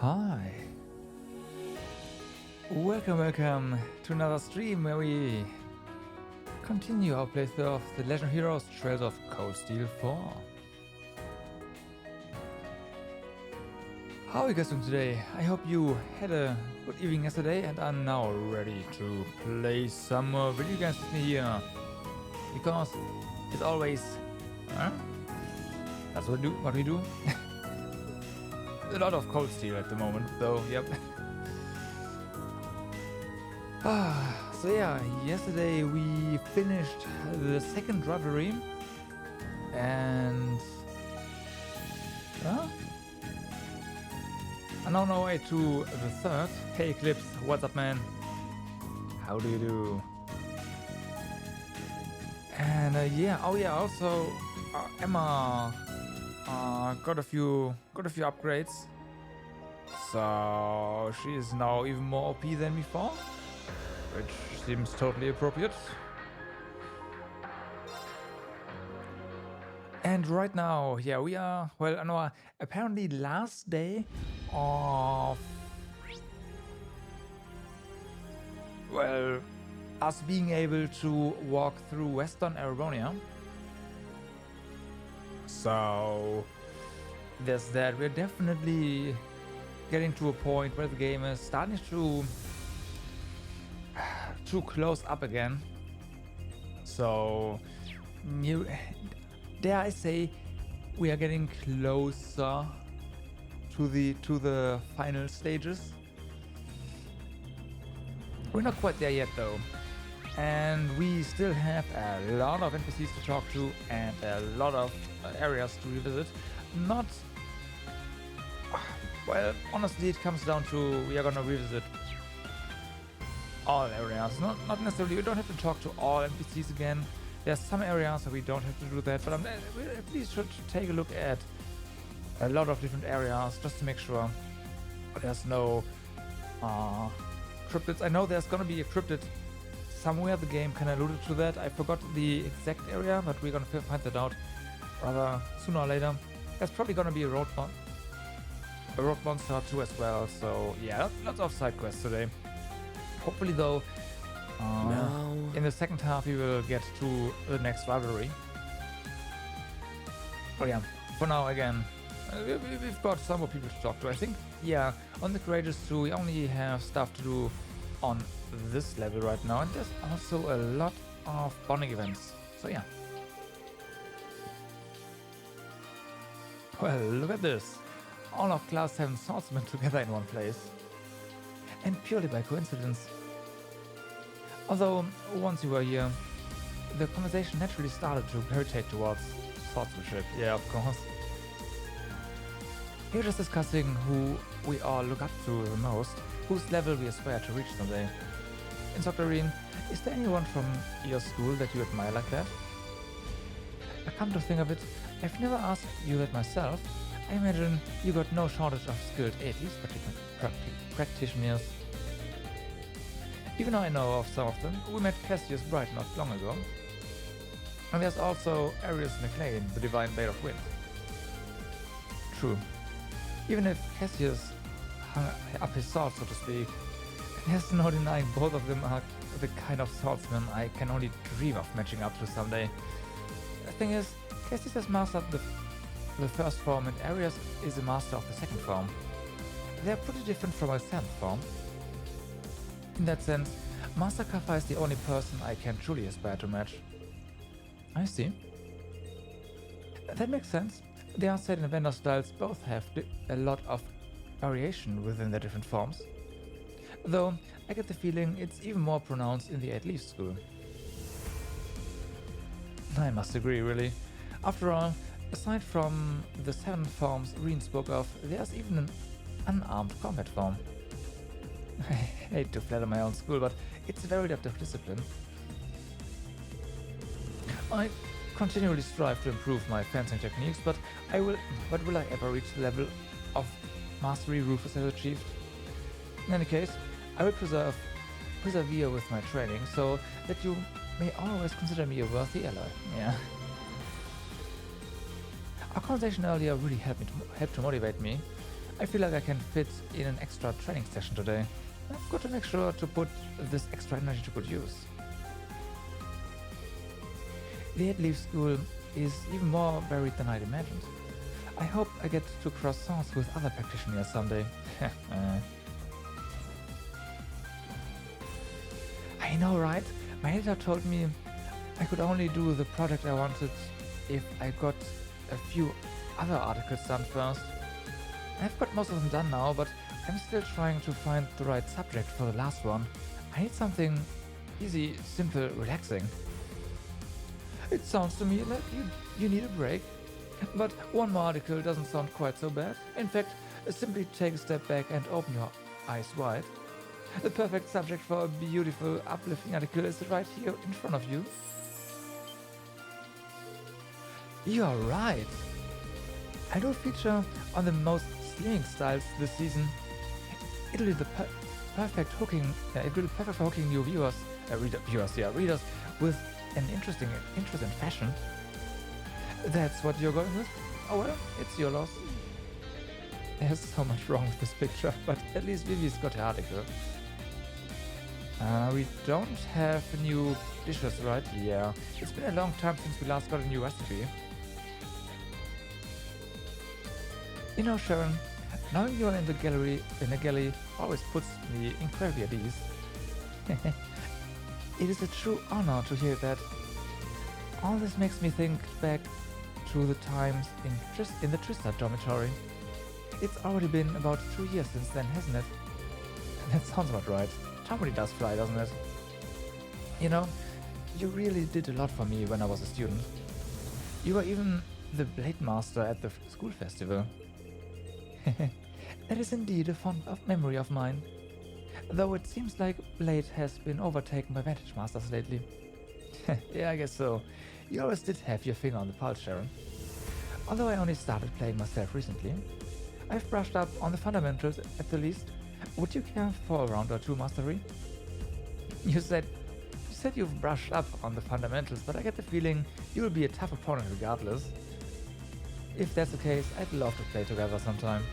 Hi. Welcome to another stream where we continue our playthrough of the Legend of Heroes Trails of Cold Steel 4. How are you guys doing today? I hope you had a good evening yesterday and are now ready to play some more video games with me here. Because it's always... That's what we do. A lot of Cold Steel at the moment, though, yep. So yeah, yesterday we finished the second rivalry, and I'm on our way to the third. Hey Eclipse, what's up, man? How do you do? And also Emma got a few upgrades, so she is now even more OP than before, which seems totally appropriate. And right now, yeah, we are, well, on our apparently last day of, well, us being able to walk through Western Arabonia. So there's that. We're definitely getting to a point where the game is starting to close up again. So dare I say, we are getting closer to the final stages. We're not quite there yet though, and we still have a lot of NPCs to talk to and a lot of areas to revisit. Not well, honestly, it comes down to we are gonna revisit all areas. Not necessarily. We don't have to talk to all NPCs again. There's some areas where we don't have to do that, but we at least should take a look at a lot of different areas just to make sure there's no cryptids. I know there's gonna be a cryptid somewhere. The game kind of alluded to that. I forgot the exact area, but we're gonna find that out rather sooner or later. There's probably gonna be a road monster too as well. So yeah, lots of side quests today. Hopefully though, in the second half we will get to the next rivalry. But yeah, for now again, we've got some more people to talk to. I think, yeah, on the Courageous 2 we only have stuff to do on this level right now, and there's also a lot of bonding events. So yeah. Well, look at this. All of Class 7 swordsmen together in one place. And purely by coincidence. Although, once you were here, the conversation naturally started to gravitate towards swordsmanship. Yeah, of course. We're just discussing who we all look up to the most, whose level we aspire to reach someday. In Soccerine, is there anyone from your school that you admire like that? I come to think of it, I've never asked you that myself. I imagine you got no shortage of skilled athletes, practitioners. Even though I know of some of them, we met Cassius Bright not long ago. And there's also Arius McLean, the Divine Blade of Wind. True. Even if Cassius hung up his sword, so to speak, there's no denying both of them are the kind of swordsmen I can only dream of matching up to someday. The thing is, Cassius has mastered the first form and Arius is a master of the second form. They're pretty different from my seventh form. In that sense, Master Kaffa is the only person I can truly aspire to match. I see. That makes sense. The Arcade and Vendor styles both have a lot of variation within their different forms. Though, I get the feeling it's even more pronounced in the Eight Leaf school. I must agree, really. After all, aside from the 7 forms Reen spoke of, there's even an unarmed combat form. I hate to flatter my own school, but it's a very adaptive discipline. I continually strive to improve my fencing techniques, but will I ever reach the level of mastery Rufus has achieved? In any case, I will persevere with my training so that you may always consider me a worthy ally. Yeah. Our conversation earlier really helped to motivate me. I feel like I can fit in an extra training session today. I've got to make sure to put this extra energy to good use. The Ed Leaf School is even more varied than I'd imagined. I hope I get to cross swords with other practitioners someday. I know, right? My editor told me I could only do the project I wanted if I got a few other articles done first. I've got most of them done now, but I'm still trying to find the right subject for the last one. I need something easy, simple, relaxing. It sounds to me like you need a break. But one more article doesn't sound quite so bad. In fact, simply take a step back and open your eyes wide. The perfect subject for a beautiful, uplifting article is right here in front of you. You're right. I do feature on the most steering styles this season. It'll be the perfect hooking. It will be perfect for hooking new readers with an interest in fashion. That's what you're going with? Oh well, it's your loss. There's so much wrong with this picture, but at least Vivi's got her article. We don't have new dishes, right? Yeah. It's been a long time since we last got a new recipe. You know, Sharon, knowing you're in the galley always puts me incredibly at ease. It is a true honor to hear that. All this makes me think back to the times in the Trista dormitory. It's already been about 2 years since then, hasn't it? That sounds about right. Time really does fly, doesn't it? You know, you really did a lot for me when I was a student. You were even the Blade Master at the school festival. That is indeed a fond memory of mine. Though it seems like Blade has been overtaken by Vantage Masters lately. Yeah, I guess so. You always did have your finger on the pulse, Sharon. Although I only started playing myself recently, I've brushed up on the fundamentals at the least. Would you care for a round or two, Mastery? You said you've brushed up on the fundamentals, but I get the feeling you'll be a tough opponent regardless. If that's the case, I'd love to play together sometime.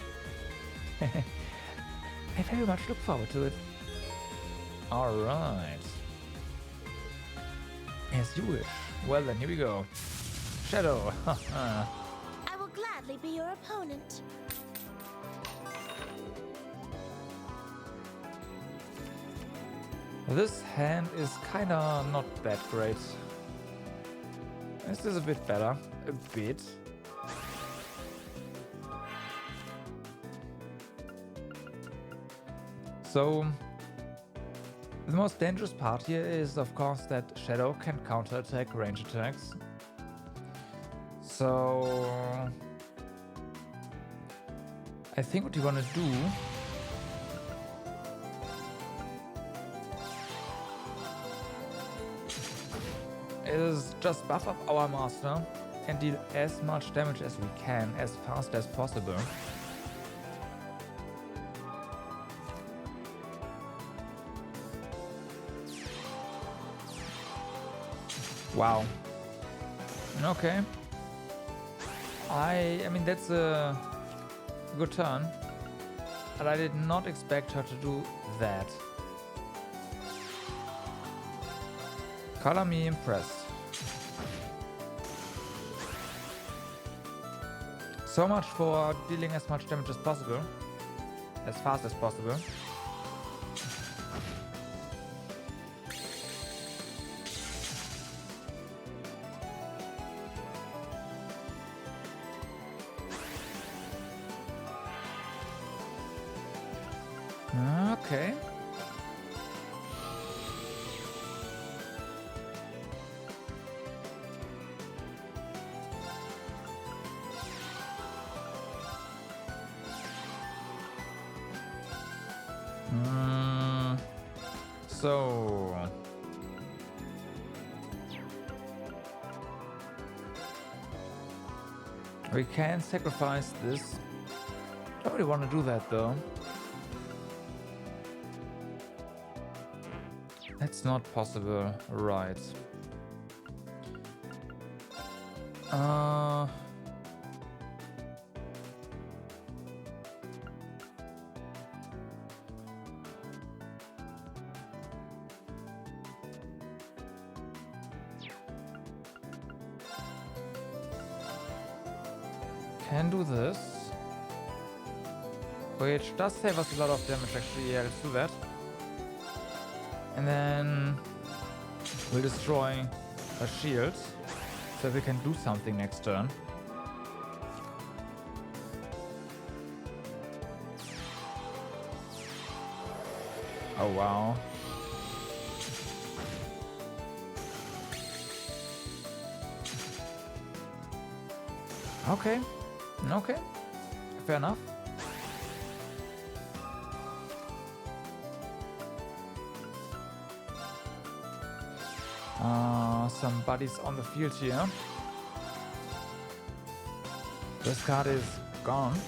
I very much look forward to it. Alright. As you wish. Well then, here we go. Shadow. I will gladly be your opponent. This hand is kinda not that great. This is a bit better. A bit. So, the most dangerous part here is, of course, that Shadow can counterattack range attacks. So, I think what you want to do is just buff up our master and deal as much damage as we can as fast as possible. Wow. Okay. I mean, that's a good turn, but I did not expect her to do that. Color me impressed. So much for dealing as much damage as possible, as fast as possible. Okay. So we can sacrifice this. Don't really want to do that though. That's not possible, right? can do this, which does save us a lot of damage actually. Yeah, let's do that. And then we'll destroy a shield so we can do something next turn. Oh wow. Okay, okay, fair enough. Some buddies on the field here. This card is gone.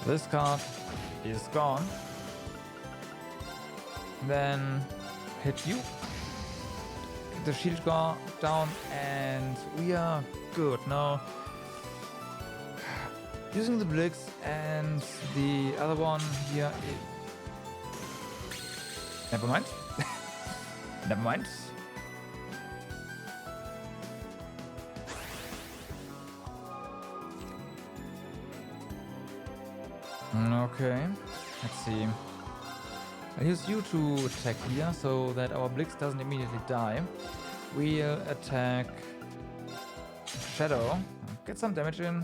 This card is gone. Then hit you. Get the shield down and we are good. Now using the Blix and the other one here. Never mind. Never mind. Okay, let's see. I'll use you to attack here so that our Blix doesn't immediately die. We'll attack Shadow, get some damage in,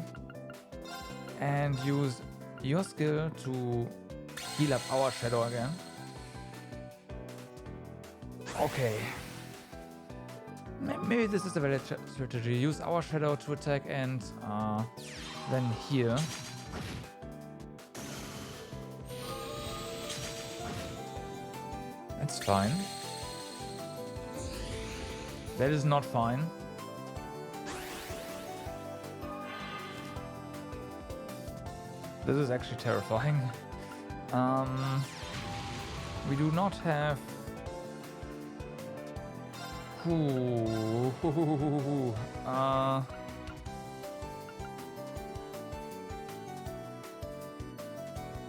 and use your skill to heal up our Shadow again. Okay. Maybe this is a valid strategy. Use our Shadow to attack and then here. That's fine. That is not fine. This is actually terrifying. We do not have...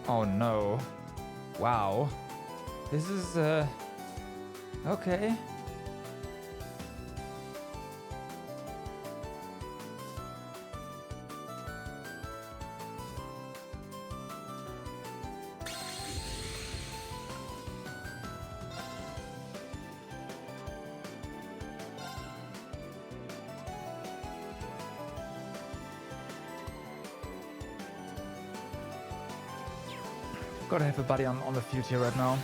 Oh no. Wow. This is, okay. Gotta have a buddy on the field here right now.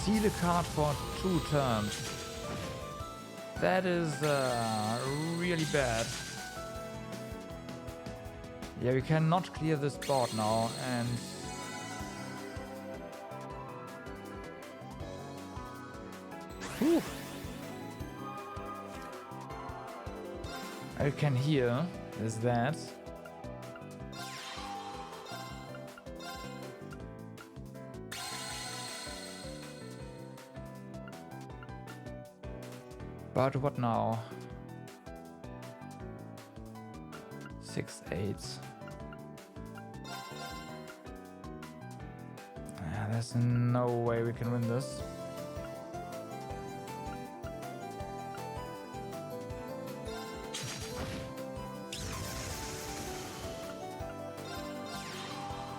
Seal a card for 2 turns. That is really bad. Yeah, we cannot clear this board now, and whew. I can hear is that. But what now? 6-8. There's no way we can win this.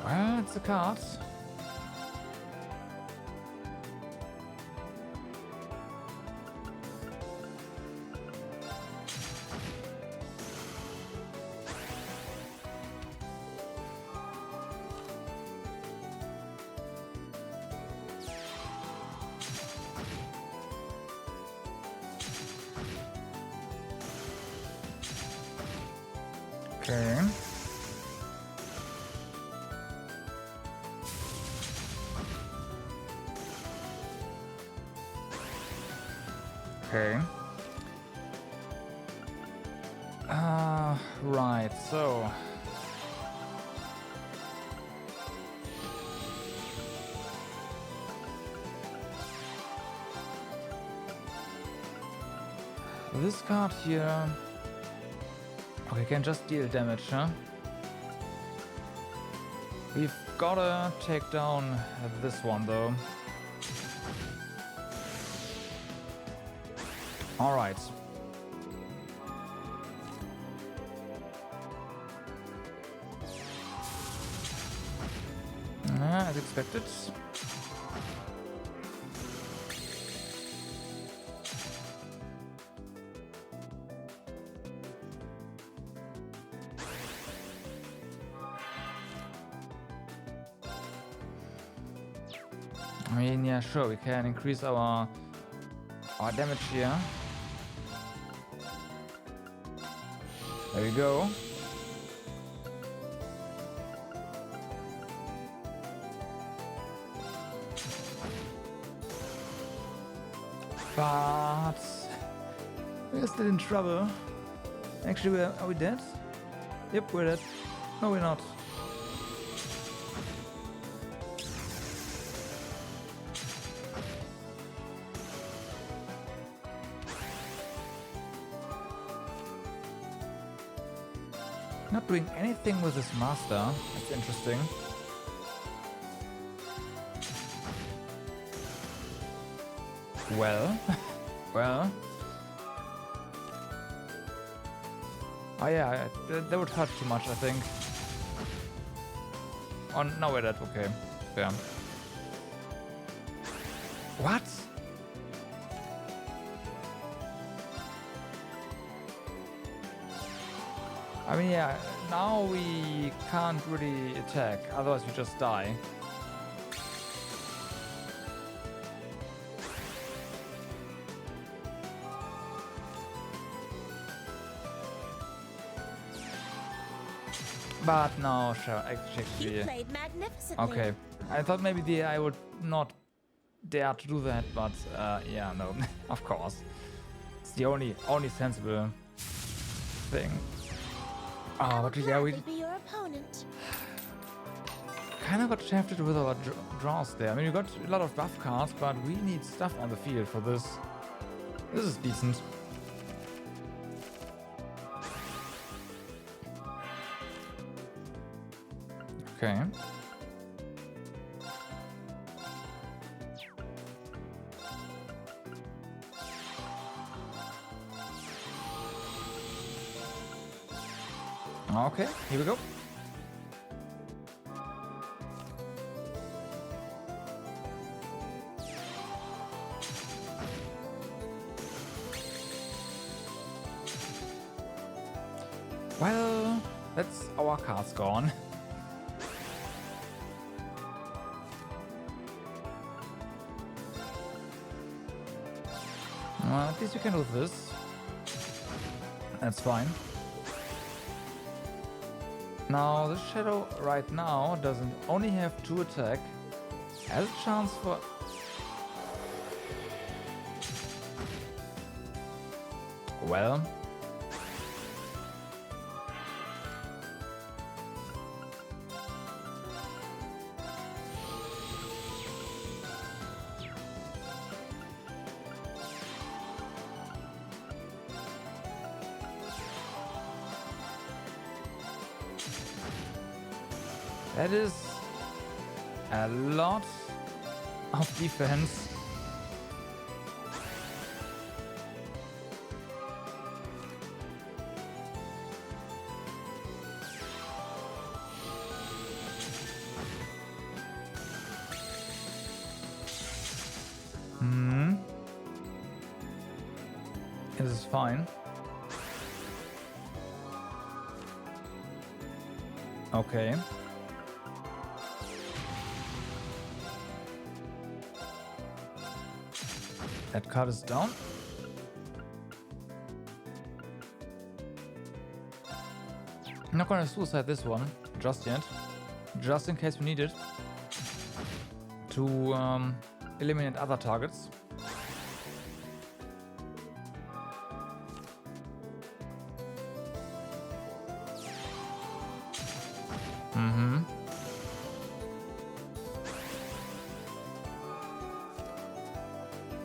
Well, it's a card. Okay. Okay. Right, so... This card here... Okay, can just deal damage, huh? We've gotta take down this one, though. All right. As expected. I mean, yeah, sure, we can increase our damage here. There we go. But we're still in trouble. Actually, are we dead? Yep, we're dead. No, we're not. Not doing anything with this master. That's interesting. Well, well. Oh yeah, that would hurt too much, I think. Oh, now we're dead. Okay, fair. What? I mean, yeah, now we can't really attack, otherwise we just die. But no, sure, actually. You played magnificently. Okay, I thought maybe I would not dare to do that, but yeah, no, of course. It's the only sensible thing. Oh, but yeah, we be your opponent. kind of got shafted with our draws there. I mean, we got a lot of buff cards, but we need stuff on the field for this. This is decent. Okay. Okay, here we go. Well, that's our cards gone. At least we can do this. That's fine. Now, the shadow right now doesn't only have 2 attack. Has a chance for... Well... That is a lot of defense. This is fine. Okay. That card is down. I'm not gonna suicide this one just yet, just in case we need it to eliminate other targets.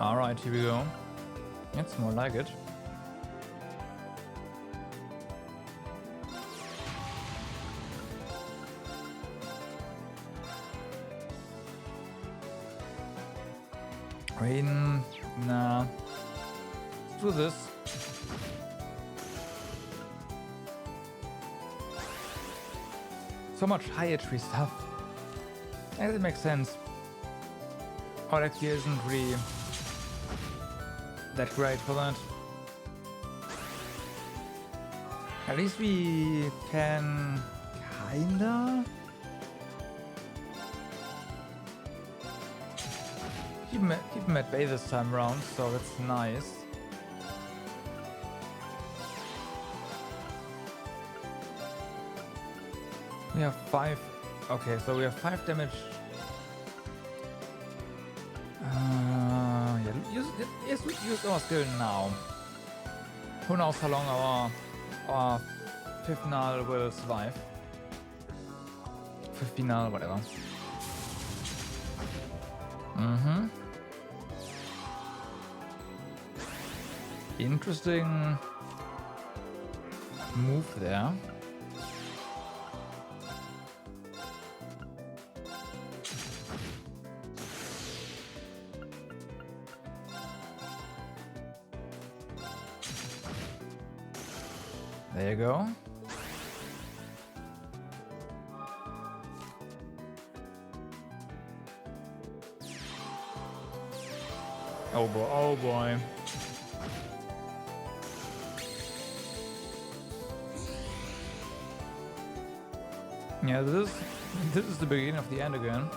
Alright, here we go. It's more like it. I mean, nah. Let's do this. So much high HP stuff. And it makes sense. Our deck here isn't really that great for that. At least we can kinda keep him at bay this time around, so that's nice. We have 5. Okay, so we have 5 damage. Yeah, use our skill now. Who knows how long our fifth null will survive. 15 null, whatever. Interesting move there. There you go. Oh boy, oh boy. Yeah, this is the beginning of the end again.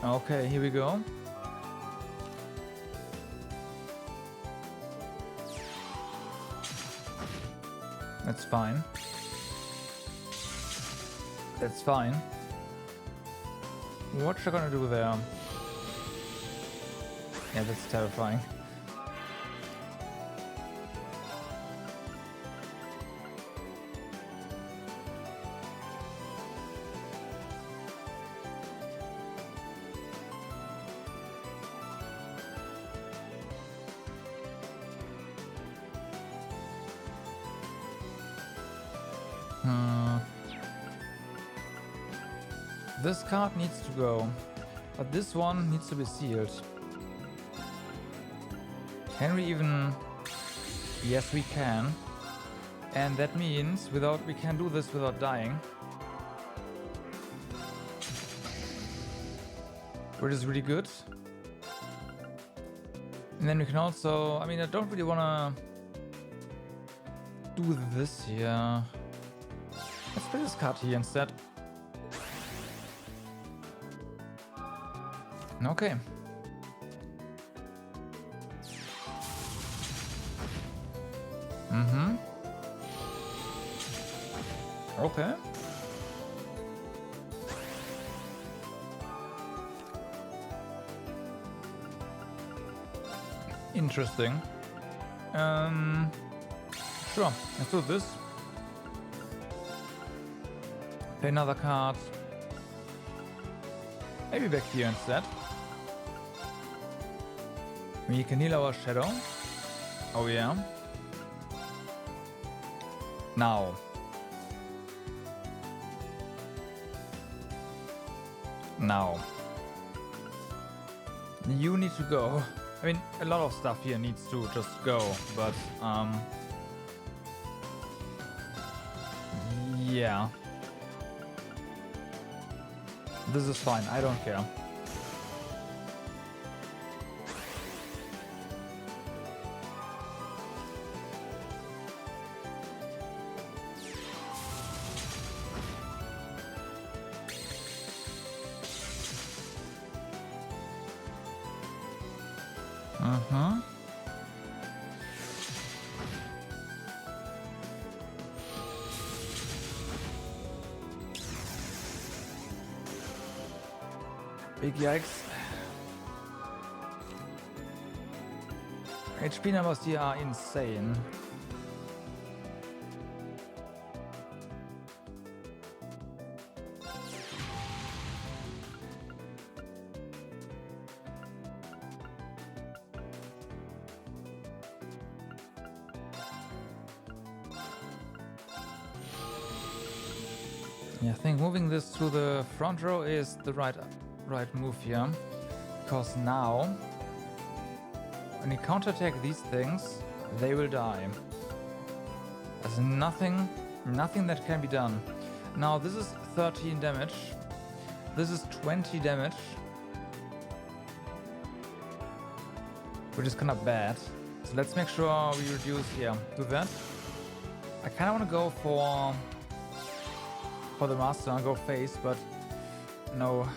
Okay, here we go. That's fine. That's fine. What you gonna do there? Yeah, that's terrifying. This card needs to go, but this one needs to be sealed. Can we even? Yes, we can. And that means we can do this without dying. Which is really good. And then we can also, I mean, I don't really wanna do this here. Let's play this card here instead. Okay. Okay. Interesting. Sure, let's do this. Play another card. Maybe back here instead. We can heal our shadow. Oh yeah. Now. Now. You need to go. I mean, a lot of stuff here needs to just go, but yeah. This is fine, I don't care. Big yikes. HP numbers here are insane. Yeah, I think moving this to the front row is the right move here. Because now, when you counterattack these things, they will die. There's nothing that can be done. Now this is 13 damage. This is 20 damage. Which is kind of bad. So let's make sure we reduce, yeah, do that. I kind of want to go for the master and go face, but no.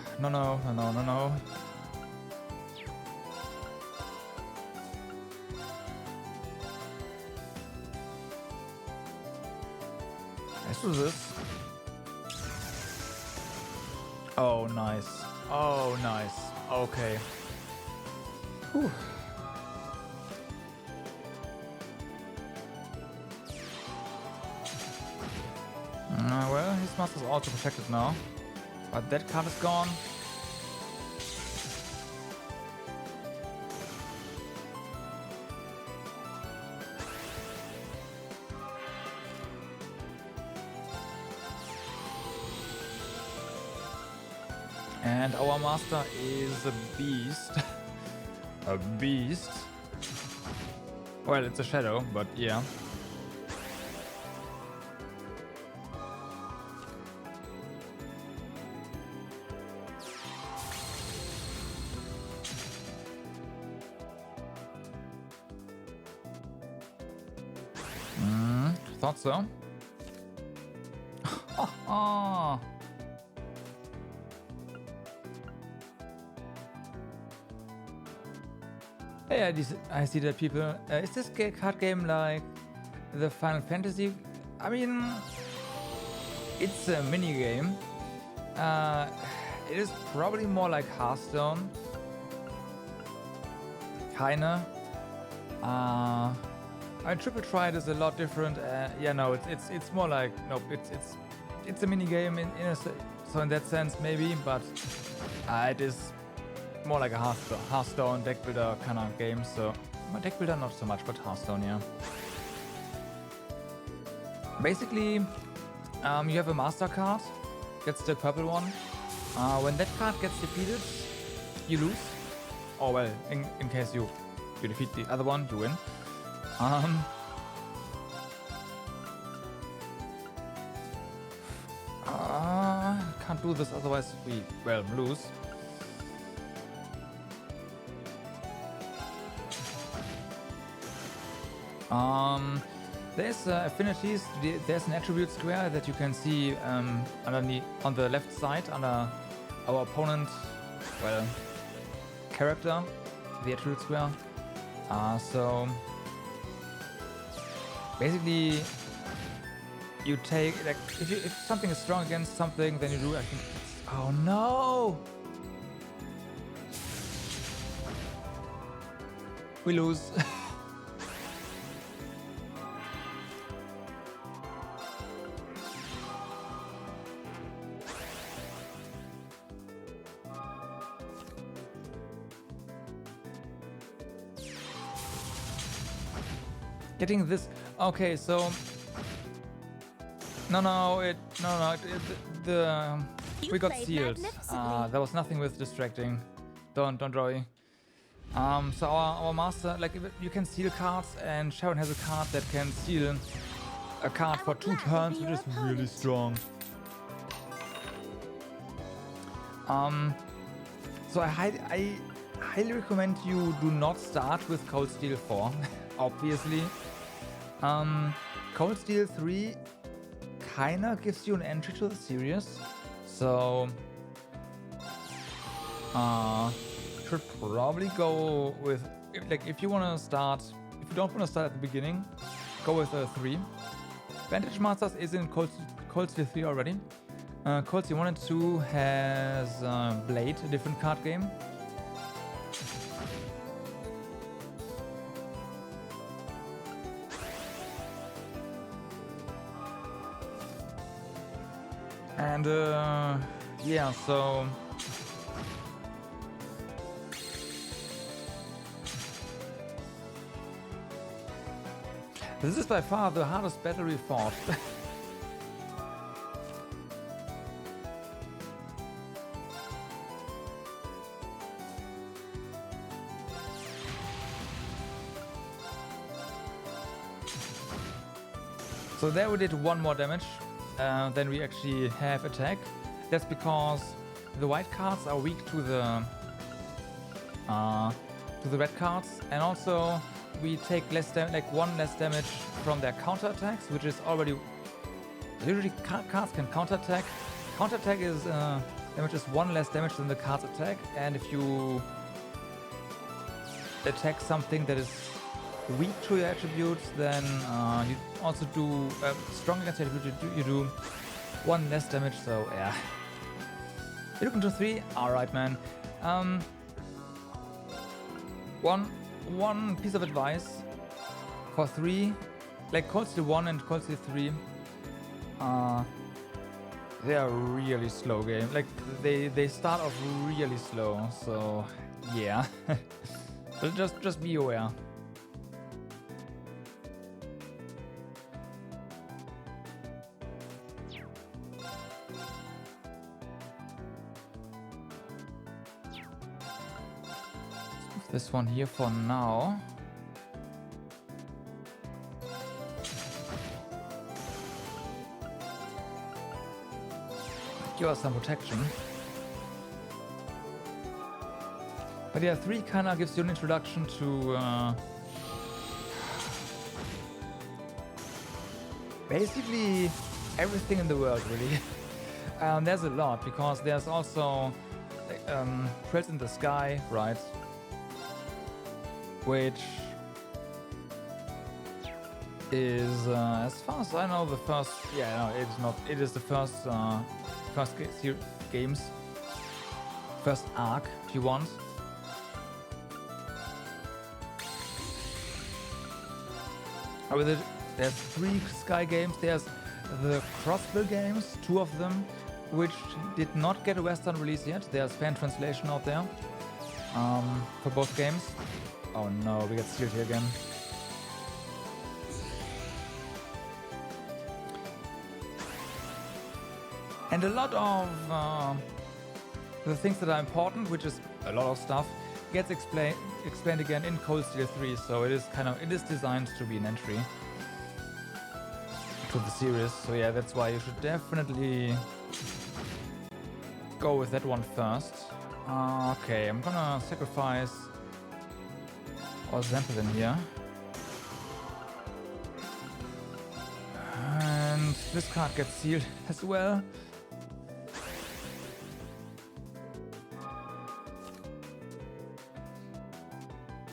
Let's do this. Oh, nice. Oh, nice. Okay. Whew. Well, his master's also protected now. But that card is gone. And our master is a beast. A beast. Well, it's a shadow, but yeah. Thought so. Oh. Hey, I see that people. Is this card game like the Final Fantasy? I mean, it's a mini game. It is probably more like Hearthstone. Kinda. Triple Triad is a lot different. Yeah, no, it's more like no, it's a mini game so in that sense maybe, but it is more like a Hearthstone deck builder kind of game. So my deck builder not so much, but Hearthstone, yeah. Basically, you have a master card. That's the purple one. When that card gets defeated, you lose. Oh well, in case you defeat the other one, you win. Can't do this, otherwise we, well, lose. There's affinities. There's an attribute square that you can see underneath on the left side under our opponent, well, character, the attribute square. So basically, you take, like, if something is strong against something, then you do, I think, oh no! We lose. Getting this, okay, so we got sealed. There was nothing with distracting. Don't worry. So our master, like, you can seal cards, and Sharon has a card that can seal a card for 2 turns, which is really strong. So I highly recommend you do not start with Cold Steel 4, obviously. Cold Steel 3 kinda gives you an entry to the series, so should probably go with, if you want to start, if you don't want to start at the beginning, go with 3. Vantage Masters is in Cold Steel 3 already. Cold Steel 1 and 2 has Blade, a different card game. And yeah, so this is by far the hardest battle we fought. So there we did 1 more damage than we actually have attack. That's because the white cards are weak to the red cards, and also we take less damage, like 1 less damage from their counter attacks, which is already usually cards can counter attack. Counter attack is damage is 1 less damage than the card's attack, and if you attack something that is weak to your attributes, then you also do strong against your attribute. You do 1 less damage. So yeah, you're looking to 3. All right, man. One piece of advice for 3, like Cold Steel 1 and Cold Steel 3. They are really slow game. Like they start off really slow. So yeah, but just be aware. This one here for now. Give us some protection. But yeah, 3 kinda gives you an introduction to basically everything in the world, really. There's a lot, because there's also Trails in the Sky, right? Which is, as far as I know, the first. Yeah, no, it's not. It is the first games, first arc, if you want. With it, there's 3 Sky games. There's the Crossbill games, 2 of them, which did not get a Western release yet. There's fan translation out there for both games. Oh no, we get Ciel here again. And a lot of the things that are important, which is a lot of stuff, gets explained again in Cold Steel 3. So it is designed to be an entry to the series. So yeah, that's why you should definitely go with that one first. Okay, I'm gonna sacrifice all Xanthid in here. And this card gets sealed as well.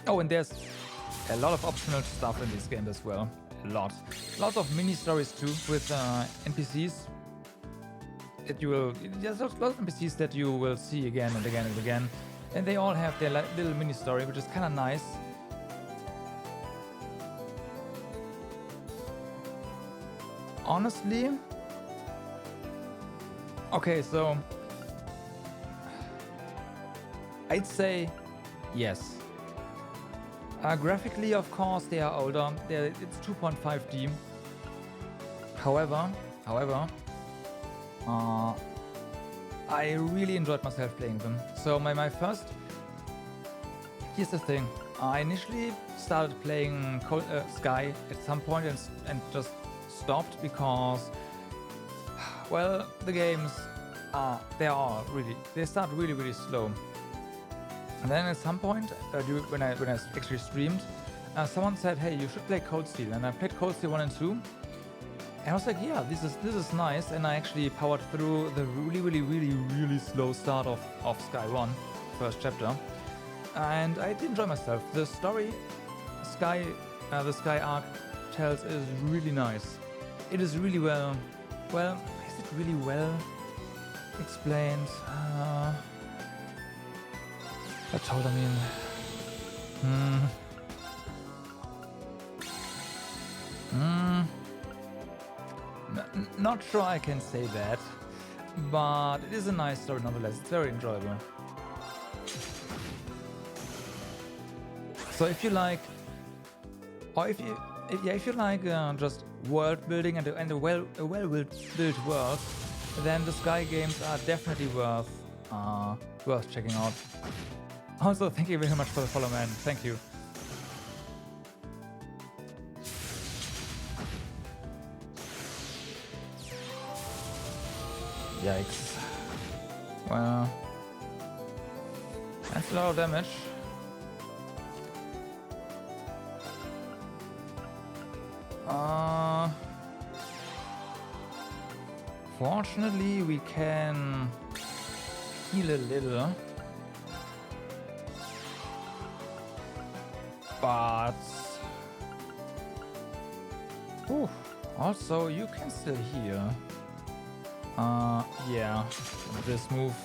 Oh, and there's a lot of optional stuff in this game as well. Lots of mini stories too with NPCs that you will. There's lots of NPCs that you will see again and again and again, and they all have their little mini story, which is kind of nice. Honestly, okay, so I'd say yes. Graphically, of course, they are older. It's 2.5D. However, I really enjoyed myself playing them. So my first. Here's the thing. I initially started playing Sky at some point and just stopped because, well, the games they start really slow. And then at some point, when I actually streamed, someone said, "Hey, you should play Cold Steel," and I played Cold Steel 1 and 2, and I was like, "Yeah, this is nice." And I actually powered through the really slow start of Sky 1, first chapter, and I did enjoy myself. The story, the Sky arc tells is really nice. It is really well. Well, is it really well explained? I told, not sure I can say that, but it is a nice story nonetheless. It's very enjoyable. So if you like, or if you like just world building and a well-built world, then the Sky games are definitely worth checking out. Also, thank you very much for the follow, man. Thank you. Yikes. Well, that's a lot of damage. Fortunately, we can heal a little. But ooh, also you can still heal. Yeah, this move.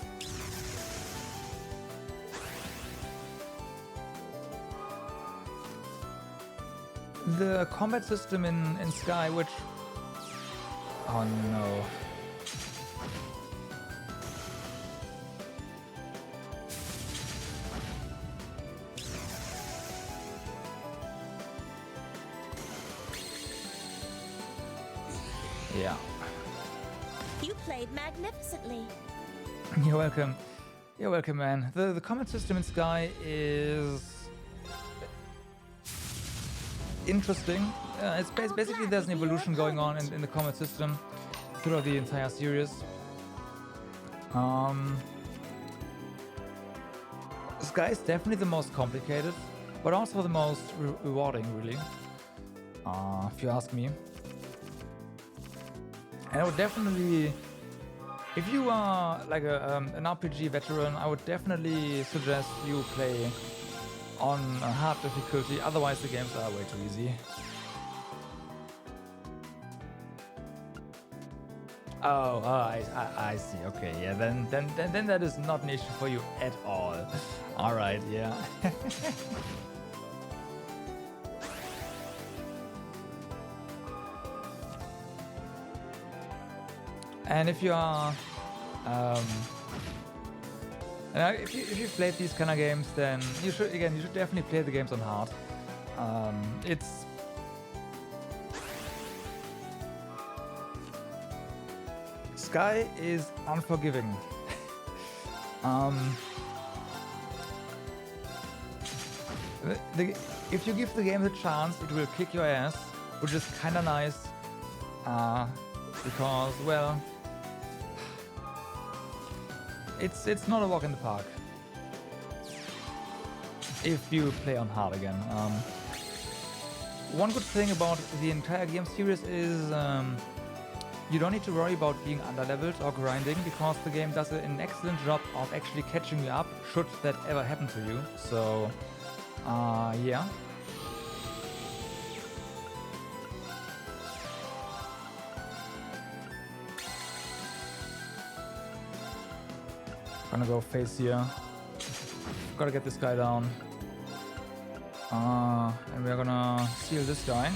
The combat system in Sky, which oh no. Yeah. You played magnificently. You're welcome. You're welcome, man. The combat system in Sky is interesting. It's basically there's an evolution going on in the combat system throughout the entire series. Sky is definitely the most complicated, but also the most rewarding, really. If you ask me. And I would definitely, if you are like an RPG veteran, I would definitely suggest you play on a hard difficulty. Otherwise, the games are way too easy. Oh, I see. Okay, yeah. Then that is not an issue for you at all. All right, yeah. And if you are, if you've played these kind of games, then you should definitely play the games on hard. It's Sky is unforgiving. If you give the game the chance, it will kick your ass, which is kind of nice, because well. It's not a walk in the park if you play on hard again. One good thing about the entire game series is you don't need to worry about being underleveled or grinding, because the game does an excellent job of actually catching you up should that ever happen to you. So yeah. Gonna go face here. Gotta get this guy down. And we're gonna seal this guy.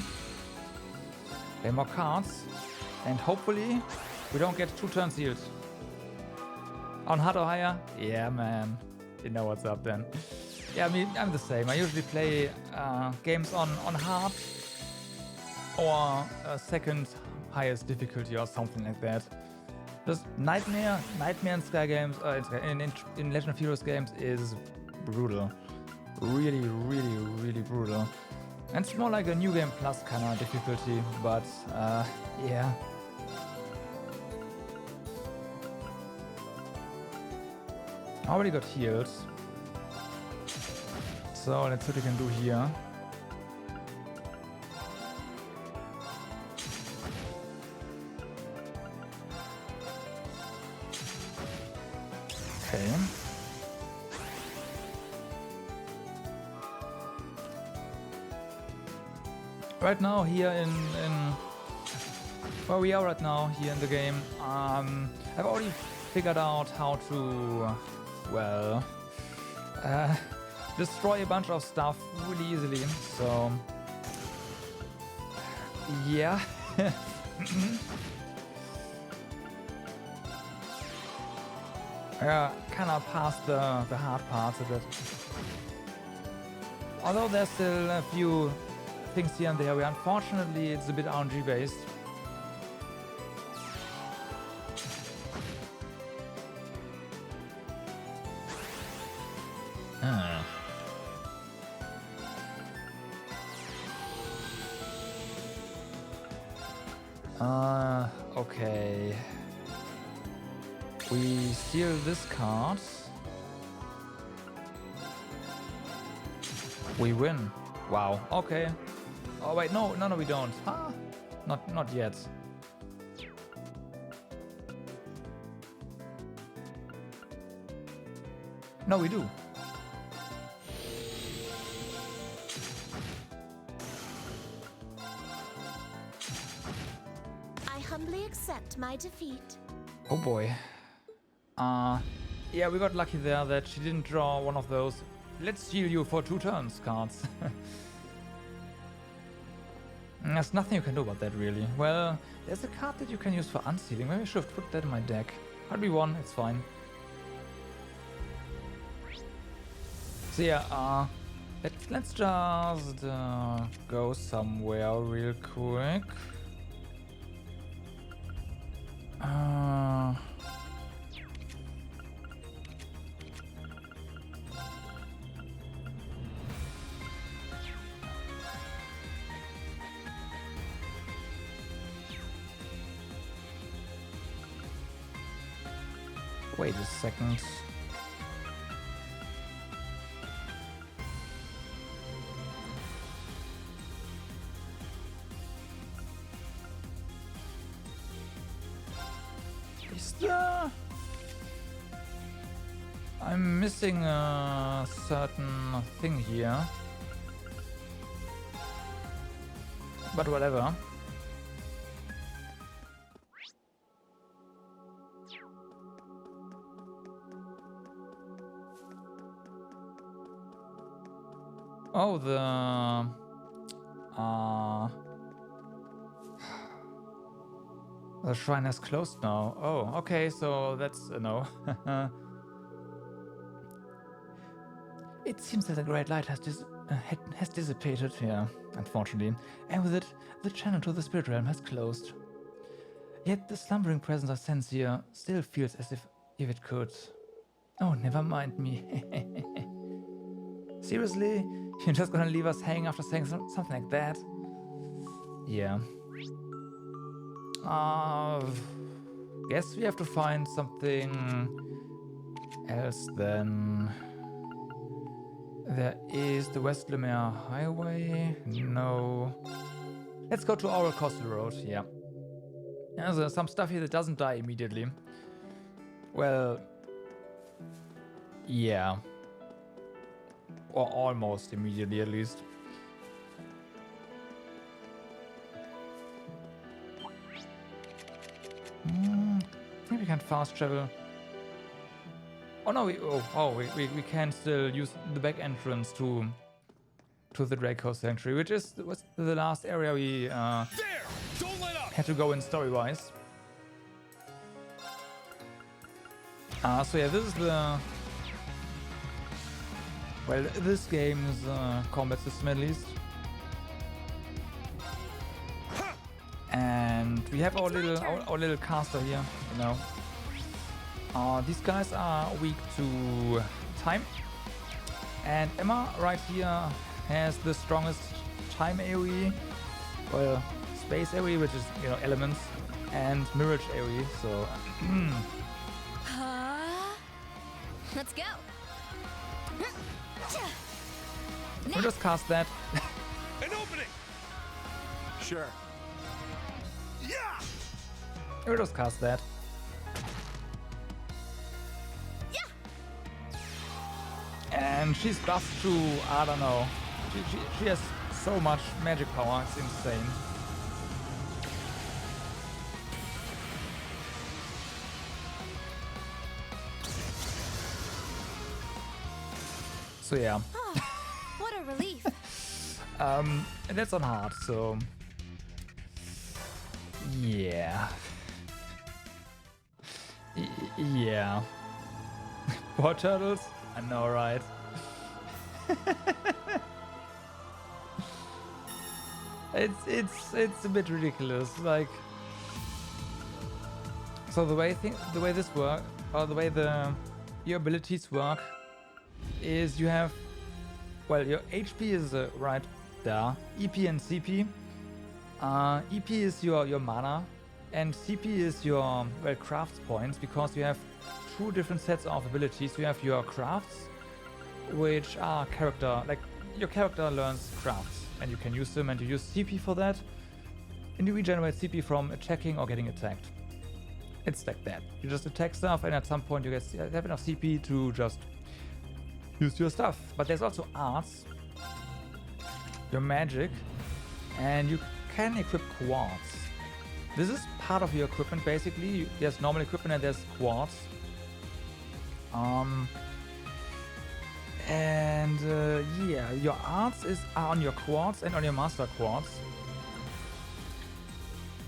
Play more cards. And hopefully we don't get 2 turns sealed. On hard or higher? Yeah, man. You know what's up then. Yeah, I mean, I'm the same. I usually play games on hard or second highest difficulty or something like that. Just Nightmare in Sky games, in Legend of Heroes games is brutal. Really, really, really brutal. And it's more like a New Game Plus kind of difficulty, but yeah. I already got healed. So let's see what we can do here. Okay. Right now here in where we are right now here in the game, I've already figured out how to, well, destroy a bunch of stuff really easily. So yeah. Kind of past the hard parts of it. Although there's still a few things here and there, unfortunately it's a bit RNG based. Okay. We steal this card. We win. Wow. Okay. Oh wait, no, we don't. Huh? Not yet. No, we do. I humbly accept my defeat. Oh boy. Yeah, we got lucky there that she didn't draw one of those "let's heal you for 2 turns" cards. There's nothing you can do about that, really. Well, there's a card that you can use for unsealing. Maybe I should have put that in my deck. But we won, it's fine. So yeah, let's just go somewhere real quick. Wait a second. Is there... I'm missing a certain thing here. But whatever. Oh, the shrine has closed now. Oh, okay, so that's a no. It seems that the great light has dissipated here, unfortunately, and with it, the channel to the spirit realm has closed. Yet the slumbering presence I sense here still feels as if it could. Oh, never mind me. Seriously? You're just gonna leave us hanging after saying something like that? Yeah. Guess we have to find something else then. There is the West Lumiere Highway. No. Let's go to Oral Coastal Road. Yeah. There's some stuff here that doesn't die immediately. Well, yeah. Or almost immediately, at least. I think we can fast travel. Oh no, we can still use the back entrance to the Draco Sanctuary, which was the last area we had to go in story-wise. So yeah, this is the... Well, this game's combat system at least. And we have our little caster here, you know. These guys are weak to time. And Emma right here has the strongest time AoE. Well, space AoE, which is, you know, elements, and mirage AoE, so... Let's go. We'll just cast that. An opening. Sure. Yeah. We'll just cast that. Yeah. And she's buffed to, I don't know. She has so much magic power, it's insane. So yeah. What a relief. And that's on hard, so yeah. Yeah. More turtles? I know, right? It's a bit ridiculous, like. So the way this work, or the way your abilities work, is you have, well, your HP is right there, EP and CP. EP is your mana, And CP is your, well, crafts points, because you have two different sets of abilities. You have your crafts, which are character, like your character learns crafts and you can use them, and you use CP for that. And you regenerate CP from attacking or getting attacked. It's like that. You just attack stuff, and at some point you have enough CP to just use your stuff. But there's also arts, your magic, and you can equip quartz. This is part of your equipment basically. There's normal equipment and there's quartz. Yeah, your arts are on your quartz and on your master quartz.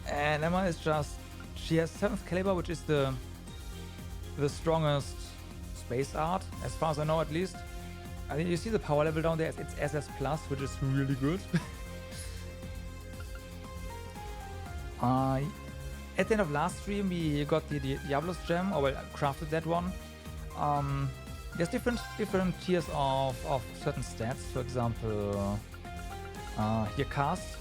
And Emma is just, she has 7th caliber, which is the strongest space art, as far as I know at least. I think you see the power level down there, it's SS+, which is really good. At the end of last stream, we got the Diablos gem, or well, crafted that one. There's different tiers of certain stats. For example, here cast.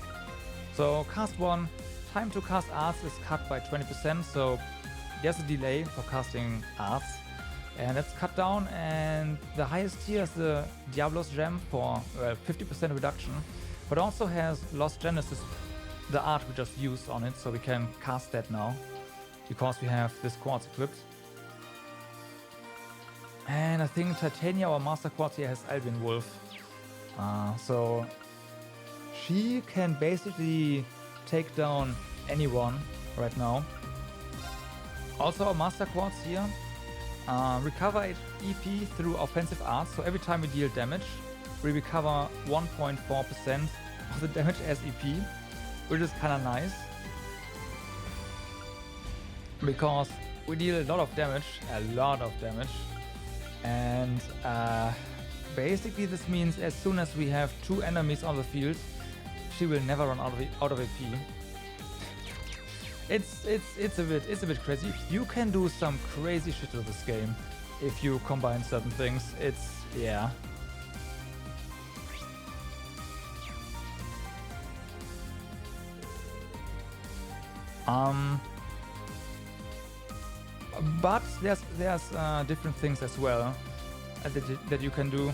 So cast 1, time to cast arts is cut by 20%. So there's a delay for casting arts, and that's cut down. And the highest tier is the Diablos gem for 50% reduction, but also has Lost Genesis, the art we just used on it, so we can cast that now because we have this quartz equipped. And I think Titania, our master quartz here, has Albion Wolf, so she can basically take down anyone right now. Also, our master quartz here recover EP through offensive arts, so every time we deal damage we recover 1.4% of the damage as EP, which is kind of nice, because we deal a lot of damage, and basically this means as soon as we have 2 enemies on the field, she will never run out of AP. It's a bit crazy. You can do some crazy shit with this game if you combine certain things. Yeah. But there's different things as well that you can do.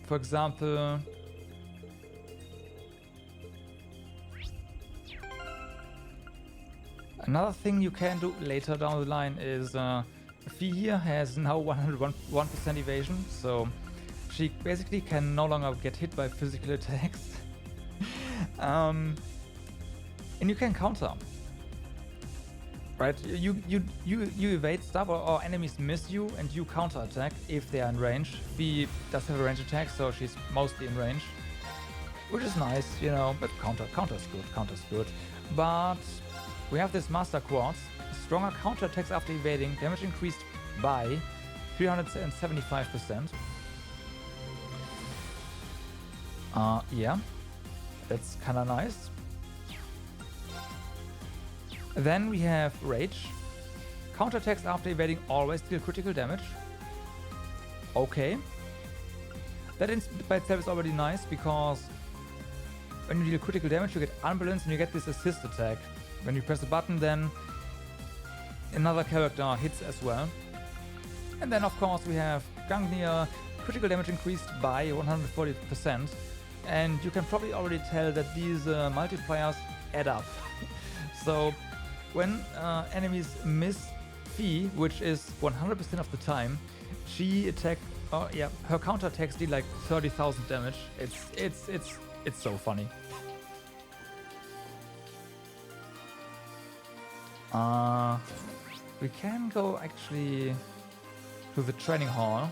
For example, another thing you can do later down the line is Fee here has now 101% evasion, so she basically can no longer get hit by physical attacks. And you can counter, right? You evade stuff, or enemies miss you, and you counter attack if they are in range. Fee does have a range attack, so she's mostly in range, which is nice, you know. But counter's good. But we have this master quartz. Stronger counter attacks after evading, damage increased by 375%. Yeah, that's kinda nice. Then we have Rage. Counter attacks after evading always deal critical damage. Okay. That by itself is already nice, because when you deal critical damage you get unbalanced and you get this assist attack. When you press a button, then another character hits as well. And then of course we have Gungnir. Critical damage increased by 140%. And you can probably already tell that these multipliers add up. So when enemies miss Fee, which is 100% of the time, she her counter attacks deal like 30,000 damage. It's so funny. We can go actually to the training hall.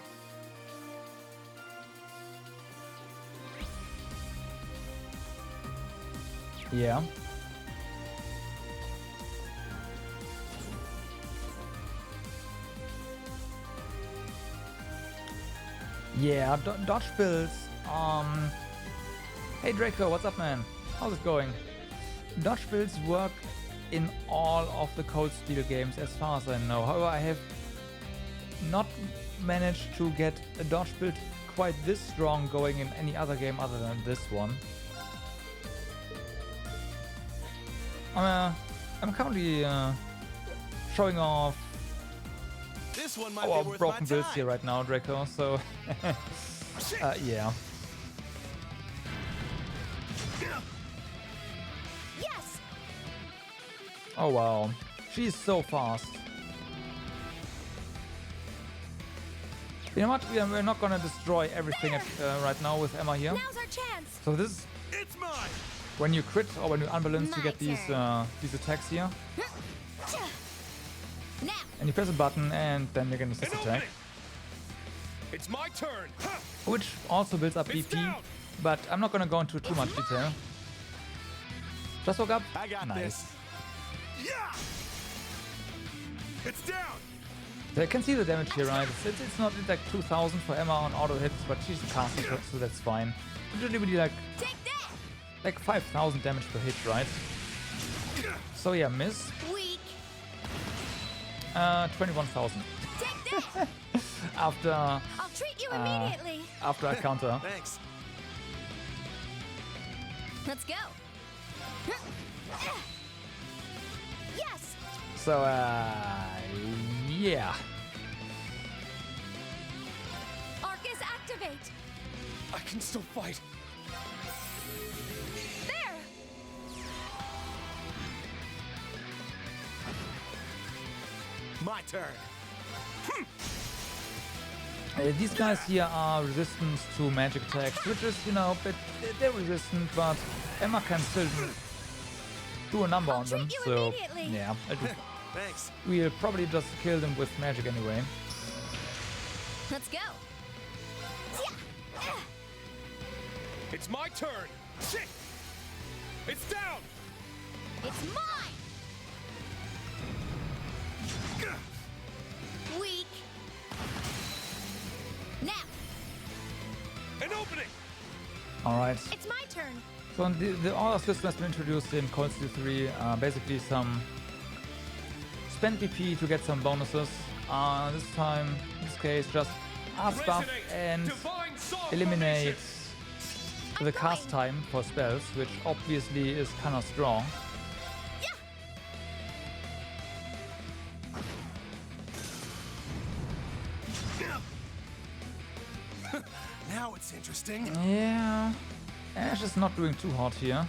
Yeah. Yeah, dodge builds. Hey Draco, what's up, man? How's it going? Dodge builds work in all of the Cold Steel games, as far as I know. However, I have not managed to get a dodge build quite this strong going in any other game other than this one. I'm currently showing off This one might our be worth broken my builds time. here right now, Draco, so yeah. Yes! Oh wow, she's so fast. You know what? We're not gonna destroy everything right now with Emma here. Now's our chance! So this is It's mine. when you crit or when you unbalance, you My get these turn. these attacks here, Now! and you press a button and then you get an assist An attack, opening. It's my turn. Huh. which also builds up It's BP. down. But I'm not gonna go into too much detail. Just woke up. I got Nice. this. Yeah. It's down. So you can see the damage here, right? It's not like 2000 for Emma on auto hits, but she's casting it, so that's fine. Usually we do Take that! like 5000 damage per hit, right? So yeah, miss. Weak! 21,000 Take that! after I'll treat you immediately! after I counter. Thanks. Let's go! Yes! So yeah. Arcus activate! I can still fight. There! My turn. These guys here are resistant to magic attacks, which is, you know, but they're resistant, but Emma can still do a number on them. treat you So immediately. yeah, Thanks. we'll probably just kill them with magic anyway. Let's go! It's my turn. Shit. It's down. It's mine! Weak! Now! An opening. All right. It's my turn! So the order system has been introduced in Cold Steel 3. Basically some spend BP to get some bonuses. This time, in this case, just art buff Resonate. and Divine soul eliminate formation. the cast time for spells, which obviously is kind of strong. Now it's interesting. Yeah, Ash is not doing too hot here.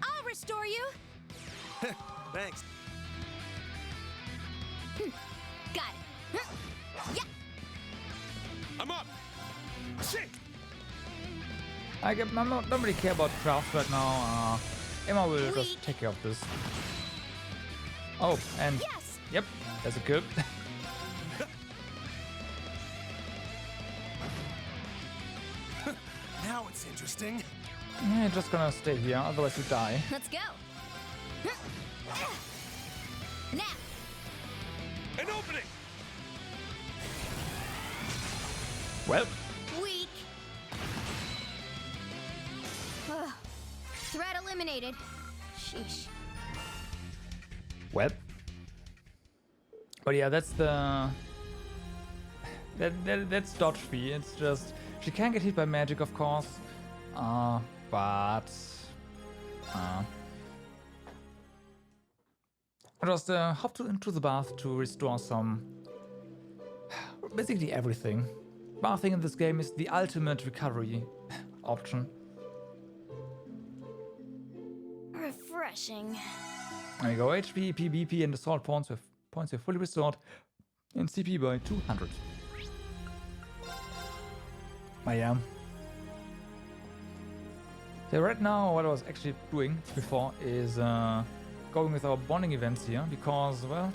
I'll restore you! Thanks. Got it! Yeah! I'm up. Shit. Don't really care about crafts right now. Emma will just Weak. take care of this. Oh, and Yes! yep, that's a kill. Now it's interesting. Yeah, you're just gonna stay here, otherwise you die. Let's go! Now! An opening. Well, Weak! Ugh. Threat eliminated. Sheesh. well. But yeah, that's the that's dodge fee. It's just she can get hit by magic, of course, but just hop into the bath to restore some, basically everything. Bathing in this game is the ultimate recovery option. Refreshing. There you go, HP, EP, BP, and assault points are fully restored, and CP by 200. I am. So right now, what I was actually doing before is going with our bonding events here, because well,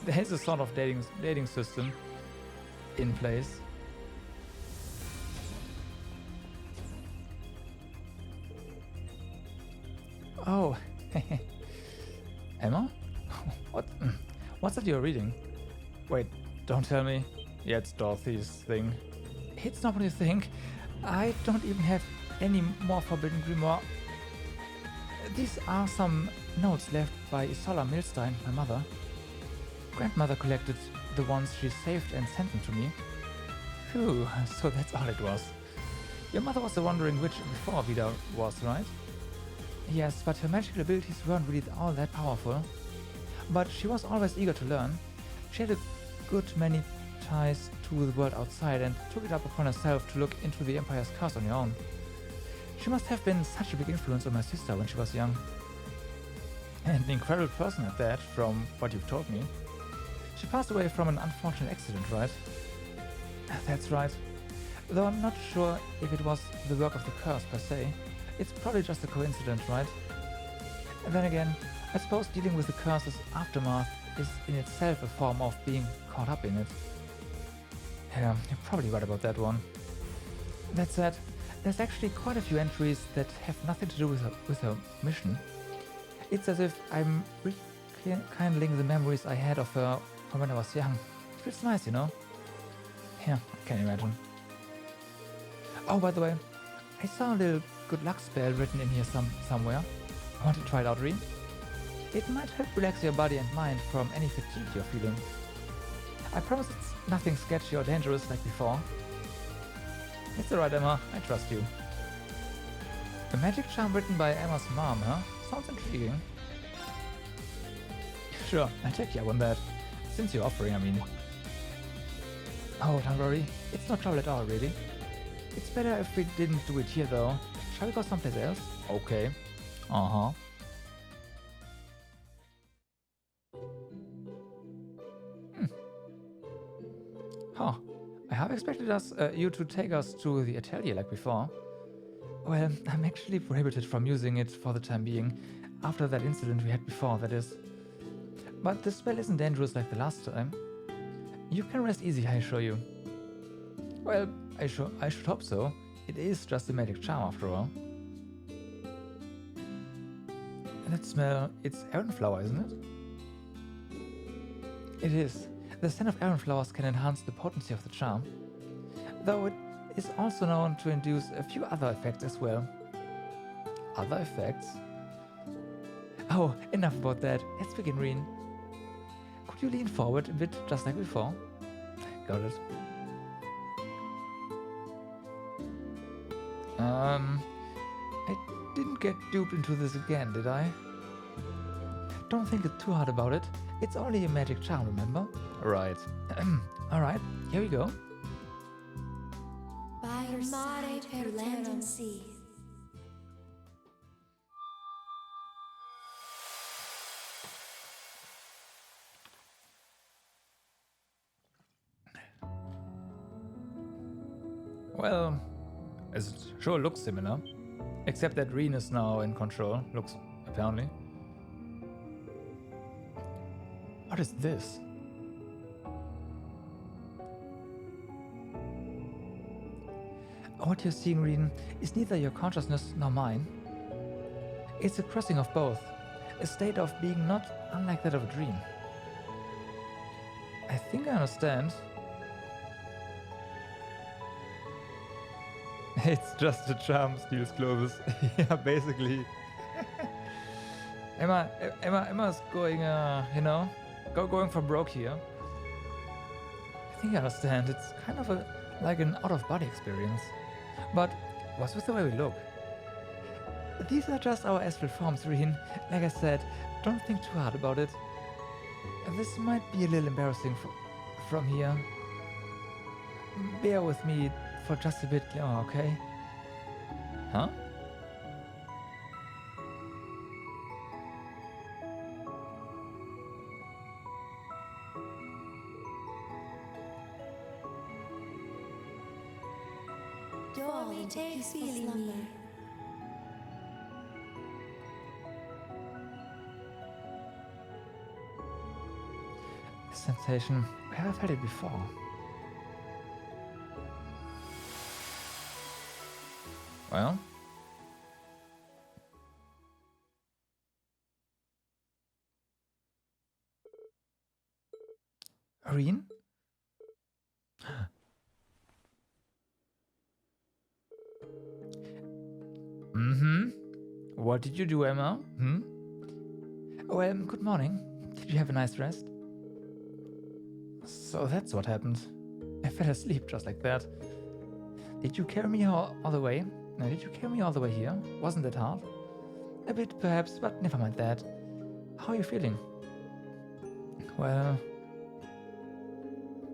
there's a sort of dating system in place. Oh, Emma? What's that you're reading? Wait, don't tell me. Yeah, it's Dorothy's thing. It's not what you think. I don't even have any more Forbidden Grimoire. These are some notes left by Isola Milstein, my mother. Grandmother collected the ones she saved and sent them to me. Phew, so that's all it was. Your mother was the wondering which before Vida was, right? Yes, but her magical abilities weren't really all that powerful. But she was always eager to learn. She had a good many ties to the world outside and took it up upon herself to look into the Empire's curse on her own. She must have been such a big influence on my sister when she was young. And an incredible person at that, from what you've told me. She passed away from an unfortunate accident, right? That's right. Though I'm not sure if it was the work of the curse per se. It's probably just a coincidence, right? And then again, I suppose dealing with the curse's aftermath is in itself a form of being caught up in it. Yeah, you're probably right about that one. That said, there's actually quite a few entries that have nothing to do with her mission. It's as if I'm rekindling the memories I had of her from when I was young. It feels nice, you know? Yeah, I can imagine. Oh, by the way, I saw a little good luck spell written in here somewhere. Want to try it out, Reen? It might help relax your body and mind from any fatigue you're feeling. I promise it's nothing sketchy or dangerous like before. It's alright, Emma. I trust you. A magic charm written by Emma's mom, huh? Sounds intriguing. Sure, I'll take you up on that. Since you're offering, I mean. Oh, don't worry. It's no trouble at all, really. It's better if we didn't do it here, though. Shall we go someplace else? Okay. Uh-huh. Huh. I have expected you to take us to the atelier like before. Well, I'm actually prohibited from using it for the time being, after that incident we had before, that is. But the spell isn't dangerous like the last time. You can rest easy, I assure you. Well, I should hope so. It is just a magic charm after all. And that smell, it's Aran flower, isn't it? It is. The scent of Aran flowers can enhance the potency of the charm, though it is also known to induce a few other effects as well. Other effects? Oh, enough about that. Let's begin, Reen. Could you lean forward a bit, just like before? Got it. I didn't get duped into this again, did I? Don't think it too hard about it. It's only a magic charm, remember? Right. Alright, here we go. By your side through land and sea. Well, it sure looks similar. Except that Reen is now in control, looks apparently. What is this? What you're seeing, Reen, is neither your consciousness nor mine. It's a crossing of both, a state of being not unlike that of a dream. I think I understand. It's just a charm steals clothes. Yeah, basically. Emma's going, going for broke here. I think I understand. It's kind of like an out-of-body experience. But what's with the way we look? These are just our astral forms, Reen. Like I said, don't think too hard about it. This might be a little embarrassing from here. Bear with me for just a bit, okay? Huh? Dawn takes feeling me. This sensation, where have I felt it before? Well, Reen? Mm-hmm. What did you do, Emma? Hmm? Well, good morning. Did you have a nice rest? So that's what happened. I fell asleep just like that. Did you carry me all the way? No, did you carry me all the way here? Wasn't that hard? A bit, perhaps, but never mind that. How are you feeling? Well,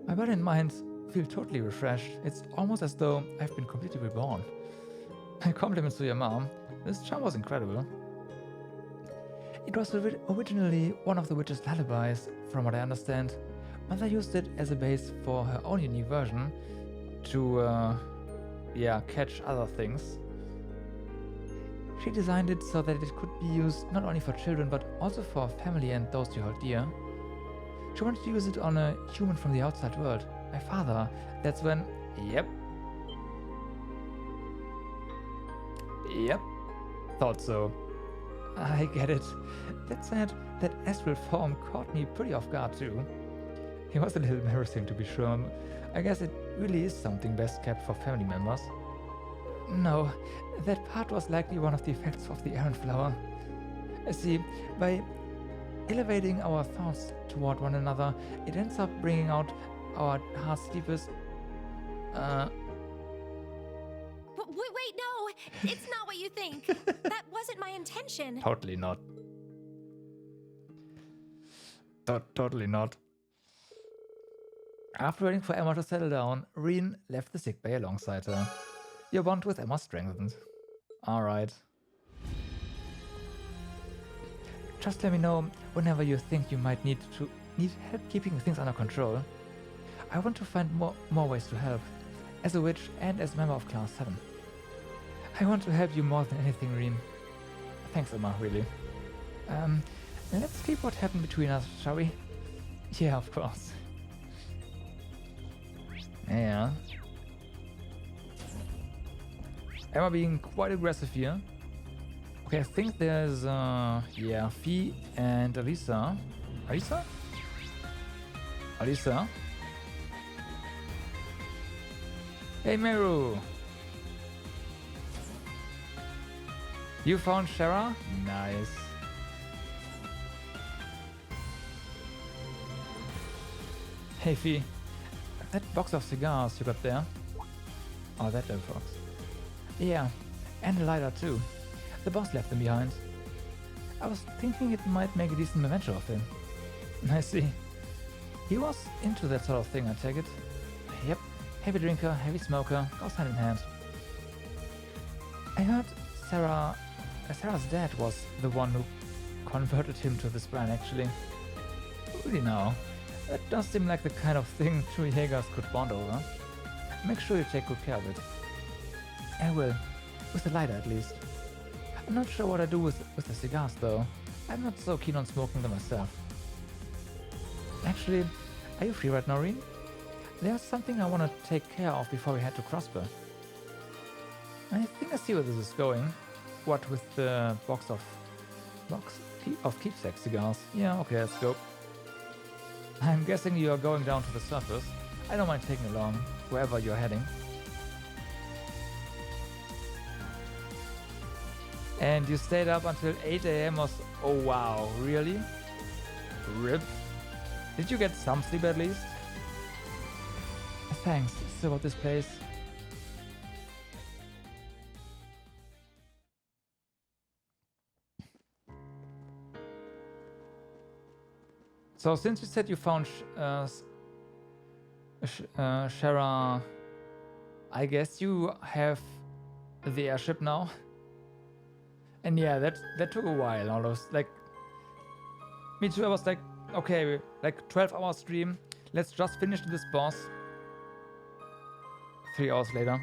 my body and mind feel totally refreshed. It's almost as though I've been completely reborn. My compliments to your mom. This charm was incredible. It was originally one of the witch's lullabies, from what I understand. Mother used it as a base for her own unique version to, catch other things. She designed it so that it could be used not only for children but also for family and those you hold dear. She wanted to use it on a human from the outside world. My father. That's when... Yep. Thought so. I get it. That said, that astral form caught me pretty off guard too. It was a little embarrassing to be sure. I guess it really is something best kept for family members. No, that part was likely one of the effects of the errant flower. See, by elevating our thoughts toward one another, it ends up bringing out our heart's deepest... Wait, no! It's not what you think. That wasn't my intention. Totally not. Totally not. After waiting for Emma to settle down, Reen left the sickbay alongside her. Your bond with Emma strengthened. Alright. Just let me know whenever you think you might need help keeping things under control. I want to find more ways to help, as a witch and as a member of Class 7. I want to help you more than anything, Reen. Thanks, Emma, really. Let's keep what happened between us, shall we? Yeah, of course. Yeah. Emma being quite aggressive here. Okay, I think there's, Fee and Alisa. Alisa? Hey, Meru! You found Shara? Nice. Hey, Fee. That box of cigars you got there? Oh, that little box. Yeah, and a lighter too. The boss left them behind. I was thinking it might make a decent memento of him. I see. He was into that sort of thing, I take it. Yep, heavy drinker, heavy smoker, goes hand in hand. I heard Sarah's dad was the one who converted him to this brand, actually. Really now, that does seem like the kind of thing true Jaegers could bond over. Make sure you take good care of it. I will, with the lighter at least. I'm not sure what I do with the cigars though. I'm not so keen on smoking them myself. Actually, are you free right now, Reen? There's something I want to take care of before we head to Crossbow. I think I see where this is going. What with the box of keepsake cigars? Yeah, okay, let's go. I'm guessing you are going down to the surface. I don't mind taking along wherever you're heading. And you stayed up until 8 AM or so. Oh wow, really? RIP. Did you get some sleep at least? Thanks, so about this place. So since you said you found Shara, I guess you have the airship now. And yeah, that took a while. Almost like me too. I was like, okay, like 12-hour stream. Let's just finish this boss. 3 hours later.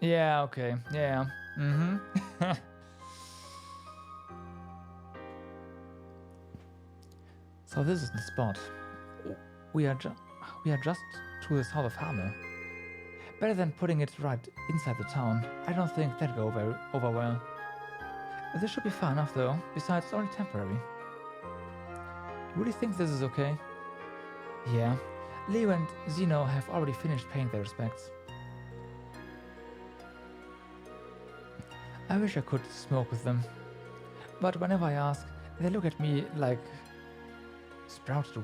Yeah. Okay. Yeah. So this is the spot. We are just to the south of Hamel. Better than putting it right inside the town. I don't think that'd go over well. This should be far enough though. Besides, it's only temporary. You really think this is okay? Yeah. Leo and Zeno have already finished paying their respects. I wish I could smoke with them. but whenever I ask, they look at me like sprouted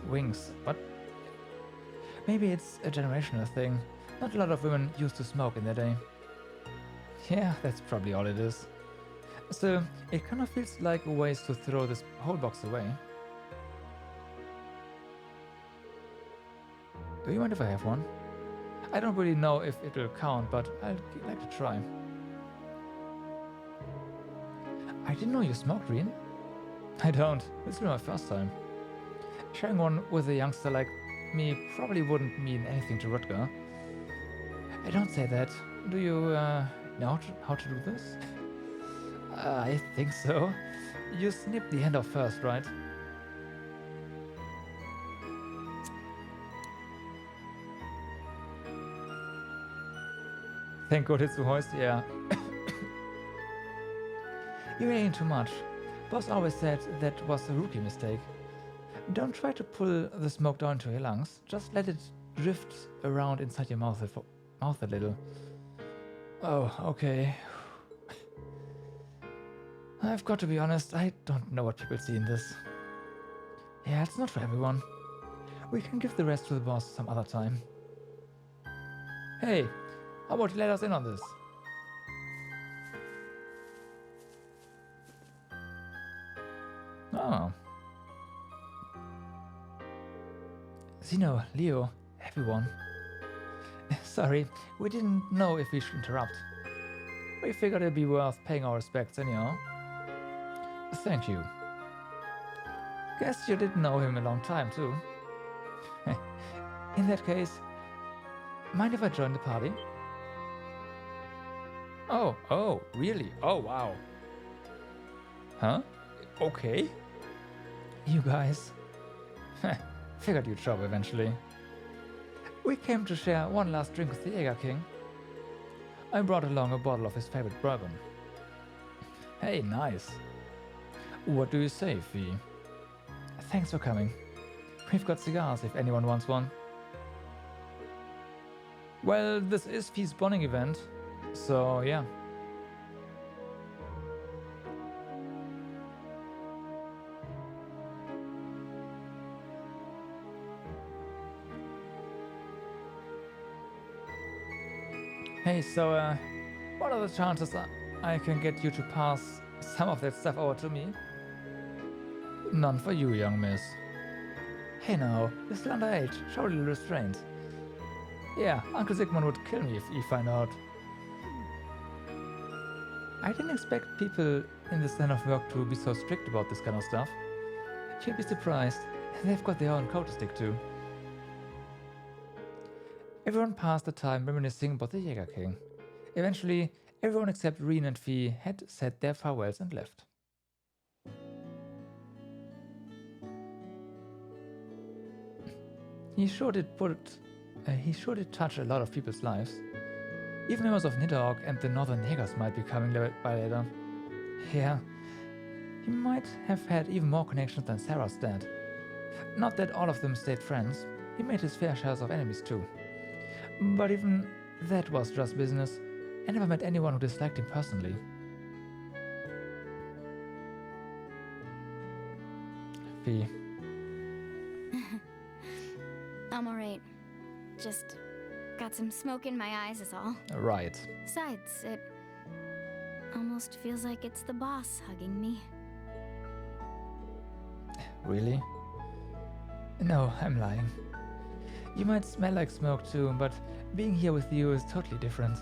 wings. But maybe it's a generational thing. Not a lot of women used to smoke in their day. Yeah, that's probably all it is. So it kind of feels like a waste to throw this whole box away. Do you mind if I have one? I don't really know if it will count, but I'd like to try. I didn't know you smoked, Reen. I don't. This will be my first time. Sharing one with a youngster like me probably wouldn't mean anything to Rutger. I don't say that. Do you know how to do this? I think so. You snip the end off first, right? Thank God it's a hoist, yeah. You're eating too much. Boss always said that was a rookie mistake. Don't try to pull the smoke down to your lungs. Just let it drift around inside your mouth a little. Oh, okay. I've got to be honest, I don't know what people see in this. Yeah, it's not for everyone. We can give the rest to the boss some other time. Hey, how about you let us in on this? Oh. Zeno, Leo, everyone. Sorry, we didn't know if we should interrupt. We figured it'd be worth paying our respects anyhow. Thank you. Guess you didn't know him a long time too. In that case, mind if I join the party? Oh, really? Oh, wow. Huh? Okay. You guys. Figured you'd show up eventually. We came to share one last drink with the Jäger King. I brought along a bottle of his favorite bourbon. Hey, nice. What do you say, Fee? Thanks for coming. We've got cigars if anyone wants one. Well, this is Fee's bonding event, so yeah. Hey, so what are the chances I can get you to pass some of that stuff over to me? None for you, young miss. Hey now, you're still underage. Show a little restraint. Yeah, Uncle Sigmund would kill me if he found out. I didn't expect people in this line of work to be so strict about this kind of stuff. You'd be surprised. They've got their own code to stick to. Everyone passed the time reminiscing about the Jäger King. Eventually, everyone except Reen and Fee had said their farewells and left. He sure did touch a lot of people's lives. Even members of Nidhogg and the Northern Jägers might be coming by later. Yeah, he might have had even more connections than Sarah's dad. Not that all of them stayed friends, he made his fair shares of enemies too. But even that was just business. I never met anyone who disliked him personally. Fee. I'm alright. Just got some smoke in my eyes is all. Right. Besides, it almost feels like it's the boss hugging me. Really? No, I'm lying. You might smell like smoke too, but being here with you is totally different.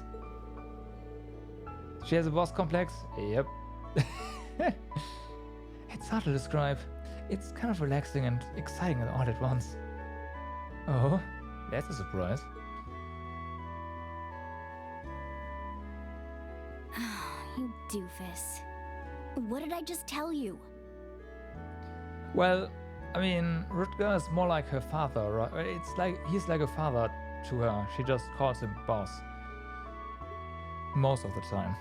She has a boss complex? Yep. It's hard to describe. It's kind of relaxing and exciting all at once. Oh, that's a surprise. You doofus. What did I just tell you? Well, I mean, Rutger is more like her father, right? It's like he's like a father to her. She just calls him boss. Most of the time.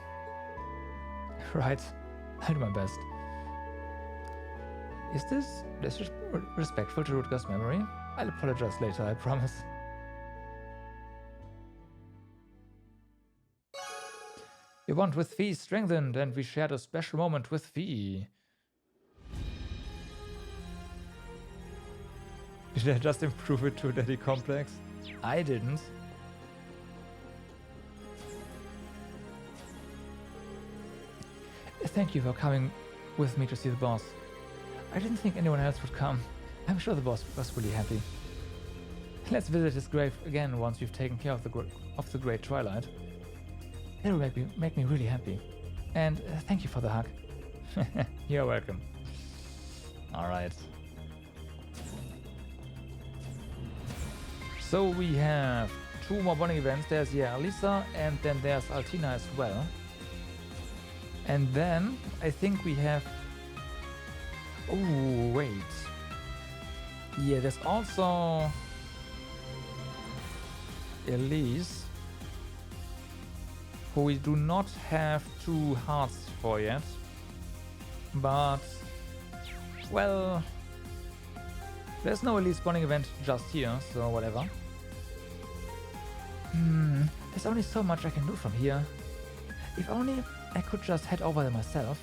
Right. I'll do my best. Is this disrespectful to Rutger's memory? I'll apologize later, I promise. Your bond with Fee strengthened, and we shared a special moment with Fee. Did I just improve it to a daddy complex? I didn't. Thank you for coming with me to see the boss. I didn't think anyone else would come. I'm sure the boss was really happy. Let's visit his grave again once you've taken care of the Great Twilight. That'll make me really happy. And thank you for the hug. You're welcome. Alright. So we have 2 more bonding events. There's Alisa, and then there's Altina as well. And then I think we have... Oh, wait. Yeah, there's also Elise, who we do not have 2 hearts for yet. But, well, there's no Elise bonding event just here, so whatever. There's only so much I can do from here. If only I could just head over there myself.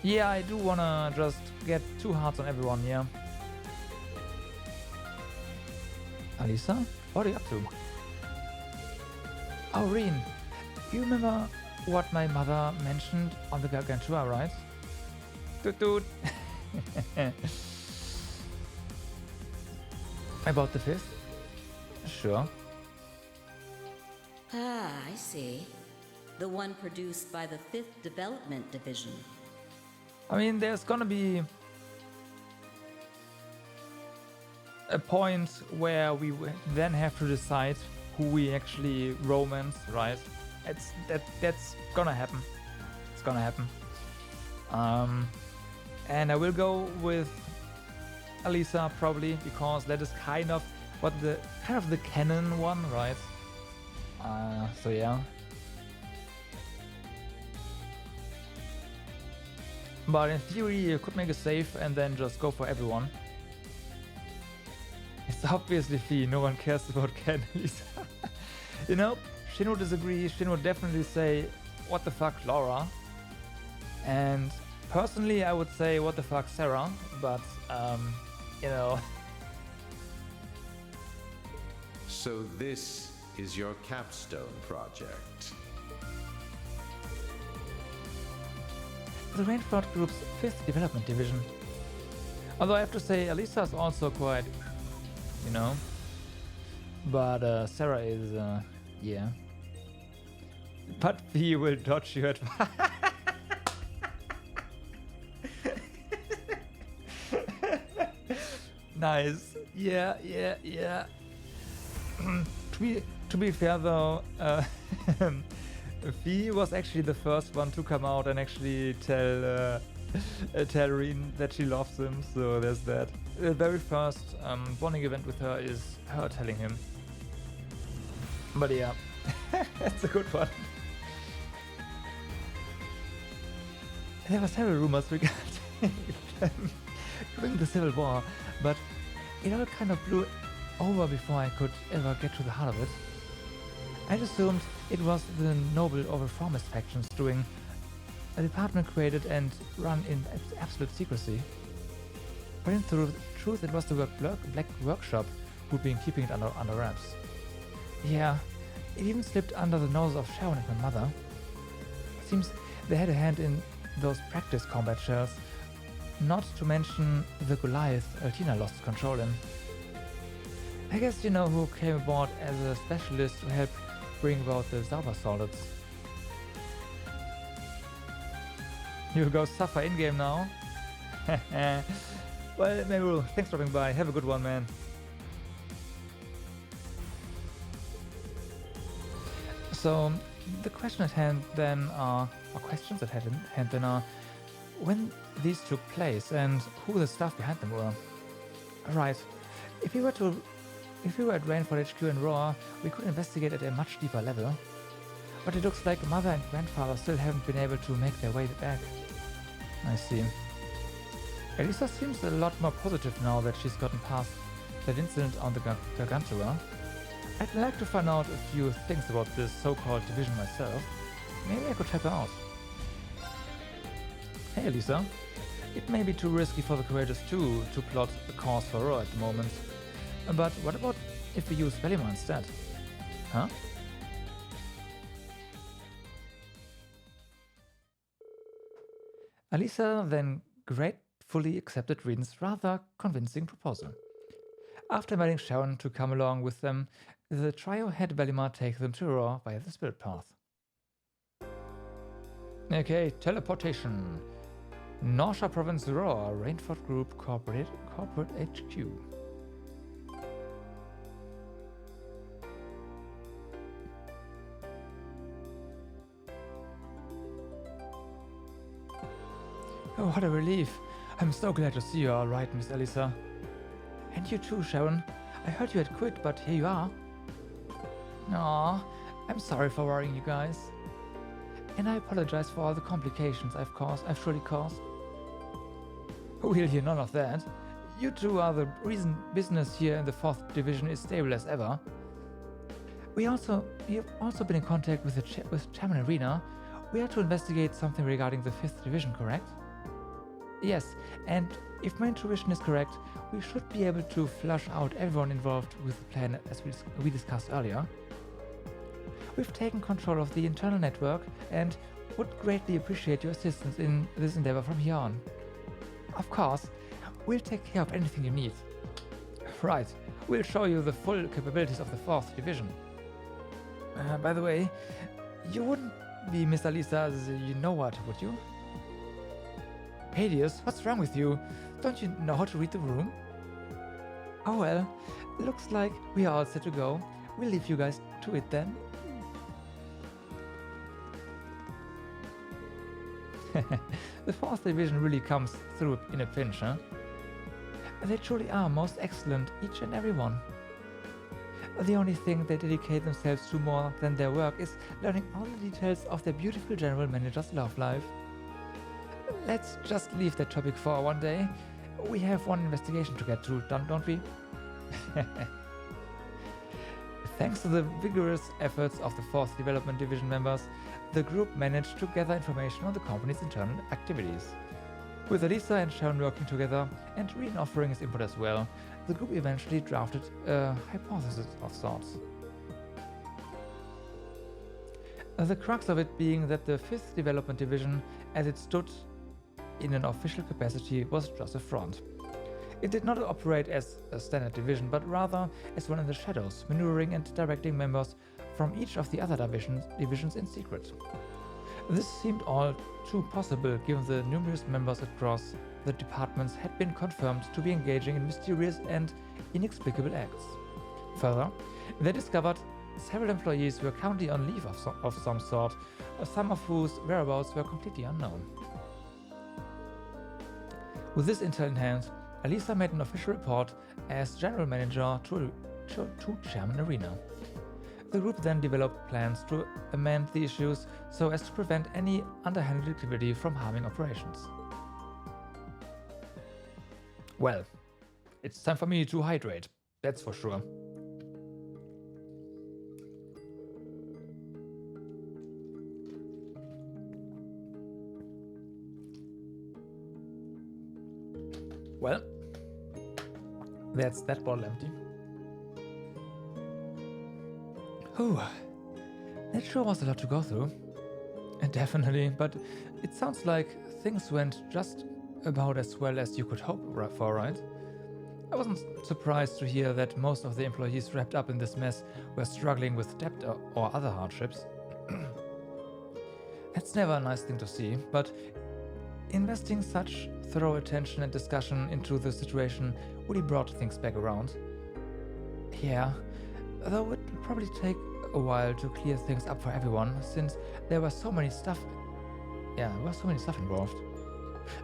Yeah, I do wanna just get 2 hearts on everyone, yeah. Alisa, what are you up to? Oh, Reen, you remember what my mother mentioned on the Gargantua, right? Toot toot. About the 5th? Sure. Ah, I see. The one produced by the 5th Development Division. I mean, there's gonna be a point where we then have to decide who we actually romance, right? That's gonna happen. It's gonna happen. And I will go with Alisa probably, because that is kind of what the canon one, right? So yeah. But in theory, you could make a save and then just go for everyone. It's obviously Fee, no one cares about Ken, Lisa. You know, Shin would disagree. Shin would definitely say, what the fuck, Laura? And personally, I would say, what the fuck, Sarah? But, you know. So this is your capstone project. The Rainford Group's 5th Development Division. Although I have to say, Alisa is also quite, you know. But Sarah is, yeah. But Fee will dodge you at... Nice. Yeah. To be fair though, Fee was actually the first one to come out and actually tell Reen that she loves him, so there's that. The very first bonding event with her is her telling him. But yeah, that's a good one. There were several rumors regarding the Civil War, but it all kind of blew over before I could ever get to the heart of it. I'd assumed it was the noble or reformist factions doing a department created and run in absolute secrecy. But in truth, it was the Black Workshop who'd been keeping it under wraps. Yeah, it even slipped under the nose of Sharon and my mother. Seems they had a hand in those practice combat shells, not to mention the Goliath Altina lost control in. I guess you know who came aboard as a specialist to help bring about the Zauber solids. You go suffer in-game now? Well, Merul, thanks for dropping by. Have a good one, man. So, the question at hand then are, or questions at hand then are, when these took place and who the staff behind them were. Right, if we were at Rainford HQ in Roar, we could investigate at a much deeper level. But it looks like Mother and Grandfather still haven't been able to make their way back. I see. Elisa seems a lot more positive now that she's gotten past that incident on the Gargantua. I'd like to find out a few things about this so-called division myself. Maybe I could help her out. Hey, Elisa. It may be too risky for the Courageous 2 to plot a cause for her at the moment. But what about if we use Valimar instead? Huh? Alisa then gratefully accepted Reden's rather convincing proposal. After inviting Sharon to come along with them, the trio had Valimar take them to Roar via the Spirit Path. Okay, teleportation. Norsha Province Roar, Rainford Group Corporate HQ. Oh, what a relief. I'm so glad to see you all right, Miss Elisa. And you too, Sharon. I heard you had quit, but here you are. Aw, I'm sorry for worrying you guys. And I apologize for all the complications I've surely caused. We'll hear none of that. You two are the reason business here in the 4th Division is stable as ever. We have also been in contact with Chairman Arena. We are to investigate something regarding the 5th Division, correct? Yes, and if my intuition is correct, we should be able to flush out everyone involved with the plan as we discussed earlier. We've taken control of the internal network and would greatly appreciate your assistance in this endeavor from here on. Of course, we'll take care of anything you need. Right, we'll show you the full capabilities of the 4th Division. By the way, you wouldn't be Mr. Lisa's you-know-what, would you? Hades, what's wrong with you? Don't you know how to read the room? Oh well, looks like we are all set to go. We'll leave you guys to it then. The 4th Division really comes through in a pinch, huh? They truly are most excellent, each and every one. The only thing they dedicate themselves to more than their work is learning all the details of their beautiful general manager's love life. Let's just leave that topic for one day. We have one investigation to get through, don't we? Thanks to the vigorous efforts of the 4th Development Division members, the group managed to gather information on the company's internal activities. With Elisa and Sharon working together and Reen offering his input as well, the group eventually drafted a hypothesis of sorts. The crux of it being that the 5th Development Division, as it stood in an official capacity, was just a front. It did not operate as a standard division, but rather as one in the shadows, maneuvering and directing members from each of the other divisions in secret. This seemed all too possible given the numerous members across the departments had been confirmed to be engaging in mysterious and inexplicable acts. Further, they discovered several employees were currently on leave of some sort, some of whose whereabouts were completely unknown. With this intel in hand, Elisa made an official report as general manager to Chairman Arena. The group then developed plans to amend the issues so as to prevent any underhanded activity from harming operations. Well, it's time for me to hydrate, that's for sure. Well, that's that bottle empty. Whew, that sure was a lot to go through. Definitely, but it sounds like things went just about as well as you could hope for, right? I wasn't surprised to hear that most of the employees wrapped up in this mess were struggling with debt or other hardships. That's never a nice thing to see, but investing such thorough attention and discussion into the situation really brought things back around. Yeah, though it would probably take a while to clear things up for everyone, since there was so many stuff involved.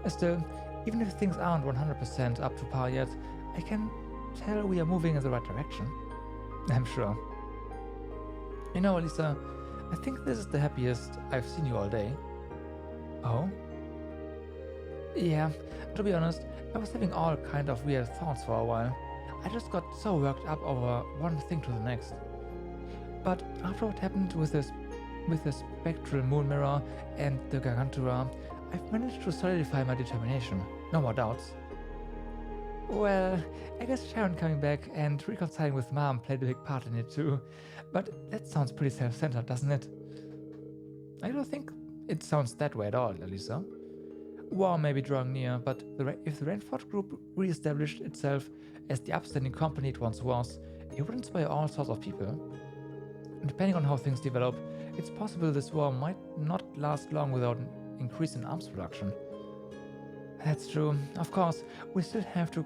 Still, even if things aren't 100% up to par yet, I can tell we are moving in the right direction. I'm sure. You know, Elisa, I think this is the happiest I've seen you all day. Oh? Yeah, to be honest, I was having all kind of weird thoughts for a while. I just got so worked up over one thing to the next. But after what happened with the spectral moon mirror and the Gargantua, I've managed to solidify my determination. No more doubts. Well, I guess Sharon coming back and reconciling with Mom played a big part in it too. But that sounds pretty self-centered, doesn't it? I don't think it sounds that way at all, Elisa. War may be drawing near, but if the Rainford Group re-established itself as the upstanding company it once was, it would inspire all sorts of people. And depending on how things develop, it's possible this war might not last long without an increase in arms production. That's true. Of course, we still have to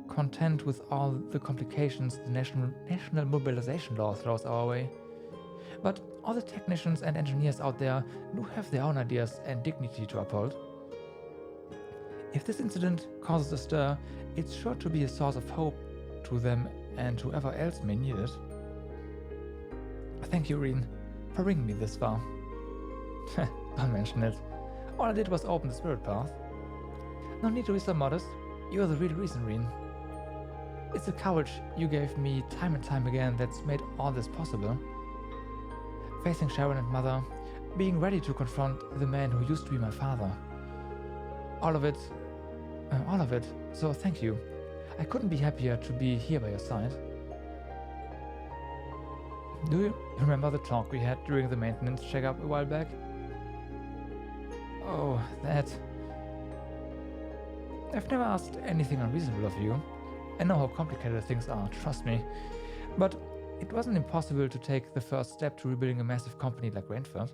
contend with all the complications the national mobilization law throws our way. But all the technicians and engineers out there do have their own ideas and dignity to uphold. If this incident causes a stir, it's sure to be a source of hope to them and whoever else may need it. Thank you, Reen, for bringing me this far. Don't mention it. All I did was open the spirit path. No need to be so modest. You're the real reason, Reen. It's the courage you gave me time and time again that's made all this possible. Facing Sharon and Mother, being ready to confront the man who used to be my father. All of it. So thank you. I couldn't be happier to be here by your side. Do you remember the talk we had during the maintenance checkup a while back? Oh, that. I've never asked anything unreasonable of you. I know how complicated things are, trust me. But it wasn't impossible to take the first step to rebuilding a massive company like Rainford.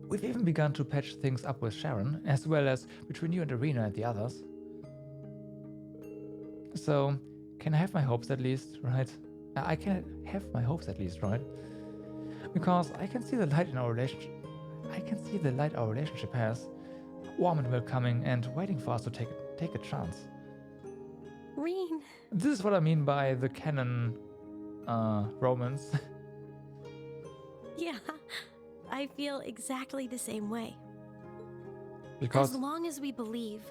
We've even begun to patch things up with Sharon, as well as between you and Arena and the others. So, can I have my hopes at least, right? I can have my hopes at least, right? Because I can see the light in our relationship. I can see the light our relationship has, warm and welcoming, and waiting for us to take a chance. Reen. This is what I mean by the canon romance. Yeah, I feel exactly the same way. Because as long as we believe,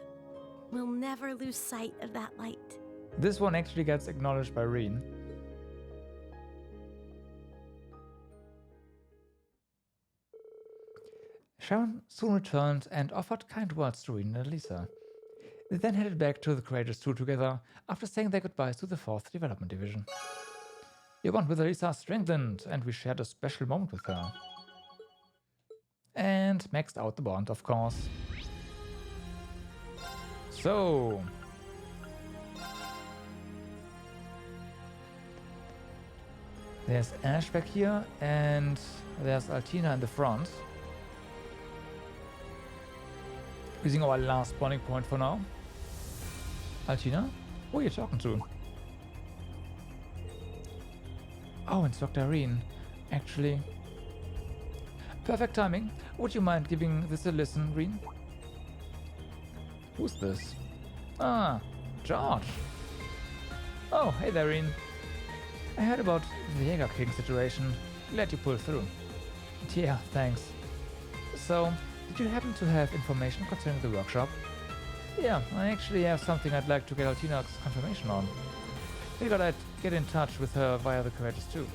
we'll never lose sight of that light. this one actually gets acknowledged by Reen. Sharon soon returned and offered kind words to Reen and Elisa. They then headed back to the Courageous 2 together after saying their goodbyes to the 4th Development Division. Your bond with Elisa strengthened, and we shared a special moment with her. And maxed out the bond, of course. So... there's Ash back here, and there's Altina in the front. Using our last spawning point for now. Altina? Who are you talking to? Oh, it's Dr. Reen. Actually. Perfect timing. Would you mind giving this a listen, Reen? Who's this? Ah, George. Oh, hey there, Reen. I heard about the Jaeger King situation. Glad you pulled through. Yeah, thanks. So, did you happen to have information concerning the workshop? Yeah, I actually have something I'd like to get Altina's confirmation on. Figured I'd get in touch with her via the Courageous 2.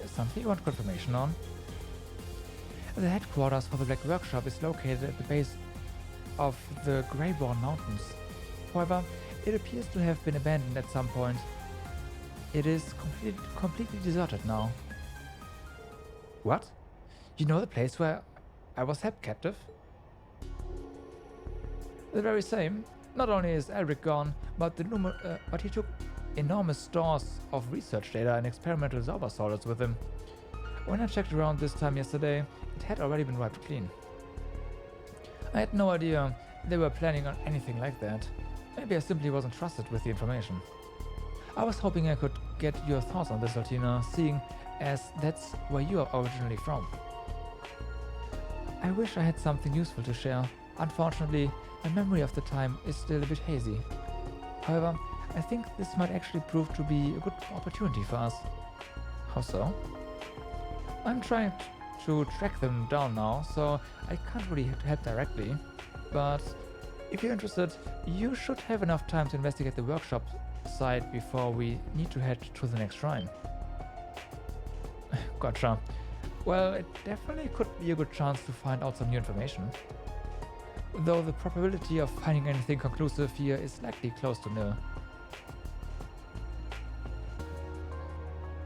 Something you want confirmation on? The headquarters for the Black Workshop is located at the base of the Greyborn Mountains. However, it appears to have been abandoned at some point. It is completely deserted now. What? You know the place where I was held captive? The very same. Not only is Elric gone, but he took enormous stores of research data and experimental Zauber solids with him. When I checked around this time yesterday, it had already been wiped clean. I had no idea they were planning on anything like that. Maybe I simply wasn't trusted with the information. I was hoping I could get your thoughts on this, Altina, seeing as that's where you are originally from. I wish I had something useful to share. Unfortunately, my memory of the time is still a bit hazy. However, I think this might actually prove to be a good opportunity for us. How so? I'm trying to track them down now, so I can't really help directly. But if you're interested, you should have enough time to investigate the workshop site before we need to head to the next shrine. Gotcha. Well, it definitely could be a good chance to find out some new information. Though the probability of finding anything conclusive here is likely close to nil.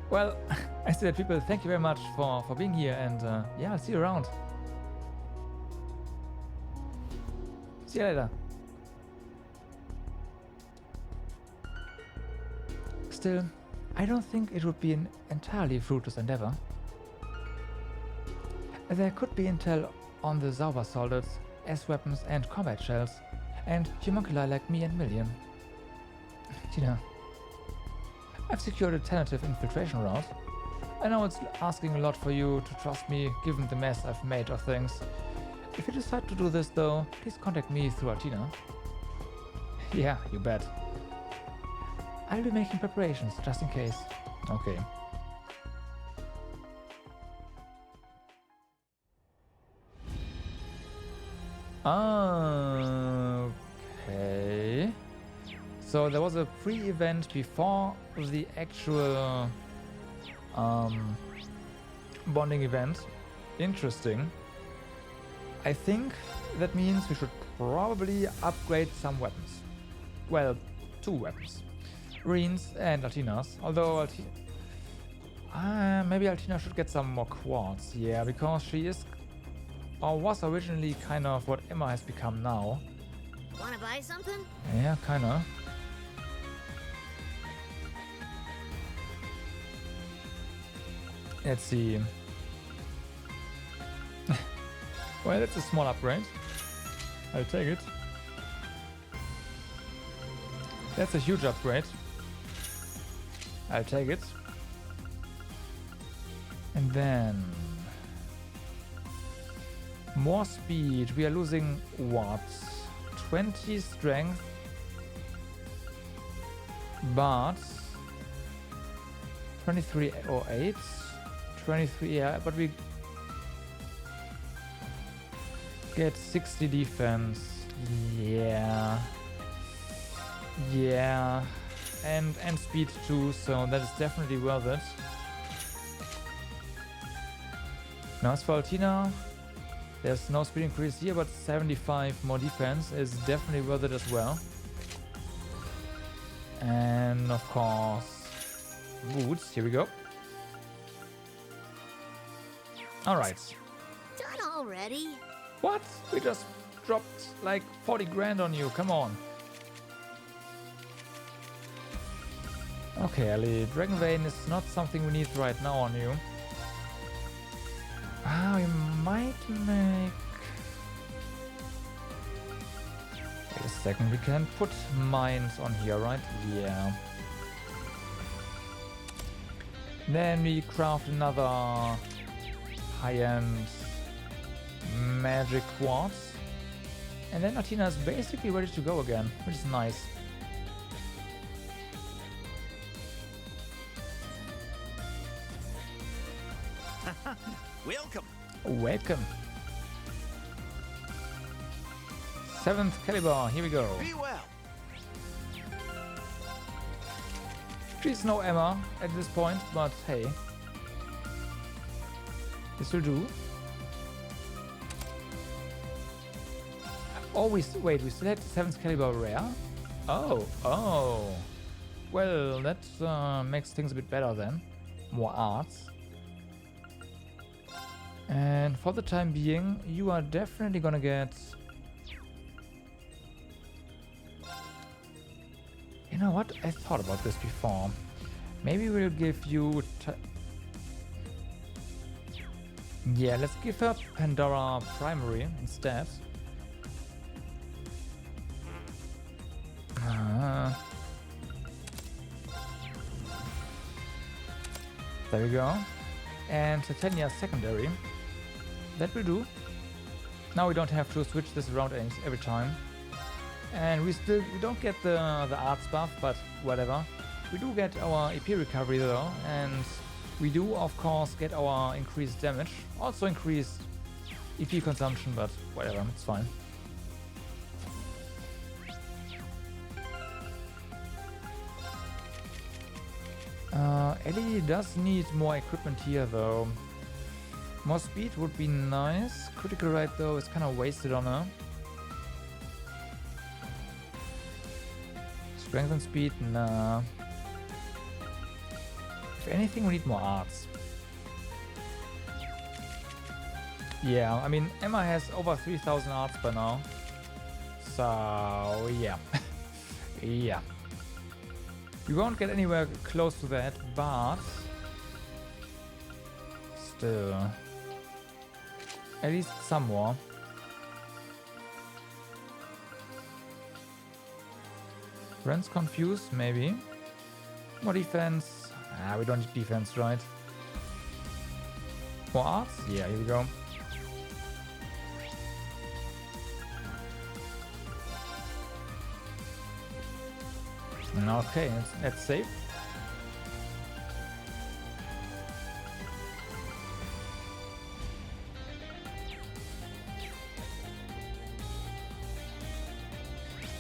Well, I see that people, thank you very much for being here, and yeah, I'll see you around. See you later. Still, I don't think it would be an entirely fruitless endeavor. There could be intel on the Zauber soldiers, S-weapons and combat shells, and homunculi like me and Million. Tina, I've secured a tentative infiltration route. I know it's asking a lot for you to trust me, given the mess I've made of things. If you decide to do this though, please contact me through Altina. Yeah, you bet. I'll be making preparations, just in case. Okay. Okay. So there was a pre-event before the actual bonding event. Interesting. I think that means we should probably upgrade some weapons. Well, 2 weapons. Reen's and Altina's. Although maybe Altina should get some more quartz. Yeah, because she is or was originally kind of what Emma has become now. Wanna buy something? Yeah, kinda. Let's see. Well, it's a small upgrade. I'll take it. That's a huge upgrade. I'll take it. And then more speed. We are losing what? 20 strength. But 23 or 8. 23, yeah, but we get 60 defense. Yeah. Yeah. And speed too, so that is definitely worth it. Now as for Altina, there's no speed increase here, but 75 more defense is definitely worth it as well. And of course, boots, here we go. Alright. Done already? What? We just dropped like 40 grand on you, come on. Okay, Ellie, Dragon Vein is not something we need right now on you. Ah, we might make... Wait a second, we can put mines on here, right? Yeah. Then we craft another high-end magic quartz. And then Altina is basically ready to go again, which is nice. Welcome. Welcome. 7th caliber, here we go. Be well. She's no Emma at this point, but hey. This will do. Oh, wait, we still had 7th caliber rare? Oh. Well, that makes things a bit better then. More arts. And for the time being, you are definitely gonna get... You know what? I thought about this before. Maybe we'll give you... Yeah, let's give her Pandora Primary instead. There we go. And Titania Secondary. That will do. Now we don't have to switch this around every time. And we don't get the arts buff, but whatever. We do get our EP recovery though, and we do of course get our increased damage. Also increased EP consumption, but whatever, it's fine. Ellie does need more equipment here though. More speed would be nice. Critical rate though is kind of wasted on her. Strength and speed, nah. If anything, we need more arts. Yeah, I mean, Emma has over 3,000 arts by now. So, yeah. Yeah. You won't get anywhere close to that, but still. At least some more. Friends confused, maybe. More defense. Ah, we don't need defense, right? More arts? Yeah, here we go. Okay, that's safe.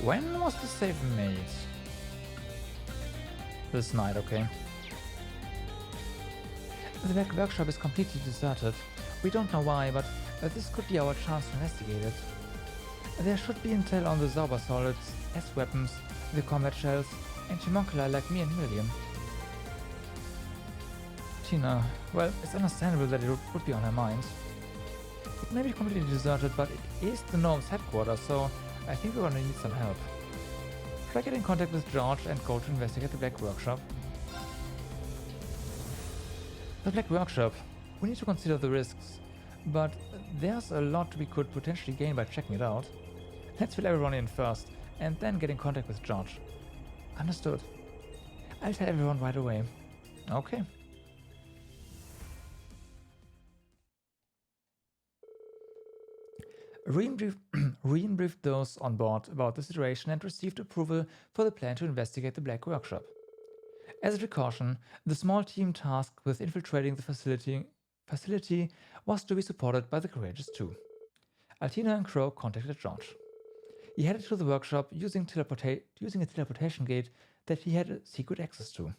When was the save made? This night, okay. The back workshop is completely deserted. We don't know why, but this could be our chance to investigate it. There should be intel on the Zauber solids, S-weapons, the combat shells, and homunculi like me and Milliam. Tina, well, it's understandable that it would be on her mind. It may be completely deserted, but it is the Gnome's headquarters, so I think we're gonna need some help. Should I get in contact with George and go to investigate the Black Workshop? The Black Workshop. We need to consider the risks, but there's a lot we could potentially gain by checking it out. Let's fill everyone in first, and then get in contact with George. Understood. I'll tell everyone right away. Okay. Rien briefed those on board about the situation and received approval for the plan to investigate the Black Workshop. As a precaution, the small team tasked with infiltrating the facility was to be supported by the Courageous too. Altina and Crow contacted George. He headed to the workshop using a teleportation gate that he had secret access to.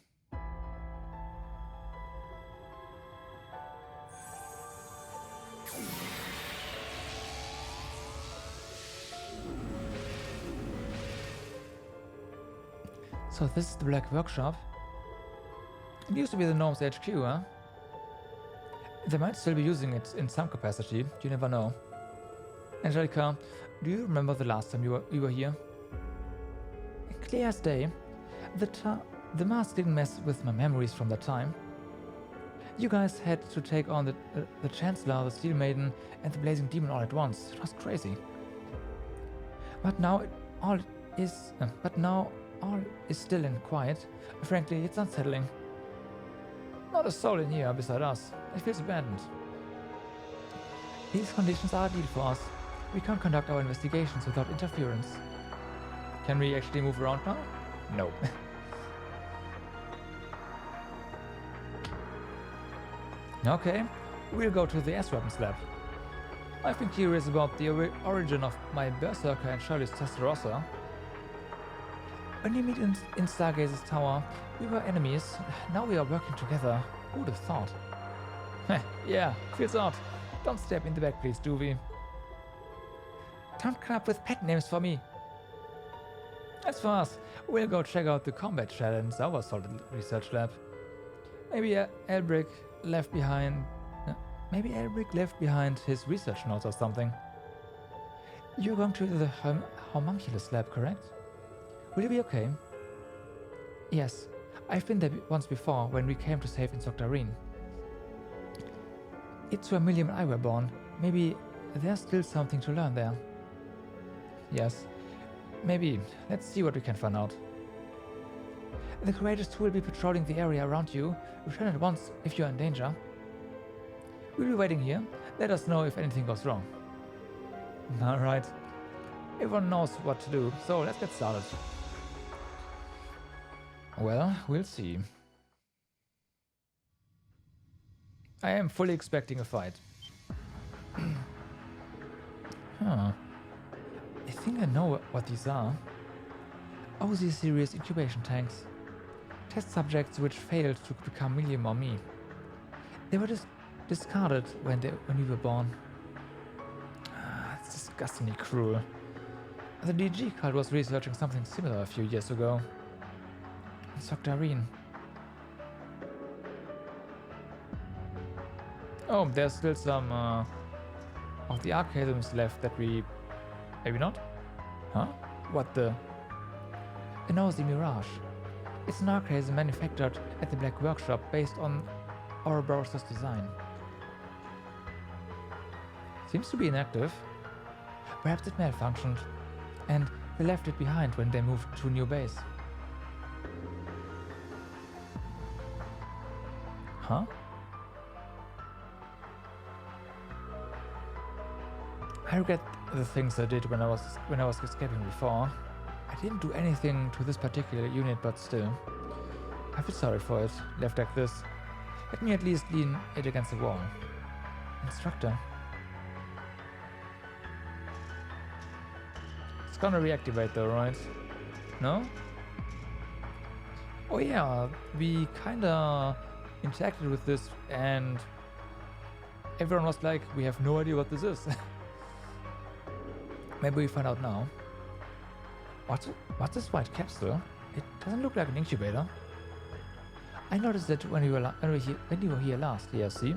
So this is the Black Workshop. It used to be the Gnome's HQ, huh? They might still be using it in some capacity, you never know. Angelica, do you remember the last time we were here? Clear as day. The mask didn't mess with my memories from that time. You guys had to take on the Chancellor, the Steel Maiden, and the Blazing Demon all at once. It was crazy. But now all is still and quiet. Frankly, it's unsettling. Not a soul in here beside us. It feels abandoned. These conditions are ideal for us. We can't conduct our investigations without interference. Can we actually move around now? No. Okay, we'll go to the S-Weapons lab. I've been curious about the origin of my Berserker and Shirley's Testarossa. When we meet in Stargaze's tower, we were enemies. Now we are working together. Who'd have thought? Yeah, feels odd. Don't step in the back, please, Doovie. Don't come up with pet names for me. As for us, we'll go check out the combat shell and Zauber Solid research lab. Maybe Elbrick left behind his research notes or something. You're going to the homunculus lab, correct? Will you be okay? Yes, I've been there once before when we came to save Insoctarine. It's where Milliam and I were born. Maybe there's still something to learn there. Yes, maybe. Let's see what we can find out. The Courageous 2 will be patrolling the area around you. Return at once if you're in danger. We'll be waiting here. Let us know if anything goes wrong. Alright. Everyone knows what to do, so let's get started. Well, we'll see. I am fully expecting a fight. Huh. I think I know what these are. OZ series incubation tanks. test subjects which failed to become William or me. They were just discarded when we were born. It's disgustingly cruel. The DG cult was researching something similar a few years ago. Soctarine. Oh, there's still some of the archaisms left that we... Maybe not? Huh? What the... A nosy mirage. It's an archaism manufactured at the Black Workshop based on Ouroboros's design. Seems to be inactive. Perhaps it malfunctioned, and they left it behind when they moved to a new base. Huh? I regret the things I did when I was escaping before. I didn't do anything to this particular unit, but still. I feel sorry for it, left like this. Let me at least lean it against the wall. Instructor. It's gonna reactivate though, right? No? Oh yeah, we kinda interacted with this and everyone was like, we have no idea what this is. Maybe we find out now. What's this white capsule? It doesn't look like an incubator. I noticed it when you were here last, see?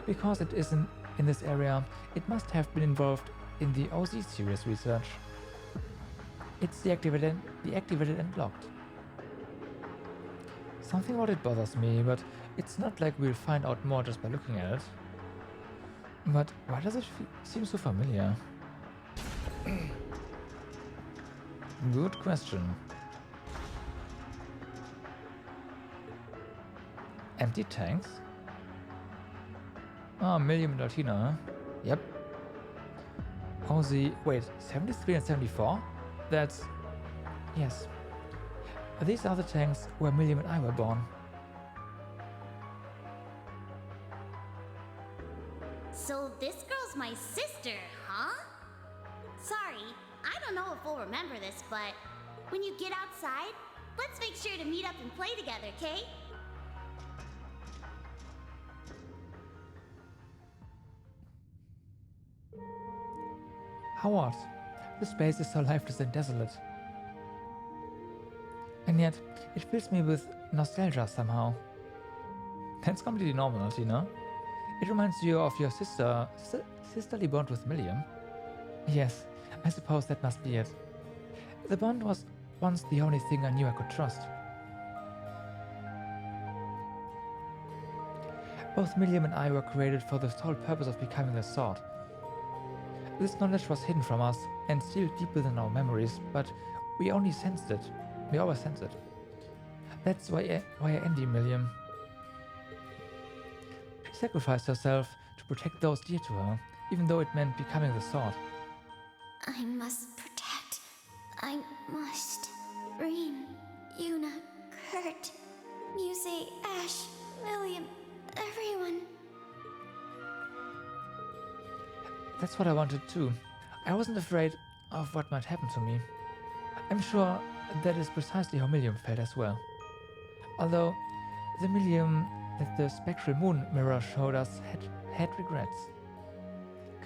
Because it isn't in this area, it must have been involved in the OZ series research. It's deactivated and blocked. Something about it bothers me, but it's not like we'll find out more just by looking at it. But why does it seem so familiar? Good question. Empty tanks? Ah, Milliam and Altina, huh? Yep. OZ, wait, 73 and 74? That's... yes. These are the tanks where Milliam and I were born. So this girl's my sister, huh? Sorry, I don't know if we'll remember this, but when you get outside, let's make sure to meet up and play together, okay? How odd. This space is so lifeless and desolate. And yet, it fills me with nostalgia somehow. That's completely normal, Altina. It reminds you of your sisterly bond with Milliam. Yes, I suppose that must be it. The bond was once the only thing I knew I could trust. Both Milliam and I were created for the sole purpose of becoming the sword. This knowledge was hidden from us and still deep within our memories, but we only sensed it. We always sensed it. That's why I envy Milliam. She sacrificed herself to protect those dear to her, even though it meant becoming the sword. I must protect. I must. Rean, Yuna, Kurt, Muse, Ash, William, everyone. That's what I wanted too. I wasn't afraid of what might happen to me. I'm sure that is precisely how Milliam felt as well. Although the Milliam that the spectral moon mirror showed us had regrets.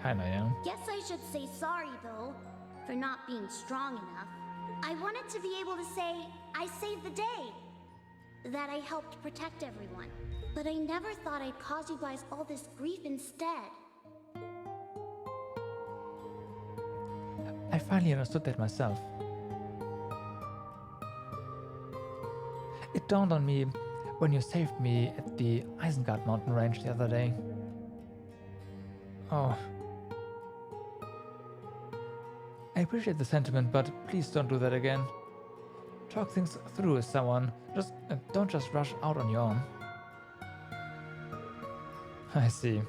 Kinda, yeah. Guess I should say sorry, though, for not being strong enough. I wanted to be able to say, I saved the day. That I helped protect everyone. But I never thought I'd cause you guys all this grief instead. I finally understood that myself. It dawned on me when you saved me at the Isengard mountain range the other day. Oh. I appreciate the sentiment, but please don't do that again. Talk things through with someone. Don't just rush out on your own. I see.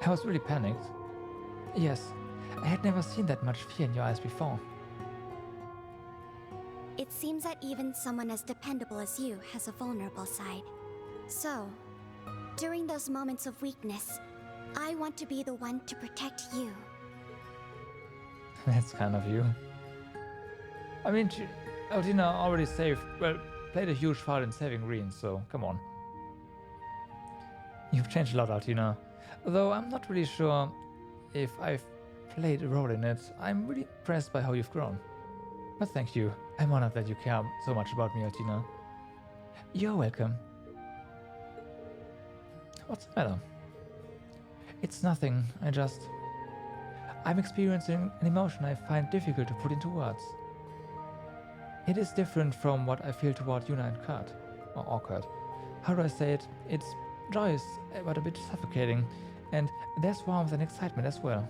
I was really panicked. Yes, I had never seen that much fear in your eyes before. It seems that even someone as dependable as you has a vulnerable side. So, during those moments of weakness, I want to be the one to protect you. That's kind of you. I mean, Altina already saved, well, played a huge part in saving Green, so come on. You've changed a lot, Altina. Though I'm not really sure if I've played a role in it. I'm really impressed by how you've grown. But thank you. I'm honored that you care so much about me, Altina. You're welcome. What's the matter? It's nothing. I'm experiencing an emotion I find difficult to put into words. It is different from what I feel toward Yuna and Kurt. Or Kurt. How do I say it? It's joyous, but a bit suffocating. And there's warmth and excitement as well.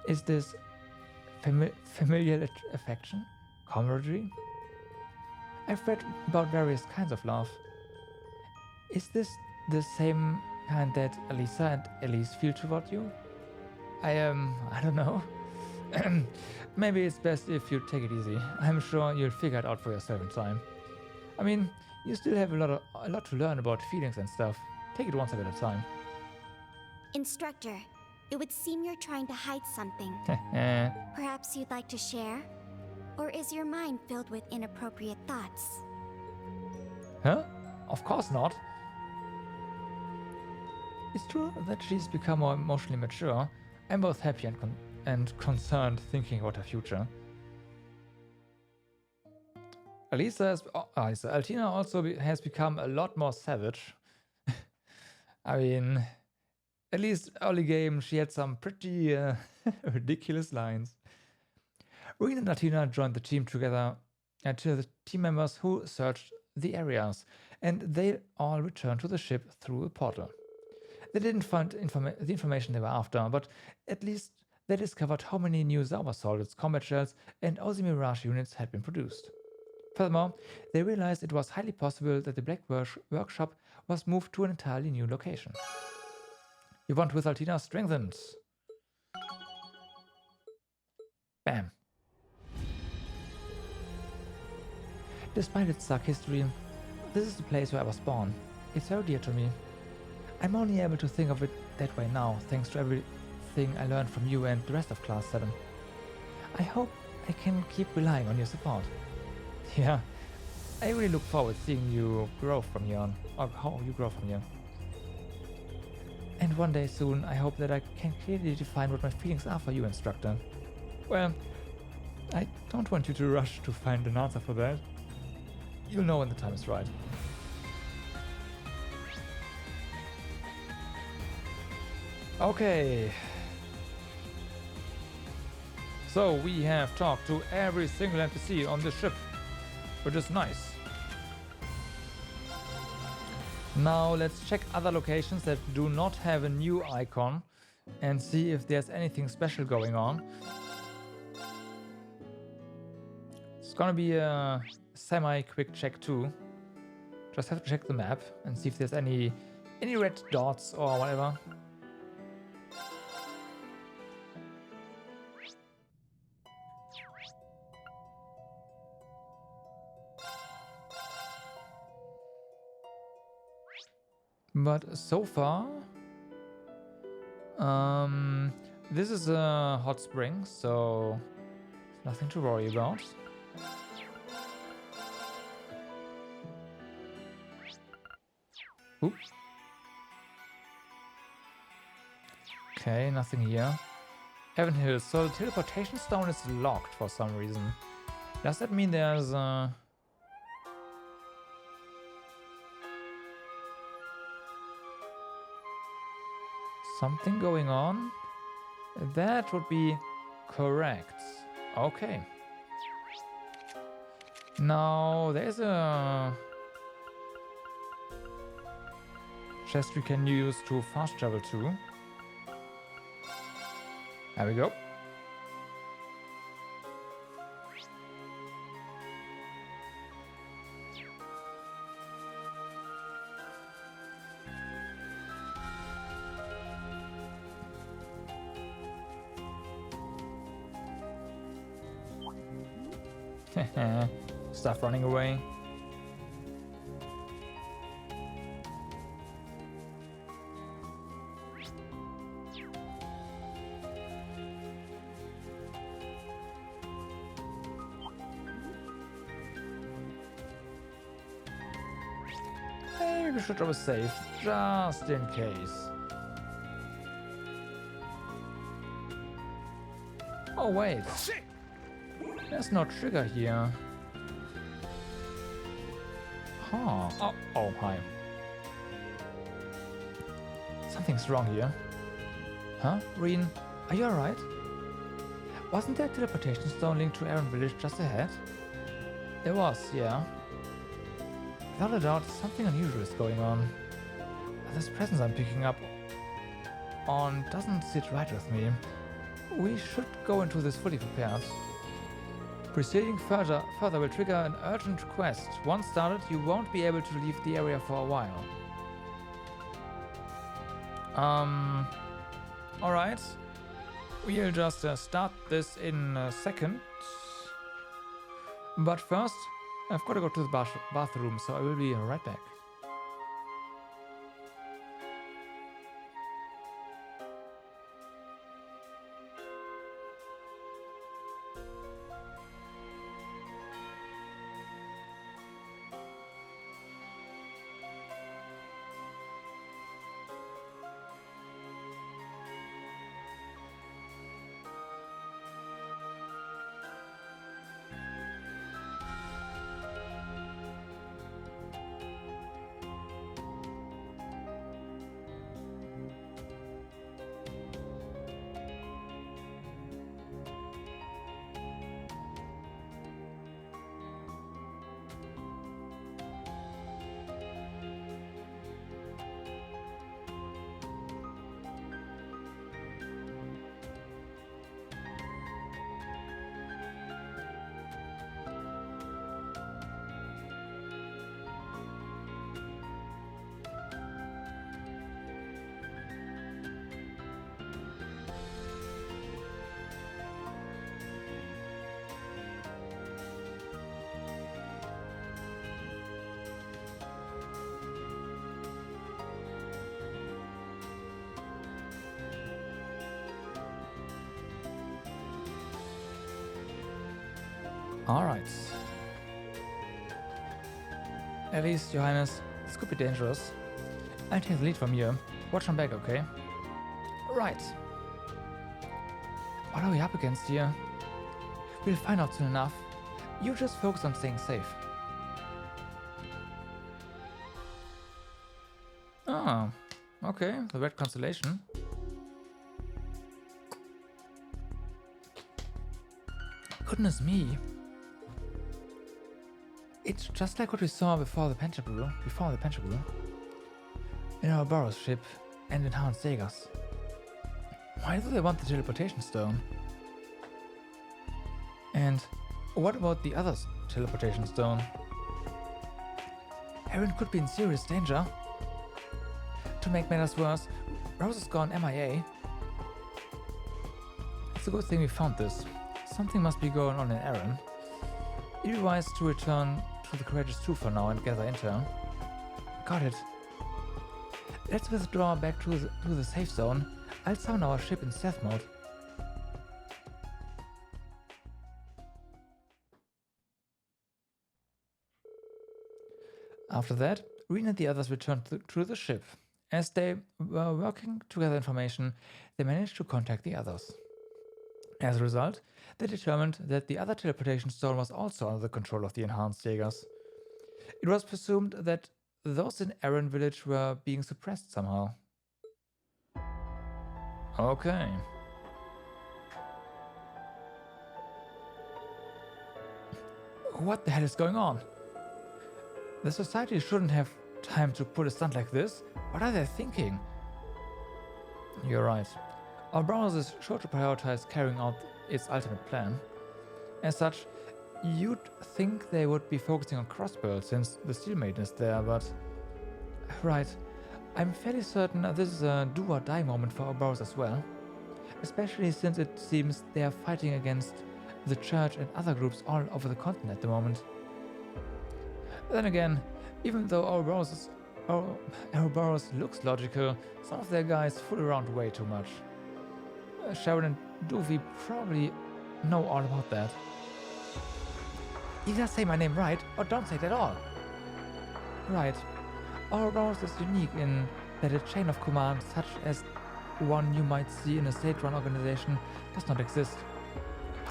Is this familial affection? Camaraderie? I've read about various kinds of love. Is this the same kind that Alisa and Elise feel toward you? I don't know. Maybe it's best if you take it easy. I'm sure you'll figure it out for yourself in time. I mean, you still have a lot to learn about feelings and stuff. Take it one step at a time. Instructor, it would seem you're trying to hide something. Perhaps you'd like to share? Or is your mind filled with inappropriate thoughts? Huh? Of course not. It's true that she's become more emotionally mature. I'm both happy and concerned thinking about her future. Altina also has become a lot more savage. I mean, at least early game she had some pretty ridiculous lines. Rin and Altina joined the team together to the team members who searched the areas, and they all returned to the ship through a portal. They didn't find the information they were after, but at least they discovered how many new Zauber Soldiers, combat shells, and Aussie Mirage units had been produced. Furthermore, they realized it was highly possible that the Black Workshop was moved to an entirely new location. Your bond with Altina strengthened. Bam. Despite its dark history, this is the place where I was born. It's very dear to me. I'm only able to think of it that way now, thanks to everything I learned from you and the rest of Class 7. I hope I can keep relying on your support. Yeah, I really look forward to seeing you grow from here on, or how you grow from here. And one day soon, I hope that I can clearly define what my feelings are for you, Instructor. Well, I don't want you to rush to find an answer for that. You'll know when the time is right. Okay. So we have talked to every single NPC on this ship, which is nice. Now let's check other locations that do not have a new icon and see if there's anything special going on. It's gonna be a semi-quick check too. Just have to check the map and see if there's any red dots or whatever. But so far, this is a hot spring, so nothing to worry about. Oop. Okay, nothing here. Evan Hills, so the teleportation stone is locked for some reason. Does that mean there's something going on? That would be correct. Okay. Now there's a chest we can use to fast travel to. There we go. Stuff running away. maybe we should always save, just in case. Oh wait, Shit! there's no trigger here. Huh. Oh, hi. Something's wrong here. Huh? Reen, are you alright? Wasn't there a teleportation stone linked to Aaron Village just ahead? There was, yeah. Without a doubt, something unusual is going on. This presence I'm picking up on doesn't sit right with me. We should go into this fully prepared. Proceeding further will trigger an urgent quest. Once started, you won't be able to leave the area for a while. Alright. We'll just start this in a second. But first, I've got to go to the bathroom, so I will be right back. Alright. At least, Your Highness, this could be dangerous. I'll take the lead from here. Watch my back, okay? Right. What are we up against here? We'll find out soon enough. You just focus on staying safe. Ah, okay, the Red Constellation. Goodness me. It's just like what we saw before the Pentacle. In our Boros ship and in Hans Jaegers. Why do they want the teleportation stone? And what about the other teleportation stone? Aaron could be in serious danger. To make matters worse, Rose has gone MIA. It's a good thing we found this. Something must be going on in Aaron. It'd be wise to return to the Courageous 2 for now and gather intel. Got it. Let's withdraw back to the safe zone. I'll summon our ship in stealth mode. After that, Reen and the others returned to the ship. As they were working to gather information, they managed to contact the others. As a result, they determined that the other teleportation stone was also under the control of the enhanced Jaegers. It was presumed that those in Aaron Village were being suppressed somehow. Okay. What the hell is going on? The society shouldn't have time to pull a stunt like this. What are they thinking? You're right. Our browser is sure to prioritize carrying out its ultimate plan. As such, you'd think they would be focusing on Crossbow since the Steel Maiden is there, but... Right. I'm fairly certain this is a do-or-die moment for our brows as well. Especially since it seems they are fighting against the Church and other groups all over the continent at the moment. Then again, even though Ouroboros looks logical, some of their guys fool around way too much. Sharon and Doofy probably know all about that. Either say my name right, or don't say it at all. Right. Ouroboros is unique in that a chain of command such as one you might see in a state-run organization does not exist.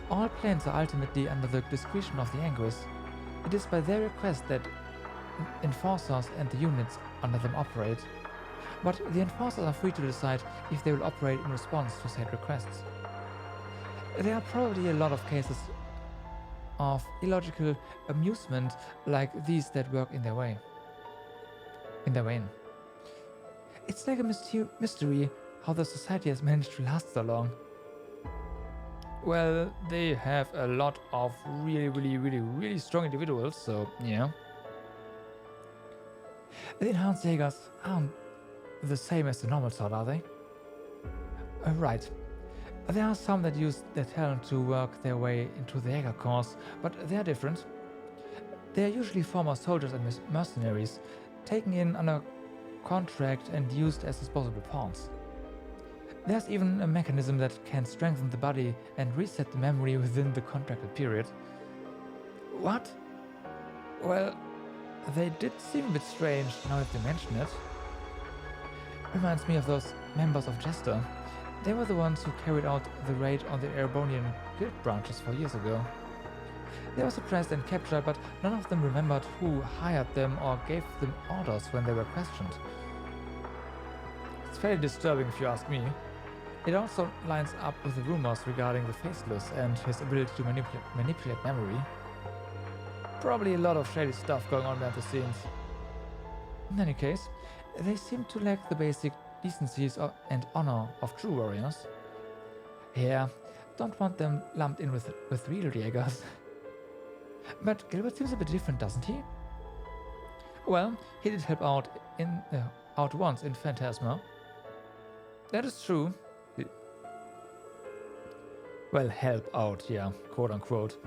All planes are ultimately under the discretion of the Anguis. It is by their request that enforcers and the units under them operate. But the enforcers are free to decide if they will operate in response to said requests. There are probably a lot of cases of illogical amusement like these that work in their way. It's like a mystery how the society has managed to last so long. Well, they have a lot of really strong individuals, so yeah. The enhanced Jaegers aren't the same as the normal sort, are they? Right. There are some that use their talent to work their way into the Jaeger Corps, but they are different. They are usually former soldiers and mercenaries, taken in under contract and used as disposable pawns. There's even a mechanism that can strengthen the body and reset the memory within the contracted period. What? Well, they did seem a bit strange now that you mention it. Reminds me of those members of Jester. They were the ones who carried out the raid on the Erebonian guild branches 4 years ago. They were suppressed and captured, but none of them remembered who hired them or gave them orders when they were questioned. It's fairly disturbing if you ask me. It also lines up with the rumors regarding the Faceless and his ability to manipulate memory. Probably a lot of shady stuff going on behind the scenes. In any case, they seem to lack the basic decencies and honor of true warriors. Yeah, don't want them lumped in with real Jaegers. But Gilbert seems a bit different, doesn't he? Well, he did help out once in Phantasma. That is true. Well, help out, yeah, quote unquote.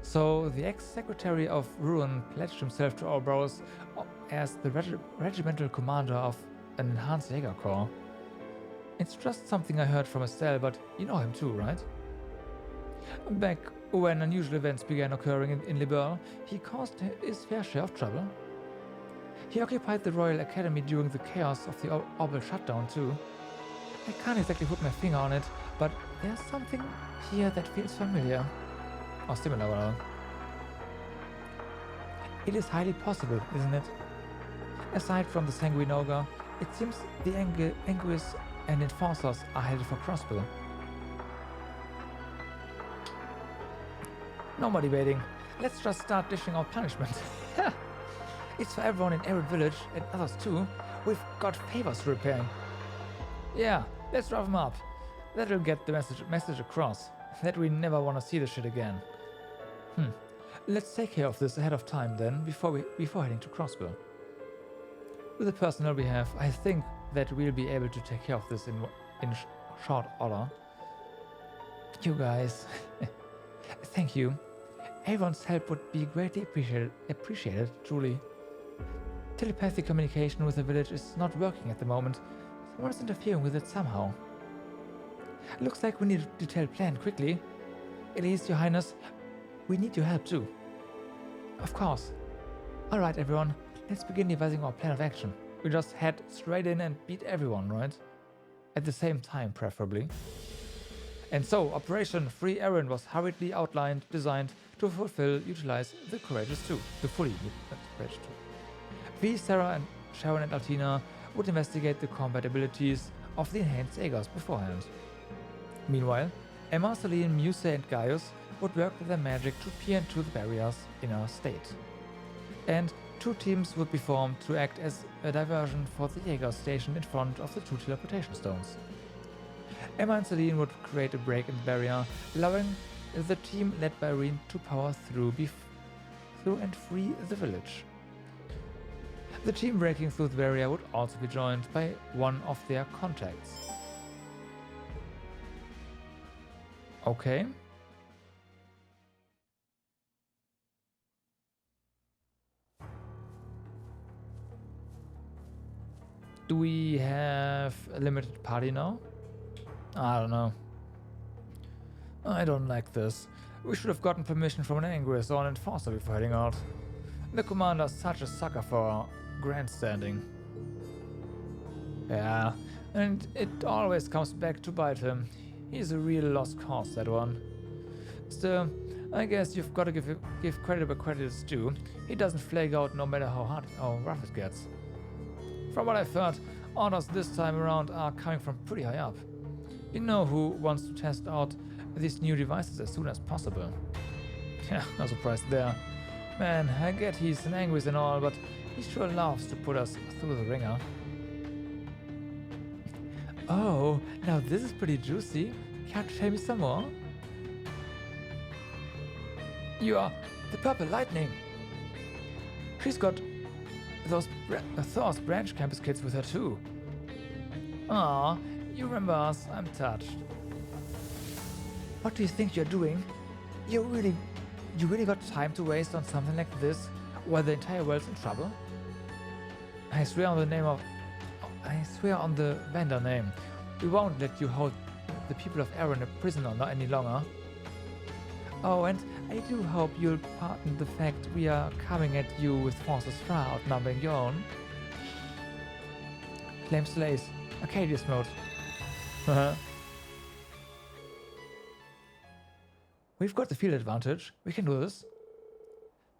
So the ex-secretary of Ruin pledged himself to Ouroboros as the regimental commander of an enhanced Jaeger Corps. It's just something I heard from Ciel, but you know him too, right? Back when unusual events began occurring in Liberl, he caused his fair share of trouble. He occupied the Royal Academy during the chaos of the Orbital shutdown too. I can't exactly put my finger on it, but there's something here that feels familiar. Or similar, rather. It is highly possible, isn't it? Aside from the Sanguine Ogre, it seems the Anguis and Enforcers are headed for Crossbill. No more debating. Let's just start dishing out punishment. It's for everyone in Arid Village and others too. We've got favors to repay. Yeah, let's drive them up. That'll get the message across that we never want to see this shit again. Let's take care of this ahead of time then, before heading to Crossbill. With the personnel we have, I think that we'll be able to take care of this in short order. You guys, thank you. Everyone's help would be greatly appreciated, truly. Telepathic communication with the village is not working at the moment. Someone is interfering with it somehow. Looks like we need a detailed plan quickly. Elise, Your Highness, we need your help too. Of course. Alright everyone, let's begin devising our plan of action. We just head straight in and beat everyone, right? At the same time, preferably. And so, Operation Free Aaron was hurriedly outlined, designed to utilize the Courageous 2. The fully Courageous 2. We, Sarah, and Sharon and Altina would investigate the combat abilities of the enhanced Jaegers beforehand. Meanwhile, Emma, Celine, Muse, and Gaius would work with their magic to peer into the barrier's inner state. And 2 teams would be formed to act as a diversion for the Jaeger stationed in front of the 2 teleportation stones. Emma and Celine would create a break in the barrier, allowing the team led by Reen to power through and free the village. The team breaking through the barrier would also be joined by one of their contacts. Okay. Do we have a limited party now? I don't know. I don't like this. We should have gotten permission from an Anguis or an Enforcer before heading out. The commander's such a sucker for grandstanding. Yeah, and it always comes back to bite him. He's a real lost cause, that one. Still, I guess you've got to give credit where credit is due. He doesn't flake out no matter how rough it gets. From what I've heard, orders this time around are coming from pretty high up. You know who wants to test out these new devices as soon as possible. Yeah, no surprise there. Man, I get he's an anguish and all, but he sure loves to put us through the ringer. Oh, now this is pretty juicy. Can't you tell me some more? You are the Purple Lightning. She's got those Thor's branch campus kids with her too. Aw, you remember us. I'm touched. What do you think you're doing? You really got time to waste on something like this while the entire world's in trouble? I swear on the vendor name, we won't let you hold the people of Erin a prisoner any longer. Oh, and I do hope you'll pardon the fact we are coming at you with forces far outnumbering your own. Flame slays, Arcadius mode. We've got the field advantage. We can do this.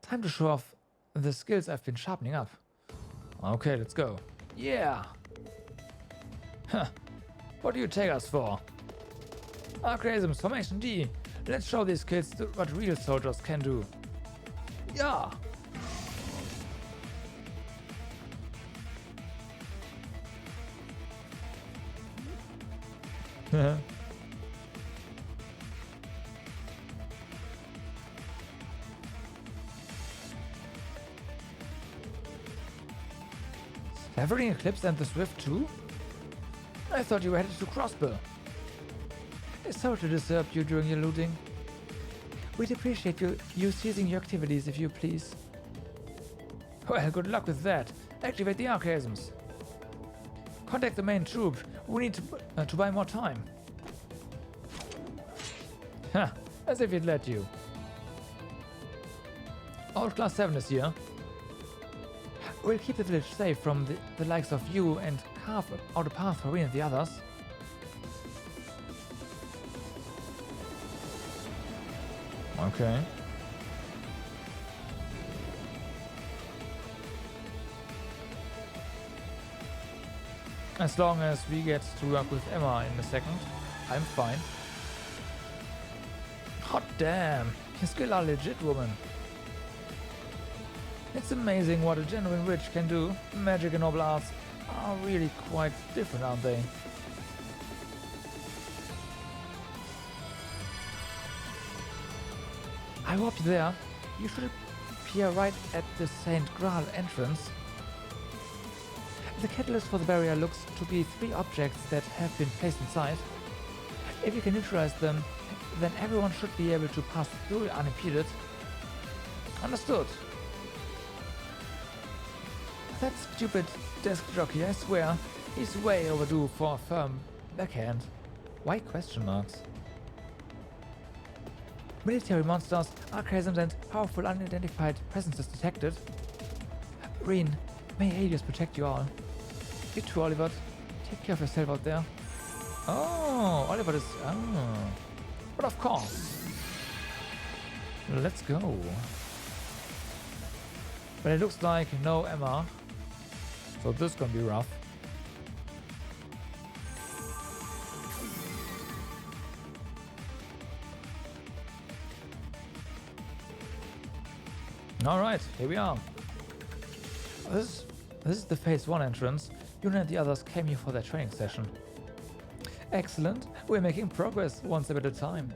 Time to show off the skills I've been sharpening up. Okay, let's go. Yeah! Huh. What do you take us for? Archaisms, Formation D. Let's show these kids what real soldiers can do. Yeah! Severing Eclipse and the Swift too? I thought you were headed to Crossbow. Sorry to disturb you during your looting. We'd appreciate you ceasing your activities if you please. Well, good luck with that. Activate the archaisms. Contact the main troop. We need to buy more time. Ha! As if he'd let you. Old Class 7 is here. We'll keep the village safe from the likes of you and carve out a path for we and the others. Okay. As long as we get to work with Emma in a second, I'm fine. Hot damn, your skill are legit, woman. It's amazing what a genuine witch can do. Magic and noble arts are really quite different, aren't they? I warped you there. You should appear right at the St. Graal entrance. The catalyst for the barrier looks to be 3 objects that have been placed inside. If you can neutralize them, then everyone should be able to pass through unimpeded. Understood. That stupid desk jockey, I swear, he's way overdue for a firm backhand. Why question marks? Military monsters, archaisms and powerful unidentified presences detected. Reen, may Hades protect you all. You too, Oliver. Take care of yourself out there. Oh, Oliver is... Oh. But of course. Let's go. But it looks like no Emma. So this is gonna be rough. Alright, here we are. This is the Phase 1 entrance. You and the others came here for their training session. Excellent. We're making progress one step at a time.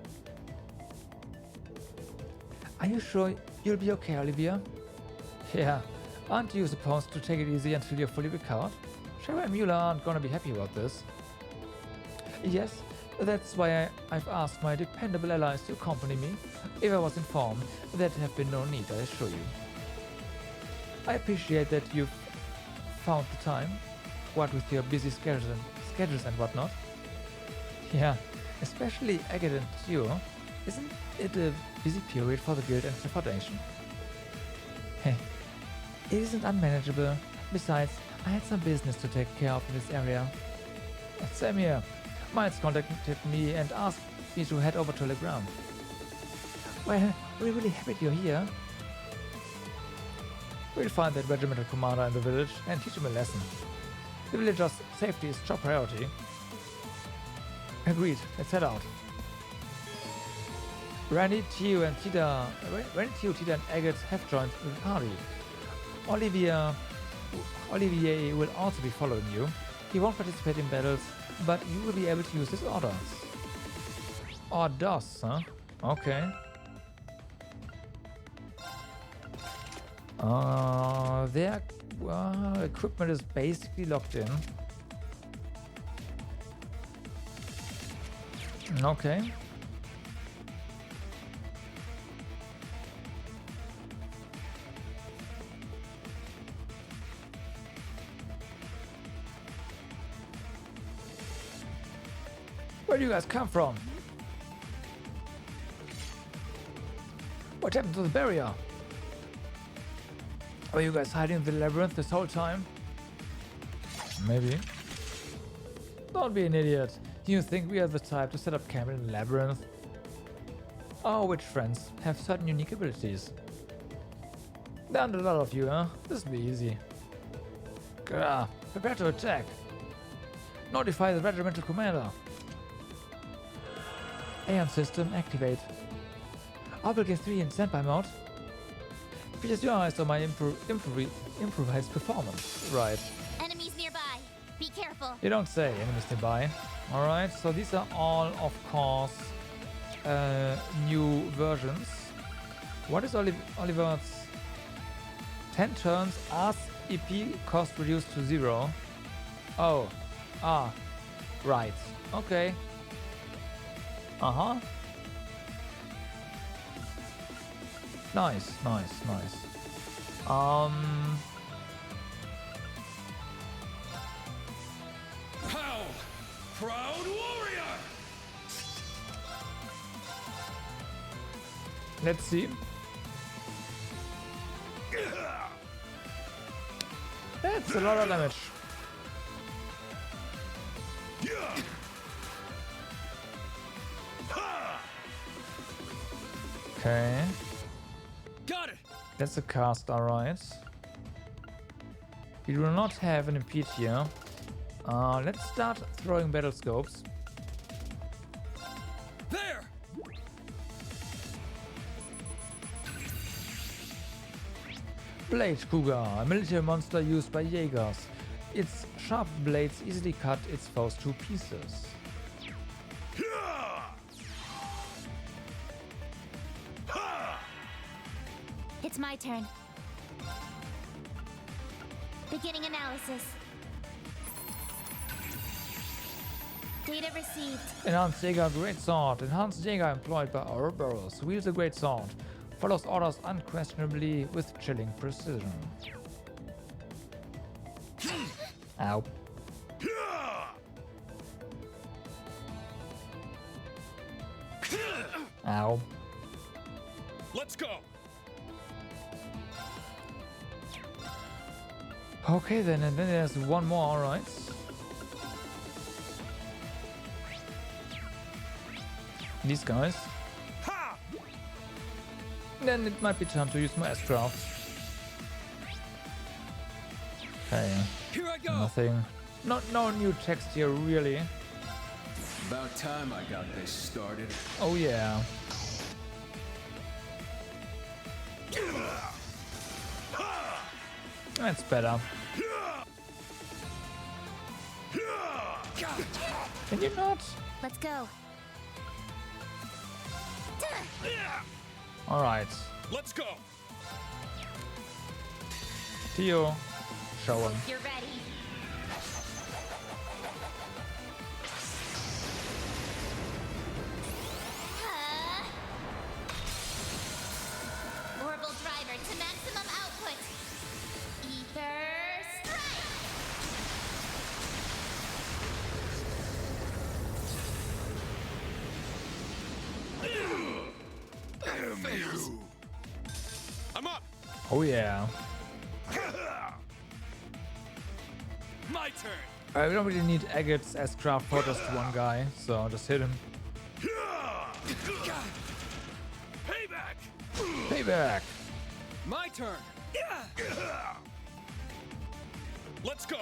Are you sure you'll be okay, Olivia? Yeah. Aren't you supposed to take it easy until you're fully recovered? Shara and Mueller aren't gonna be happy about this. Yes, that's why I've asked my dependable allies to accompany me. If I was informed, there'd have been no need, I assure you. I appreciate that you've found the time, what with your busy schedules and whatnot. Yeah, especially Agate and Theo. Isn't it a busy period for the Guild and the Foundation? Hey, it isn't unmanageable. Besides, I had some business to take care of in this area. Same here. Miles contacted me and asked me to head over to the ground. Well, we're really happy you're here. We'll find that regimental commander in the village and teach him a lesson. The villagers' safety is top priority. Agreed, let's head out. Randy, Theo, Tita, and Agate have joined the party. Olivier will also be following you. He won't participate in battles, but you will be able to use his orders. Orders, huh? Okay. Their equipment is basically locked in. Okay. Where do you guys come from? What happened to the barrier? Were you guys hiding in the labyrinth this whole time? Maybe. Don't be an idiot. Do you think we are the type to set up camp in a labyrinth? Our witch friends have certain unique abilities. There aren't a lot of you, huh? This will be easy. Grr, prepare to attack. Notify the regimental commander. Aeon system activate. Obligate 3 in standby mode. Features your eyes on my improvised performance. Right. Enemies nearby. Be careful. You don't say, enemies nearby. Alright, so these are all, of course, new versions. What is Oliver's 10 turns, Ask EP cost reduced to 0. Oh, right. Okay. Uh-huh. Nice. How proud warrior! Let's see. That's a lot of damage. Okay. Got it! That's a cast, alright. We do not have an impede here. Let's start throwing battle scopes. There! Blade Cougar, a military monster used by Jaegers. Its sharp blades easily cut its foes to pieces. It's my turn. Beginning analysis. Data received. Enhanced Jaeger Greatsword. Enhanced Jaeger employed by Ouroboros wields a Greatsword. Follows orders unquestionably with chilling precision. Ow. Ow. Let's go! Okay then, and then there's one more, alright. These guys. Ha! Then it might be time to use my S-Craft. Okay, Here I go! nothing. No new text here, really. About time I got this started. Oh yeah. That's better. Can you not? Let's go. Alright. Let's go! Theo, show him. You're ready. Orbital driver to maximum output. Ether strike. I'm up! Oh yeah. My turn. We don't really need agates as craft for just one guy, so I'll just hit him. Payback. Payback! My turn. Let's go.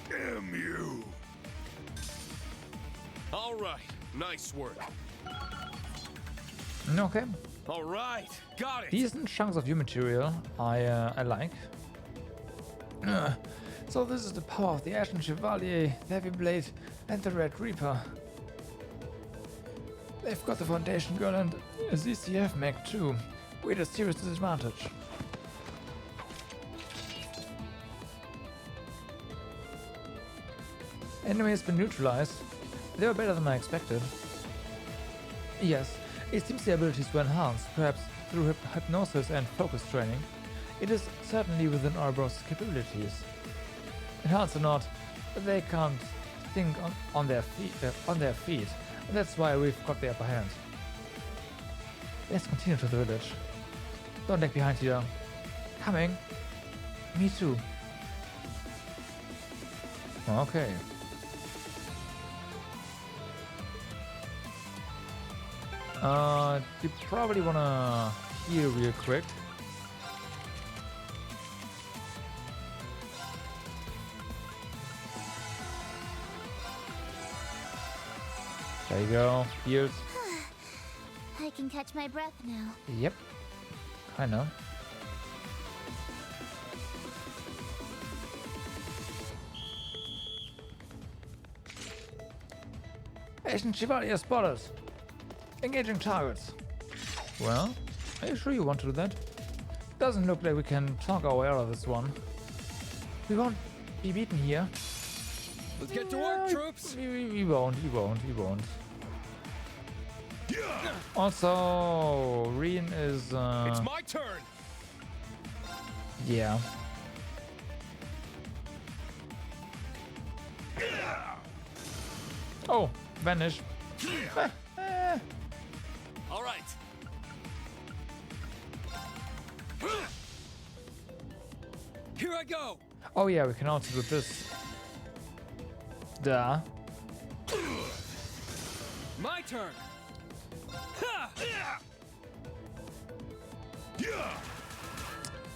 Damn you. All right. Nice work. Okay. All right. Got it. Decent chunks of view material I like. So this is the power of the Ashen Chevalier, the Heavy Blade, and the Red Reaper. They've got the Foundation Girl and a ZCF mech too. We're at a serious disadvantage. Enemy has been neutralized. They were better than I expected. Yes, it seems the abilities were enhanced, perhaps through hypnosis and focus training. It is certainly within Ouroboros' capabilities. Enhanced or not, they can't think on their feet. And that's why we've got the upper hand. Let's continue to the village. Don't lag behind here. Coming. Me too. Okay. You probably wanna heal real quick. There you go. Healed. I can catch my breath now. Yep. Kinda. Ashen Chevalier spotted. Engaging targets. Well, are you sure you want to do that? Doesn't look like we can talk our way out of this one. We won't be beaten here. Let's get to work, troops. We won't. Also, Reen is It's my turn. yeah. Oh, vanish. All right. Here I go. Oh yeah, we can also do this. Duh. My turn.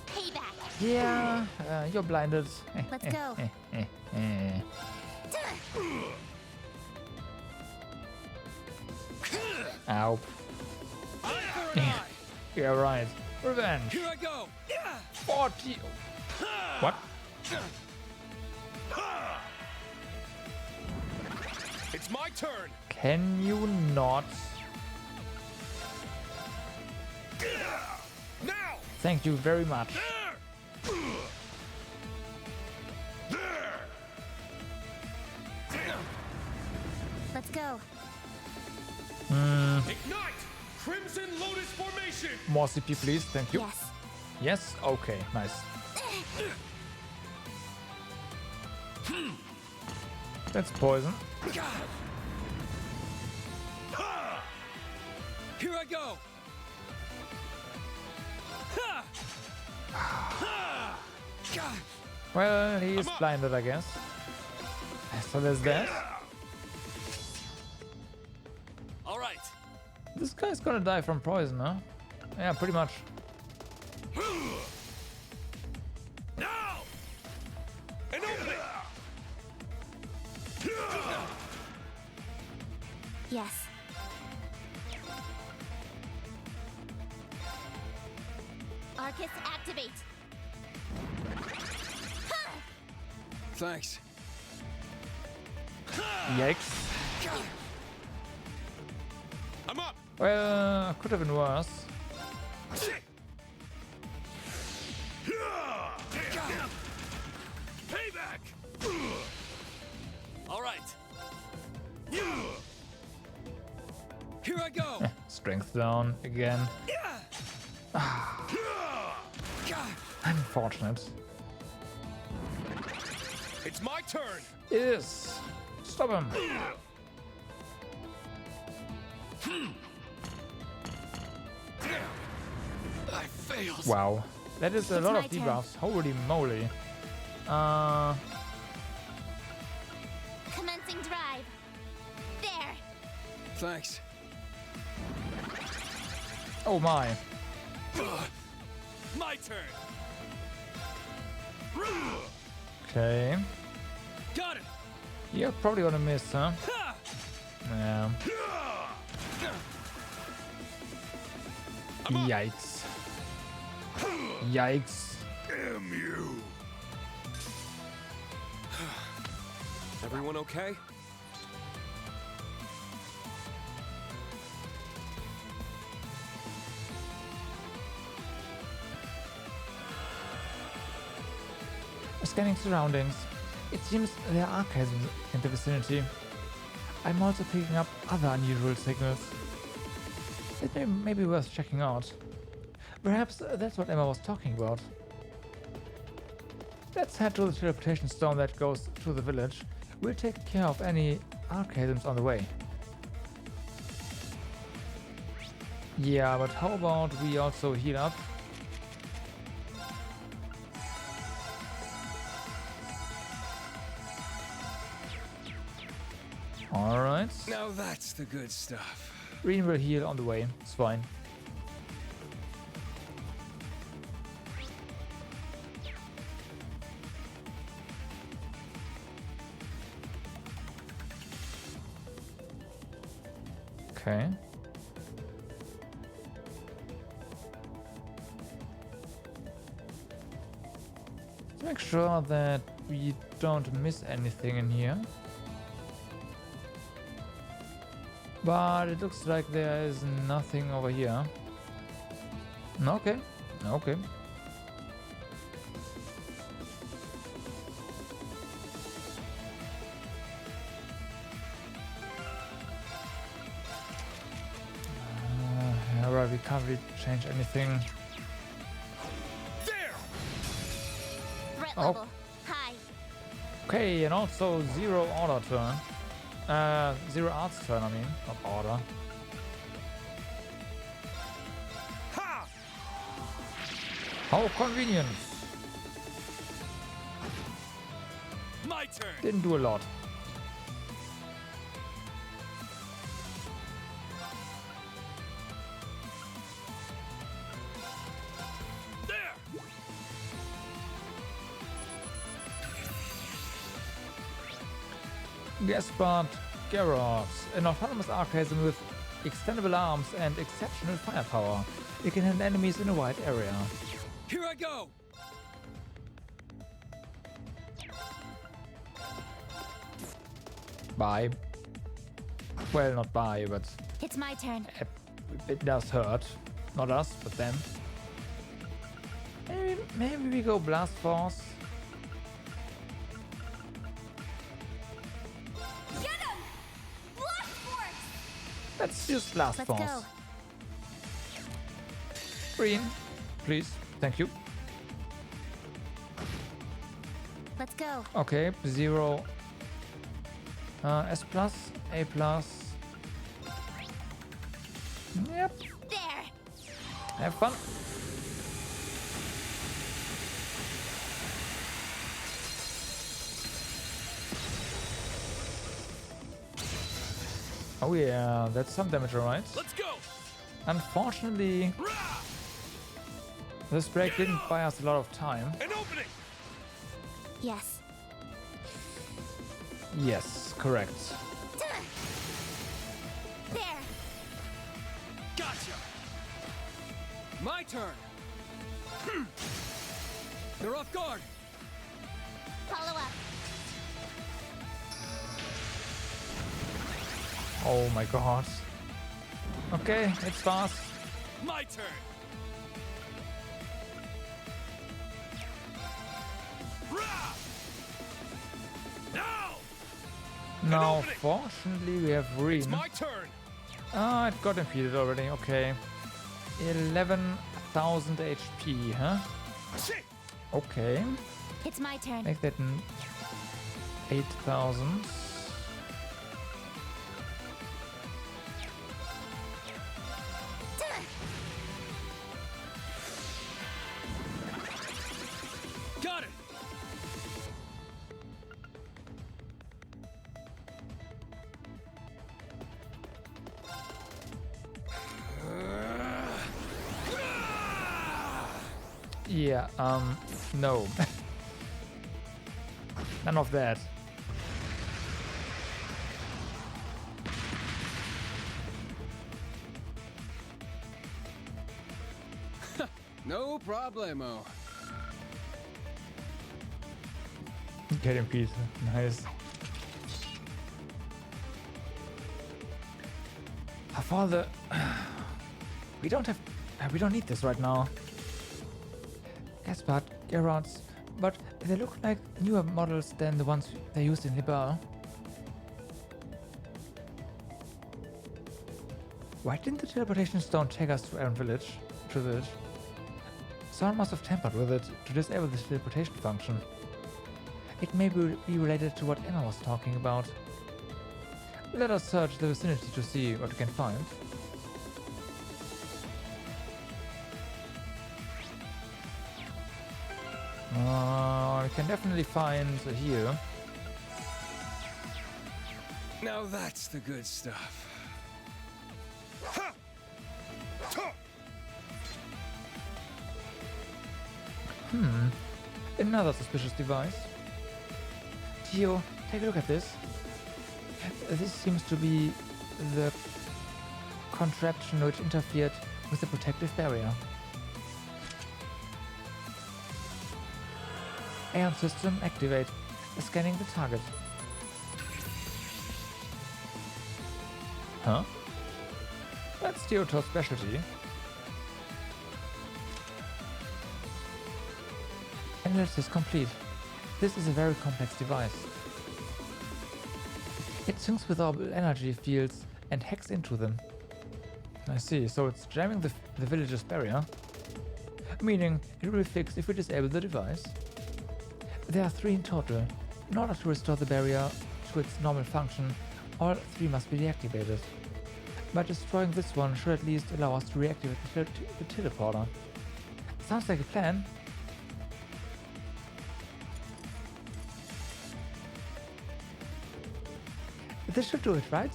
Payback. Yeah, you're blinded. Let's go. Ow. Eye for an eye. Yeah, right. Revenge. Here I go. 40. What? It's my turn. Can you not? Now. Thank you very much. Let's go. Ignite. Crimson Lotus formation. More CP, please. Thank you. Yes. Yes? Okay, nice. That's poison. Here I go. Well, he is blinded, I guess. So there's that. All right. This guy's gonna die from poison, huh? Yeah, pretty much. Now. An opening. Yes. Arcus activate. Thanks. Yikes. I'm up. Well, could have been worse. Payback. All right. Here I go. Strength down again. Unfortunate. It's my turn. It is. Stop him. I failed. Wow. That is a lot my of turn. debuffs. Holy moly. Commencing drive. There. Thanks. Oh my. My turn. Okay. Got it. You're probably gonna miss, huh? Ha! Yeah. I'm up. Yikes. Yikes. Damn you. Everyone okay? Scanning surroundings. It seems there are archives in the vicinity. I'm also picking up other unusual signals. It may be worth checking out. Perhaps that's what Emma was talking about. Let's head to the teleportation stone that goes through the village. We'll take care of any archaisms on the way. Yeah, but how about we also heal up? Alright. Now that's the good stuff. Green will heal on the way. It's fine. Okay. Let's make sure that we don't miss anything in here. But it looks like there is nothing over here. Okay. Okay. Alright, we can't really change anything. There. Threat Oh. level. High. Okay, and also zero order turn. Zero arts turn, I mean, not order. Ha! How convenient. My turn. Didn't do a lot. There. Gaspard Garrots, an autonomous archaism with extendable arms and exceptional firepower. It can handle enemies in a wide area. Here I go. Bye. Well, not bye, but It's my turn. it does hurt. Not us, but them. Maybe we go Blast Force. Get him! Blast force! Let's use Blast Let's Force. go. Green, please. Thank you. Let's go. Okay, zero. S plus, A plus. Yep. There. Have fun. Oh yeah, that's some damage, alright. Let's go. Unfortunately, Rah! this break didn't buy us a lot of time. An opening. Yes. Yes, correct. There. Gotcha. My turn. You're off guard. Follow up. Oh my god. Okay, it's fast. My turn. Rah! Now. Now, opening. fortunately, we have It's green. my turn. Ah, it got defeated already. Okay. 11,000 HP, huh? Shit. Okay. It's my turn. Make that 8,000. Got it. Yeah, no. None of that. No problemo. Get him, Pete. Nice. Father, we don't need this right now. Gaspard, Gerards, but they look like newer models than the ones they used in Liber. Why didn't the teleportation stone take us to Iron Village? Someone must have tampered with it to disable the teleportation function. It may be related to what Emma was talking about. Let us search the vicinity to see what we can find. We can definitely find here. Now that's the good stuff. Ha! Ta! Another suspicious device. Theo, take a look at this. This seems to be the contraption which interfered with the protective barrier. Ion system activate. Scanning the target. Huh? That's Theotor's specialty. Analysis complete. This is a very complex device. It syncs with orbital energy fields and hacks into them. I see, so it's jamming the village's barrier. Meaning it will fix if we disable the device. There are 3 in total. In order to restore the barrier to its normal function, all 3 must be deactivated. But destroying this one should at least allow us to reactivate the teleporter. Sounds like a plan. This should do it, right?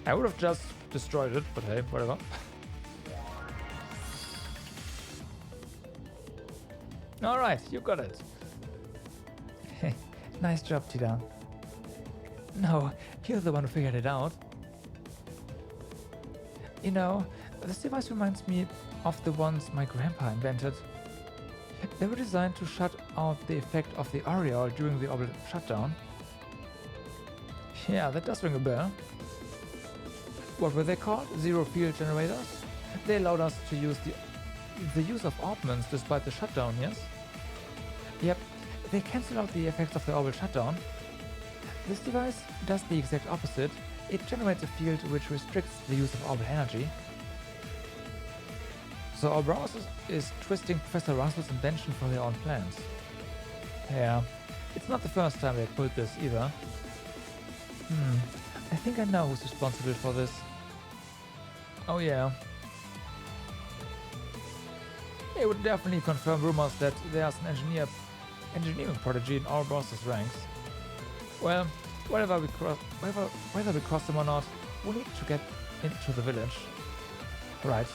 I would have just destroyed it, but hey, whatever. Alright, you got it. Nice job, Tida. No, you're the one who figured it out. You know, this device reminds me of the ones my grandpa invented. They were designed to shut out the effect of the aureole during the orbital shutdown. Yeah, that does ring a bell. What were they called? Zero field generators? They allowed us to use the use of orbments despite the shutdown, yes? Yep, they cancel out the effects of the orbital shutdown. This device does the exact opposite. It generates a field which restricts the use of orbital energy. So our browser is twisting Professor Russell's invention for their own plans. Yeah, it's not the first time they pulled this either. I think I know who's responsible for this. Oh yeah. It would definitely confirm rumors that there's an engineering prodigy in our boss's ranks. Well, whether we cross them or not, we need to get into the village. Right.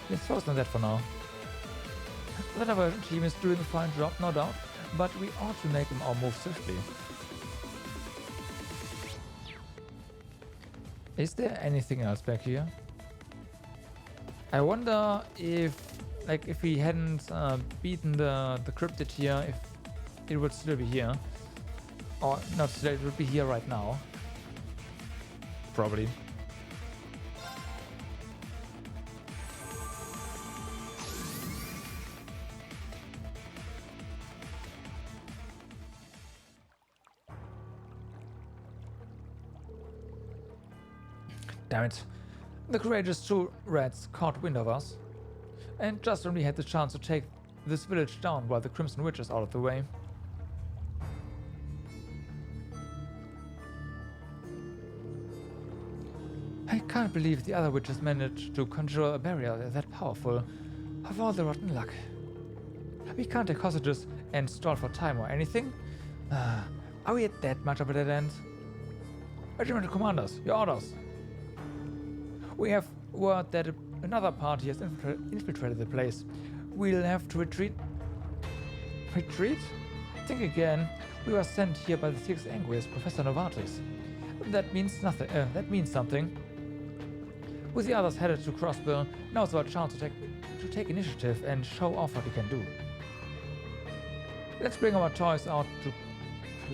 Let's focus on that for now. The diversion team is doing a fine job, no doubt, but we ought to make them all move swiftly. Is there anything else back here? I wonder if we hadn't beaten the cryptid here, if it would still be here. Or not still, it would be here right now. Probably. Damn it. The courageous 2 rats caught wind of us, and just when we had the chance to take this village down while the Crimson Witch is out of the way. I can't believe the other witches managed to conjure a barrier that powerful. Of all the rotten luck. We can't take hostages and stall for time or anything. Are we at that much of a dead end? Regimental commanders, your orders. We have word that another party has infiltrated the place. We'll have to retreat. Retreat? Think again. We were sent here by the Six Angriest, Professor Novartis. That means nothing. That means something. With the others headed to Crossbill, now's our chance to take initiative and show off what we can do. Let's bring our toys out to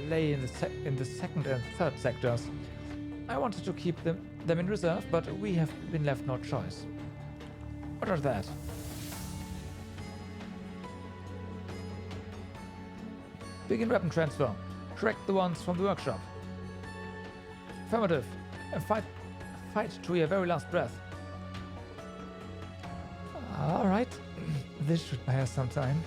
play in the second and third sectors. I wanted to keep them in reserve, but we have been left no choice. What is that? Begin weapon transfer. Correct the ones from the workshop. Affirmative. And fight to your very last breath. Alright. This should buy us some time.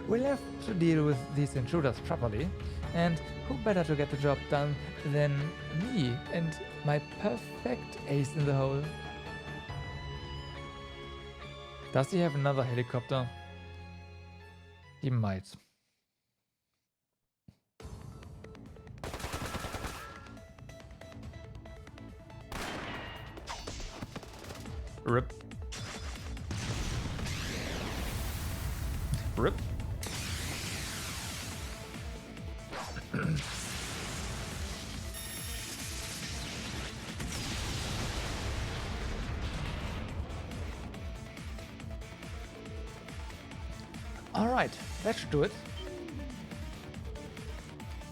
We'll have to deal with these intruders properly. And who better to get the job done than me and my perfect ace in the hole? Does he have another helicopter? He might. Rip. Rip. Alright, that should do it.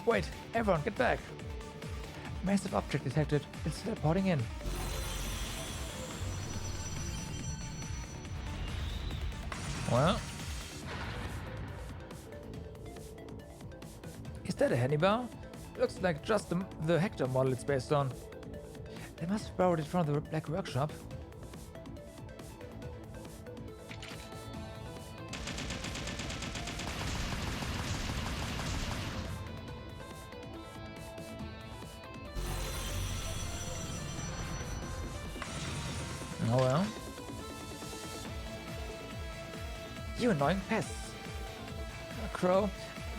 Wait, everyone get back. Massive object detected. It's teleporting in. Well, is that a Hannibal? Looks like just the Hector model it's based on. They must have borrowed it from the Black Workshop. Oh well. You annoying pests. Crow,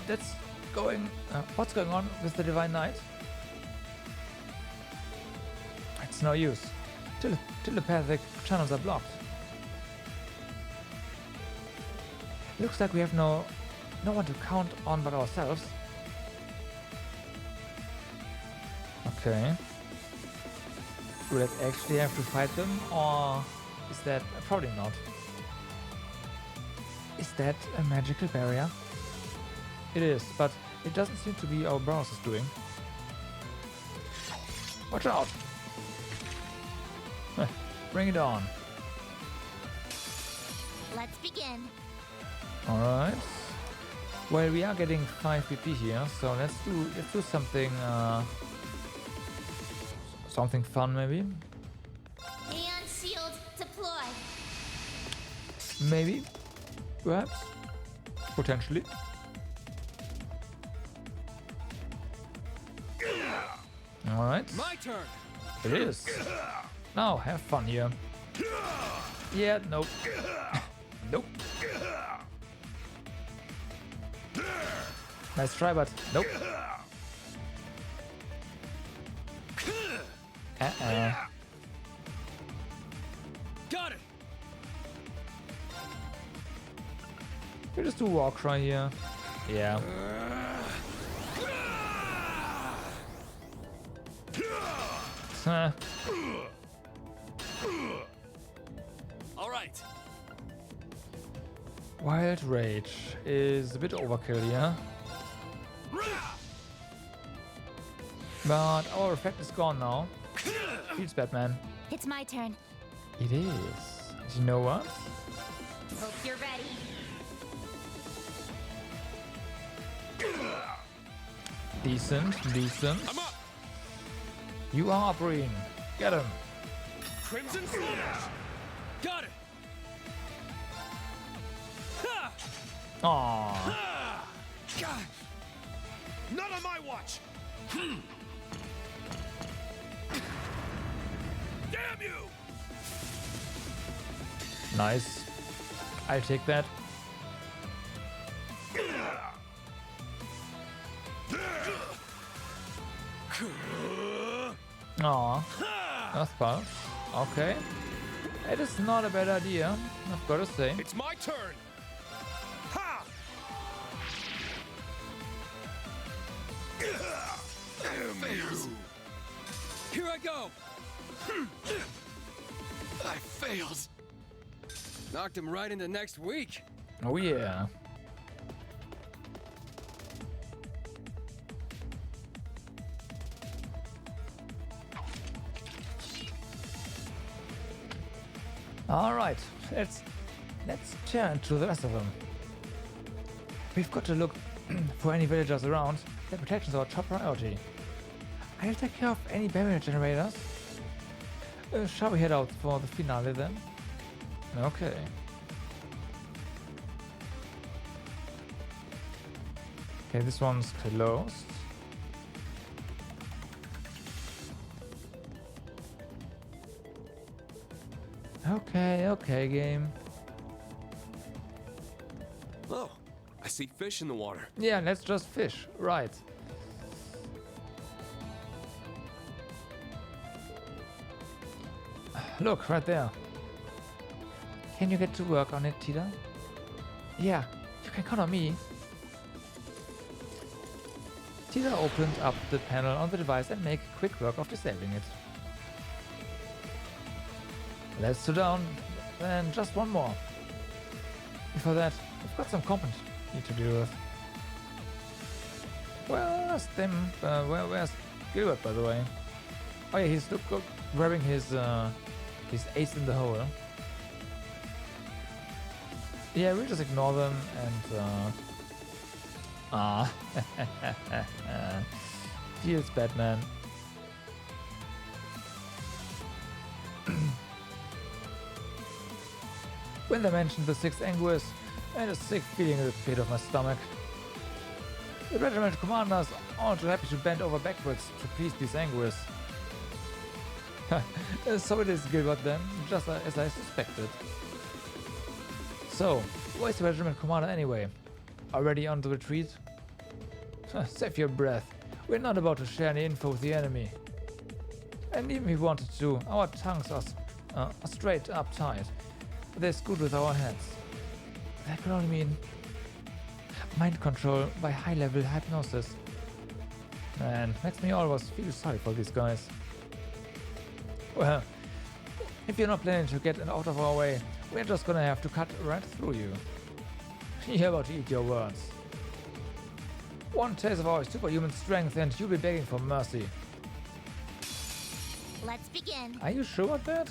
that's going... what's going on with the Divine Knight? It's no use. Telepathic channels are blocked. Looks like we have no one to count on but ourselves. Okay. Will it actually have to fight them, or is that... probably not. Is that a magical barrier? It is, but it doesn't seem to be our browser's doing. Watch out! Bring it on. Let's begin. Alright. Well, we are getting 5 PP here, so let's do something something fun maybe. And shield deploy. Maybe. Perhaps. Potentially. Alright. My turn. It is. Now, have fun here. Yeah, nope. Nope. Nice try, but nope. Got it. We just do Warcry here. Yeah. All right. Wild Rage is a bit overkill here. But our effect is gone now. Feels bad, man. It's my turn. It is. You know what? Hope you're ready. Decent. I'm up. You are Breen. Get him. Crimson Slash. Got it. Ha! Aww. Ah! God. Not on my watch. Damn you! Nice. I'll take that. Aww. That's fun. Okay. It is not a bad idea, I've got to say. It's my turn. Ha! Here I go! I failed. Knocked him right into next week. Oh yeah. All right, let's turn to the rest of them. We've got to look for any villagers around. Their protection is our top priority. I'll take care of any barrier generators. Shall we head out for the finale then? Okay. Okay, this one's closed. Okay, game. Oh, I see fish in the water. Yeah, let's just fish. Right. Look, right there. Can you get to work on it, Tita? Yeah, you can count on me. Tita opened up the panel on the device and make quick work of disabling it. Let's sit down, then just one more. Before that, we've got some company to deal with. Where's them? Where's Gilbert, by the way? Oh yeah, he's grabbing his ace in the hole. Yeah, we'll just ignore them and feels Batman. When they mentioned the 6th Anguis, I had a sick feeling in the pit of my stomach. The regiment commanders aren't too happy to bend over backwards to please these Anguis. So it is Gilbert then, just as I suspected. So, where's the regiment commander anyway? Already on the retreat? Save your breath. We're not about to share any info with the enemy. And even if we wanted to, our tongues are straight up tied. They're screwed with our heads. That could only mean mind control by high-level hypnosis. Man, makes me always feel sorry for these guys. Well, if you're not planning to get out of our way, we're just gonna have to cut right through you. You're about to eat your words. One taste of our superhuman strength and you'll be begging for mercy. Let's begin. Are you sure about that?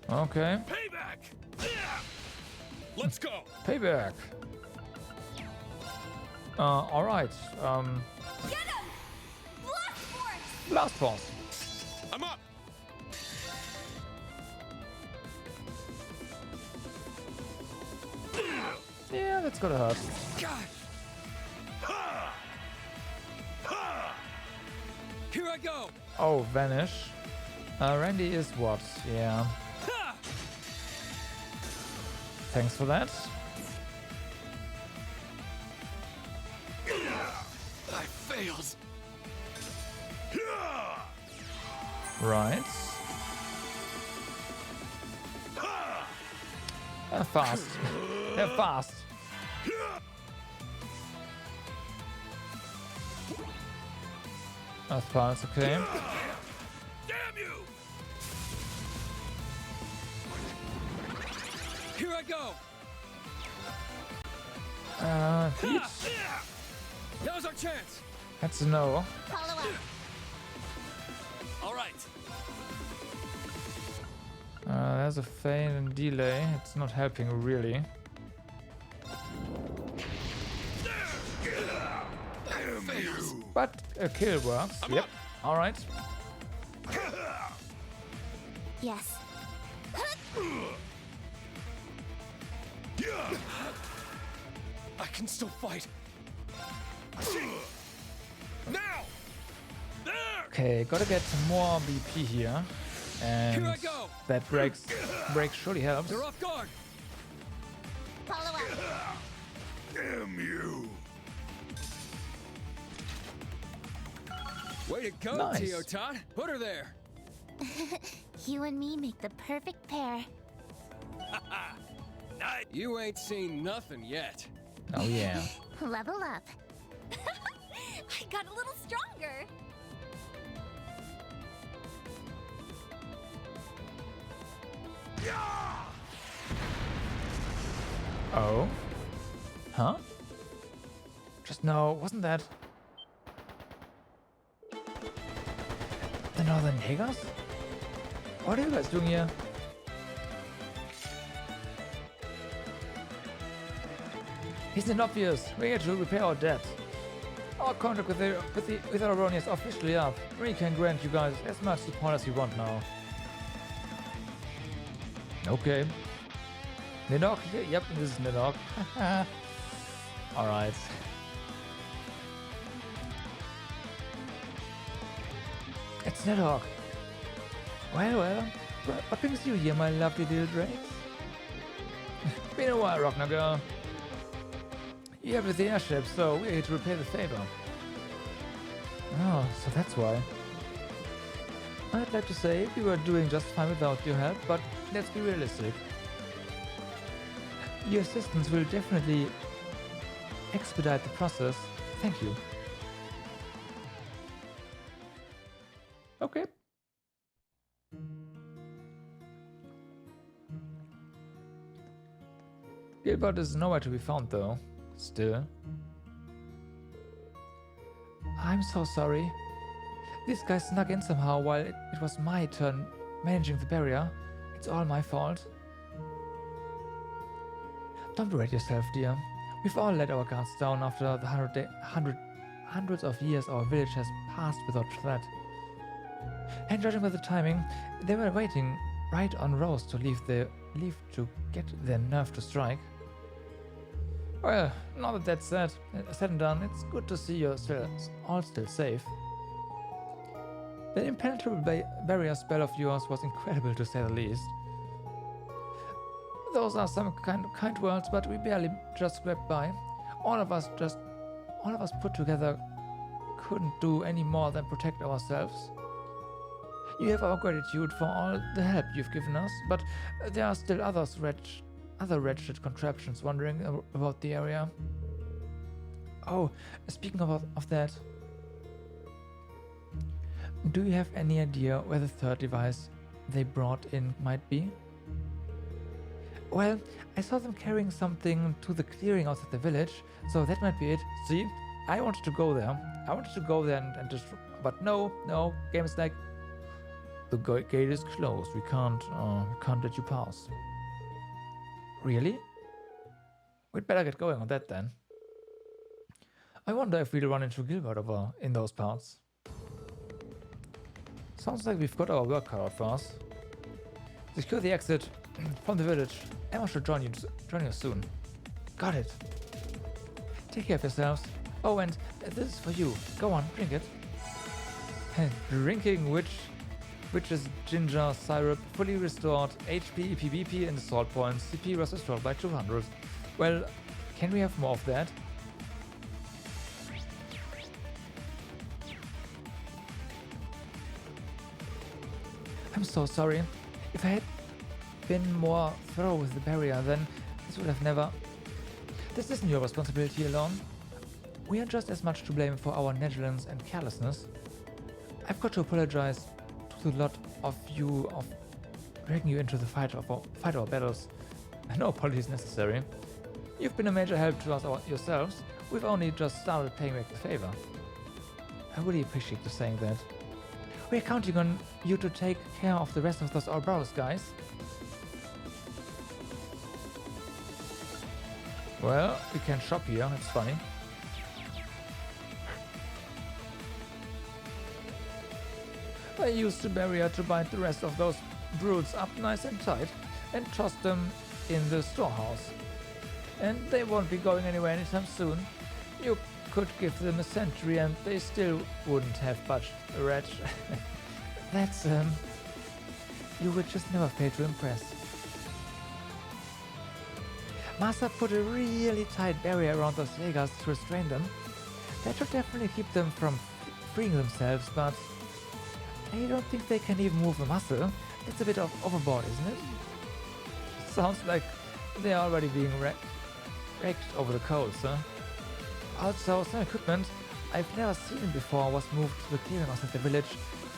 Okay. Payback! Let's go! Payback. Alright. Get him! Blast force! Blast force. I'm up! Yeah, that's gonna hurt. Here I go. Oh, vanish. Randy is what? Yeah. Thanks for that. I failed. Right. Fast. They're fast. That's fast, okay. Damn you! Here I go. Heat? Now's our chance. That's a no. Follow up. All right. There's a fail and delay. It's not helping really. But a kill works. Yep. All right. Yes. I can still fight. Now! There! Okay, gotta get some more BP here. And Here I go. that break surely helps. They're off guard. Follow up. Damn you! Way to go, Nice. Teotot. Put her there. You and me make the perfect pair. You ain't seen nothing yet. Oh yeah. Level up. I got a little stronger. Oh? Huh? Just no, wasn't that the Northern Jaegers? What are you guys doing here? Isn't it obvious? We're here to repair our debt. Our contract with Aroni is officially up. We can grant you guys as much support as you want now. Okay. Nidhogg? Yep, this is Nidhogg. Alright. It's Nidhogg. Well, what brings you here, my lovely little drakes? Been a while, Rockner girl. You have the airship, so we're here to repay the favor. Oh, so that's why. I'd like to say we were doing just fine without your help, but let's be realistic. Your assistance will definitely expedite the process. Thank you. Okay. Gilbert is nowhere to be found though. Still. I'm so sorry. This guy snuck in somehow while it was my turn managing the barrier. It's all my fault. Don't berate yourself, dear. We've all let our guards down after the hundreds of years our village has passed without threat. And judging by the timing, they were waiting right on Rose to leave to get their nerve to strike. Well, now that that's said and done, it's good to see you're all still safe. That impenetrable barrier spell of yours was incredible to say the least. Those are some kind words, but we barely just scraped by. All of us put together couldn't do any more than protect ourselves. You have our gratitude for all the help you've given us, but there are still other wretched contraptions wandering about the area. Oh, speaking of that, do you have any idea where the third device they brought in might be? Well, I saw them carrying something to the clearing outside the village, so that might be it. See, I wanted to go there. And just, but no, game is like, the gate is closed. We can't let you pass. Really? We'd better get going on that then. I wonder if we'll run into Gilbert over in those parts. Sounds like we've got our work cut out for us. Secure the exit from the village. Emma should join you soon. Got it. Take care of yourselves. Oh, and this is for you. Go on, drink it. Drinking witch's ginger syrup, fully restored HP, EP, BP, and salt points. CP was restored by 200. Well, can we have more of that? I'm so sorry. If I had been more thorough with the barrier, then this would have never... This isn't your responsibility alone. We are just as much to blame for our negligence and carelessness. I've got to apologize to the lot of you of dragging you into the fight our battles. No apologies necessary. You've been a major help to us yourselves. We've only just started paying back the favor. I really appreciate you saying that. We're counting on you to take care of the rest of those Ouroboros guys. Well, we can shop here, it's funny. I used the barrier to bind the rest of those brutes up nice and tight and toss them in the storehouse. And they won't be going anywhere anytime soon. You could give them a century and they still wouldn't have budged, Reg. That's, you would just never fail to impress. Master put a really tight barrier around those Jaegers to restrain them. That should definitely keep them from freeing themselves, but I don't think they can even move a muscle. It's a bit of overboard, isn't it? Sounds like they're already being wrecked over the coals, huh? Also, some equipment I've never seen before was moved to the clearing outside the village.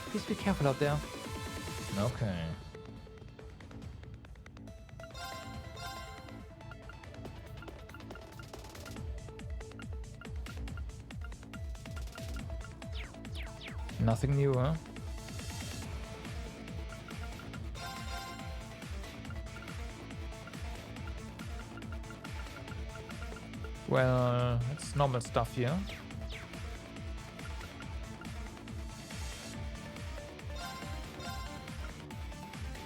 Please be careful out there. Okay. Nothing new, huh? Well, it's normal stuff here.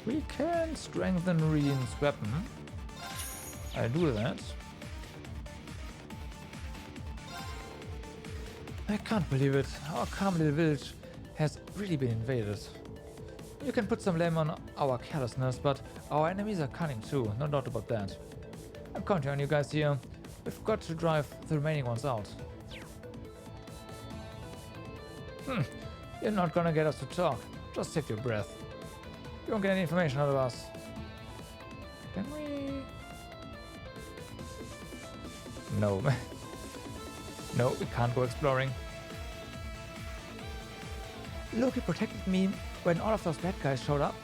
We can strengthen Rien's weapon. I'll do that. I can't believe it. Our calm little village has really been invaded. You can put some blame on our carelessness, but our enemies are cunning too, no doubt about that. I'm counting on you guys here. We've got to drive the remaining ones out. You're not gonna get us to talk. Just save your breath. You won't get any information out of us. Can we? No. No, we can't go exploring. Loki protected me when all of those bad guys showed up.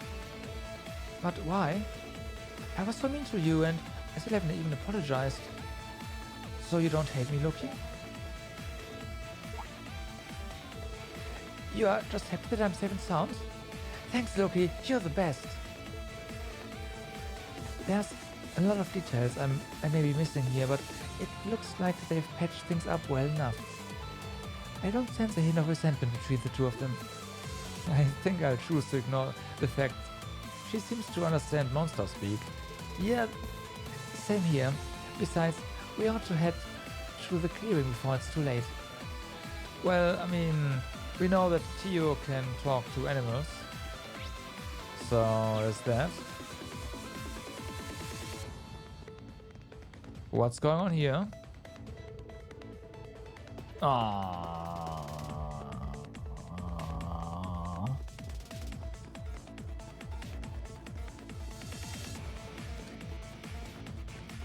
But why? I was so mean to you and I still haven't even apologized. So you don't hate me, Loki? You are just happy that I'm safe and sound? Thanks, Loki. You're the best. There's a lot of details I may be missing here, but it looks like they've patched things up well enough. I don't sense a hint of resentment between the two of them. I think I'll choose to ignore the fact she seems to understand monster speak. Yeah, same here. Besides, we ought to head through the clearing before it's too late. Well, I mean, we know that Tio can talk to animals. So, there's that. What's going on here?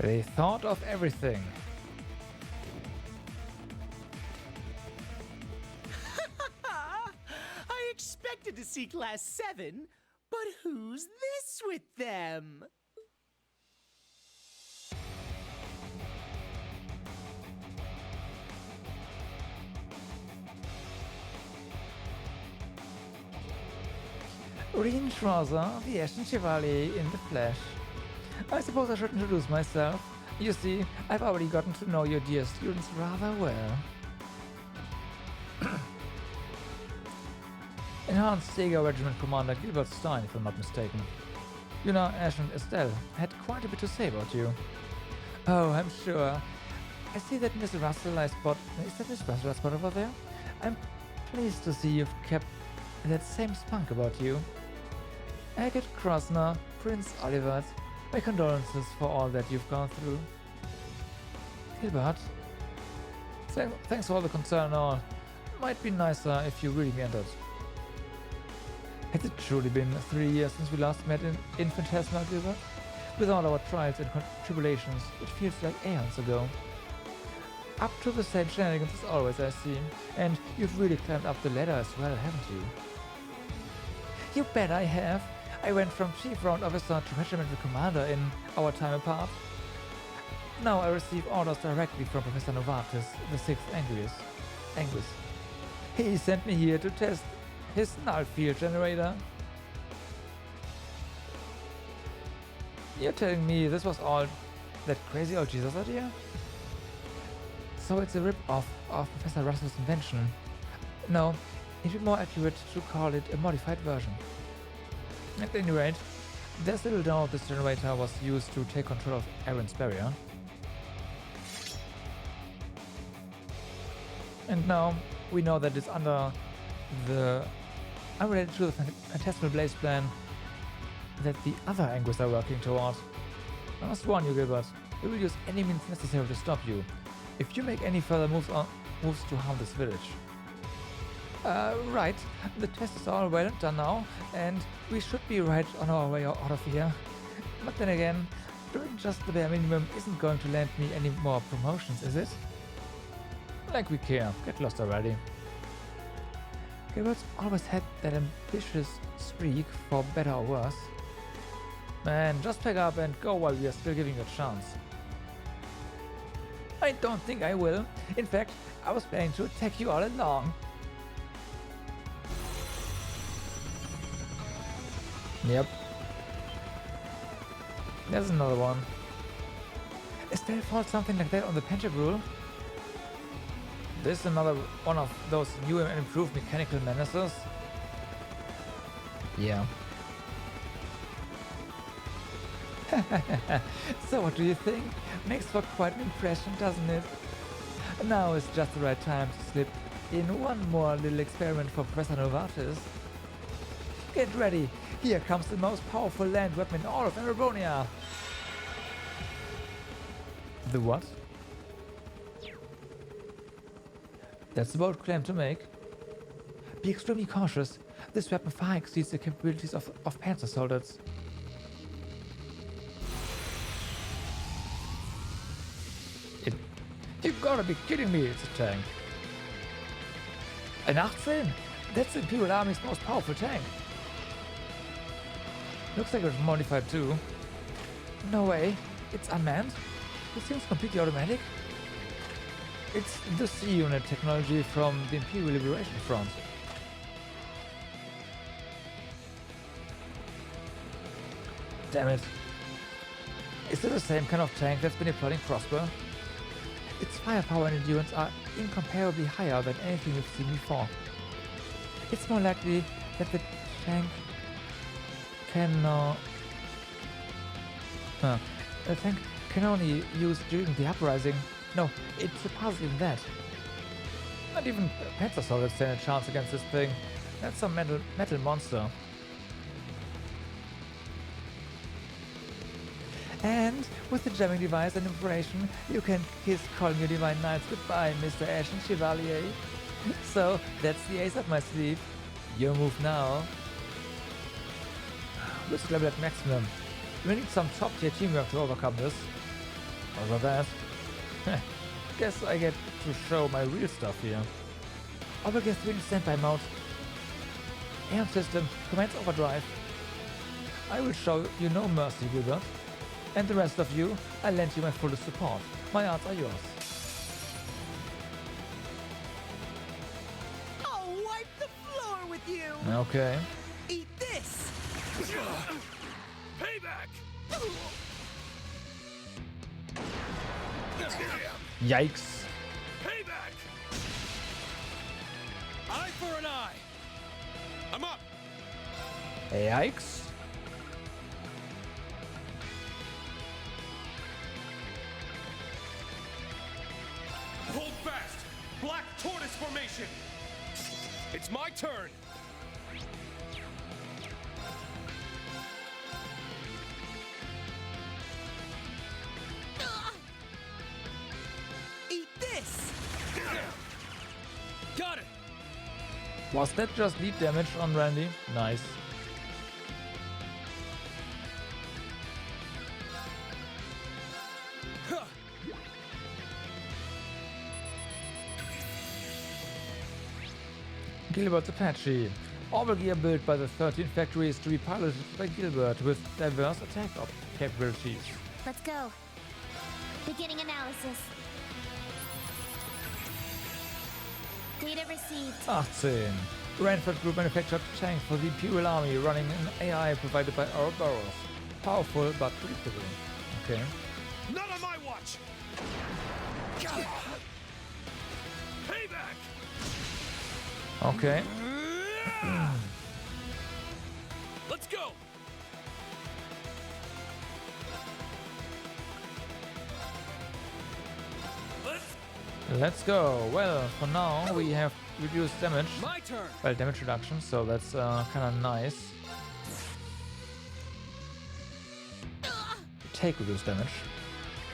They thought of everything. I expected to see Class 7, but who's this with them? Rien Trouser, the Ashen Chevalier in the flesh. I suppose I should introduce myself. You see, I've already gotten to know your dear students rather well. Enhanced Sega Regiment Commander Gilbert Stein, if I'm not mistaken. You know, Ash and Estelle had quite a bit to say about you. Oh, I'm sure. I see that Miss Russell I spot... Is that Miss Russell I spot over there? I'm pleased to see you've kept that same spunk about you. Agate Krosner, Prince Olivert, my condolences for all that you've gone through. Gilbert, thanks for all the concern and all. Might be nicer if you really meant it. Has it truly been 3 years since we last met in Infinitesimal, Gilbert? With all our trials and tribulations, it feels like aeons ago. Up to the same shenanigans as always, I see. And you've really climbed up the ladder as well, haven't you? You bet I have. I went from Chief Round Officer to Regimental Commander in our time apart. Now I receive orders directly from Professor Novartis, the 6th Anguis. He sent me here to test his null field generator. You're telling me this was all that crazy old Jesus idea? So it's a rip-off of Professor Russell's invention. No, it'd be more accurate to call it a modified version. At any rate, there's little doubt this generator was used to take control of Aaron's barrier. And now we know that it's unrelated to the Phantasmal Blaze plan that the other Anguis are working toward. I must warn you, Gilbert, we will use any means necessary to stop you, if you make any further moves to harm this village. Right. The test is all well done now, and we should be right on our way out of here. But then again, doing just the bare minimum isn't going to land me any more promotions, is it? Like we care. Get lost already. Gilbert's always had that ambitious streak, for better or worse. Man, just pick up and go while we are still giving you a chance. I don't think I will. In fact, I was planning to attack you all along. Yep. There's another one. Is there something like that on the Pentagrule? This is another one of those new and improved mechanical menaces. Yeah. So what do you think? Makes for quite an impression, doesn't it? Now is just the right time to slip in one more little experiment for Professor Novartis. Get ready! Here comes the most powerful land weapon in all of Arabonia! The what? That's a bold claim to make. Be extremely cautious. This weapon far exceeds the capabilities of Panzer soldiers. You've gotta be kidding me, it's a tank. An 18? That's the Imperial Army's most powerful tank. Looks like it was modified too. No way, it's unmanned? It seems completely automatic. It's the C-Unit technology from the Imperial Liberation Front. Damn it. Is it the same kind of tank that's been applauding Prosper? Its firepower and endurance are incomparably higher than anything we've seen before. It's more likely that the tank can the tank can only use during the uprising. No, it surpasses even that. Not even Panzer soldiers stand a chance against this thing. That's some metal monster. And with the jamming device and information, you can kiss calling your divine knights goodbye, Mr. Ashen Chevalier. So that's the ace up my sleeve. Your move now. Risk level at maximum. We need some top tier teamwork to overcome this. Over that. Guess I get to show my real stuff here. Obligate 3 in standby mode. Air system, commands overdrive. I will show you no mercy, Gilbert. And the rest of you, I lend you my fullest support. My arts are yours. I'll wipe the floor with you! Okay. Eat this! Payback! Yikes. Payback! Eye for an eye! I'm up! Yikes. Hold fast! Black Tortoise formation! It's my turn! Eat this! Got it! Was that just lead damage on Randy? Nice. Huh. Gilbert's Apache. All gear built by the 13 factories to be piloted by Gilbert with diverse attack capabilities. Let's go. Beginning analysis. Data received. 18. Ranford Group manufactured tank for the Imperial Army running an AI provided by Ouroboros. Powerful but predictable. Okay. Not on my watch! Payback! Okay. Let's go! Let's go. Well, for now we have reduced damage. My turn. Well, damage reduction, so that's kind of nice. Take reduced damage.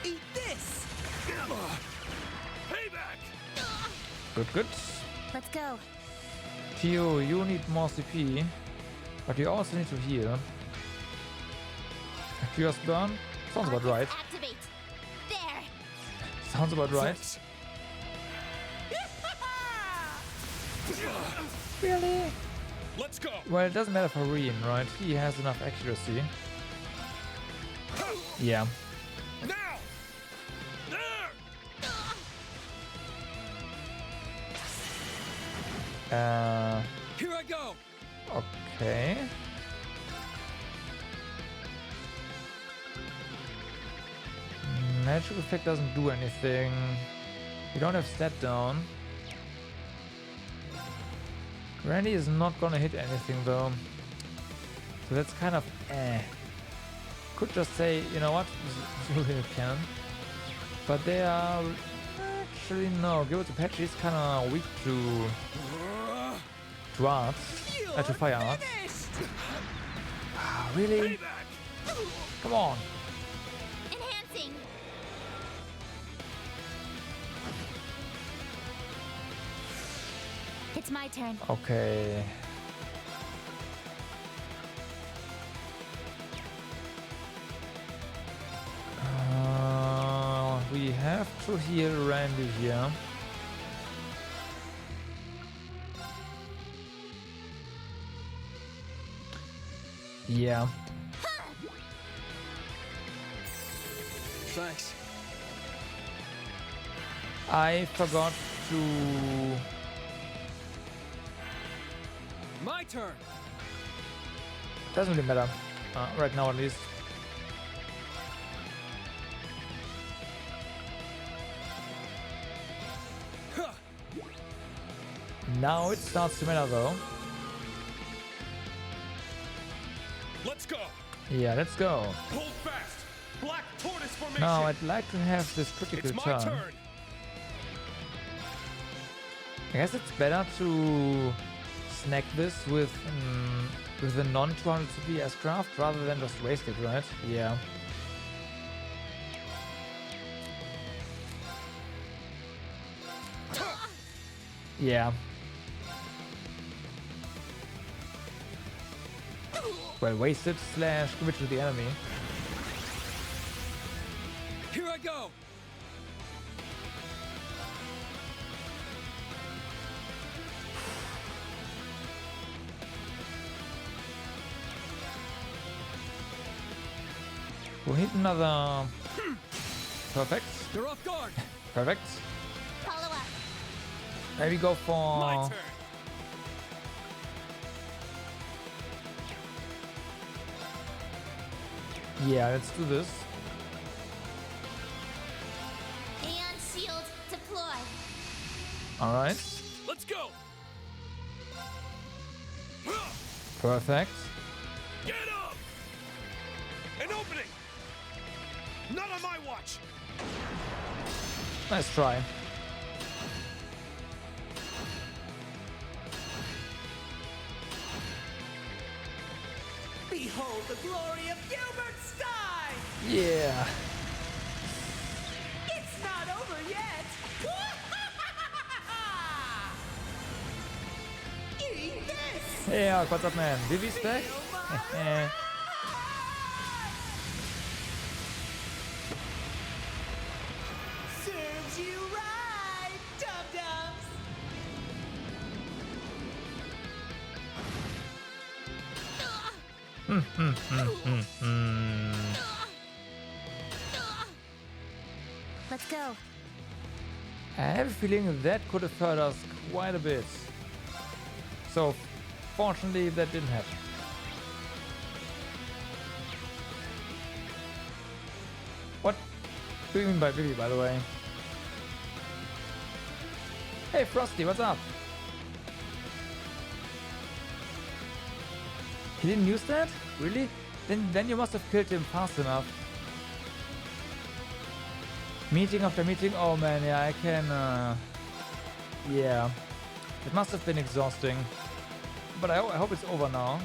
Eat this! Payback! Good, good. Let's go. Theo, you need more CP, but you also need to heal. Fierce burn? Sounds about right. Activate. There. Sounds about right. Thanks. Really? Let's go. Well, it doesn't matter for Reen, right? He has enough accuracy. Yeah. Now. There. Here I go. Okay. Magic effect doesn't do anything. We don't have stat down. Randy is not gonna hit anything though. So that's kind of eh. Could just say, you know what, Zulu can. But they are actually no. Give it to Patchy. He's kind of weak to arts, to fire arts. Ah, really? Come on. Enhancing. It's my turn. Okay. We have to heal Randy here. Yeah. Thanks. I forgot to... My turn. Doesn't really matter. Right now at least. Huh. Now it starts to matter though. Let's go. Yeah, let's go. Hold fast. Black tortoise formation. Now I'd like to have this critical it's my turn. turn. I guess it's better to snack this with a non-200 CP S-craft rather than just waste it, right? Yeah. Yeah. Well, waste it / give it to the enemy. Here I go. We'll hit another. Perfect. They're off guard. Perfect. Follow up. Maybe go for. My turn. Yeah, let's do this. And shield deploy. Alright. Let's go. Perfect. Get up. An opening. Not on my watch. Nice try. Behold the glory of Gilbert Stein! Yeah. It's not over yet! Eat this! Yeah, what's up, man? Vivi's back? Serves you right, dum-dums! Let's go. I have a feeling that could have hurt us quite a bit. So, fortunately, that didn't happen. What do you mean by Vivi, by the way? Hey, Frosty, what's up? He didn't use that? Really? Then you must have killed him fast enough. Meeting after meeting, oh man, yeah, I can, yeah. It must have been exhausting. But I hope it's over now.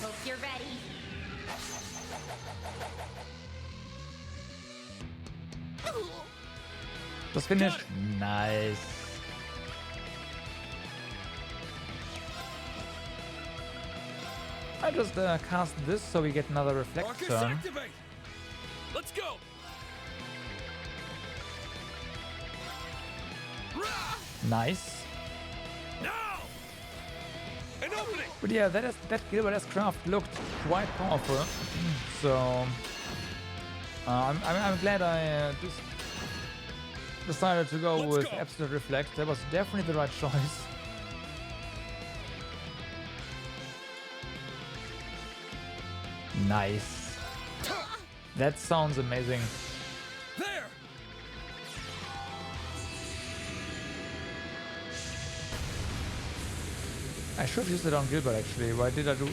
Hope you're ready. Just finished. Nice. I just cast this so we get another reflect Arcus turn. activate! Let's go! Nice. Now! An opening! But yeah, that Gilbert craft looked quite powerful. So I'm glad I just decided to go Let's with go. Absolute Reflect. That was definitely the right choice. Nice. That sounds amazing. There! I should use it on Gilbert actually. Why did I do?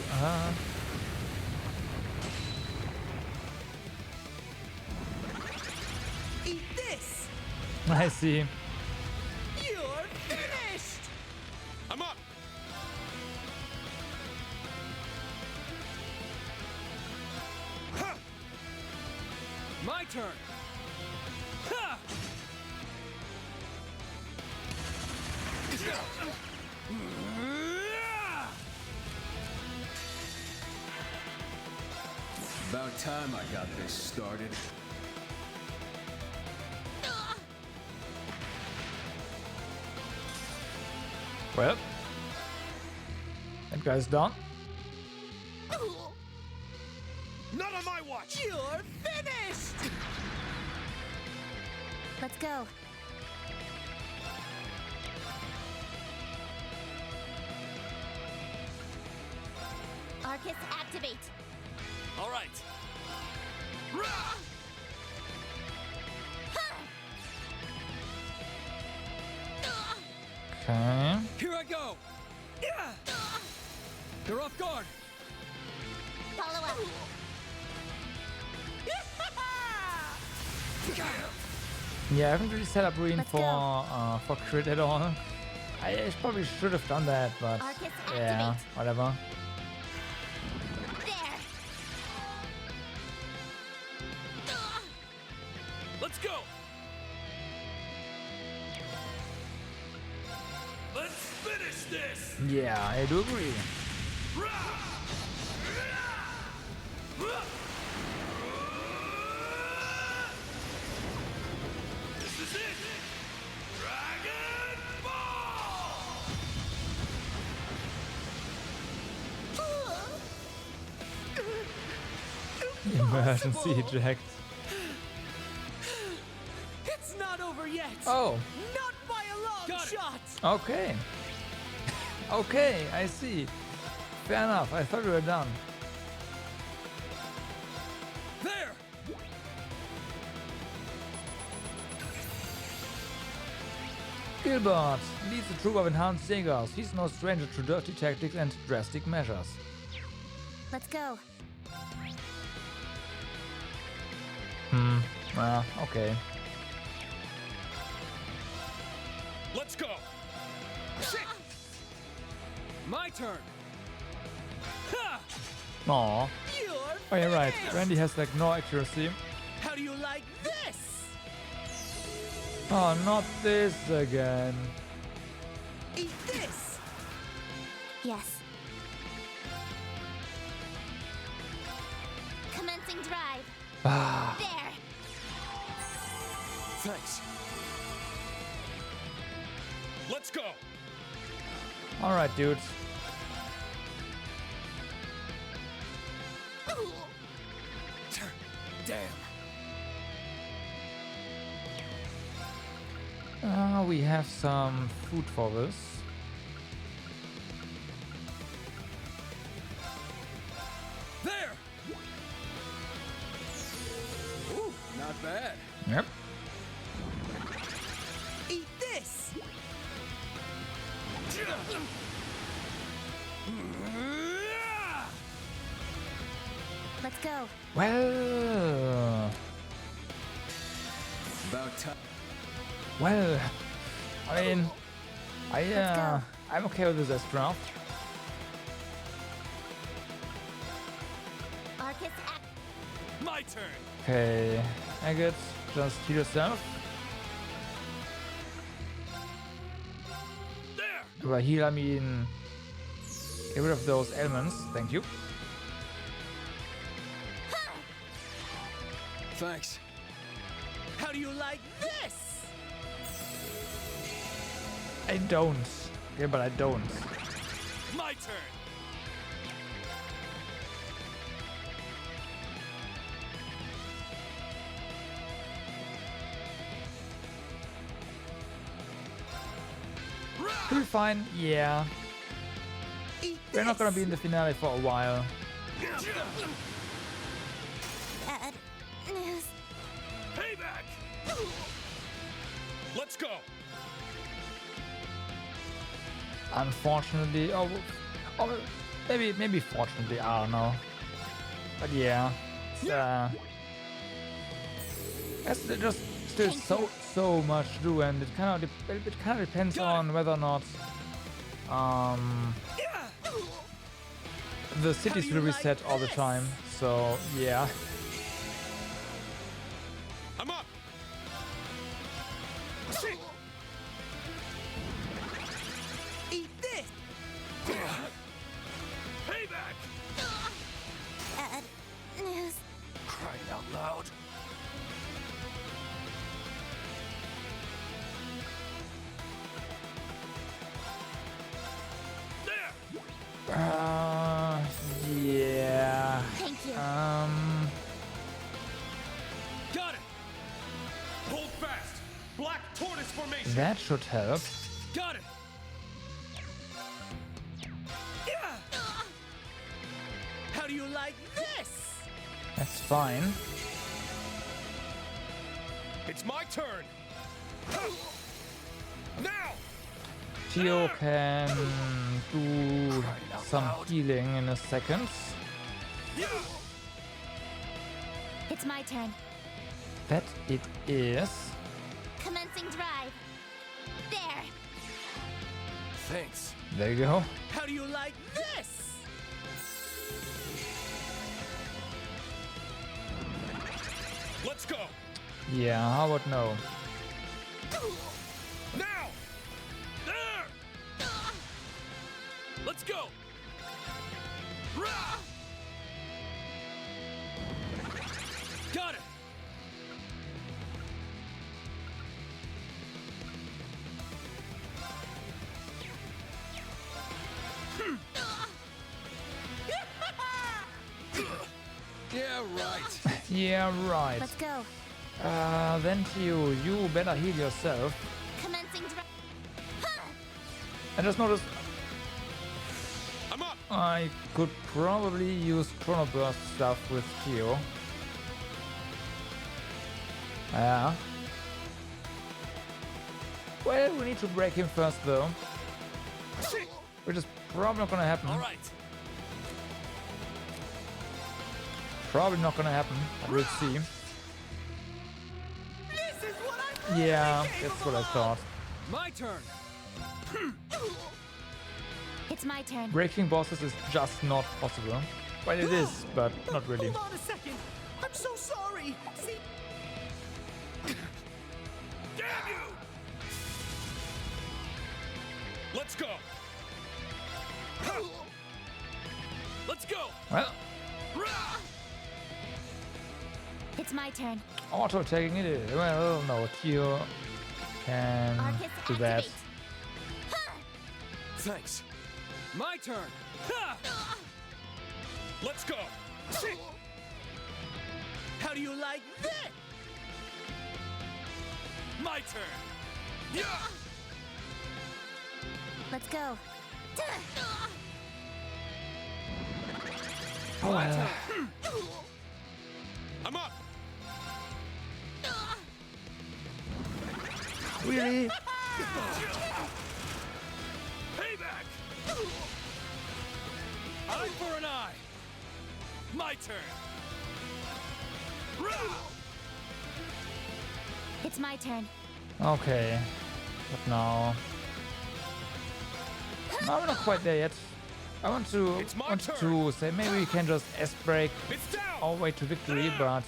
Eat this! I see. You're finished! I'm up! Ha! My turn! Ha! About time I got this started. Well, that guy's done. Not on my watch! You're finished! Let's go. Arcus, activate. All right. Okay. Here I go! Yeah! They're off guard! Follow up. Yeah, I haven't really set up Reen Let's for crit at all. I probably should have done that, but Arcus, yeah, activate. whatever. There. Let's go! Let's finish this! Yeah, I do agree. This is it! Dragon Ball! Emergency eject. It's not over yet! Oh, Not by a long Got it. shot! okay. Okay, I see. Fair enough, I thought we were done. There! Gilbert leads a troop of enhanced Jaegers. He's no stranger to dirty tactics and drastic measures. Let's go. Okay. Let's go! My turn! Ha! Aw. You're Oh, you're right. finished! Randy has like no accuracy. How do you like this? Oh, not this again. Eat this! Yes. Commencing drive. Ah. There. Thanks. Let's go! Alright, dudes. Damn. We have some food for this. There! Ooh, not bad. Yep. Eat this! Let's go. Well, About time. well. I mean, go. I'm okay with this as draft. Arcus, My turn! Okay, Agates. Just heal yourself. There. By heal, I mean get rid of those elements. Thank you. Thanks. How do you like this? I don't. Yeah, but I don't. My turn. We'll be fine. Yeah. Eat We're not gonna this. be in the finale for a while. Bad news. Payback. Let's go. Unfortunately, or maybe fortunately, I don't know. But yeah, there's just still so much to do, and it kind of depends on whether or not the cities will reset all the time. So yeah. I'm up. Eat this. Payback. Bad news. Crying out loud. There. Yeah. Thank you. Got it. Hold fast. Black tortoise formation. That should help. Got it. How do you like this? That's fine. It's my turn. Now. Theo can do some healing in a second. It's my turn. That it is. Commencing drive. There. Thanks. There you go. How do you like this? Let's go. Yeah, how about no? Now. There. Let's go. Rah! Got it. Yeah, right. Yeah, right. Let's go. Then Theo, you better heal yourself. Commencing drive. I just noticed I'm up. I could probably use Chrono Burst stuff with Theo. Yeah. Well, we need to break him first though. Which is probably not gonna happen. All right. Probably not gonna happen, but we'll see. This is what I Yeah, that's what I thought. My turn. It's my turn. Breaking bosses is just not possible. Well, it is, but not really. Hold on a second. I'm so sorry. See, Damn you. Let's go. Let's go. Well, Rah! It's my turn. auto taking it. Well, no, Theo can Arcus do that. activate. Thanks. My turn. Ha! Let's go. how do you like this? My turn. Yeah. Let's go. Well, I'm up. really? Payback. Eye for an eye. My turn. Rah! It's my turn. Okay. But now... No, we're not quite there yet. I want to It's my want turn. to say maybe we can just S-break It's down. our way to victory, but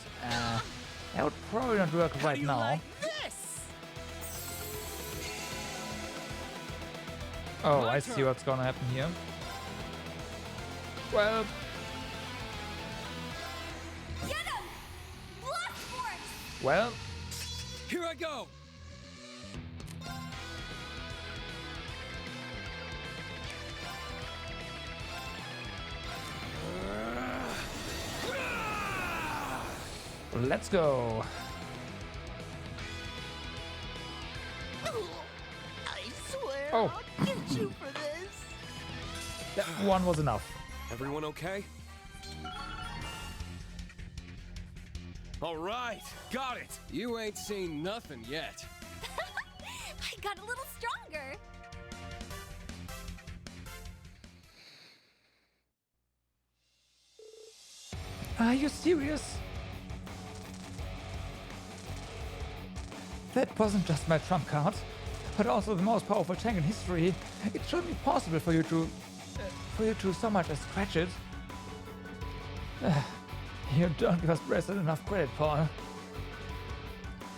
That would probably not work How right do you now. like this? Oh, My I see turn. what's gonna happen here. Well, Get him! Blast force! well, Here I go! let's go. I swear Oh. I'll get you for this. That one was enough. Everyone okay? All right, got it. You ain't seen nothing yet. I got a little stronger. Are you serious? That wasn't just my trump card, but also the most powerful tank in history. It shouldn't be possible for you to so much as scratch it. You don't give us Bresson enough credit, Paul.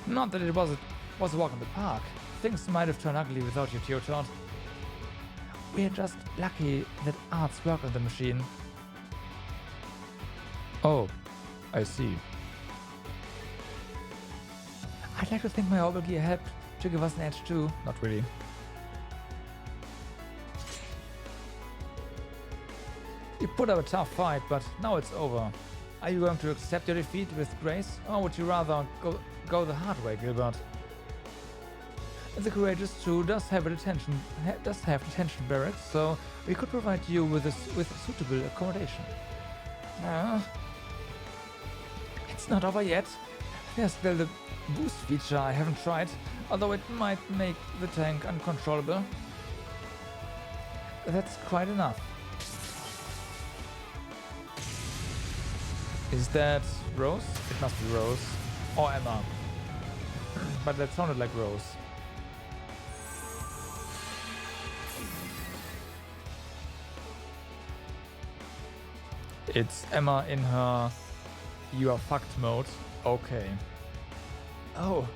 Not that it was a walk in the park. Things might have turned ugly without you, Teotard. We're just lucky that arts work on the machine. Oh, I see. I'd like to think my orbital gear helped to give us an edge too. Not really. You put up a tough fight, but now it's over. Are you going to accept your defeat with grace, or would you rather go the hard way, Gilbert? The Courageous 2 does have detention barracks, so we could provide you with suitable accommodation. It's not over yet. There's still the boost feature I haven't tried, although it might make the tank uncontrollable. That's quite enough. Is that Rose? It must be Rose. Or Emma. But that sounded like Rose. It's Emma in her "you are fucked" mode. Okay. Oh.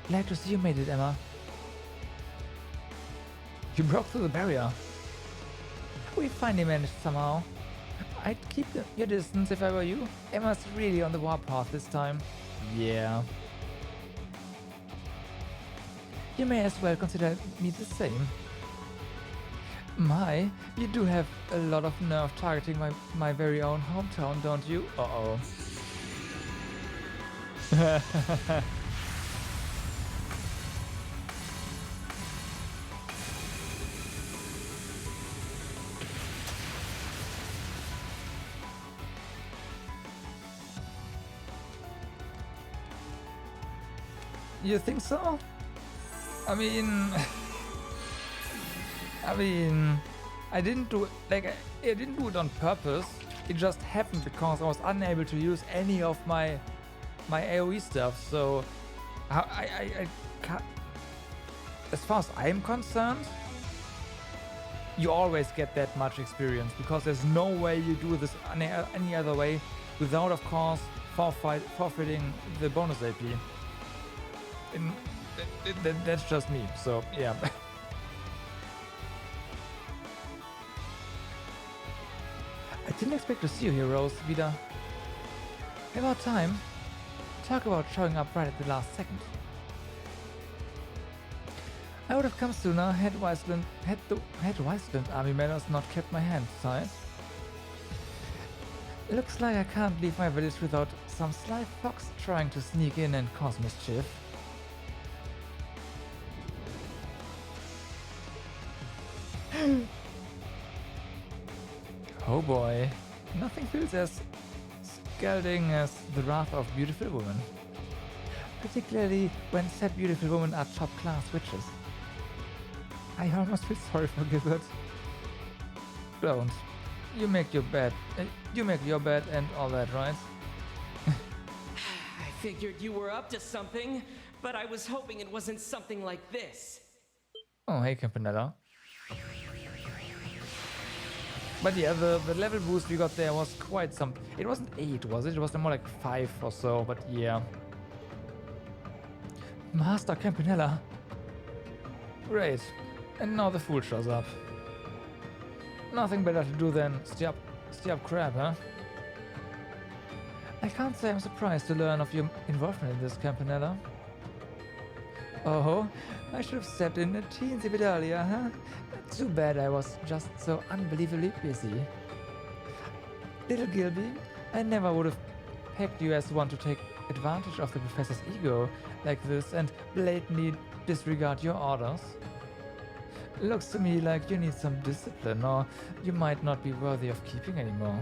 Glad to see you made it, Emma. You broke through the barrier. We finally managed somehow. I'd keep your distance if I were you. Emma's really on the warpath this time. Yeah. You may as well consider me the same. My, you do have a lot of nerve targeting my very own hometown, don't you? Uh-oh. You think so? I mean, I didn't do I didn't do it on purpose. It just happened because I was unable to use any of my AOE stuff. So, I can't, as far as I'm concerned, you always get that much experience because there's no way you do this any other way without, of course, forfeiting the bonus AP. That's just me, so yeah. I didn't expect to see you here, Rose, wieder. About time. Talk about showing up right at the last second. I would have come sooner had the Wiseland army members not kept my hands tied. Looks like I can't leave my village without some sly fox trying to sneak in and cause mischief. Oh boy, nothing feels as scalding as the wrath of beautiful women. Particularly when said beautiful women are top-class witches. I almost feel sorry for Gilbert. Don't. You make your bed and all that, right? I figured you were up to something, but I was hoping it wasn't something like this. Oh, hey, Campanella. But yeah, the level boost we got there was quite some. It wasn't 8, was it? It was more like 5 or so, but yeah. Master Campanella. Great. And now the fool shows up. Nothing better to do than stir up crap, huh? I can't say I'm surprised to learn of your involvement in this, Campanella. Oh, I should have stepped in a teensy bit earlier, huh? Too bad I was just so unbelievably busy. Little Gilby, I never would have pegged you as one to take advantage of the professor's ego like this and blatantly disregard your orders. Looks to me like you need some discipline, or you might not be worthy of keeping anymore.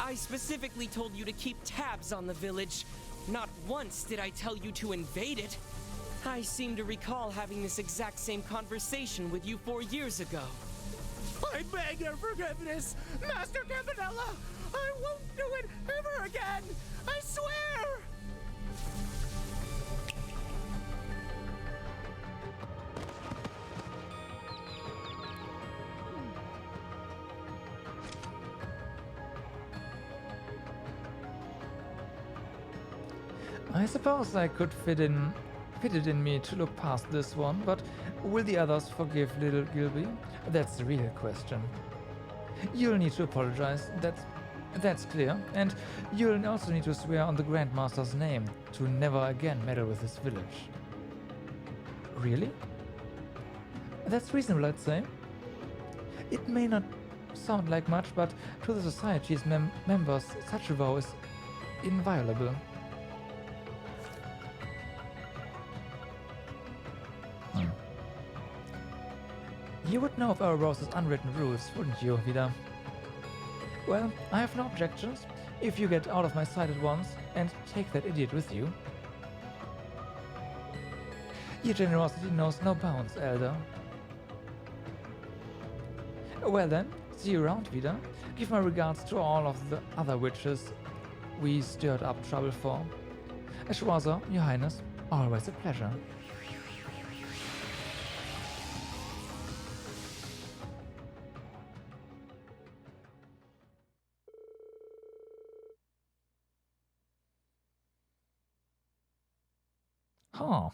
I specifically told you to keep tabs on the village. Not once did I tell you to invade it. I seem to recall having this exact same conversation with you 4 years ago. I beg your forgiveness, Master Campanella! I won't do it ever again! I swear! I suppose I could fit it in me to look past this one, but will the others forgive little Gilby? That's the real question. You'll need to apologize, that's clear, and you'll also need to swear on the Grandmaster's name to never again meddle with this village. Really? That's reasonable, I'd say. It may not sound like much, but to the Society's members, such a vow is inviolable. You would know of Ouroboros' unwritten rules, wouldn't you, Vida? Well, I have no objections, if you get out of my sight at once and take that idiot with you. Your generosity knows no bounds, Elder. Well then, see you around, Vida. Give my regards to all of the other witches we stirred up trouble for. Ashwaza, Your Highness, always a pleasure. Huh.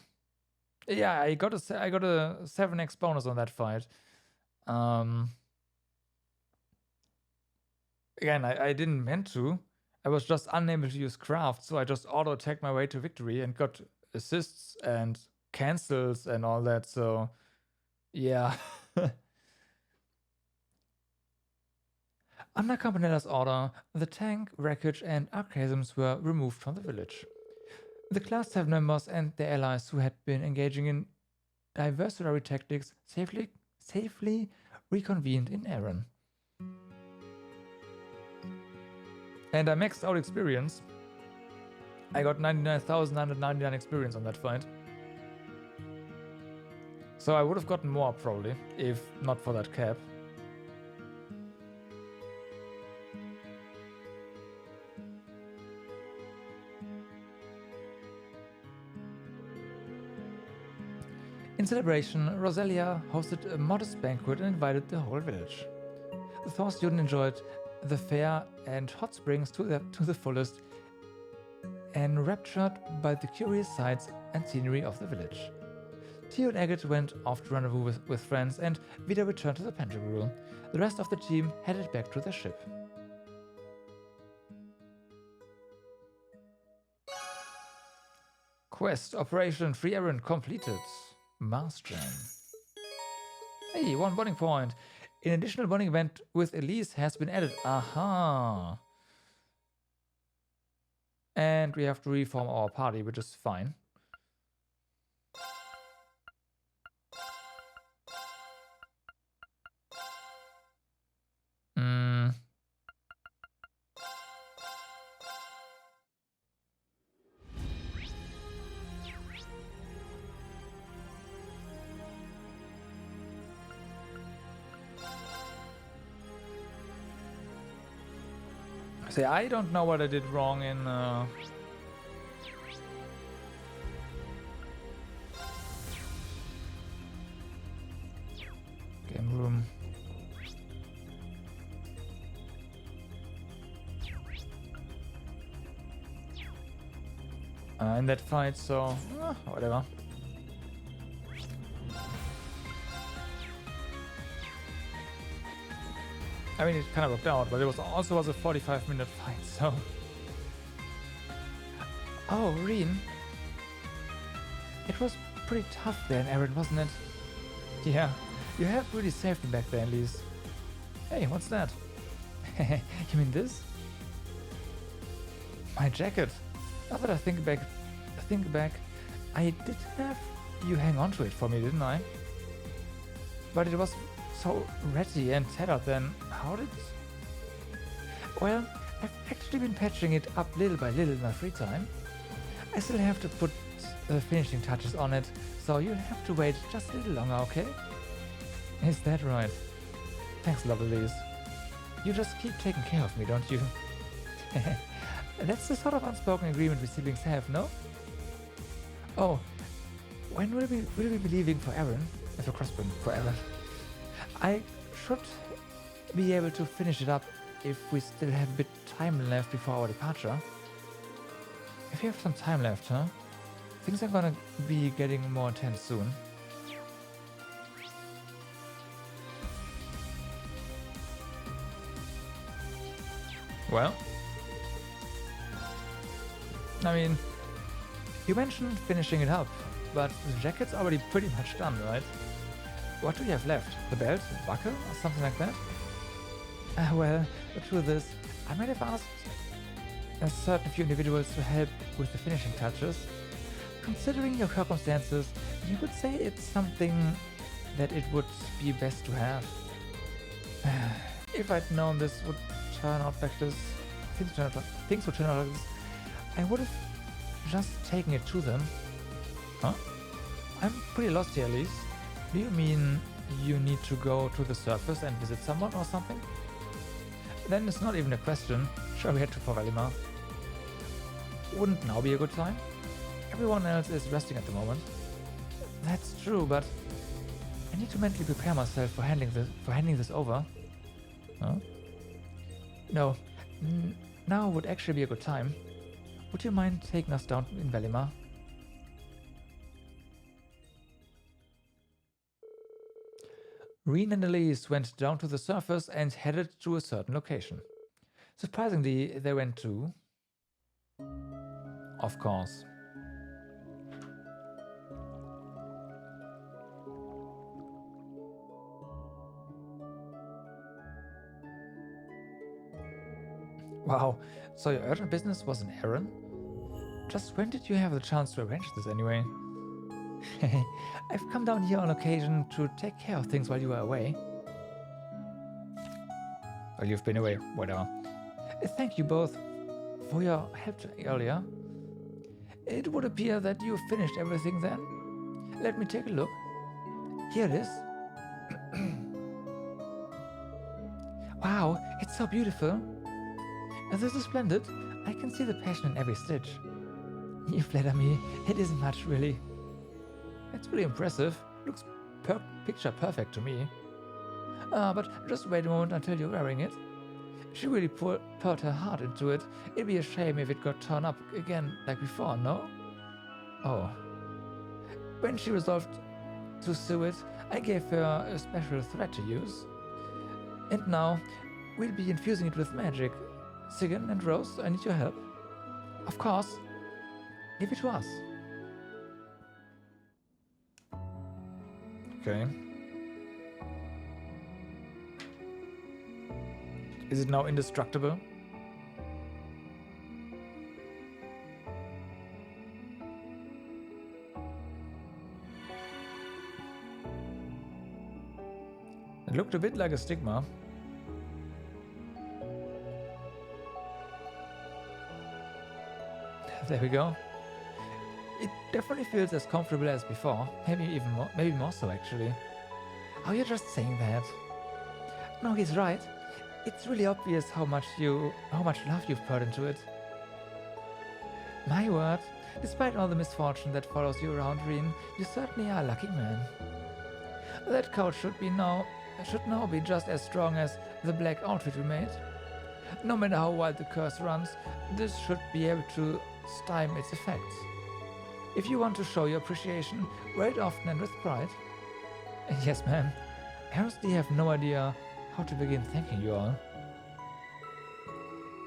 Yeah, I got a 7x bonus on that fight. Again, I didn't meant to. I was just unable to use craft, so I just auto-attacked my way to victory and got assists and cancels and all that, so yeah. Under Campanella's order, the tank, wreckage and archaisms were removed from the village. The Class 7 members and their allies who had been engaging in diversionary tactics safely reconvened in Erin. And I maxed out experience. I got 99,999 experience on that fight. So I would have gotten more probably, if not for that cap. In celebration, Roselia hosted a modest banquet and invited the whole village. The Thor student enjoyed the fair and hot springs to the fullest, enraptured by the curious sights and scenery of the village. Theo and Agate went off to rendezvous with friends, and Vida returned to the Pentagram. The rest of the team headed back to their ship. Quest Operation Free Errand completed. Mars Jam. Hey, 1 bonding point. An additional bonding event with Elise has been added. Aha. And we have to reform our party, which is fine. See, I don't know what I did wrong in game room. In that fight, so whatever. I mean, it kind of worked out, but it was also a 45-minute fight, so... Oh, Reen. It was pretty tough then, Aaron, wasn't it? Yeah, you have really saved me back there, at least. Hey, what's that? You mean this? My jacket. Now that I think back, I did have you hang on to it for me, didn't I? But it was so ratty and tattered then. How did... Well, I've actually been patching it up little by little in my free time. I still have to put finishing touches on it, so you'll have to wait just a little longer, okay? Is that right? Thanks, lovelies. You just keep taking care of me, don't you? That's the sort of unspoken agreement we siblings have, no? Oh, when will we be leaving for Aaron? For Crossbone, for Aaron. I should be able to finish it up if we still have a bit time left before our departure. If you have some time left, huh? Things are gonna be getting more intense soon. Well, I mean, you mentioned finishing it up, but the jacket's already pretty much done, right? What do you have left? The belt? The buckle? Or something like that? Well, the truth is, I might have asked a certain few individuals to help with the finishing touches. Considering your circumstances, you could say it's something that it would be best to have. If I'd known this would turn out like this, things would turn out like this, I would have just taken it to them. Huh? I'm pretty lost here, Elise. Do you mean you need to go to the surface and visit someone or something? Then it's not even a question. Sure, we head to Valimar. Wouldn't now be a good time? Everyone else is resting at the moment. That's true, but I need to mentally prepare myself for handing this over. Huh? No, now would actually be a good time. Would you mind taking us down in Valimar? Reen and Elise went down to the surface and headed to a certain location. Surprisingly, they went to... Of course. Wow, so your urgent business was an errand? Just when did you have the chance to arrange this anyway? I've come down here on occasion to take care of things while you were away. Well, you've been away, whatever. Thank you both for your help earlier. It would appear that you finished everything then. Let me take a look. Here it is. Wow, it's so beautiful. This is splendid. I can see the passion in every stitch. You flatter me. It isn't much, really. It's pretty impressive. Looks picture perfect to me. But just wait a moment until you're wearing it. She really poured her heart into it. It'd be a shame if it got torn up again like before, no? Oh. When she resolved to sew it, I gave her a special thread to use. And now, we'll be infusing it with magic. Sigyn and Rose, I need your help. Of course. Leave it to us. Okay. Is it now indestructible? It looked a bit like a stigma. There we go. It definitely feels as comfortable as before. Maybe more so actually. Oh, you're just saying that. No, he's right. It's really obvious how much love you've put into it. My word, despite all the misfortune that follows you around, Reen, you certainly are a lucky man. That couch should now be just as strong as the black outfit we made. No matter how wild the curse runs, this should be able to stymie its effects. If you want to show your appreciation, wear it often and with pride. Yes, ma'am. I honestly have no idea how to begin thanking you all.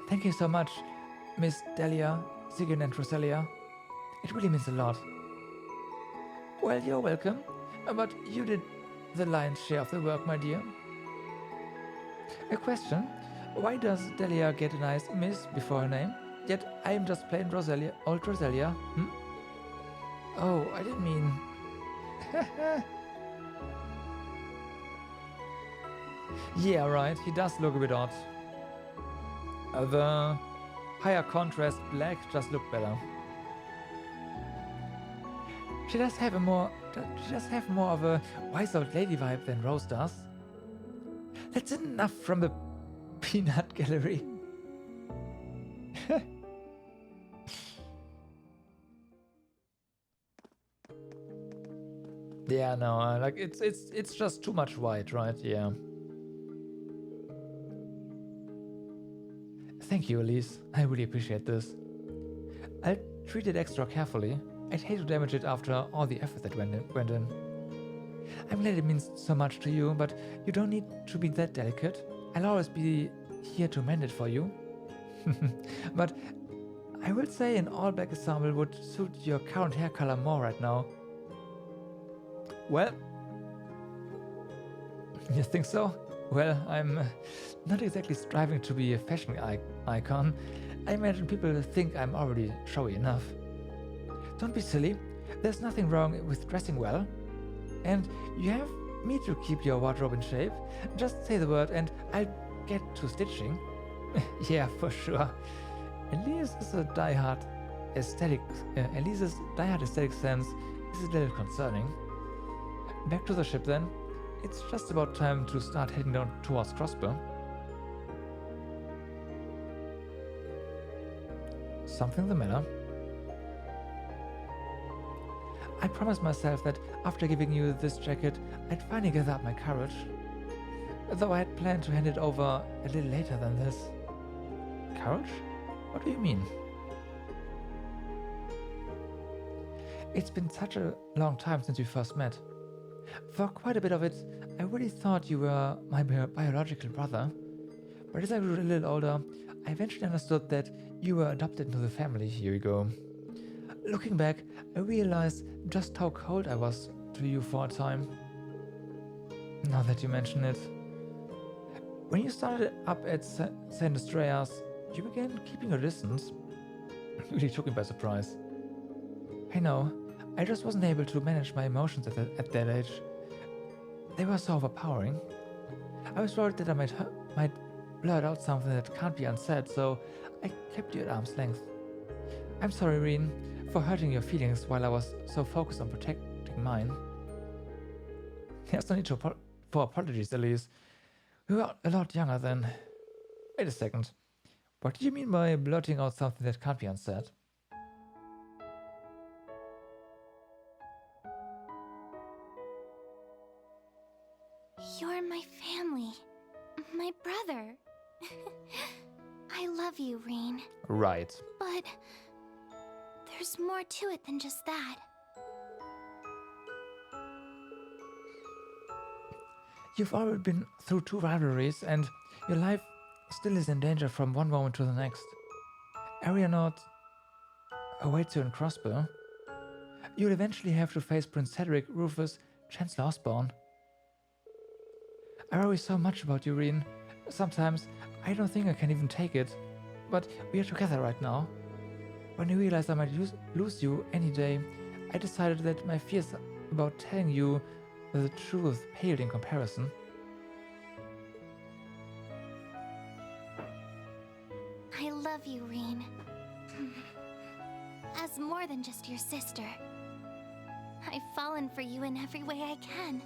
Thank you so much, Miss Delia, Sigyn and Roselia. It really means a lot. Well, you're welcome, but you did the lion's share of the work, my dear. A question: why does Delia get a nice Miss before her name? Yet I am just plain Roselia, old Roselia. Oh, I didn't mean... Yeah, right, he does look a bit odd. The higher contrast black just looked better. She does have more of a wise old lady vibe than Rose does. That's enough from the peanut gallery. Yeah, no, like it's just too much white, right? Yeah. Thank you, Elise. I really appreciate this. I'll treat it extra carefully. I'd hate to damage it after all the effort that went in. I'm glad it means so much to you, but you don't need to be that delicate. I'll always be here to mend it for you. But I will say an all-black ensemble would suit your current hair color more right now. Well, you think so? Well, I'm not exactly striving to be a fashion icon. I imagine people think I'm already showy enough. Don't be silly. There's nothing wrong with dressing well. And you have me to keep your wardrobe in shape. Just say the word and I'll get to stitching. Yeah, for sure. Elise's diehard aesthetic sense is a little concerning. Back to the ship then. It's just about time to start heading down towards Crossbow. Something the matter? I promised myself that after giving you this jacket, I'd finally gather up my courage. Though I had planned to hand it over a little later than this. Courage? What do you mean? It's been such a long time since we first met. For quite a bit of it, I really thought you were my biological brother. But as I grew a little older, I eventually understood that you were adopted into the family. Here we go. Looking back, I realized just how cold I was to you for a time. Now that you mention it. When you started up at St. Andreas, you began keeping your distance. It really took me by surprise. I know, I just wasn't able to manage my emotions at that age. They were so overpowering. I was worried that I might blurt out something that can't be unsaid, so I kept you at arm's length. I'm sorry, Reen, for hurting your feelings while I was so focused on protecting mine. There's no need for apologies, Elise. We were a lot younger then. Wait a second. What do you mean by blurting out something that can't be unsaid? You're my family. My brother. I love you, Reen. Right. But there's more to it than just that. You've already been through 2 rivalries, and your life still is in danger from one moment to the next. Area North awaits you in Crossbow. You'll eventually have to face Prince Cedric, Rufus, Chancellor Osborne. I worry so much about you, Reen. Sometimes I don't think I can even take it. But we are together right now. When I realized I might lose you any day, I decided that my fears about telling you the truth paled in comparison. I love you, Reen. As more than just your sister. I've fallen for you in every way I can.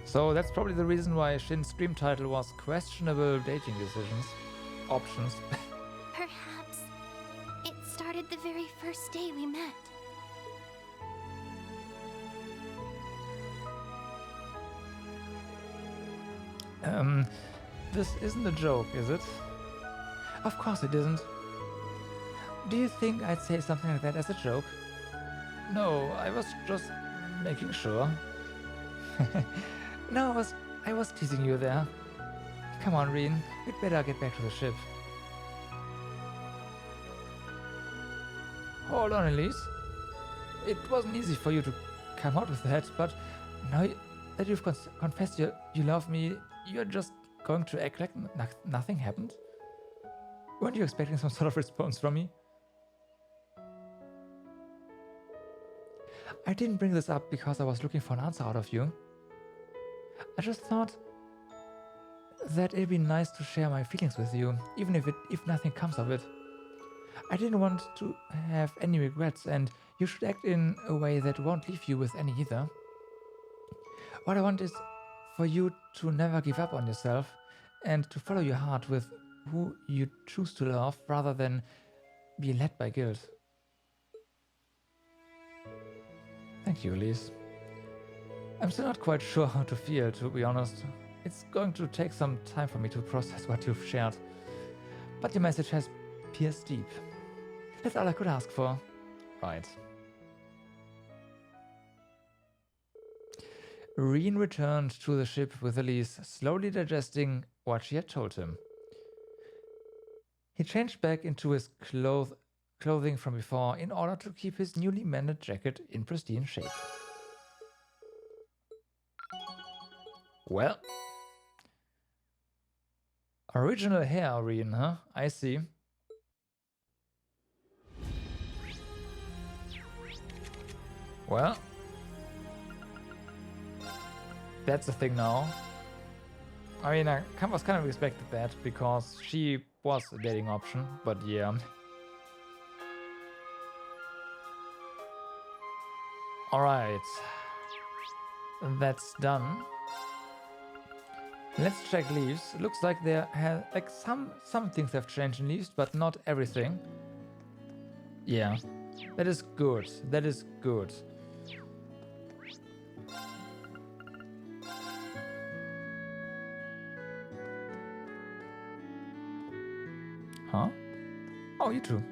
So that's probably the reason why Shin's stream title was questionable dating decisions. Options. Perhaps it started the very first day we met. This isn't a joke, is it? Of course it isn't. Do you think I'd say something like that as a joke? No, I was just making sure. No, I was teasing you there. Come on, Reen, we'd better get back to the ship. Hold on, Elise. It wasn't easy for you to come out with that, but now that you've confessed you love me, you're just going to act like nothing happened? Weren't you expecting some sort of response from me? I didn't bring this up because I was looking for an answer out of you. I just thought that it'd be nice to share my feelings with you, even if nothing comes of it. I didn't want to have any regrets, and you should act in a way that won't leave you with any either. What I want is for you to never give up on yourself and to follow your heart with who you choose to love rather than be led by guilt. Thank you, Elise. I'm still not quite sure how to feel, to be honest. It's going to take some time for me to process what you've shared. But your message has pierced deep. That's all I could ask for. Right. Reen returned to the ship with Elise, slowly digesting what she had told him. He changed back into his clothing from before in order to keep his newly mended jacket in pristine shape. Well. Original hair, Reen, huh? I see. Well. That's the thing now. I mean, I was kind of expected that because she was a dating option, but yeah. Alright. That's done. Let's check leaves. Looks like there have some things have changed in leaves, but not everything. Yeah. That is good. That is good. Huh? Oh, you too.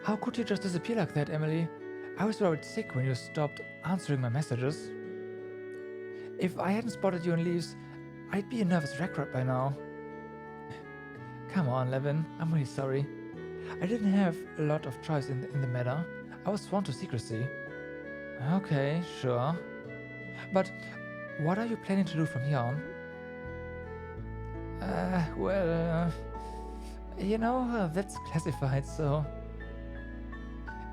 How could you just disappear like that, Emily? I was worried sick when you stopped answering my messages. If I hadn't spotted you in leaves, I'd be a nervous wreck right by now. Come on, Levin. I'm really sorry. I didn't have a lot of choice in the matter. I was sworn to secrecy. Okay, sure. But what are you planning to do from here on? You know, that's classified, so...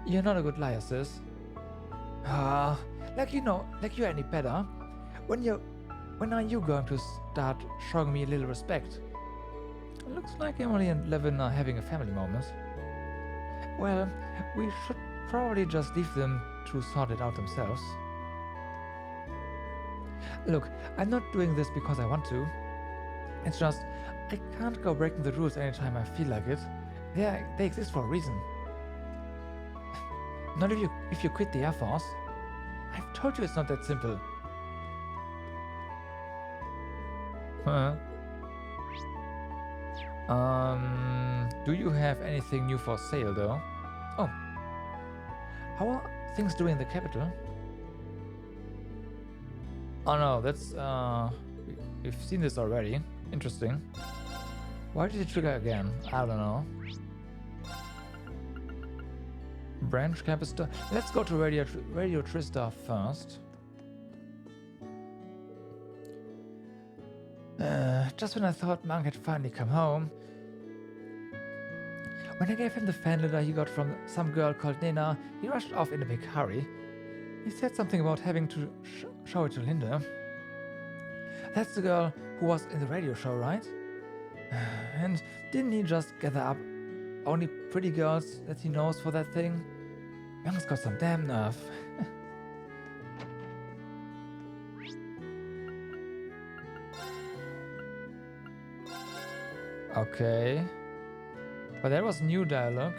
You're not a good liar, sis. Like you're any better. When are you going to start showing me a little respect? It looks like Emily and Levin are having a family moment. Well, we should probably just leave them to sort it out themselves. Look, I'm not doing this because I want to. It's just, I can't go breaking the rules anytime I feel like it. They exist for a reason. Not if you quit the Air Force. I've told you it's not that simple. Huh? Do you have anything new for sale though? Oh. How are things doing in the capital? Oh no, that's we've seen this already. Interesting. Why did it trigger again? I don't know. Branch campus store. Let's go to Radio Tristar first. Just when I thought Monk had finally come home. When I gave him the fan letter he got from some girl called Nina, he rushed off in a big hurry. He said something about having to show it to Linda. That's the girl who was in the radio show, right? And didn't he just gather up only pretty girls that he knows for that thing? Young's got some damn nerve. Okay. But there was new dialogue.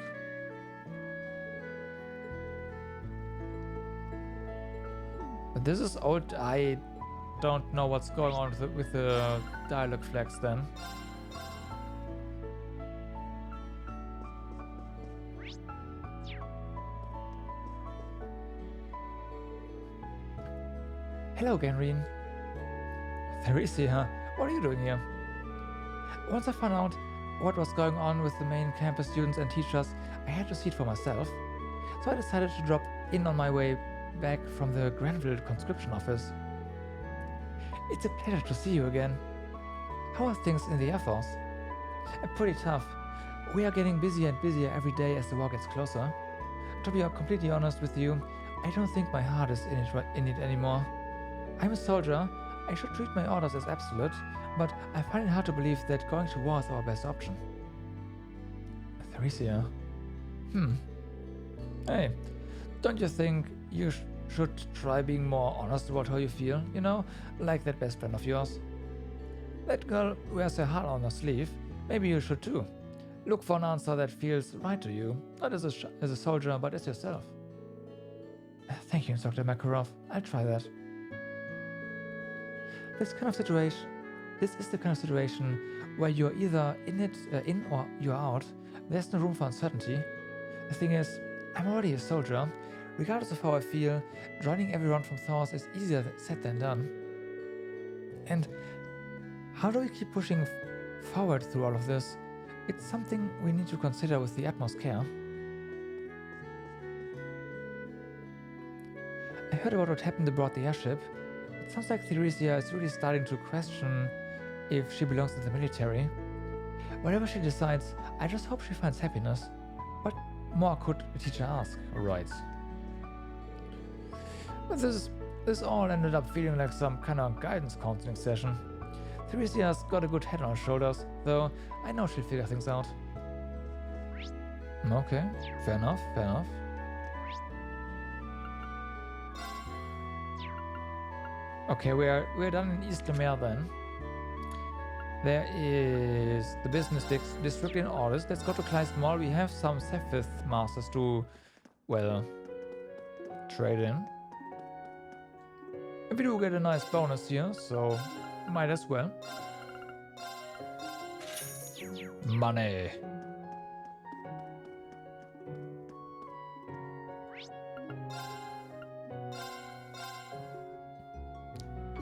But this is old. I don't know what's going on with the dialogue flags then. Hello, Ganreen. Theresia, what are you doing here? Once I found out what was going on with the main campus students and teachers, I had to see it for myself. So I decided to drop in on my way back from the Granville conscription office. It's a pleasure to see you again. How are things in the Air Force? Pretty tough. We are getting busier and busier every day as the war gets closer. To be completely honest with you, I don't think my heart is in it anymore. I'm a soldier. I should treat my orders as absolute, but I find it hard to believe that going to war is our best option. Theresia. Hey, don't you think you should try being more honest about how you feel? You know, like that best friend of yours. That girl wears her heart on her sleeve. Maybe you should too. Look for an answer that feels right to you, not as a soldier, but as yourself. Thank you, Dr. Makarov. I'll try that. This is the kind of situation where you're either in or you're out. There's no room for uncertainty. The thing is, I'm already a soldier. Regardless of how I feel, joining everyone from Thors is easier said than done. And how do we keep pushing forward through all of this? It's something we need to consider with the utmost care. I heard about what happened aboard the airship. It sounds like Theresia is really starting to question if she belongs in the military. Whatever she decides, I just hope she finds happiness. What more could a teacher ask, right? But this all ended up feeling like some kind of guidance counseling session. Theresia's got a good head on her shoulders, though I know she'll figure things out. Okay, fair enough, fair enough. Okay, we're done in East Lemare then. There is the business district in orders. Let's go to Kleist Mall. We have some Sephiroth masters to, well, trade in. And we do get a nice bonus here, so might as well. Money.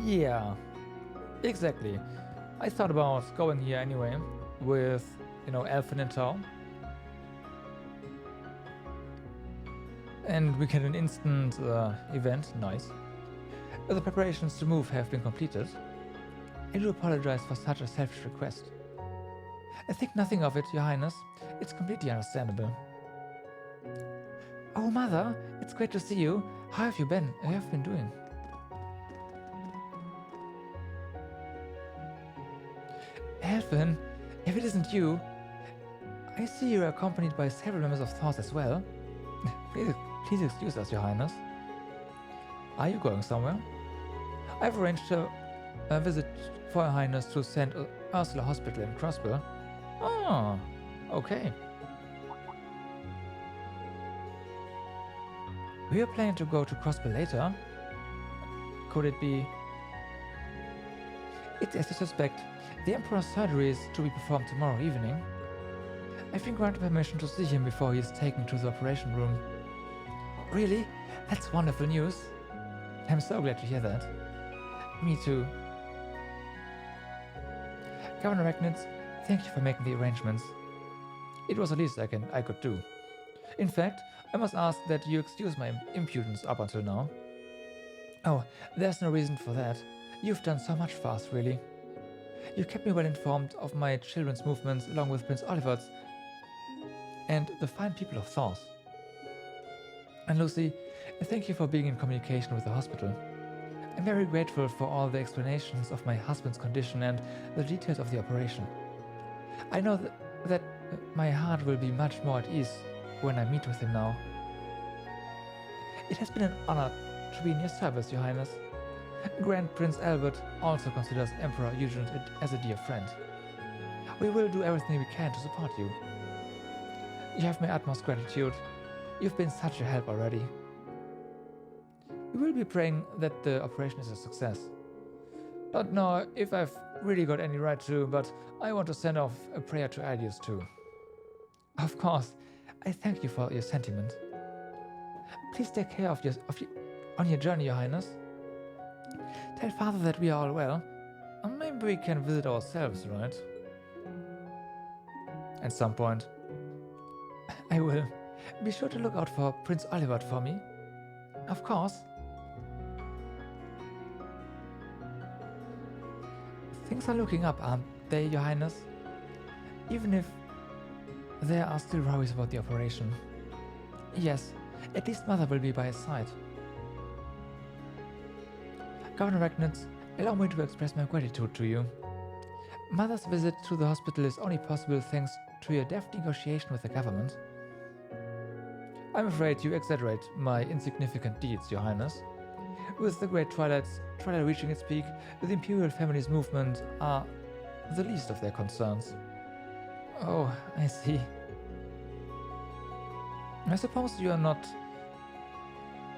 Yeah, exactly. I thought about going here anyway with, Elfin in tow. And we get an instant event, nice. The preparations to move have been completed. I do apologize for such a selfish request. I think nothing of it, Your Highness. It's completely understandable. Oh, Mother, it's great to see you. How have you been? How have you been doing? Elfin, if it isn't you, I see you're accompanied by several members of Thors as well. Please excuse us, Your Highness. Are you going somewhere? I've arranged a visit for Your Highness to St. Ursula Hospital in Crossbill. Oh, okay. We are planning to go to Crossbill later. Could it be? It's as you suspect. The Emperor's surgery is to be performed tomorrow evening. I've been granted permission to see him before he is taken to the operation room. Really? That's wonderful news. I'm so glad to hear that. Me too. Governor Ragnitz, thank you for making the arrangements. It was the least I could do. In fact, I must ask that you excuse my impudence up until now. Oh, there's no reason for that. You've done so much for us, really. You kept me well informed of my children's movements along with Prince Oliver's and the fine people of Thors. And Lucy, thank you for being in communication with the hospital. I'm very grateful for all the explanations of my husband's condition and the details of the operation. I know that my heart will be much more at ease when I meet with him now. It has been an honor to be in your service, Your Highness. Grand Prince Albert also considers Emperor Eugene as a dear friend. We will do everything we can to support you. You have my utmost gratitude. You've been such a help already. We will be praying that the operation is a success. Don't know if I've really got any right to, but I want to send off a prayer to Alius too. Of course, I thank you for your sentiment. Please take care on your journey, Your Highness. Tell Father that we are all well. And maybe we can visit ourselves, right? At some point. I will. Be sure to look out for Prince Oliver for me. Of course. Things are looking up, aren't they, Your Highness? Even if there are still worries about the operation. Yes, at least Mother will be by his side. Governor Ragnitz, allow me to express my gratitude to you. Mother's visit to the hospital is only possible thanks to your deft negotiation with the government. I'm afraid you exaggerate my insignificant deeds, Your Highness. With the great Twilight reaching its peak, the Imperial family's movement are the least of their concerns. Oh, I see. I suppose you are not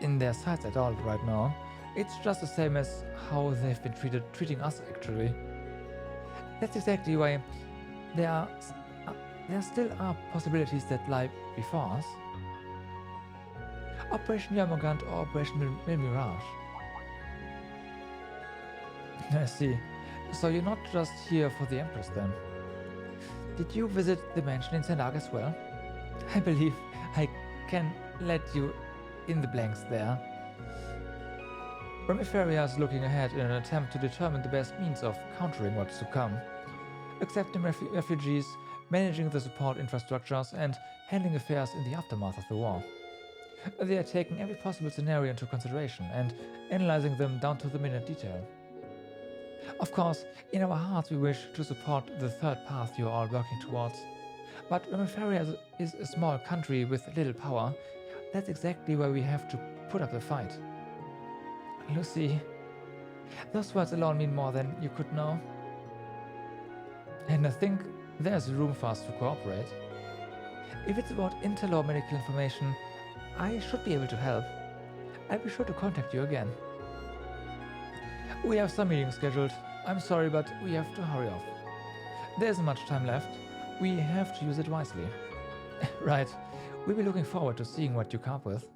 in their sights at all right now. It's just the same as how they've been treating us, actually. That's exactly why there still are possibilities that lie before us. Operation Yarmogant or Operation Mirage. I see. So you're not just here for the Empress then. Did you visit the mansion in Sendag as well? I believe I can let you in the blanks there. Remiferia is looking ahead in an attempt to determine the best means of countering what's to come. Accepting refugees, managing the support infrastructures, and handling affairs in the aftermath of the war. They are taking every possible scenario into consideration and analyzing them down to the minute detail. Of course, in our hearts we wish to support the third path you are all working towards. But Remiferia is a small country with little power. That's exactly where we have to put up the fight. Lucy, those words alone mean more than you could know. And I think there's room for us to cooperate. If it's about intel or medical information, I should be able to help. I'll be sure to contact you again. We have some meetings scheduled. I'm sorry, but we have to hurry off. There isn't much time left. We have to use it wisely. Right. We'll be looking forward to seeing what you come up with.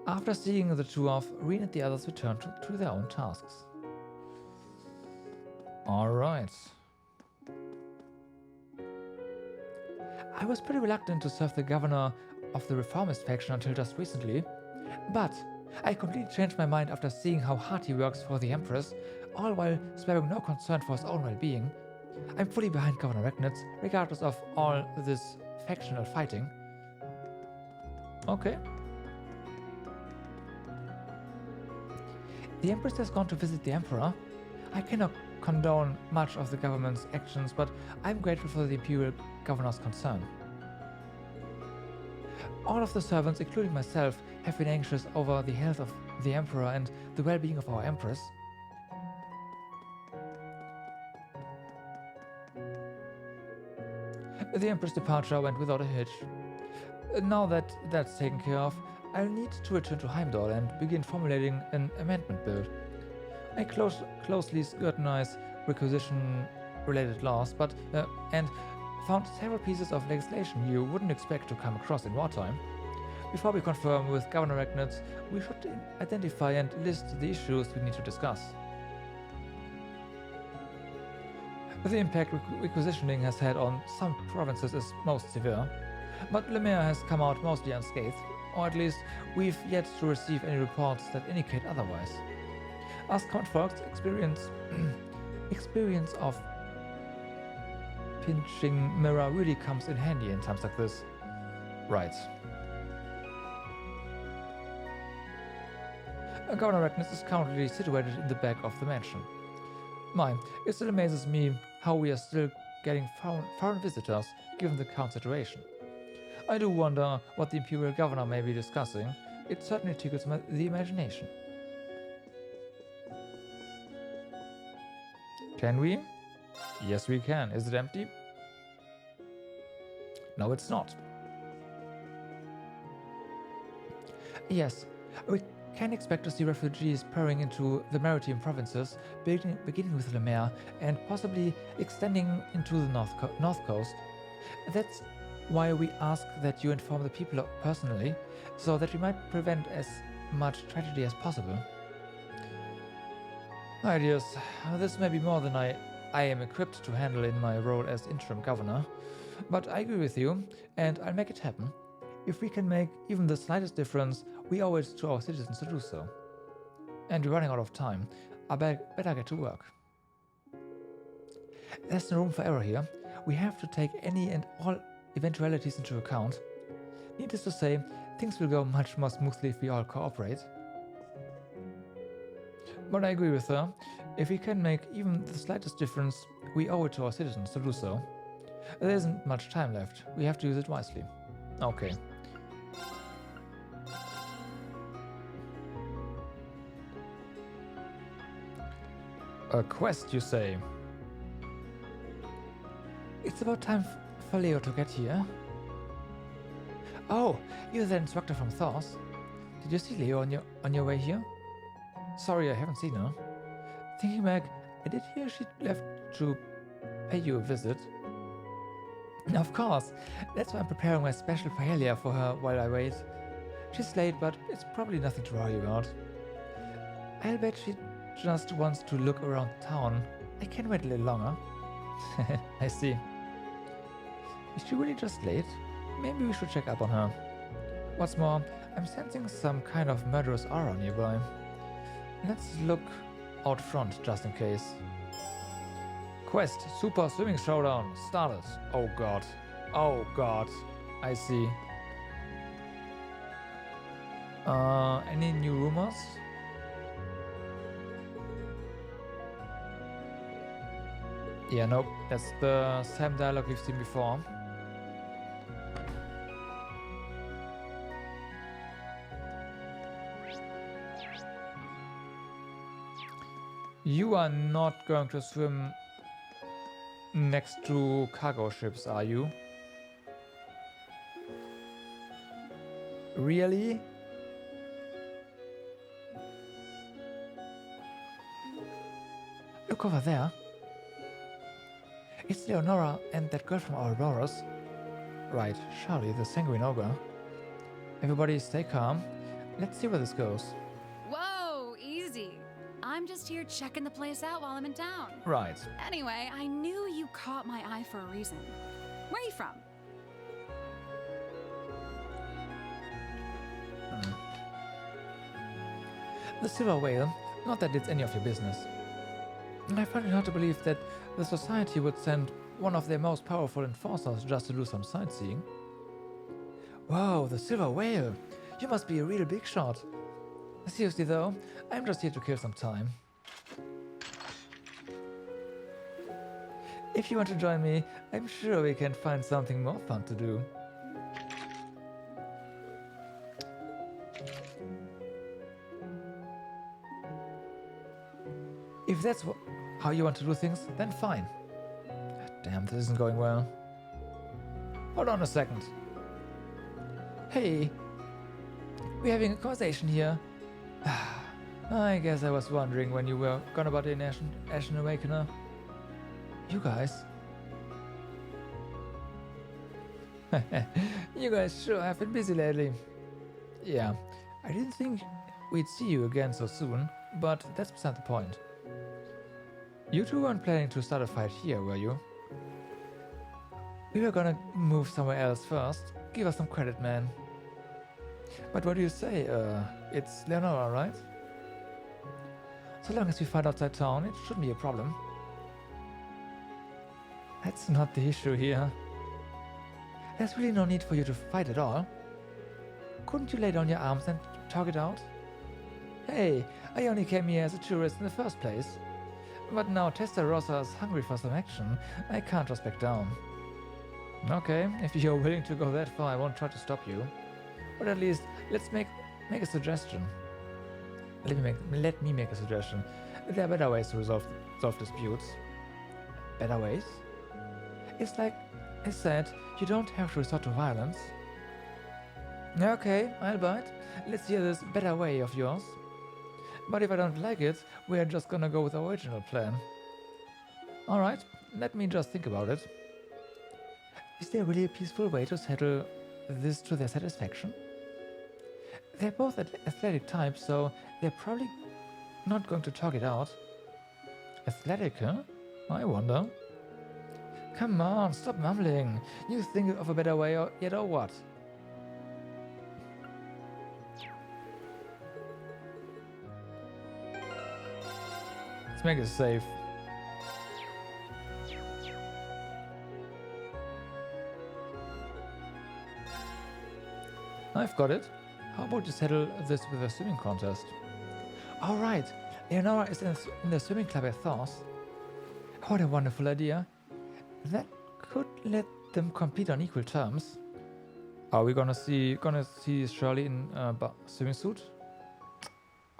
After seeing the two off, Reen and the others returned to their own tasks. Alright. I was pretty reluctant to serve the governor of the reformist faction until just recently, but I completely changed my mind after seeing how hard he works for the Empress, all while sparing no concern for his own well-being. I'm fully behind Governor Ragnitz, regardless of all this factional fighting. Okay. The Empress has gone to visit the Emperor. I cannot condone much of the government's actions, but I'm grateful for the Imperial Governor's concern. All of the servants, including myself, have been anxious over the health of the Emperor and the well-being of our Empress. The Empress' departure went without a hitch. Now that that's taken care of, I'll need to return to Heimdall and begin formulating an amendment bill. I closely scrutinize requisition-related laws, and found several pieces of legislation you wouldn't expect to come across in wartime. Before we confirm with Governor Ragnitz, we should identify and list the issues we need to discuss. The impact requisitioning has had on some provinces is most severe, but Lemire has come out mostly unscathed, or at least we've yet to receive any reports that indicate otherwise. Us common folks experience of pinching mirror really comes in handy in times like this. Right. Governor Ragnitz is currently situated in the back of the mansion. It still amazes me how we are still getting foreign visitors given the current situation. I do wonder what the Imperial Governor may be discussing. It certainly tickles the imagination. Can we? Yes, we can. Is it empty? No, it's not. Yes, we can expect to see refugees pouring into the maritime provinces, beginning with Le Maire and possibly extending into the north coast. That's why we ask that you inform the people personally, so that we might prevent as much tragedy as possible. Ideas. This may be more than I am equipped to handle in my role as interim governor, but I agree with you, and I'll make it happen. If we can make even the slightest difference, we owe it to our citizens to do so. And we're running out of time. I better get to work. There's no room for error here. We have to take any and all eventualities into account. Needless to say, things will go much more smoothly if we all cooperate. But I agree with her. If we can make even the slightest difference, we owe it to our citizens to do so. There isn't much time left. We have to use it wisely. Okay. A quest, you say? It's about time for Leo to get here. Oh, you're the instructor from Thor's. Did you see Leo on your way here? Sorry, I haven't seen her. Thinking back, I did hear she left to pay you a visit. Of course, that's why I'm preparing my special paella for her while I wait. She's late, but it's probably nothing to worry about. I'll bet she just wants to look around town. I can wait a little longer. I see. Is she really just late? Maybe we should check up on her. What's more, I'm sensing some kind of murderous aura nearby. Let's look out front just in case. Quest Super Swimming Showdown started. Oh god. Oh god. I see. Any new rumors? Yeah, nope. That's the same dialogue we've seen before. You are not going to swim next to cargo ships, are you? Really? Look over there. It's Leonora and that girl from Aurora's. Right, Charlie, the sanguine ogre. Everybody stay calm. Let's see where this goes. Whoa, easy. I'm just here checking the place out while I'm in town. Right. Anyway, I knew you caught my eye for a reason. Where are you from? The Silver Whale. Not that it's any of your business. I find it hard to believe that the Society would send one of their most powerful enforcers just to do some sightseeing. Whoa, the Silver Whale! You must be a real big shot. Seriously though, I'm just here to kill some time. If you want to join me, I'm sure we can find something more fun to do. If that's how you want to do things, then fine. Damn, this isn't going well. Hold on a second. Hey, we're having a conversation here. I guess I was wondering when you were gone about the Ashen Awakener. You guys. You guys sure have been busy lately. Yeah, I didn't think we'd see you again so soon, but that's beside the point. You two weren't planning to start a fight here, were you? We were gonna move somewhere else first. Give us some credit, man. But what do you say? It's Leonora, right? So long as we fight outside town, it shouldn't be a problem. That's not the issue here. There's really no need for you to fight at all. Couldn't you lay down your arms and talk it out? Hey, I only came here as a tourist in the first place. But now Testarossa is hungry for some action. I can't just back down. Okay, if you're willing to go that far, I won't try to stop you. But at least, let's make a suggestion. Let me make a suggestion. There are better ways to resolve disputes. better ways? It's like I said, you don't have to resort to violence. Okay, I'll bite. Let's hear this better way of yours. But if I don't like it, we're just gonna go with our original plan. Alright, let me just think about it. Is there really a peaceful way to settle this to their satisfaction? They're both athletic types, so they're probably not going to talk it out. Athletic, huh? I wonder. Come on, stop mumbling. You think of a better way yet or what? Let's make it safe. I've got it. How about you settle this with a swimming contest? Alright, Leonora is in the swimming club at Thor's. What a wonderful idea. That could let them compete on equal terms. Are we gonna see Shirley in a swimming suit?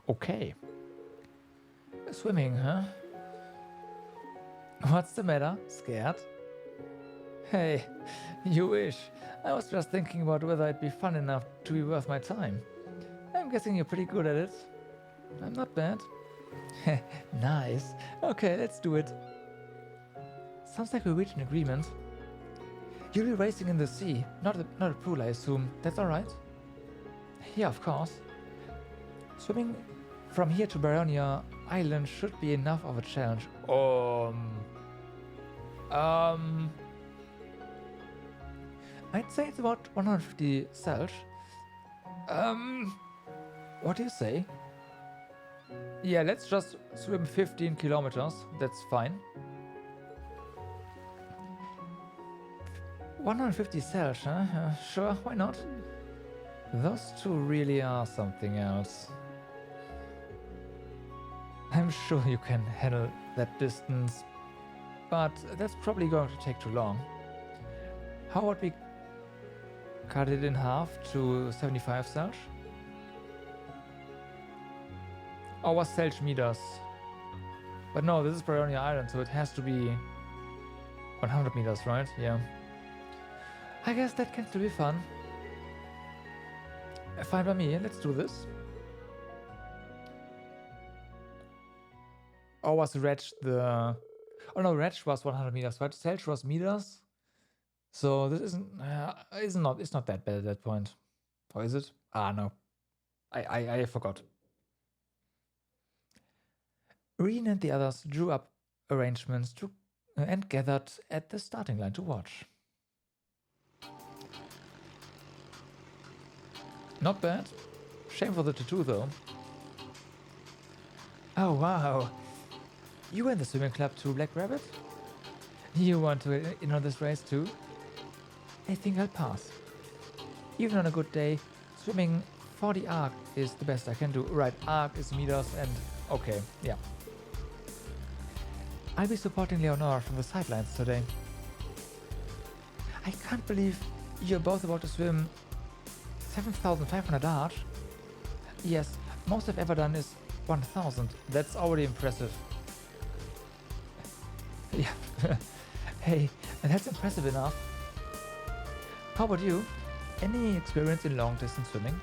Okay. Swimming, huh? What's the matter? Scared? Hey, you wish. I was just thinking about whether it'd be fun enough to be worth my time. I'm guessing you're pretty good at it. I'm not bad. Nice. Okay, let's do it. Sounds like we reached an agreement. You'll be racing in the sea, not a pool, I assume. That's alright? Yeah, of course. Swimming from here to Baronia Island should be enough of a challenge. I'd say it's about 150 Selch. What do you say? Yeah, let's just swim 15 kilometers. That's fine. 150 Selch, huh? Sure, why not? Those two really are something else. I'm sure you can handle that distance, but that's probably going to take too long. How about we cut it in half to 75 Selch? Or was Selch meters? But no, this is Baronia Island, so it has to be 100 meters, right? Yeah. I guess that can still be fun. Fine by me, let's do this. Or was Retch the... Oh no, Retch was 100 meters, right? Selch was meters. So this isn't... it's not that bad at that point. Or is it? Ah, no. I forgot. Reen and the others drew up arrangements to and gathered at the starting line to watch. Not bad. Shame for the tattoo though. Oh wow. You were in the swimming club too, Black Rabbit? You want to in on this race too? I think I'll pass. Even on a good day, swimming 40 arc is the best I can do. Right, arc is meters and... okay, yeah. I'll be supporting Leonora from the sidelines today. I can't believe you're both about to swim 7,500 arch. Yes, most I've ever done is 1,000. That's already impressive. Yeah. Hey, that's impressive enough. How about you? Any experience in long distance swimming?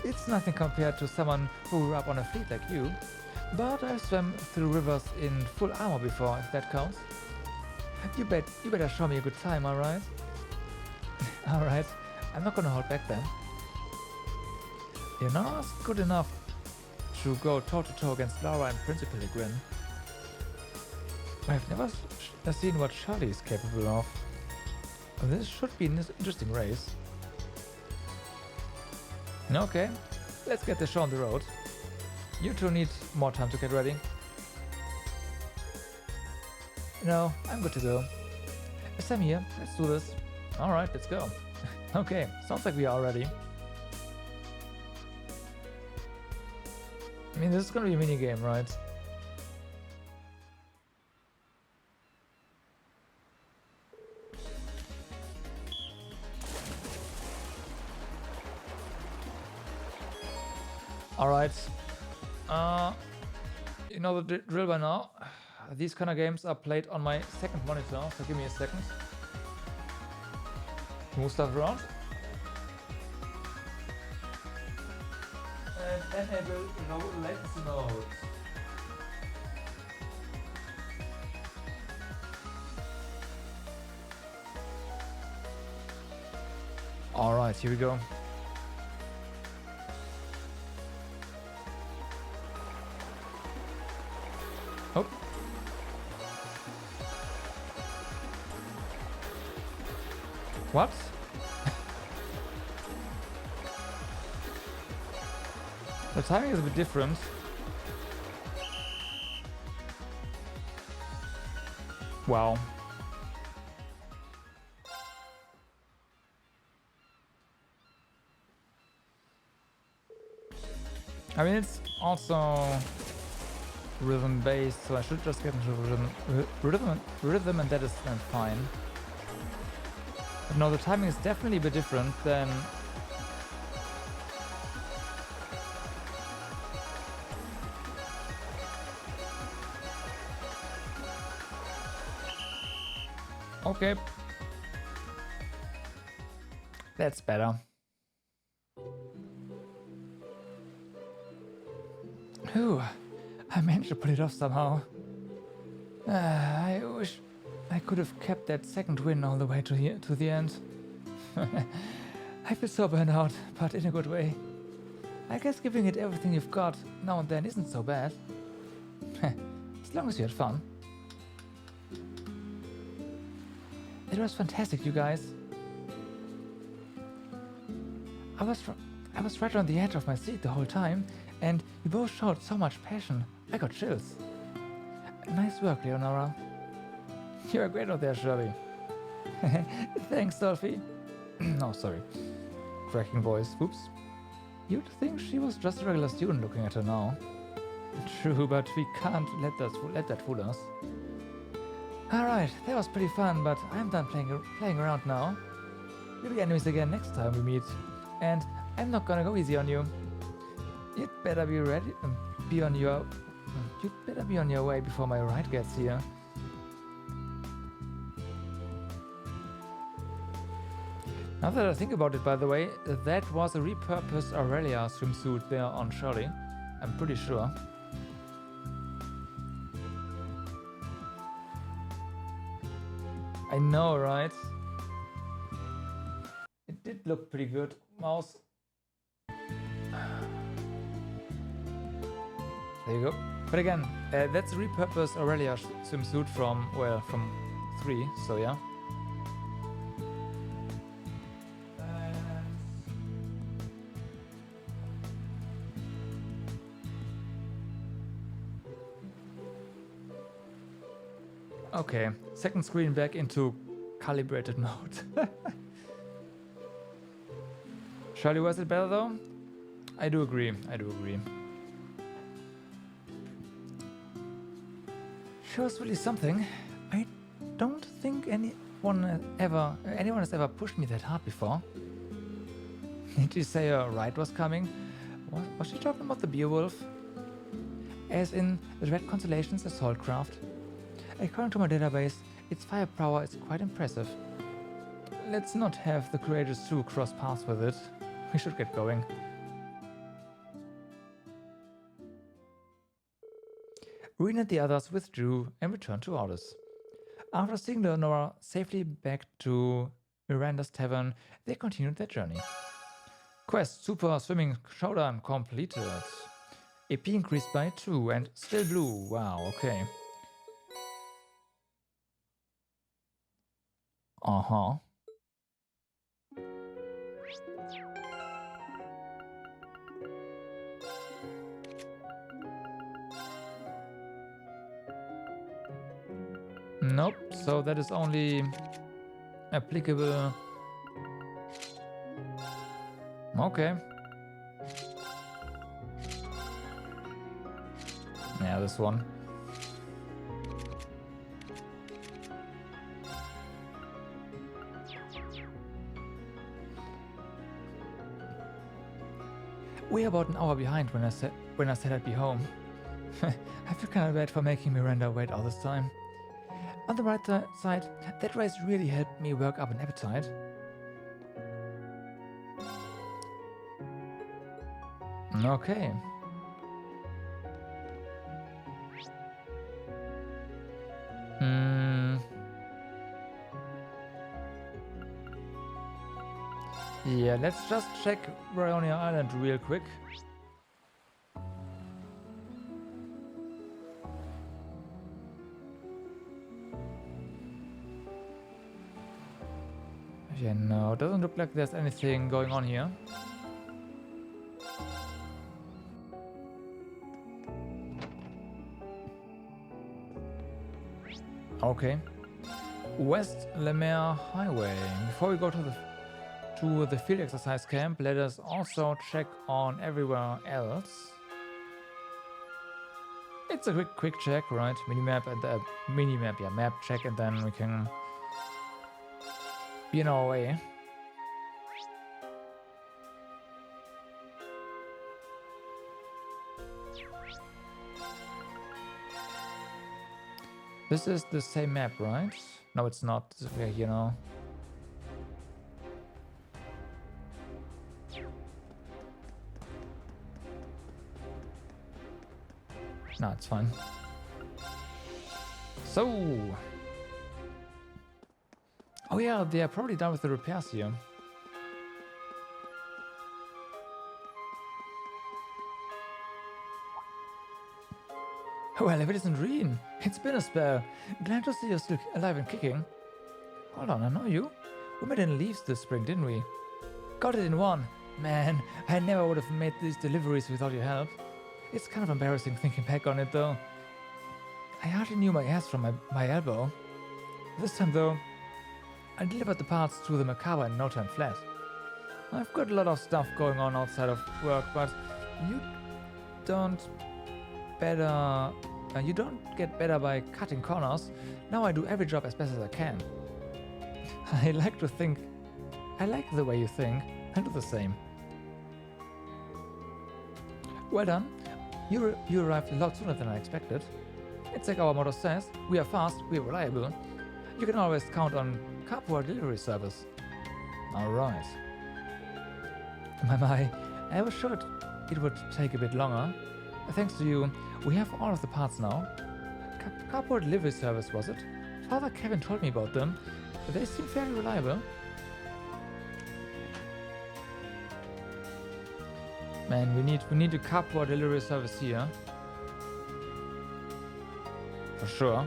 It's nothing compared to someone who grew up on a fleet like you. But I've swam through rivers in full armor before, if that counts. You better show me a good time, alright? Alright, I'm not gonna hold back then. Leonora's good enough to go toe-to-toe against Laura and Principal Grin. I've never seen what Charlie is capable of. This should be an interesting race. Okay, let's get the show on the road. You two need more time to get ready. No, I'm good to go. Sam here, let's do this. Alright, let's go. Okay, sounds like we are ready. I mean, this is gonna be a mini game, right? Alright. You know the drill by now. these kind of games are played on my second monitor, so give me a second. Move stuff around. And enable low latency mode. Alright, here we go. Oh. What? The timing is a bit different. Wow. I mean, it's also rhythm based, so I should just get into rhythm, and that is then fine. But no, the timing is definitely a bit different than okay. That's better. Whew, I managed to pull it off somehow. I wish I could have kept that second win all the way to the end. I feel so burned out, but in a good way. I guess giving it everything you've got now and then isn't so bad. As long as you had fun. It was fantastic, you guys. I was right on the edge of my seat the whole time, and you both showed so much passion. I got chills. Nice work, Leonora. You're great out there, Shirley. Thanks, Sophie. No, sorry. Cracking voice. Oops. You'd think she was just a regular student looking at her now. True, but we can't let that fool us. Alright, that was pretty fun, but I'm done playing around now. We'll be enemies again next time we meet, and I'm not gonna go easy on you. You'd better be ready. You'd better be on your way before my ride gets here. Now that I think about it, by the way, that was a repurposed Aurelia swimsuit there on Shirley. I'm pretty sure. I know, right? It did look pretty good. Mouse. There you go. But again, that's a repurposed Aurelia swimsuit from 3, so yeah. Okay, second screen back into calibrated mode. Charlie, was it better though? I do agree. She was really something. I don't think anyone has ever pushed me that hard before. Did you say a ride was coming? Was she talking about the Beowulf? As in the Red Constellation's assault craft. According to my database, its firepower is quite impressive. Let's not have the courageous two cross paths with it. We should get going. Reen and the others withdrew and returned to orders. After seeing Leonora safely back to Miranda's tavern, they continued their journey. Quest Super Swimming Showdown completed. AP increased by 2 and still blue. Wow, okay. Uh-huh. Nope, so that is only applicable. Okay. Yeah, this one. We're about an hour behind when I said I'd be home. I feel kind of bad for making Miranda wait all this time. On the right side, that race really helped me work up an appetite. Okay. Yeah, let's just check Bryonia Island real quick. Yeah, no, doesn't look like there's anything going on here. Okay. West Lemaire Highway. Before we go to the field exercise camp, let us also check on everywhere else. It's a quick check, right? Minimap and minimap, yeah, map check, and then we can be on our way. This is the same map, right? No, it's not. We're here now. No, it's fine. So... Oh yeah, they are probably done with the repairs here. Well, if it isn't Reen, it's been a spell. Glad to see you're still alive and kicking. Hold on, I know you. We met in Leaves this spring, didn't we? Got it in one. Man, I never would have made these deliveries without your help. It's kind of embarrassing thinking back on it, though. I hardly knew my ass from my elbow. This time, though, I delivered the parts to the Macabre in no time flat. I've got a lot of stuff going on outside of work, but you don't get better by cutting corners. Now I do every job as best as I can. I like the way you think. I do the same. Well done. You arrived a lot sooner than I expected. It's like our motto says, we are fast, we are reliable. You can always count on carport delivery service. Alright. My, I was sure it would take a bit longer. Thanks to you, we have all of the parts now. Carport delivery service, was it? Father Kevin told me about them. They seem fairly reliable. Man, we need a carport delivery service here. For sure.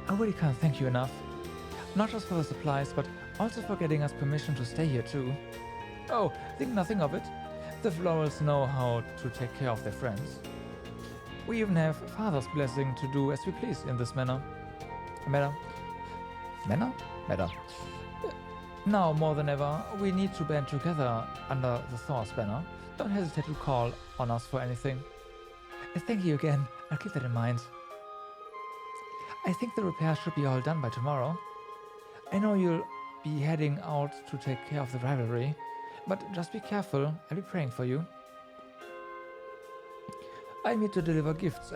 I really can't thank you enough. Not just for the supplies, but also for getting us permission to stay here too. Oh, think nothing of it. The Florals know how to take care of their friends. We even have Father's blessing to do as we please in this manner. Matter? Now more than ever, we need to band together under the Thor's banner. Don't hesitate to call on us for anything. Thank you again. I'll keep that in mind. I think the repairs should be all done by tomorrow. I know you'll be heading out to take care of the rivalry, but just be careful. I'll be praying for you. I'm here to deliver gifts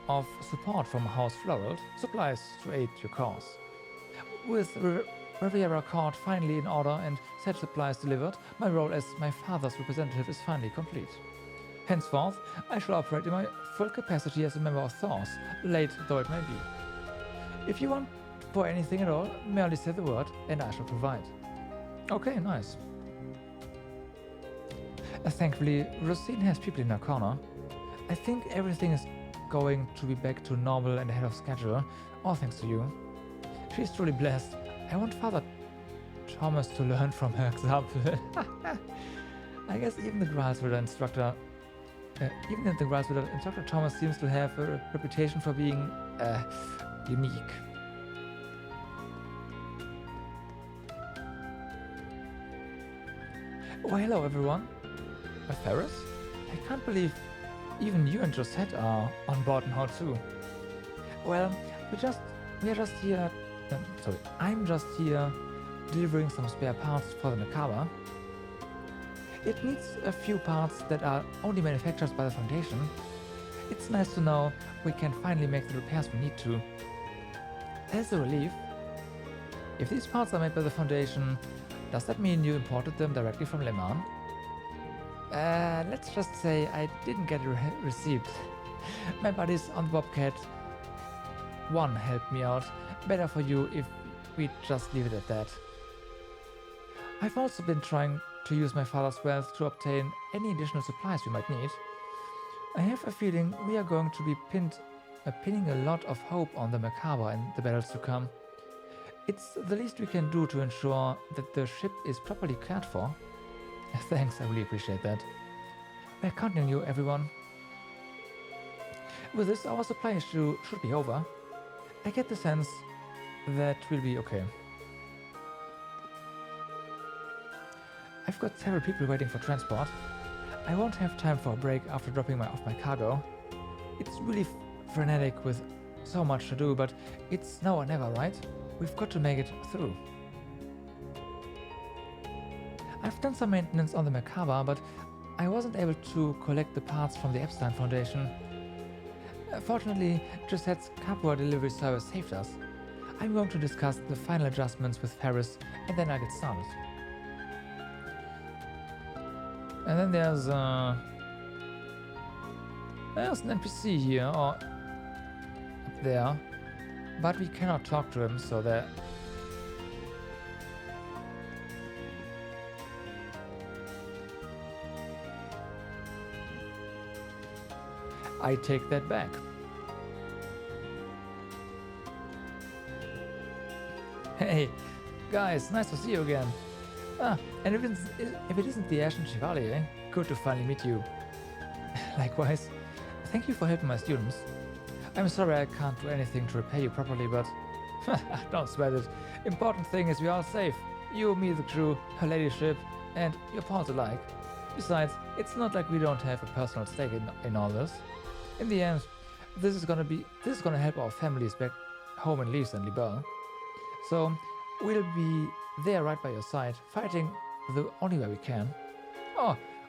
of support from House Floral, supplies to aid your cause. With Riviera Court finally in order and said supplies delivered, my role as my father's representative is finally complete. Henceforth, I shall operate in my full capacity as a member of Thor's, late though it may be. If you want for anything at all, merely say the word and I shall provide. Okay, nice. Thankfully, Rosine has people in her corner. I think everything is going to be back to normal and ahead of schedule, all thanks to you. She's truly blessed. I want Father Thomas to learn from her example. I guess even the Graswiller instructor Thomas seems to have a reputation for being unique. Oh, hello everyone. Ferris? I can't believe even you and Josette are on board now too. Well, we are just here. I'm just here delivering some spare parts for the Macabre. It needs a few parts that are only manufactured by the Foundation. It's nice to know we can finally make the repairs we need to. As a relief, if these parts are made by the Foundation, does that mean you imported them directly from Le Mans? Let's just say I didn't get a receipt. My buddies on the Bobcat 1 helped me out. Better for you if we just leave it at that. I've also been trying to use my father's wealth to obtain any additional supplies we might need. I have a feeling we are going to be pinning a lot of hope on the Macabre in the battles to come. It's the least we can do to ensure that the ship is properly cared for. Thanks, I really appreciate that. We're counting on you, everyone. With this, our supply issue should be over. I get the sense that we'll be okay. I've got several people waiting for transport. I won't have time for a break after dropping off my cargo. It's really frenetic with so much to do, but it's now or never, right? We've got to make it through. I've done some maintenance on the Macabre, but I wasn't able to collect the parts from the Epstein Foundation. Fortunately, Giuseppe's Capua delivery service saved us. I'm going to discuss the final adjustments with Ferris, and then I get started. And then there's an NPC here, or up there, but we cannot talk to him, so there. I take that back. Hey, guys, nice to see you again. And if it isn't the Ashen Chevalier, good to finally meet you. Likewise, thank you for helping my students. I'm sorry I can't do anything to repay you properly, but don't sweat it. Important thing is we are safe. You, me, the crew, her ladyship, and your pawns alike. Besides, it's not like we don't have a personal stake in all this. In the end, this is gonna help our families back home in Leafs and Libelle. So we'll be there right by your side, fighting the only way we can.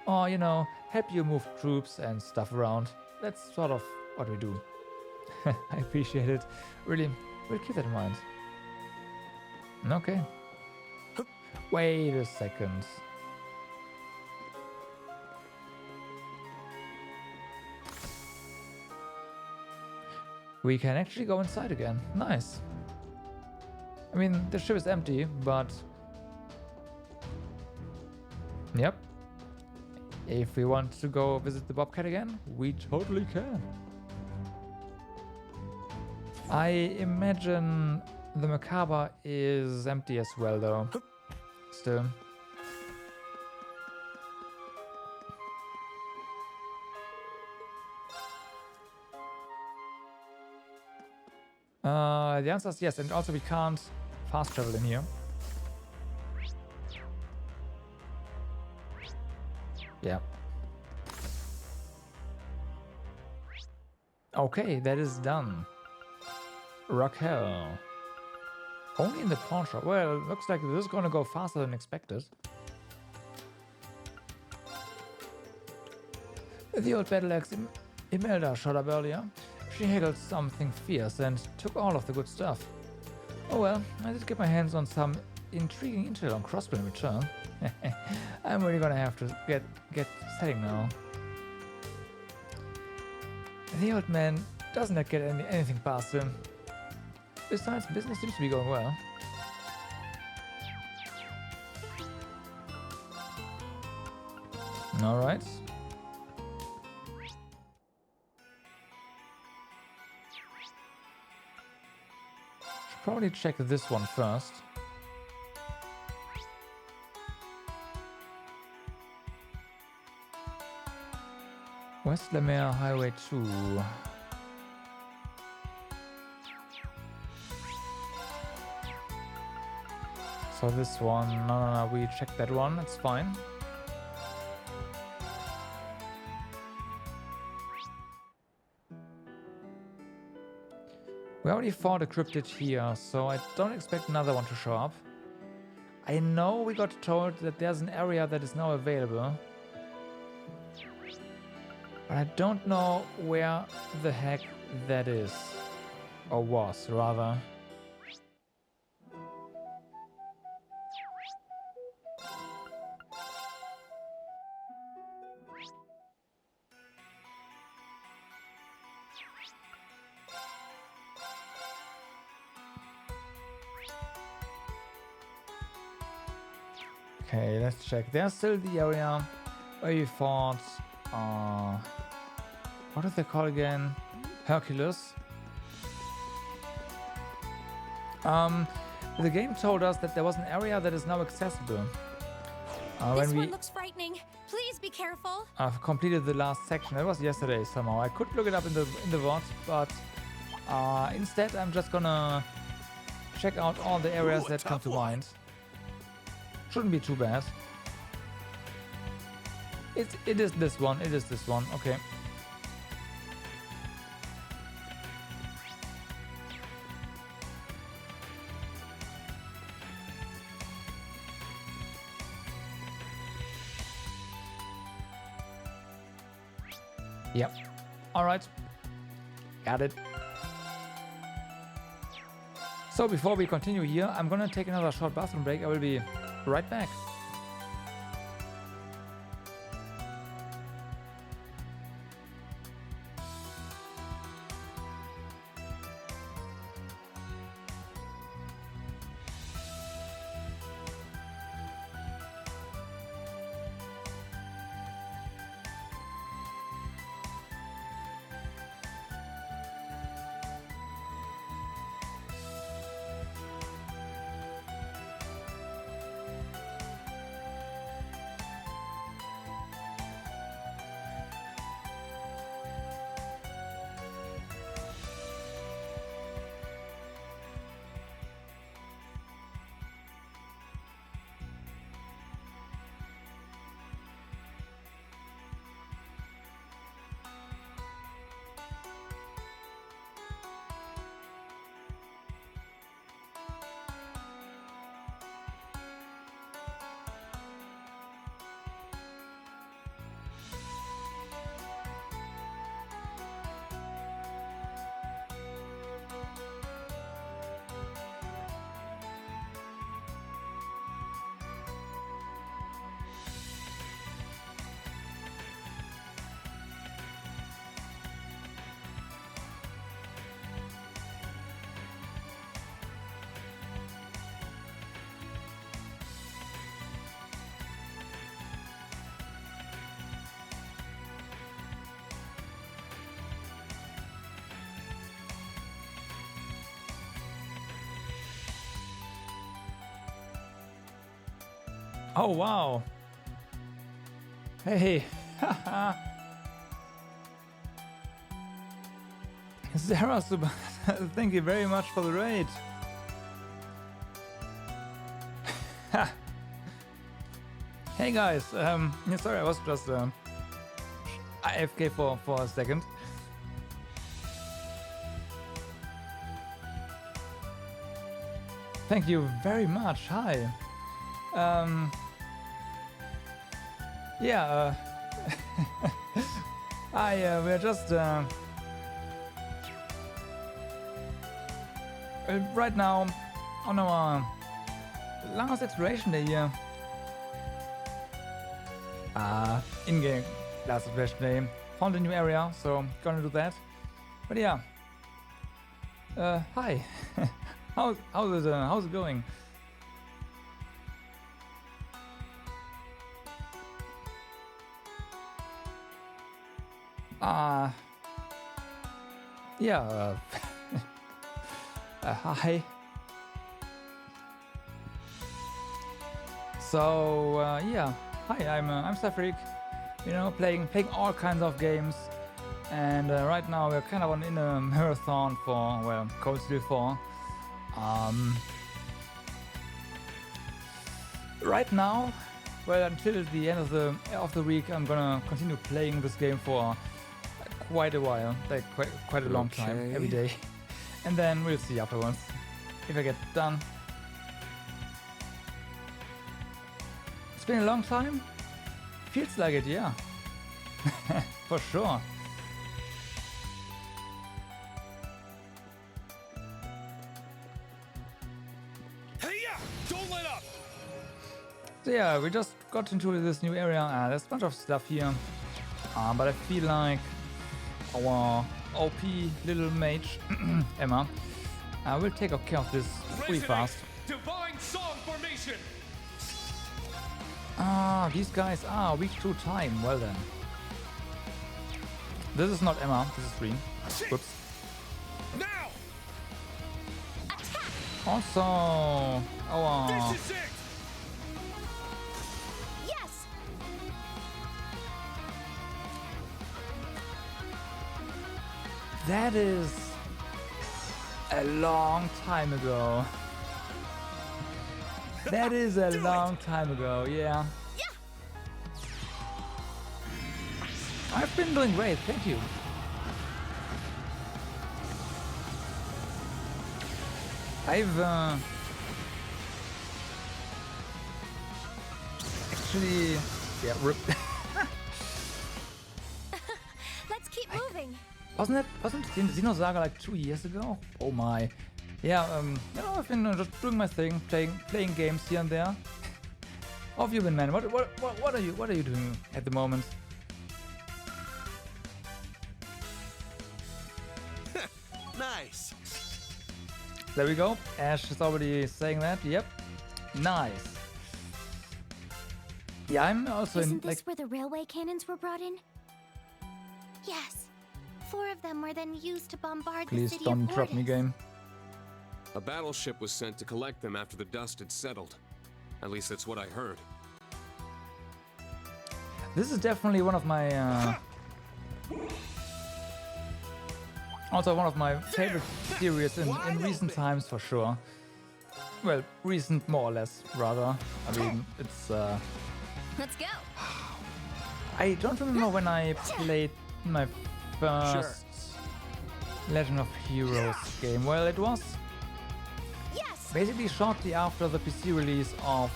Or you know, help you move troops and stuff around. That's sort of what we do. I appreciate it. Really, we'll keep that in mind. Okay. Wait a second. We can actually go inside again. Nice. I mean, the ship is empty, but... Yep. If we want to go visit the Bobcat again, we totally can. I imagine the Macabre is empty as well, though. Still. The answer is yes, and also we can't fast travel in here. Yeah. Okay, that is done. Raquel. Only in the pawn shop. Well, looks like this is gonna go faster than expected. The old battle axe Imelda showed up earlier. She haggled something fierce and took all of the good stuff. Oh well, I did get my hands on some intriguing intel on Crossbow in return. I'm really gonna have to get setting now. The old man doesn't get anything past him. Besides, business seems to be going well. Alright. Probably check this one first. West Lemare Highway 2. So this one, no, we checked that one, it's fine. We already fought a cryptid here, so I don't expect another one to show up. I know we got told that there's an area that is now available. But I don't know where the heck that is. Or was, rather. Okay, let's check. There's still the area where you fought, what is it called again? Hercules. The game told us that there was an area that is now accessible. This one looks frightening. Please be careful. I've completed the last section. That was yesterday somehow. I could look it up in the VOD, but instead I'm just gonna check out all the areas that come to mind. Shouldn't be too bad. It is this one. It is this one. Okay. Yep. All right. Got it. So before we continue here, I'm gonna take another short bathroom break. I will be right back. Oh, wow. Hey. Sarah, thank you very much for the raid. Hey guys, yeah, sorry, I was just AFK for a second. Thank you very much. Hi. Yeah, we're just right now on our last exploration day here. In-game last exploration day. Found a new area, so gonna do that. But yeah, hi. how's it going? Yeah, hi. So, yeah, hi, I'm Safrik, you know, playing all kinds of games, and right now we're kind of in a marathon for, well, Cold Steel 4. Right now, well, until the end of the week, I'm gonna continue playing this game for quite a while, like quite a long time, every day, and then we'll see afterwards if I get done. been a long time? Feels like it, yeah. For sure. Hey, yeah! Don't let up! So yeah, we just got into this new area. There's a bunch of stuff here. But I feel like our OP little mage, Emma, will take care of this pretty fast. Divine Song Formation! These guys are weak to time. Well then. This is not Emma, this is Green. Whoops. Now! Also, our... This is it! Yes! That is a long time ago. That is a long time ago, yeah. I've been doing great, thank you. I've actually, yeah, ripped. Let's keep moving. Wasn't Xenosaga like 2 years ago? Oh my. Yeah, you know, I've been just doing my thing, playing games here and there. How have you been, man? What are you doing at the moment? Nice. There we go. Ash is already saying that. Yep. Nice. Yeah, I'm also Isn't in this like. where the railway cannons were brought in? Yes. 4 of them were then used to bombard the Please city don't of drop me, Bordes. game. A battleship was sent to collect them after the dust had settled. At least that's what I heard. This is definitely one of my. Also one of my favorite series in recent times for sure. Well, recent more or less, rather. I mean, it's Let's go. I don't remember when I played my first Legend of Heroes game. Well, it was basically shortly after the PC release of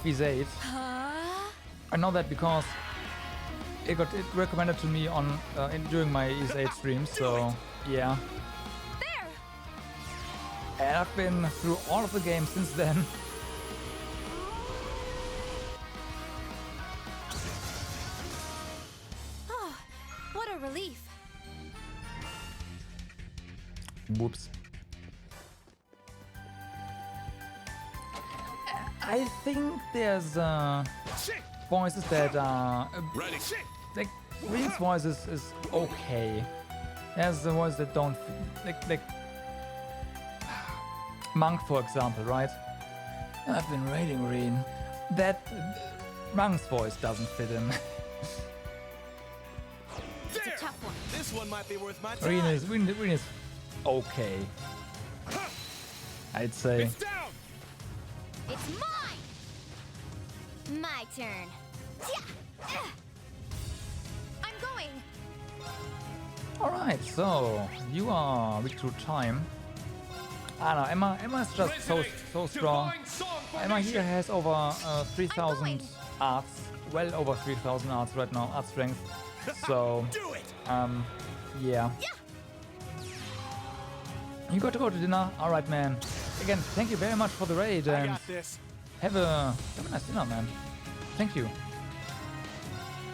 Ys 8. I know that because it recommended to me on during my Ys 8 streams, so yeah. There. And I've been through all of the games since then. Oh, what a relief. Whoops. I think there's voices that are like Green's voice is okay. There's the voice that don't like Monk, for example, right? I've been raiding Green. That Monk's voice doesn't fit in. It's a tough one. This one might be worth my time. Green is okay. I'd say. It's down. It's mine. My turn. I'm going. Alright, so you are weak to time. I don't know, Emma is just so strong. Emma here has over 3,000 arts, well over 3,000 arts right now, art strength. So, yeah. You got to go to dinner? Alright, man. Again, thank you very much for the raid I and got this. have a nice dinner, man. Thank you.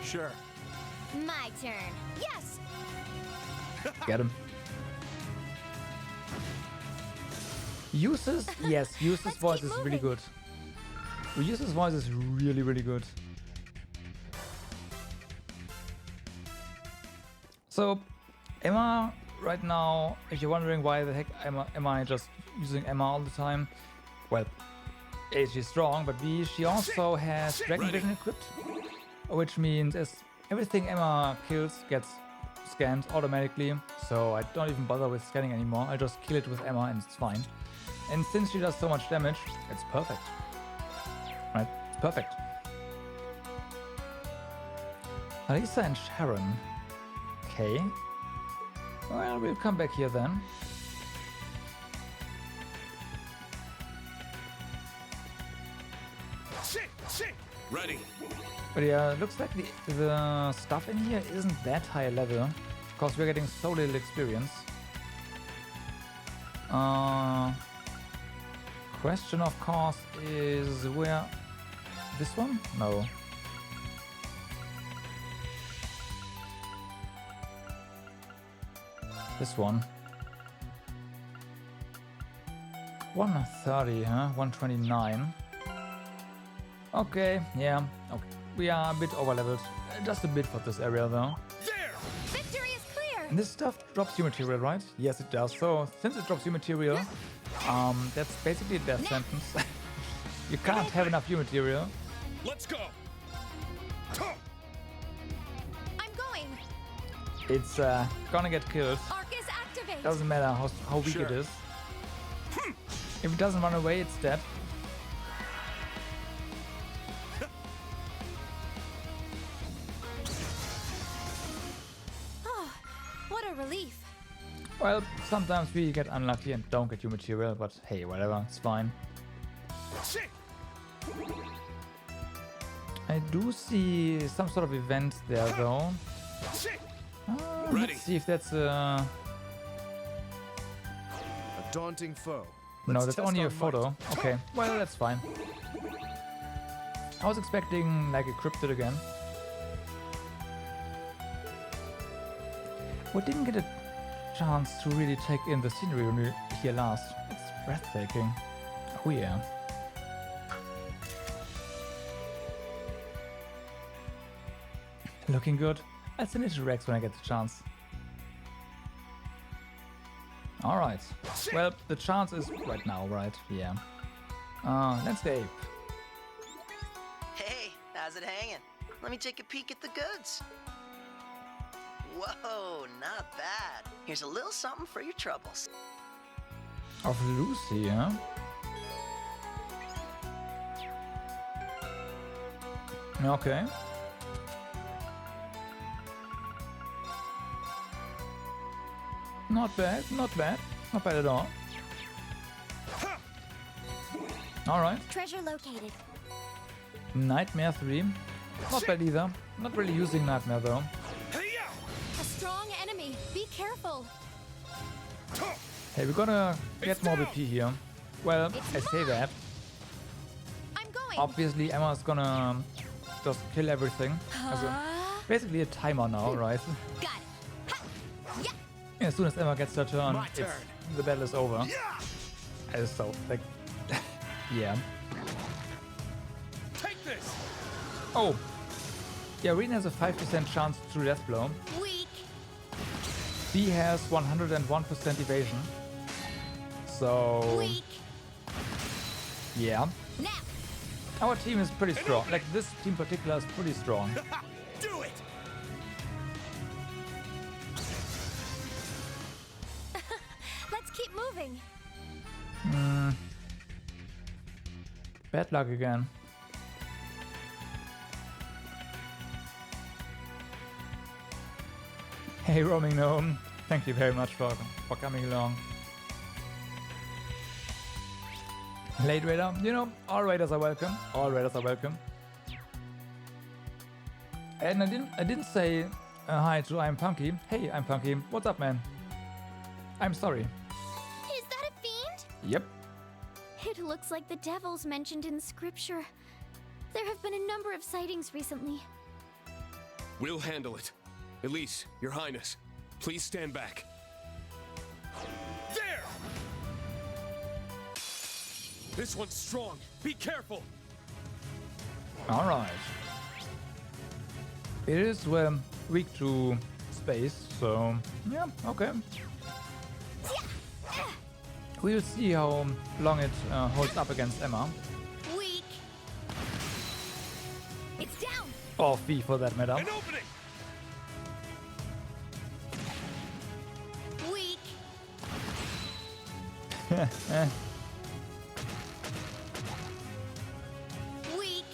Sure. My turn. Yes. Get him. Uses? Yes, Uses' voice is really good. Uses' voice is really good. So, Emma, right now, if you're wondering why the heck am I just using Emma all the time, well, A, she's strong, but B, she also has Dragon Vision equipped, which means everything Emma kills gets scanned automatically, so I don't even bother with scanning anymore. I just kill it with Emma and it's fine. And since she does so much damage, it's perfect. Right? It's perfect. Alisa and Sharon. Okay. Well, we'll come back here then. Ready. But yeah, looks like the stuff in here isn't that high level, because we're getting so little experience. Question of course is where... This one? No. This one. 130, huh? 129. Okay, yeah. Okay. We are a bit overleveled. Just a bit for this area though. Victory is clear! And this stuff drops you material, right? Yes, it does. So, since it drops you material, that's basically a death sentence. You can't have enough you material. Let's go. I'm going! It's gonna get killed. Arc is activated! Doesn't matter how weak it is. If it doesn't run away, it's dead. Oh, what a relief. Well, sometimes we get unlucky and don't get you material, but hey, whatever, it's fine. I do see some sort of event there though. Let's see if that's a daunting foe. No, that's only a photo. Okay, well, that's fine. I was expecting like a cryptid again. We didn't get a chance to really take in the scenery when we were here last. It's breathtaking. Oh yeah. Looking good. I'll send it to Rex when I get the chance. Alright. Well, the chance is right now, right? Yeah. Landscape. Hey, how's it hanging? Let me take a peek at the goods. Whoa, not bad. Here's a little something for your troubles. Of Lucy, huh? Okay. Not bad, not bad. Not bad at all. Alright. Treasure located. Nightmare 3. Not bad either. Not really using Nightmare though. A strong enemy. Be careful. Hey, we're gonna get more BP here. Well, I say that. I'm going. Obviously, Emma's gonna just kill everything. Basically a timer now, right? Got it. As soon as Emma gets her turn, the battle is over. So, like, yeah. Take this. Oh, yeah. Rena has a 5% chance to death blow. Weak. B has 101% evasion. So, Weak. yeah. Now. Our team is pretty strong. Like this team in particular is pretty strong. Do it. Let's keep moving. Bad luck again. Hey, roaming gnome. Thank you very much for coming along. Late raider, you know, all raiders are welcome. All raiders are welcome. And I didn't say hi to I'm Punky. Hey, I'm Punky. What's up, man? I'm sorry. Is that a fiend? Yep. It looks like the devils mentioned in scripture. There have been a number of sightings recently. We'll handle it. Elise, Your Highness, please stand back. There! This one's strong. Be careful. All right. It is weak to space, so yeah, okay. We'll see how long it holds up against Emma. Weak. It's down. Or V for that matter. An opening. Weak. Weak.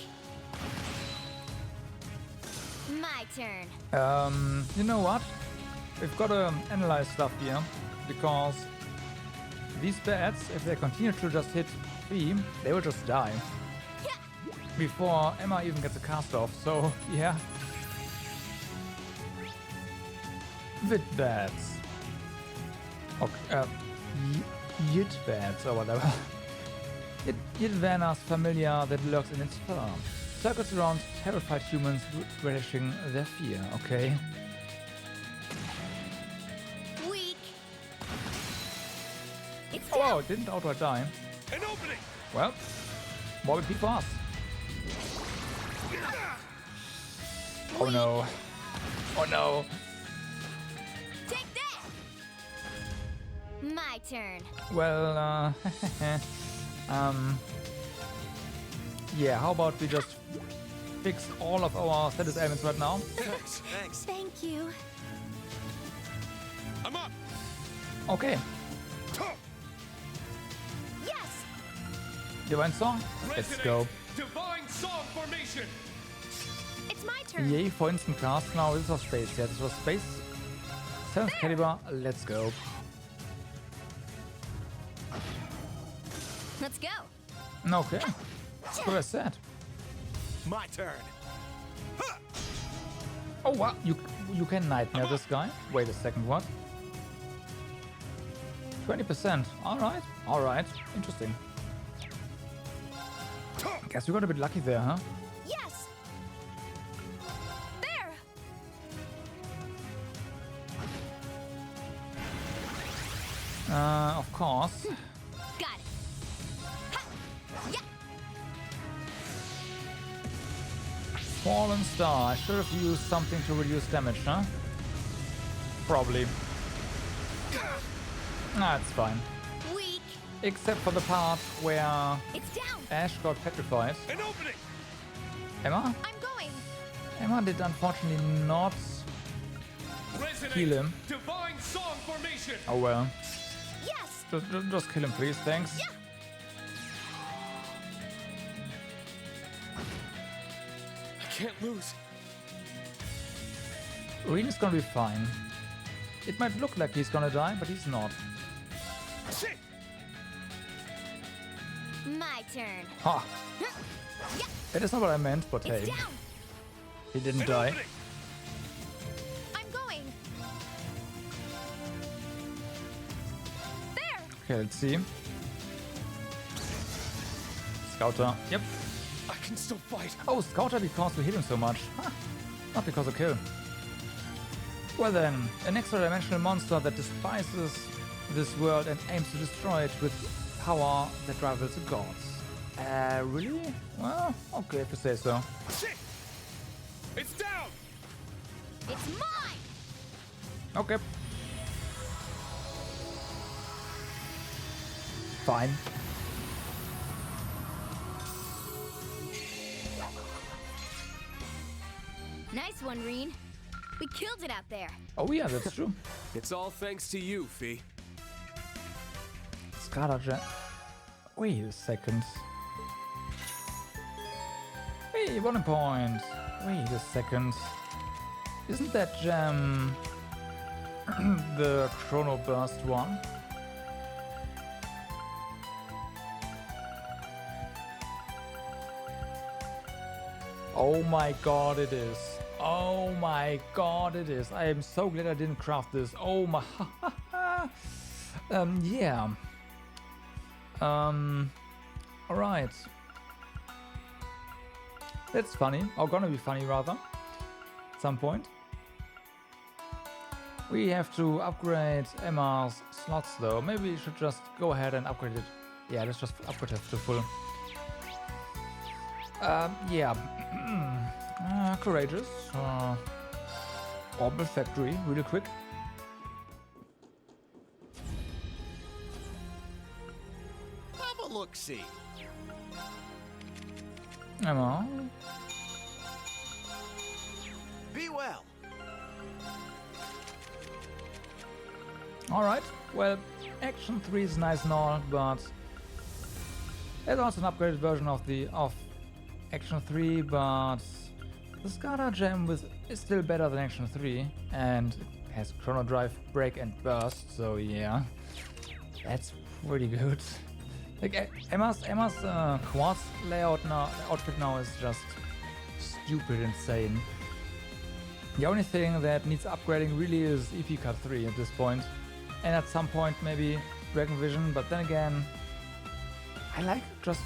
My turn. You know what? We've got to analyze stuff here, because these bats, if they continue to just hit 3, they will just die. before Emma even gets a cast off, so yeah. With bats. Okay, Yit bats or whatever. Yidvana's familiar that lurks in its farm. Circles around terrified humans relishing their fear, okay? Weak. It's Oh, it didn't outright die. An opening! Well, more would be fast. Oh no. Oh no. Take that! My turn. Well, yeah, how about we just fix all of our status ailments right now? Thanks. Thanks. Thank you. I'm up. Okay. Yes! Divine Song? Let's go. Divine Song Formation! It's my turn. Yay for instant cast. Now this was space. Yeah, this was space. 7th caliber. Let's go. Let's go. Okay. That's what I said. My turn. Oh wow, you can nightmare this guy. Wait a second, what? 20%. Alright. Interesting. Guess we got a bit lucky there, huh? Yes! There! Of course. Got it. Ha! Yeah! Fallen Star. I should have used something to reduce damage, huh? Probably. It's fine. Weak. Except for the part where It's down. Ash got petrified. An opening! Emma? I'm going. Emma did unfortunately not heal him. Divine Song Formation! Oh well. Yes! Just kill him, please. Thanks. Yeah. I can't lose. Reen is gonna be fine. It might look like he's gonna die, but he's not. Shit! My turn. Ha! Yeah. That is not what I meant, but It's hey, down. he didn't An die. opening! I'm going. There. Okay, let's see. Scouter. Yep. I can still fight. Oh, Scouter because we hit him so much. Huh. Not because of kill. Well then, an extra-dimensional monster that despises this world and aims to destroy it with power that rivals the gods. Really? Well, okay if you say so. Shit! It's down! It's mine. Okay. Fine. Nice one, Reen. We killed it out there. Oh yeah, that's true. It's all thanks to you, Fee. Scarlet. Wait a second. Hey, 1 point. Wait a second. Isn't that gem the Chrono Burst one? Oh my god, it is. Oh my god, it is. I am so glad I didn't craft this. Oh my. Yeah. Alright. That's funny. Or gonna be funny, rather. At some point. We have to upgrade Emma's slots, though. Maybe we should just go ahead and upgrade it. Yeah, let's just upgrade it to full. Yeah. Courageous. Orbital Factory, really quick. Have a look-see. Emma. Be well. Alright, well, Action 3 is nice and all, but there's also an upgraded version of Action 3, but the Scarlet Gem is still better than Action 3 and has Chrono Drive, Break and Burst, so yeah, that's pretty good. Like Emma's quartz layout now, outfit now is just stupid insane. The only thing that needs upgrading really is EP Cut 3 at this point. And at some point maybe Dragon Vision, but then again, I like just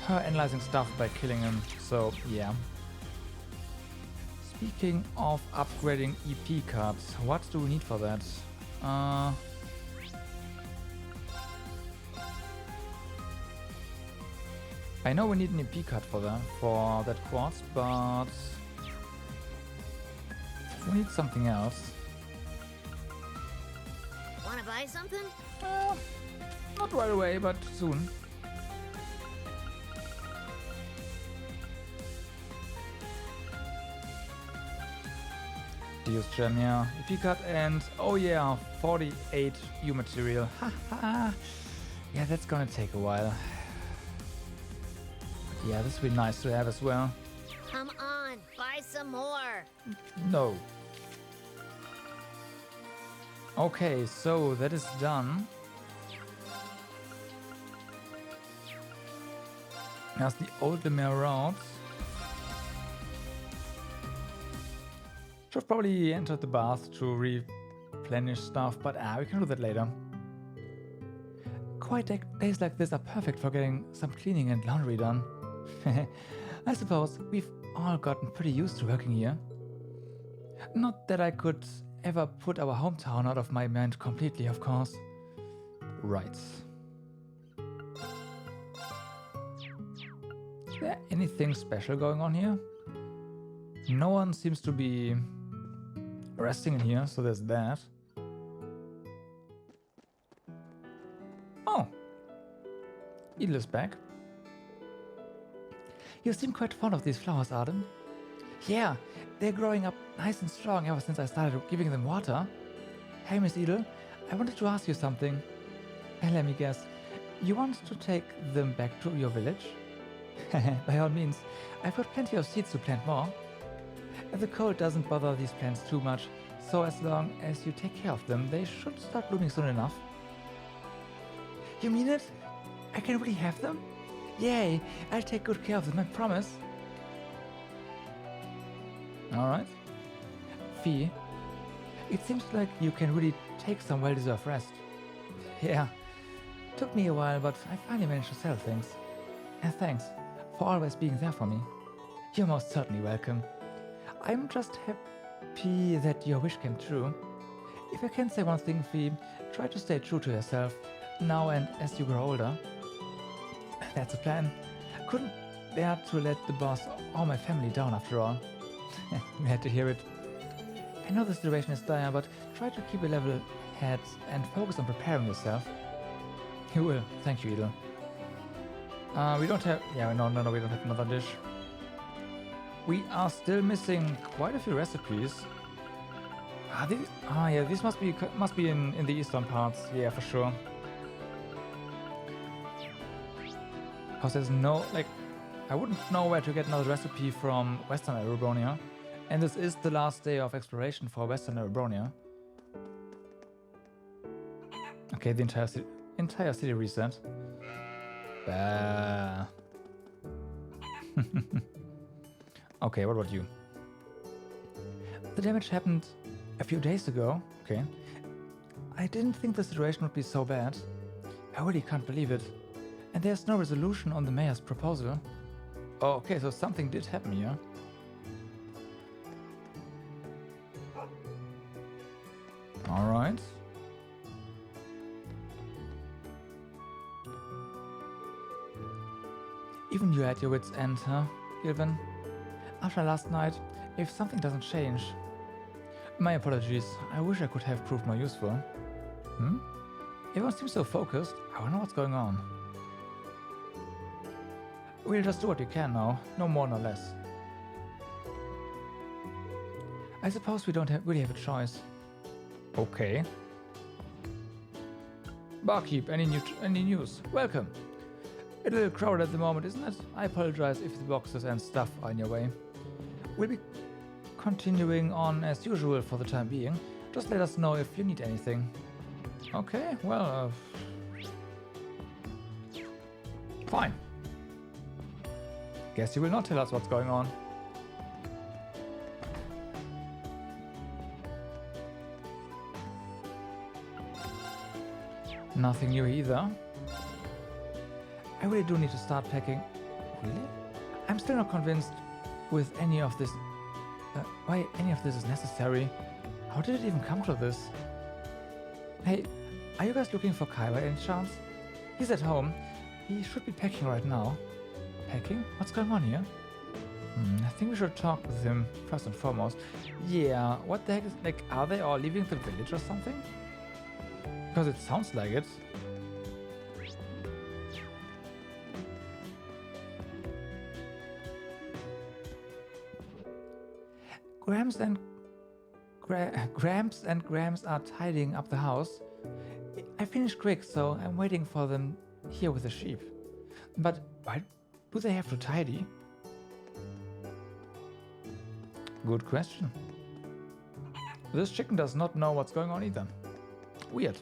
her analyzing stuff by killing him, so yeah. Speaking of upgrading EP cards, what do we need for that? I know we need an EP card for that quartz, but we need something else. Wanna buy something? Not right away, but soon. Deus Gem, yeah. EP card and oh yeah, 48 U material. Haha. Yeah, that's gonna take a while. Yeah, this would be nice to have as well. Come on, buy some more. No. Okay, so that is done. There's the old Lemare route. Should probably enter the bath to replenish stuff, but we can do that later. Quiet days like this are perfect for getting some cleaning and laundry done. I suppose we've all gotten pretty used to working here. Not that I could ever put our hometown out of my mind completely, of course. Right. Is there anything special going on here? No one seems to be resting in here, so there's that. Oh. Edel is back. You seem quite fond of these flowers, Arden. Yeah, they're growing up nice and strong ever since I started giving them water. Hey, Miss Edel, I wanted to ask you something. Let me guess. You want to take them back to your village? By all means, I've got plenty of seeds to plant more. The cold doesn't bother these plants too much, so as long as you take care of them, they should start blooming soon enough. You mean it? I can really have them? Yay! I'll take good care of them, I promise. Alright. Fee, it seems like you can really take some well-deserved rest. Yeah, took me a while, but I finally managed to sell things. And thanks for always being there for me. You're most certainly welcome. I'm just happy that your wish came true. If I can say one thing, Fee, try to stay true to yourself, now and as you grow older. That's a plan. Couldn't bear to let the boss or my family down after all. Glad to hear it. I know the situation is dire, but try to keep a level head and focus on preparing yourself. You will. Thank you, Edel. We don't have... Yeah, no, we don't have another dish. We are still missing quite a few recipes. Yeah, these must be in the eastern parts. Yeah, for sure. Because there's no, like, I wouldn't know where to get another recipe from Western Erebronia. And this is the last day of exploration for Western Erebronia. Okay, the entire city reset. Bah. Okay, what about you? The damage happened a few days ago. Okay. I didn't think the situation would be so bad. I really can't believe it. And there's no resolution on the mayor's proposal. Oh, okay, so something did happen here. Alright. Even you at your wits' end, huh, Gilvin? After last night, if something doesn't change... My apologies, I wish I could have proved more useful. Everyone seems so focused, I wonder what's going on. We'll just do what we can now, no more no less. I suppose we don't really have a choice. Okay. Barkeep, any news? Welcome. A little crowded at the moment, isn't it? I apologize if the boxes and stuff are in your way. We'll be continuing on as usual for the time being. Just let us know if you need anything. Okay, well... Fine. Guess you will not tell us what's going on. Nothing new either. I really do need to start packing. Really? I'm still not convinced with any of this. Why any of this is necessary. How did it even come to this? Hey, are you guys looking for Kai by any chance? He's at home. He should be packing right now. Packing? What's going on here? I think we should talk with him first and foremost. Yeah, what the heck is... Like, are they all leaving the village or something? Because it sounds like it. Gramps and Grams are tidying up the house. I finished quick, so I'm waiting for them here with the sheep. But why do they have to tidy? Good question. This chicken does not know what's going on either. Weird.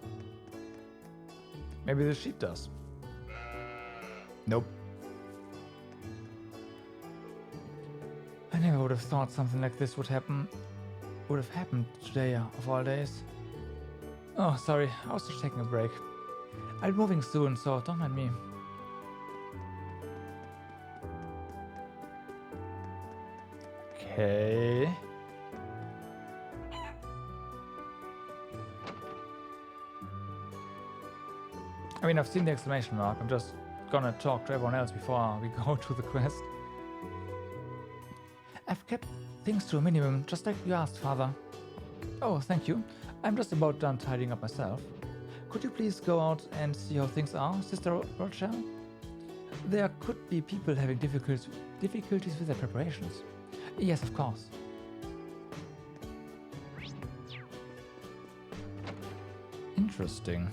Maybe the sheep does. Nope. I never would have thought something like this would happen. Would have happened today of all days. Oh, sorry, I was just taking a break. I'll be moving soon, so don't mind me. Okay. I mean, I've seen the exclamation mark. I'm just gonna talk to everyone else before we go to the quest. I've kept things to a minimum, just like you asked, Father. Oh, thank you. I'm just about done tidying up myself. Could you please go out and see how things are, Sister Rochelle? There could be people having difficulties with their preparations. Yes, of course. Interesting.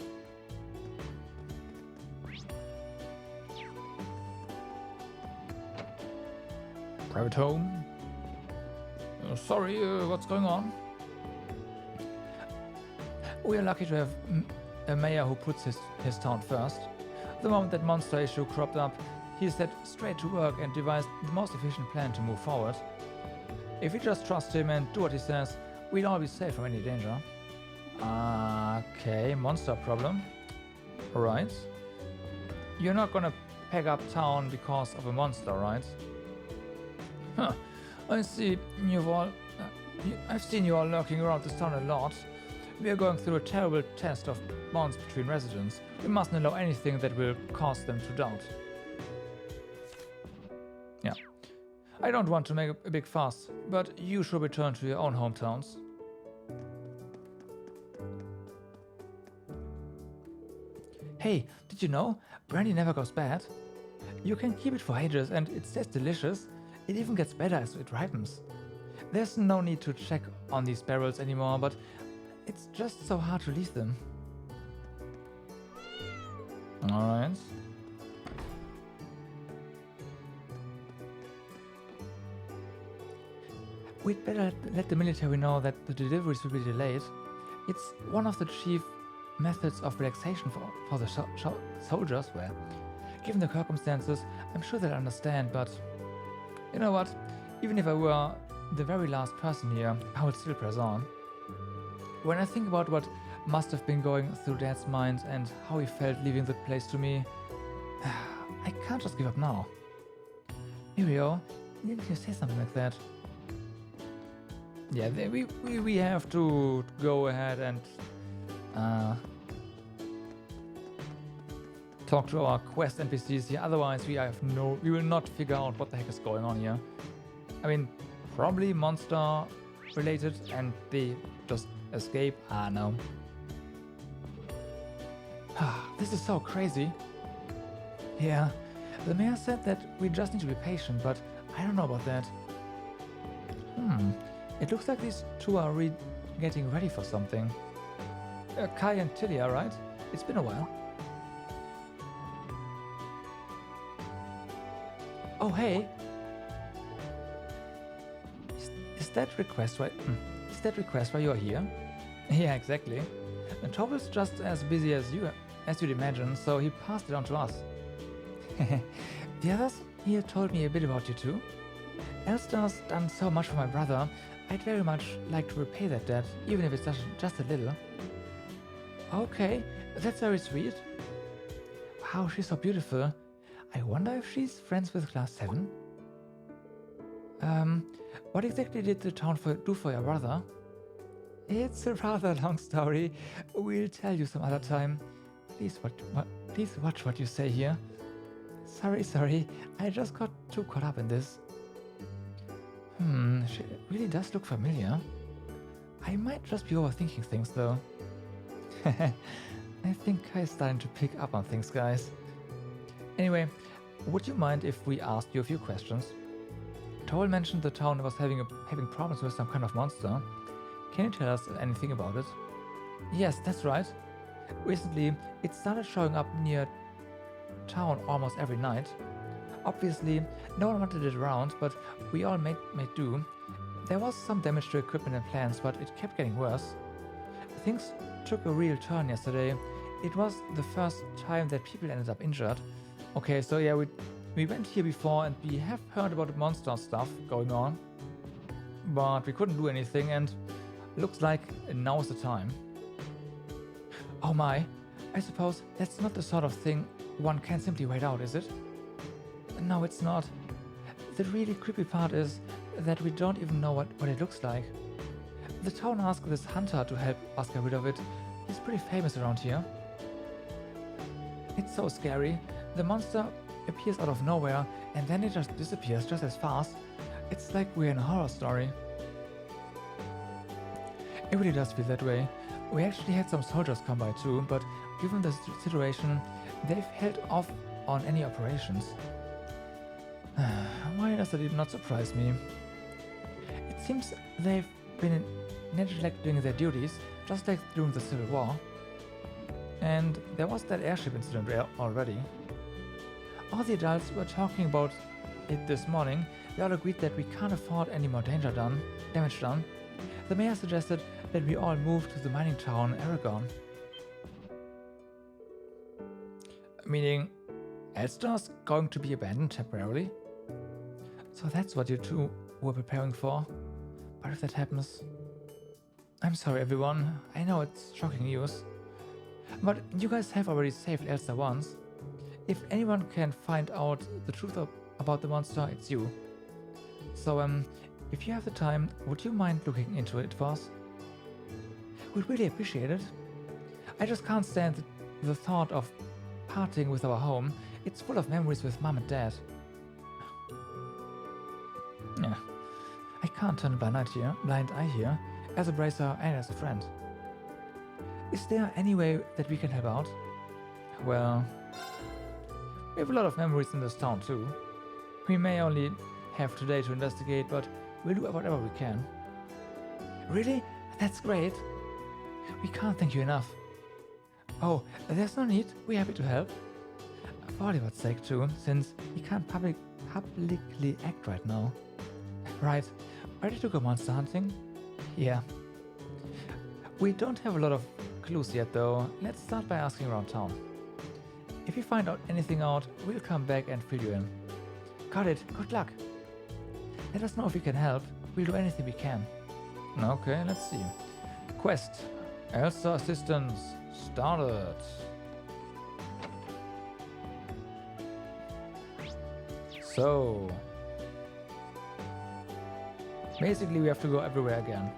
Private home. Sorry, what's going on? We are lucky to have a mayor who puts his town first. The moment that monster issue cropped up, he set straight to work and devised the most efficient plan to move forward. If we just trust him and do what he says, we'll all be safe from any danger. Okay, monster problem. Right. You're not gonna pack up town because of a monster, right? Huh. I see you've all... I've seen you all lurking around this town a lot. We are going through a terrible test of bonds between residents. We mustn't allow anything that will cause them to doubt. Yeah. I don't want to make a big fuss, but you should return to your own hometowns. Hey, did you know? Brandy never goes bad. You can keep it for ages and it stays delicious. It even gets better as it ripens. There's no need to check on these barrels anymore, but it's just so hard to leave them. Alright. We'd better let the military know that the deliveries will be delayed. It's one of the chief methods of relaxation for the soldiers. Well, given the circumstances, I'm sure they'll understand, but you know what? Even if I were the very last person here, I would still press on. When I think about what must have been going through Dad's mind and how he felt leaving the place to me, I can't just give up now. Mirio, didn't you say something like that? Yeah, we have to go ahead and talk to our quest NPCs here. Otherwise, we will not figure out what the heck is going on here. I mean, probably monster related, and they just escape. No. This is so crazy. Yeah, the mayor said that we just need to be patient, but I don't know about that. It looks like these two are getting ready for something. Kai and Tilia, right? It's been a while. Oh, hey. Is that request why? Is that request why you're here? Yeah, exactly. And Tovel's just as busy as you'd imagine, so he passed it on to us. The others here told me a bit about you too. Elstar's done so much for my brother. I'd very much like to repay that debt, even if it's just a little. Okay, that's very sweet. Wow, she's so beautiful. I wonder if she's friends with Class 7? What exactly did the town do for your brother? It's a rather long story. We'll tell you some other time. Please watch what you say here. Sorry. I just got too caught up in this. She really does look familiar. I might just be overthinking things though. I think I'm starting to pick up on things, guys. Anyway, would you mind if we asked you a few questions? Toll mentioned the town was having problems with some kind of monster. Can you tell us anything about it? Yes, that's right. Recently, it started showing up near town almost every night. Obviously, no one wanted it around, but we all made do. There was some damage to equipment and plants, but it kept getting worse. Things took a real turn yesterday. It was the first time that people ended up injured. Okay, so yeah, we went here before and we have heard about the monster stuff going on, but we couldn't do anything, and looks like now's the time. Oh my, I suppose that's not the sort of thing one can simply wait out, is it? No, it's not. The really creepy part is that we don't even know what it looks like. The town asked this hunter to help us get rid of it. He's pretty famous around here. It's so scary. The monster appears out of nowhere and then it just disappears just as fast. It's like we're in a horror story. It really does feel that way. We actually had some soldiers come by too, but given the situation, they've held off on any operations. Why does that not surprise me? It seems they've been neglecting their duties, just like during the Civil War. And there was that airship incident already. All the adults were talking about it this morning. They all agreed that we can't afford any more damage done. The mayor suggested that we all move to the mining town Aragon. Meaning, Elstar's going to be abandoned temporarily? So that's what you two were preparing for. But if that happens... I'm sorry everyone, I know it's shocking news. But you guys have already saved Elstar once. If anyone can find out the truth about the monster, it's you. So if you have the time, would you mind looking into it for us? We'd really appreciate it. I just can't stand the thought of parting with our home. It's full of memories with Mom and Dad. Yeah, I can't turn a blind eye here, as a bracer and as a friend. Is there any way that we can help out? Well, we have a lot of memories in this town too. We may only have today to investigate, but we'll do whatever we can. Really? That's great. We can't thank you enough. Oh, there's no need. We're happy to help. For Oliver's sake too, since he can't publicly act right now. Right. Ready to go monster hunting? Yeah. We don't have a lot of clues yet though. Let's start by asking around town. If we find out anything out, we'll come back and fill you in. Got it. Good luck. Let us know if we can help. We'll do anything we can. Okay, let's see. Quest. Elstar assistance started. So... basically we have to go everywhere again.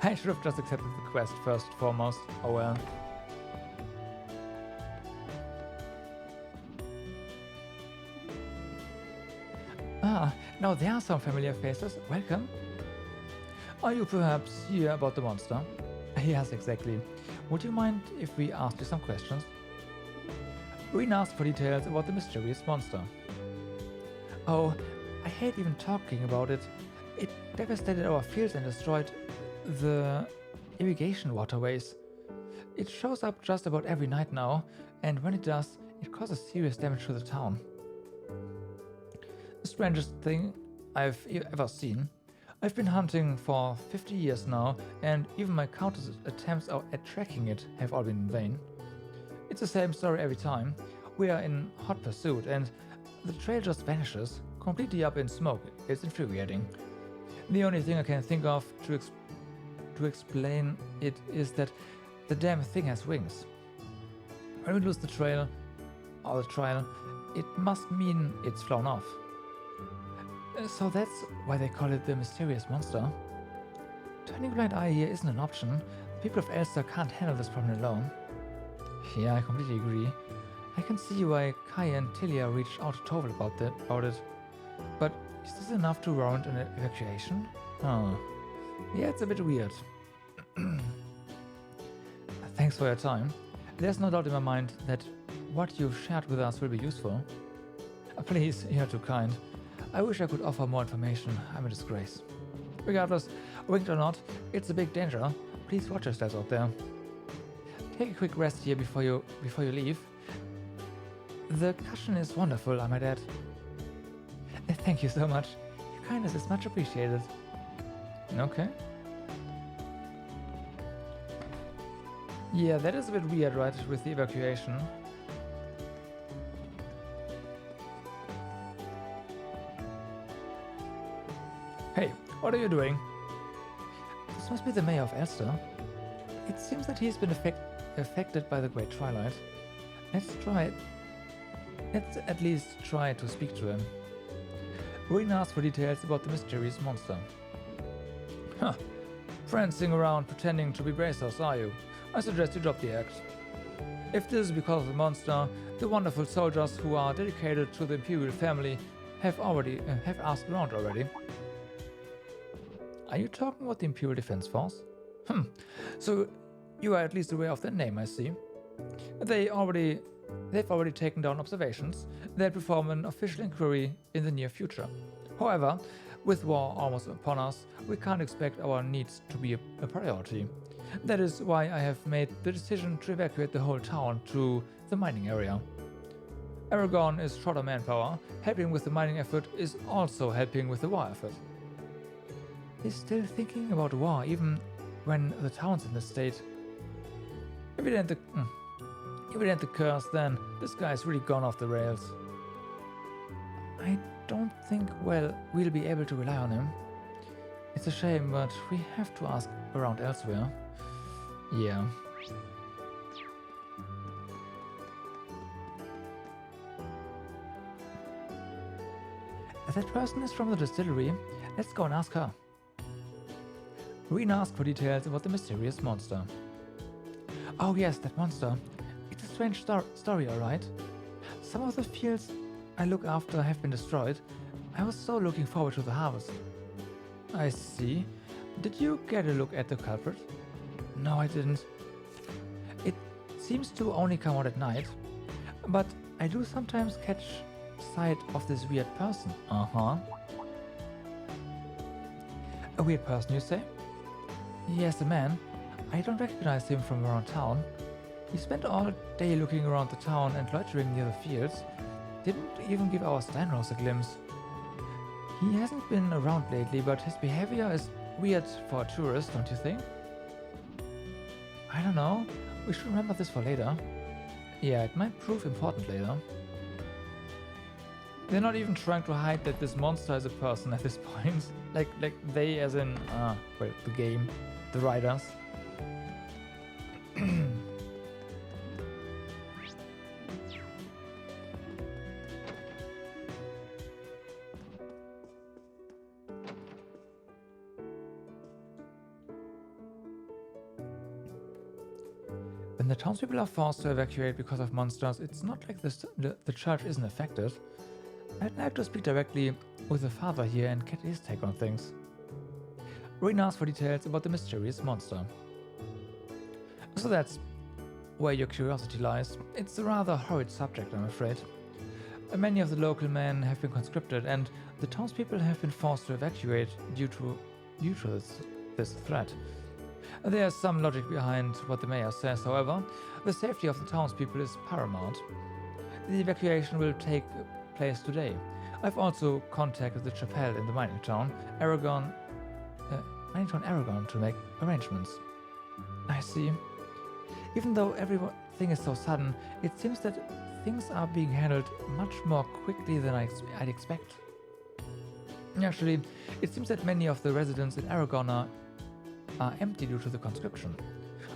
I should have just accepted the quest first and foremost. Oh well. Now there are some familiar faces. Welcome. Are you perhaps here about the monster? Yes, exactly. Would you mind if we asked you some questions? Reen asked for details about the mysterious monster. Oh, I hate even talking about it. It devastated our fields and destroyed the irrigation waterways. It shows up just about every night now, and when it does, it causes serious damage to the town. The strangest thing I've ever seen. I've been hunting for 50 years now, and even my countless attempts at tracking it have all been in vain. It's the same story every time. we are in hot pursuit and the trail just vanishes, completely up in smoke. It's infuriating. The only thing I can think of to explain it is that the damn thing has wings. When we lose the trail, or the trial, it must mean it's flown off. So that's why they call it the mysterious monster. Turning a blind eye here isn't an option. The people of Elster can't handle this problem alone. Yeah, I completely agree. I can see why Kai and Tilia reached out to Tovel about it. But is this enough to warrant an evacuation? Oh. Yeah, it's a bit weird. Thanks for your time. There's no doubt in my mind that what you've shared with us will be useful. Please, you're too kind. I wish I could offer more information. I'm a disgrace. Regardless, winged or not, it's a big danger. Please watch yourselves out there. Take a quick rest here before you leave. The cushion is wonderful, I might add. Thank you so much. Your kindness is much appreciated. Okay. Yeah, that is a bit weird, right, with the evacuation. Hey, what are you doing? This must be the mayor of Elster. It seems that he's been affected by the Great Twilight. Let's at least try to speak to him. Rena asks for details about the mysterious monster. Huh. Prancing around pretending to be bracers, are you? I suggest you drop the act. If this is because of the monster, the wonderful soldiers who are dedicated to the Imperial family have asked around already. Are you talking about the Imperial Defense Force? So you are at least aware of that name, I see. They've already taken down observations. They'll perform an official inquiry in the near future. However, with war almost upon us, we can't expect our needs to be a priority. That is why I have made the decision to evacuate the whole town to the mining area. Aragon is short on manpower. Helping with the mining effort is also helping with the war effort. He's still thinking about war even when the town's in this state. If it ain't the curse, then this guy's really gone off the rails. I don't think we'll be able to rely on him. It's a shame, but we have to ask around elsewhere. Yeah. That person is from the distillery. Let's go and ask her. Rena asked for details about the mysterious monster. Oh yes, that monster. It's a strange story, alright. Some of the fields I look after have been destroyed. I was so looking forward to the harvest. I see. Did you get a look at the culprit? No, I didn't. It seems to only come out at night, but I do sometimes catch sight of this weird person. Uh-huh. A weird person, you say? Yes, a man. I don't recognize him from around town. He spent all day looking around the town and loitering near the fields. Didn't even give our Steinrose a glimpse. He hasn't been around lately, but his behavior is weird for a tourist, don't you think? I don't know. We should remember this for later. Yeah, it might prove important later. They're not even trying to hide that this monster is a person at this point. Like they as in, well, the game, the writers. When the townspeople are forced to evacuate because of monsters, it's not like the church isn't affected. I'd like to speak directly with the father here and get his take on things. Rena asked for details about the mysterious monster. So that's where your curiosity lies. It's a rather horrid subject, I'm afraid. Many of the local men have been conscripted, and the townspeople have been forced to evacuate due to this threat. There's some logic behind what the mayor says, however. The safety of the townspeople is paramount. The evacuation will take place today. I've also contacted the chapel in the mining town Aragon to make arrangements. I see. Even though everything is so sudden, it seems that things are being handled much more quickly than I'd expect. Actually, it seems that many of the residents in Aragon are empty due to the conscription.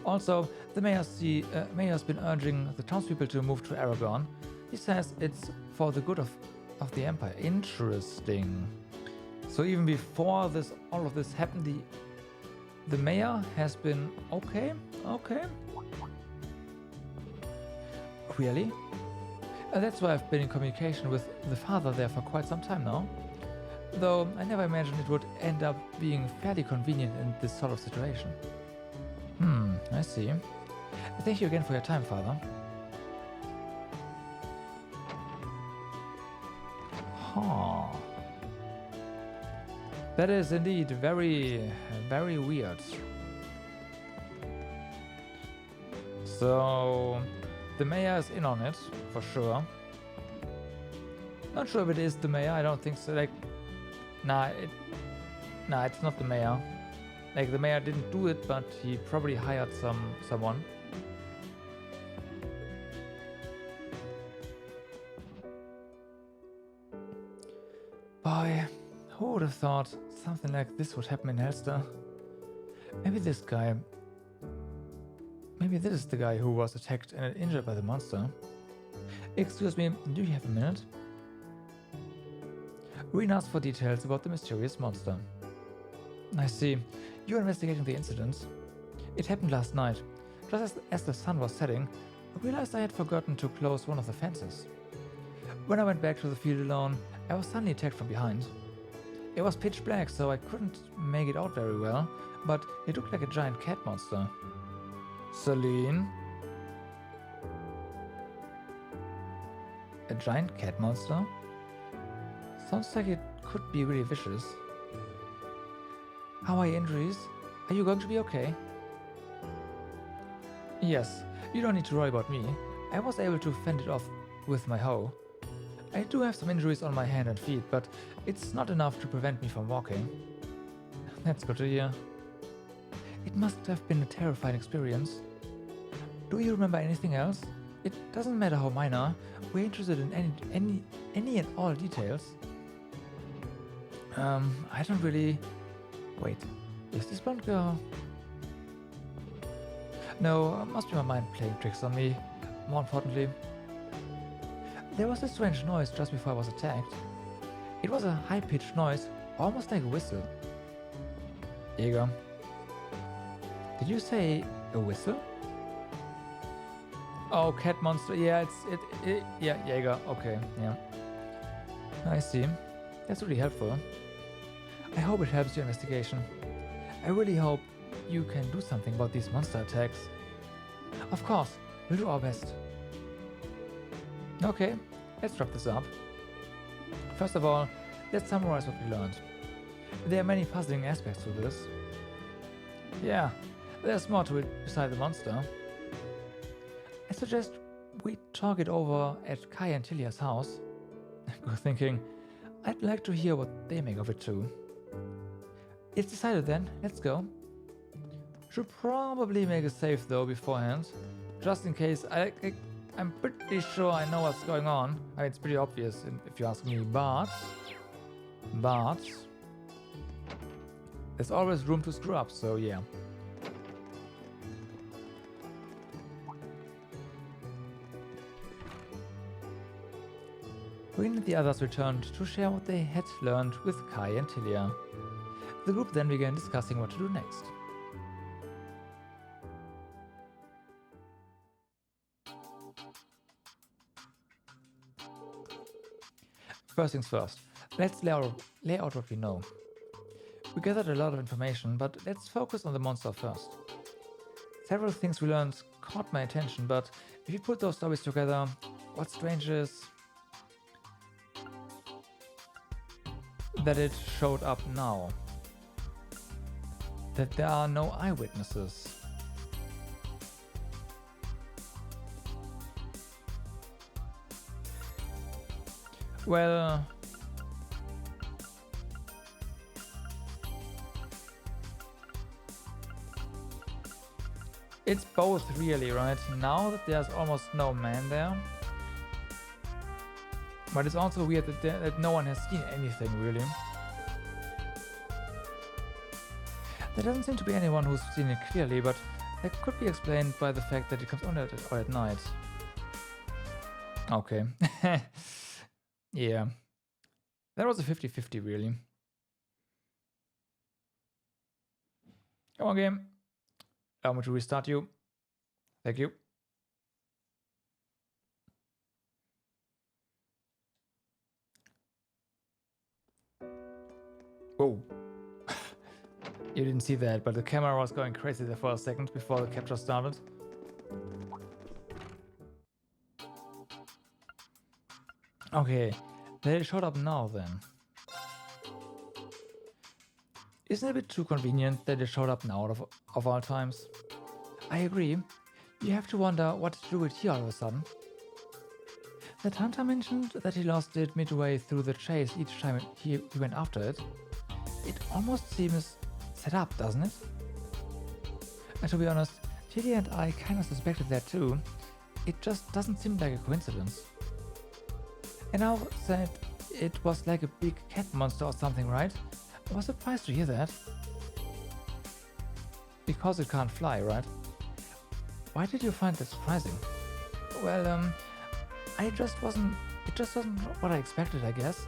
Also, the mayor's been urging the townspeople to move to Aragon. He says it's for the good of the Empire. Interesting. So even before all of this happened, the mayor has been okay? Okay. Really? That's why I've been in communication with the father there for quite some time now. Though I never imagined it would end up being fairly convenient in this sort of situation. I see. Thank you again for your time, Father. Huh. That is indeed very, very weird. So, the mayor is in on it, for sure. Not sure if it is the mayor, I don't think so. Like, nah, it's not the mayor. Like, the mayor didn't do it, but he probably hired someone. Boy, who would have thought something like this would happen in Helster? Maybe this guy... Maybe this is the guy who was attacked and injured by the monster. Excuse me, do you have a minute? Reen asked for details about the mysterious monster. I see. You're investigating the incident. It happened last night. Just as the sun was setting, I realized I had forgotten to close one of the fences. When I went back to the field alone, I was suddenly attacked from behind. It was pitch black, so I couldn't make it out very well, but it looked like a giant cat monster. Celine? A giant cat monster? Sounds like it could be really vicious. How are your injuries? Are you going to be okay? Yes, you don't need to worry about me. I was able to fend it off with my hoe. I do have some injuries on my hand and feet, but it's not enough to prevent me from walking. That's good to hear. It must have been a terrifying experience. Do you remember anything else? It doesn't matter how minor. We're interested in any and all details. I don't really... Wait, is this blonde girl? No, must be my mind playing tricks on me. More importantly, there was a strange noise just before I was attacked. It was a high-pitched noise, almost like a whistle. Jäger. Did you say a whistle? Oh, cat monster. Yeah, yeah, Jäger. Okay, yeah. I see. That's really helpful. I hope it helps your investigation. I really hope you can do something about these monster attacks. Of course, we'll do our best. Okay, let's wrap this up. First of all, let's summarize what we learned. There are many puzzling aspects to this. Yeah, there's more to it beside the monster. I suggest we talk it over at Kai and Tilia's house. Good thinking. I'd like to hear what they make of it too. It's decided then, let's go. Should probably make a save though beforehand, just in case. I'm pretty sure I know what's going on. I mean, it's pretty obvious if you ask me, but there's always room to screw up, so yeah. Reen and the others returned to share what they had learned with Kai and Tilia. The group then began discussing what to do next. First things first, let's lay out what we know. We gathered a lot of information, but let's focus on the monster first. Several things we learned caught my attention, but if you put those stories together, what's strange is that it showed up now. That there are no eyewitnesses. Well, it's both really, right? Now that there's almost no man there, But it's also weird that no one has seen anything, really. There doesn't seem to be anyone who's seen it clearly, but that could be explained by the fact that it comes only at night. Okay. Yeah. That was a 50-50, really. Come on, game. Allow me to restart you. Thank you. Whoa. You didn't see that, but the camera was going crazy there for a second before the capture started. Okay, they showed up now then. Isn't it a bit too convenient that they showed up now of all times? I agree. You have to wonder what to do with here all of a sudden. That hunter mentioned that he lost it midway through the chase each time he went after it. It almost seems set up, doesn't it? And to be honest, Tilly and I kinda suspected that too. It just doesn't seem like a coincidence. And now said it was like a big cat monster or something, right? I was surprised to hear that. Because it can't fly, right? Why did you find that surprising? Well, it just wasn't what I expected, I guess.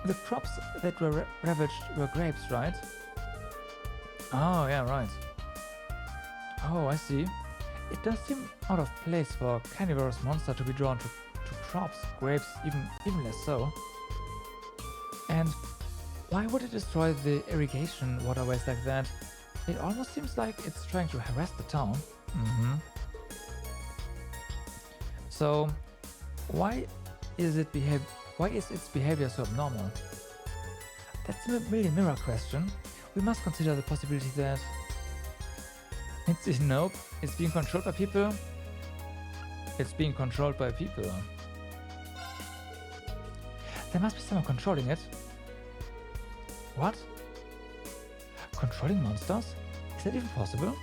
The crops that were ravaged were grapes, right? Oh, yeah, right. Oh, I see. It does seem out of place for a carnivorous monster to be drawn to crops, grapes, even less so. And why would it destroy the irrigation waterways like that? It almost seems like it's trying to harass the town. So, why is its behavior so abnormal? That's a really mirror question. We must consider the possibility that nope, it's being controlled by people. It's being controlled by people. There must be someone controlling it. What? Controlling monsters? Is that even possible?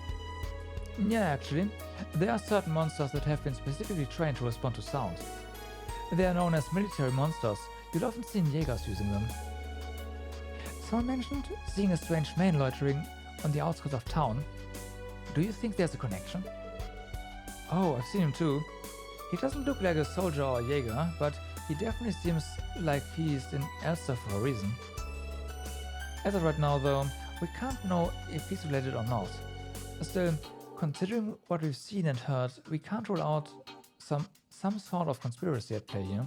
Yeah, actually. There are certain monsters that have been specifically trained to respond to sound. They are known as military monsters. You'll often see Jägers using them. Someone mentioned seeing a strange man loitering on the outskirts of town. Do you think there's a connection? Oh, I've seen him too. He doesn't look like a soldier or a Jäger, but he definitely seems like he's in Elster for a reason. As of right now though, we can't know if he's related or not. Still, considering what we've seen and heard, we can't rule out some sort of conspiracy at play here.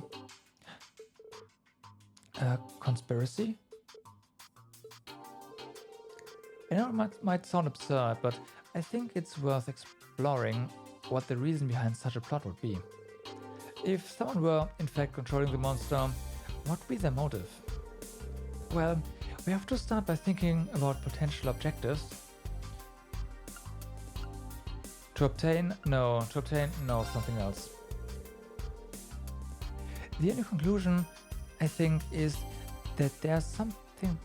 Conspiracy? I know it might sound absurd, but I think it's worth exploring what the reason behind such a plot would be. If someone were in fact controlling the monster, what would be their motive? Well, we have to start by thinking about potential objectives. To obtain, something else. The only conclusion, I think, is that there's something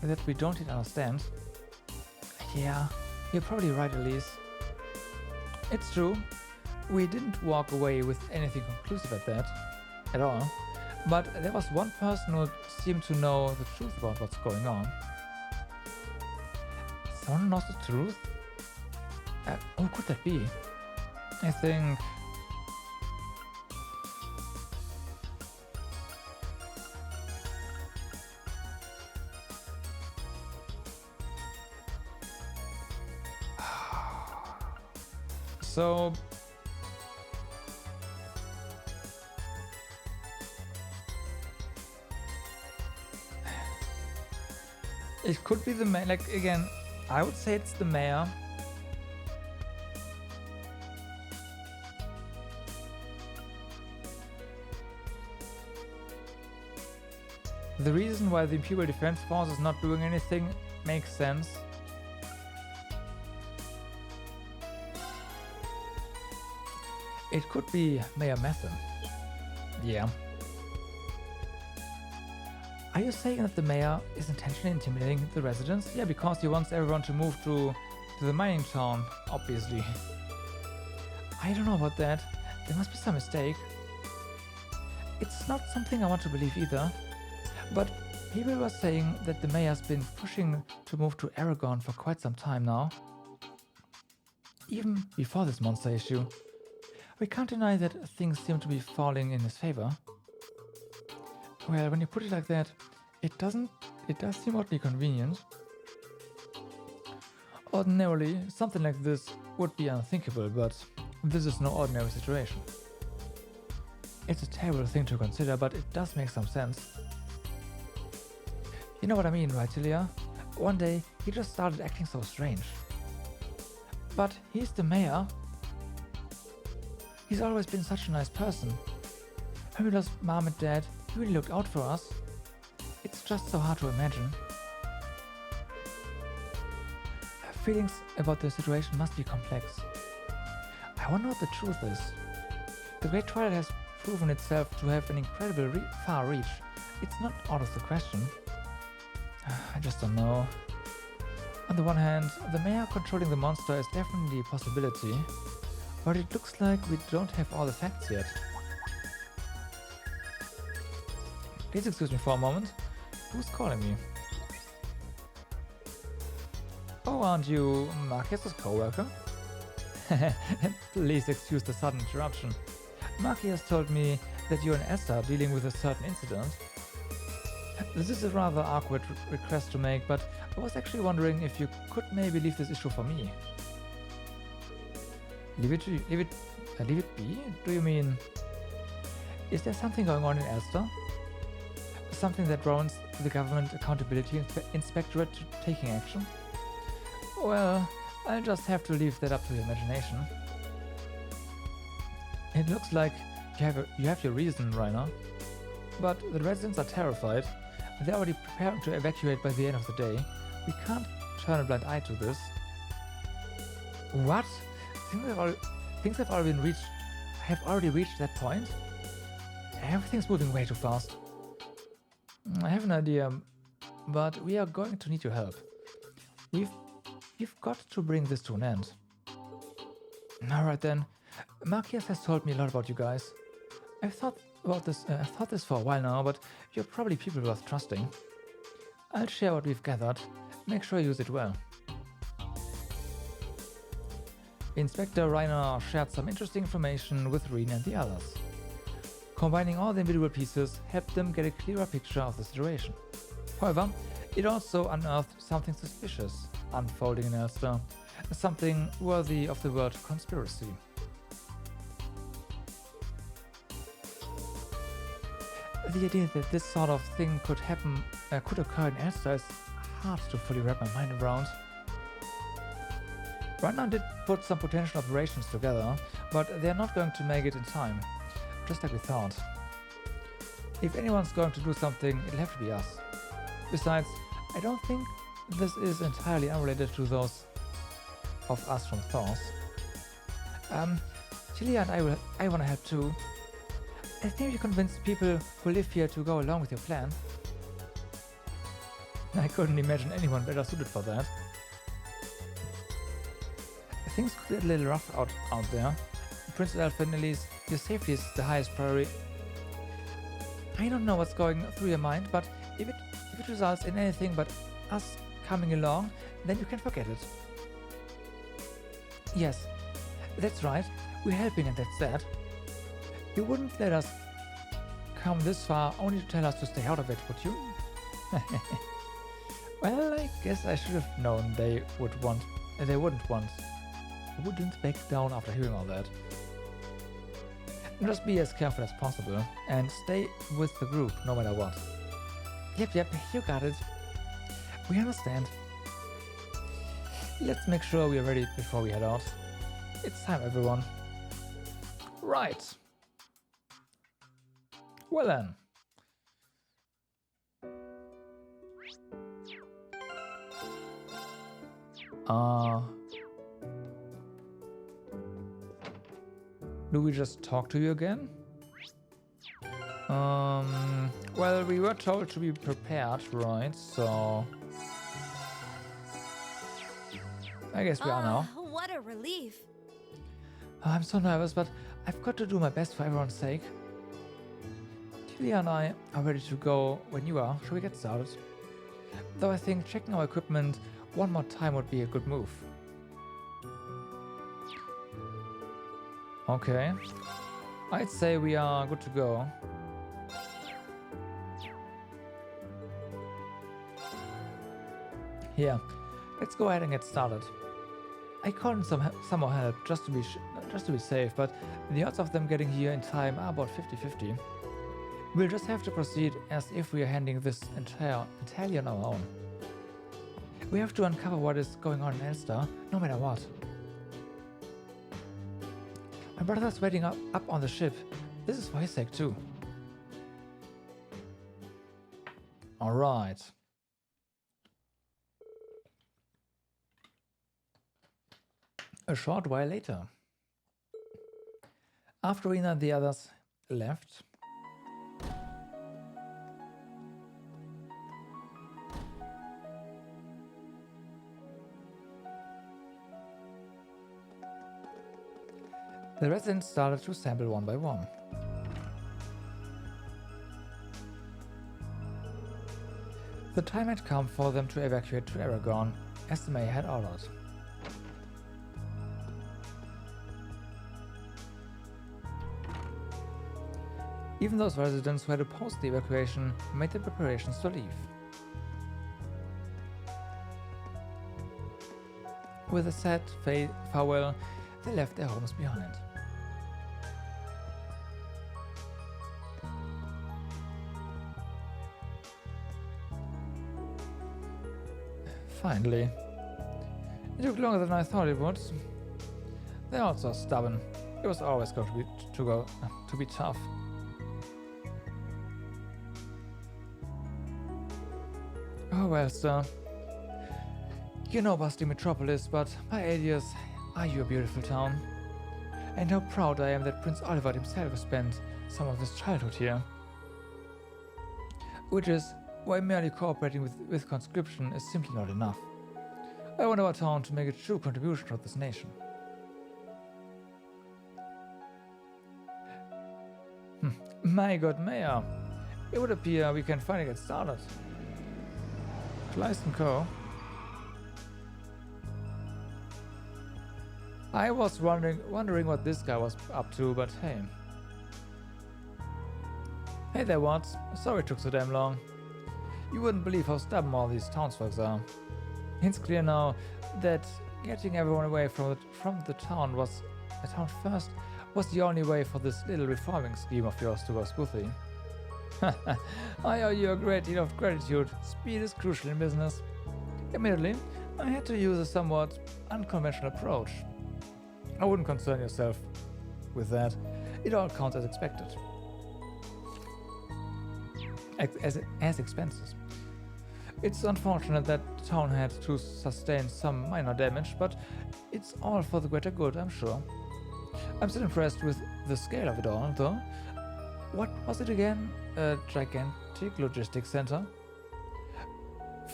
that we don't yet understand. Yeah, you're probably right, Elise. It's true, we didn't walk away with anything conclusive at all. But there was one person who seemed to know the truth about what's going on. Someone knows the truth? Who could that be? I think... So... It could be the mayor, like, again, I would say it's the mayor. The reason why the Imperial Defense Force is not doing anything makes sense. It could be Mayor Method. Yeah. Are you saying that the mayor is intentionally intimidating the residents? Yeah, because he wants everyone to move to the mining town, obviously. I don't know about that. There must be some mistake. It's not something I want to believe either, but people were saying that the mayor's been pushing to move to Aragon for quite some time now. Even before this monster issue. We can't deny that things seem to be falling in his favor. Well, when you put it like that, it does seem oddly convenient. Ordinarily, something like this would be unthinkable, but this is no ordinary situation. It's a terrible thing to consider, but it does make some sense. You know what I mean, right, Ciel? One day, he just started acting so strange. But he's the mayor. He's always been such a nice person. When we lost Mom and Dad, he really looked out for us. It's just so hard to imagine. Feelings about the situation must be complex. I wonder what the truth is. The Great Twilight has proven itself to have an incredible far reach. It's not out of the question. I just don't know. On the one hand, the mayor controlling the monster is definitely a possibility, but it looks like we don't have all the facts yet. Please excuse me for a moment. Who's calling me? Oh, aren't you Marcus's co-worker? Please excuse the sudden interruption. Marky has told me that you and Esther are dealing with a certain incident. This is a rather awkward request to make, but I was actually wondering if you could maybe leave this issue for me. Leave it be? Do you mean... Is there something going on in Elster? Something that warrants the Government Accountability Inspectorate taking action? Well, I'll just have to leave that up to your imagination. It looks like you have your reason, Rainer. But the residents are terrified. They're already preparing to evacuate by the end of the day. We can't turn a blind eye to this. What? Things have already reached that point? Everything's moving way too fast. I have an idea, but we are going to need your help. We've got to bring this to an end. Alright then. Marcius has told me a lot about you guys. I've thought this for a while now, but you're probably people worth trusting. I'll share what we've gathered. Make sure you use it well. Inspector Rainer shared some interesting information with Reen and the others. Combining all the individual pieces helped them get a clearer picture of the situation. However, it also unearthed something suspicious unfolding in Elster, something worthy of the word conspiracy. The idea that this sort of thing could occur in Elster is hard to fully wrap my mind around. Rainer did put some potential operations together, but they're not going to make it in time, just like we thought. If anyone's going to do something, it'll have to be us. Besides, I don't think this is entirely unrelated to those of us from Thors. Ciel and I want to help too. I think you convinced people who live here to go along with your plan. I couldn't imagine anyone better suited for that. Things could get a little rough out there. Prince Elfin, at least, your safety is the highest priority. I don't know what's going through your mind, but if it results in anything but us coming along, then you can forget it. Yes, that's right. We're helping and that's that. You wouldn't let us come this far only to tell us to stay out of it, would you? Well, I guess I should have known they wouldn't back down after hearing all that. Just be as careful as possible and stay with the group no matter what. Yep, you got it. We understand. Let's make sure we're ready before we head out. It's time, everyone. Right. Well then. Do we just talk to you again? Well, we were told to be prepared, right? So I guess we are now. What a relief. I'm so nervous, but I've got to do my best for everyone's sake. Leah and I are ready to go when you are. Shall we get started? Though I think checking our equipment one more time would be a good move. Okay. I'd say we are good to go. Here, let's go ahead and get started. I called in some more help just to be safe, but the odds of them getting here in time are about 50-50. We'll just have to proceed as if we are handling this entire battalion on our own. We have to uncover what is going on in Elster, no matter what. My brother's waiting up on the ship. This is for his sake too. Alright. A short while later. After Rena and the others left, the residents started to assemble one by one. The time had come for them to evacuate to Aragon, as the mayor had ordered. Even those residents who had opposed the evacuation made the preparations to leave. With a sad farewell, they left their homes behind. Finally. It took longer than I thought it would. They're also stubborn. It was always going to be tough. Oh well, sir. You know Basti Metropolis, but my 8 years are you a beautiful town. And how proud I am that Prince Oliver himself spent some of his childhood here. Which is why merely cooperating with conscription is simply not enough. I want our town to make a true contribution to this nation. My god, Mayor! It would appear we can finally get started. Kleist & Co. I was wondering what this guy was up to, but hey. Hey there, Watts. Sorry it took so damn long. You wouldn't believe how stubborn all these townsfolk are. It's clear now that getting everyone away from the town first was the only way for this little reforming scheme of yours to go smoothly. I owe you a great deal of gratitude. Speed is crucial in business. Admittedly, I had to use a somewhat unconventional approach. I wouldn't concern yourself with that. It all counts as expected. As expenses. It's unfortunate that the town had to sustain some minor damage, but it's all for the greater good, I'm sure. I'm still impressed with the scale of it all, though. What was it again? A gigantic logistics center?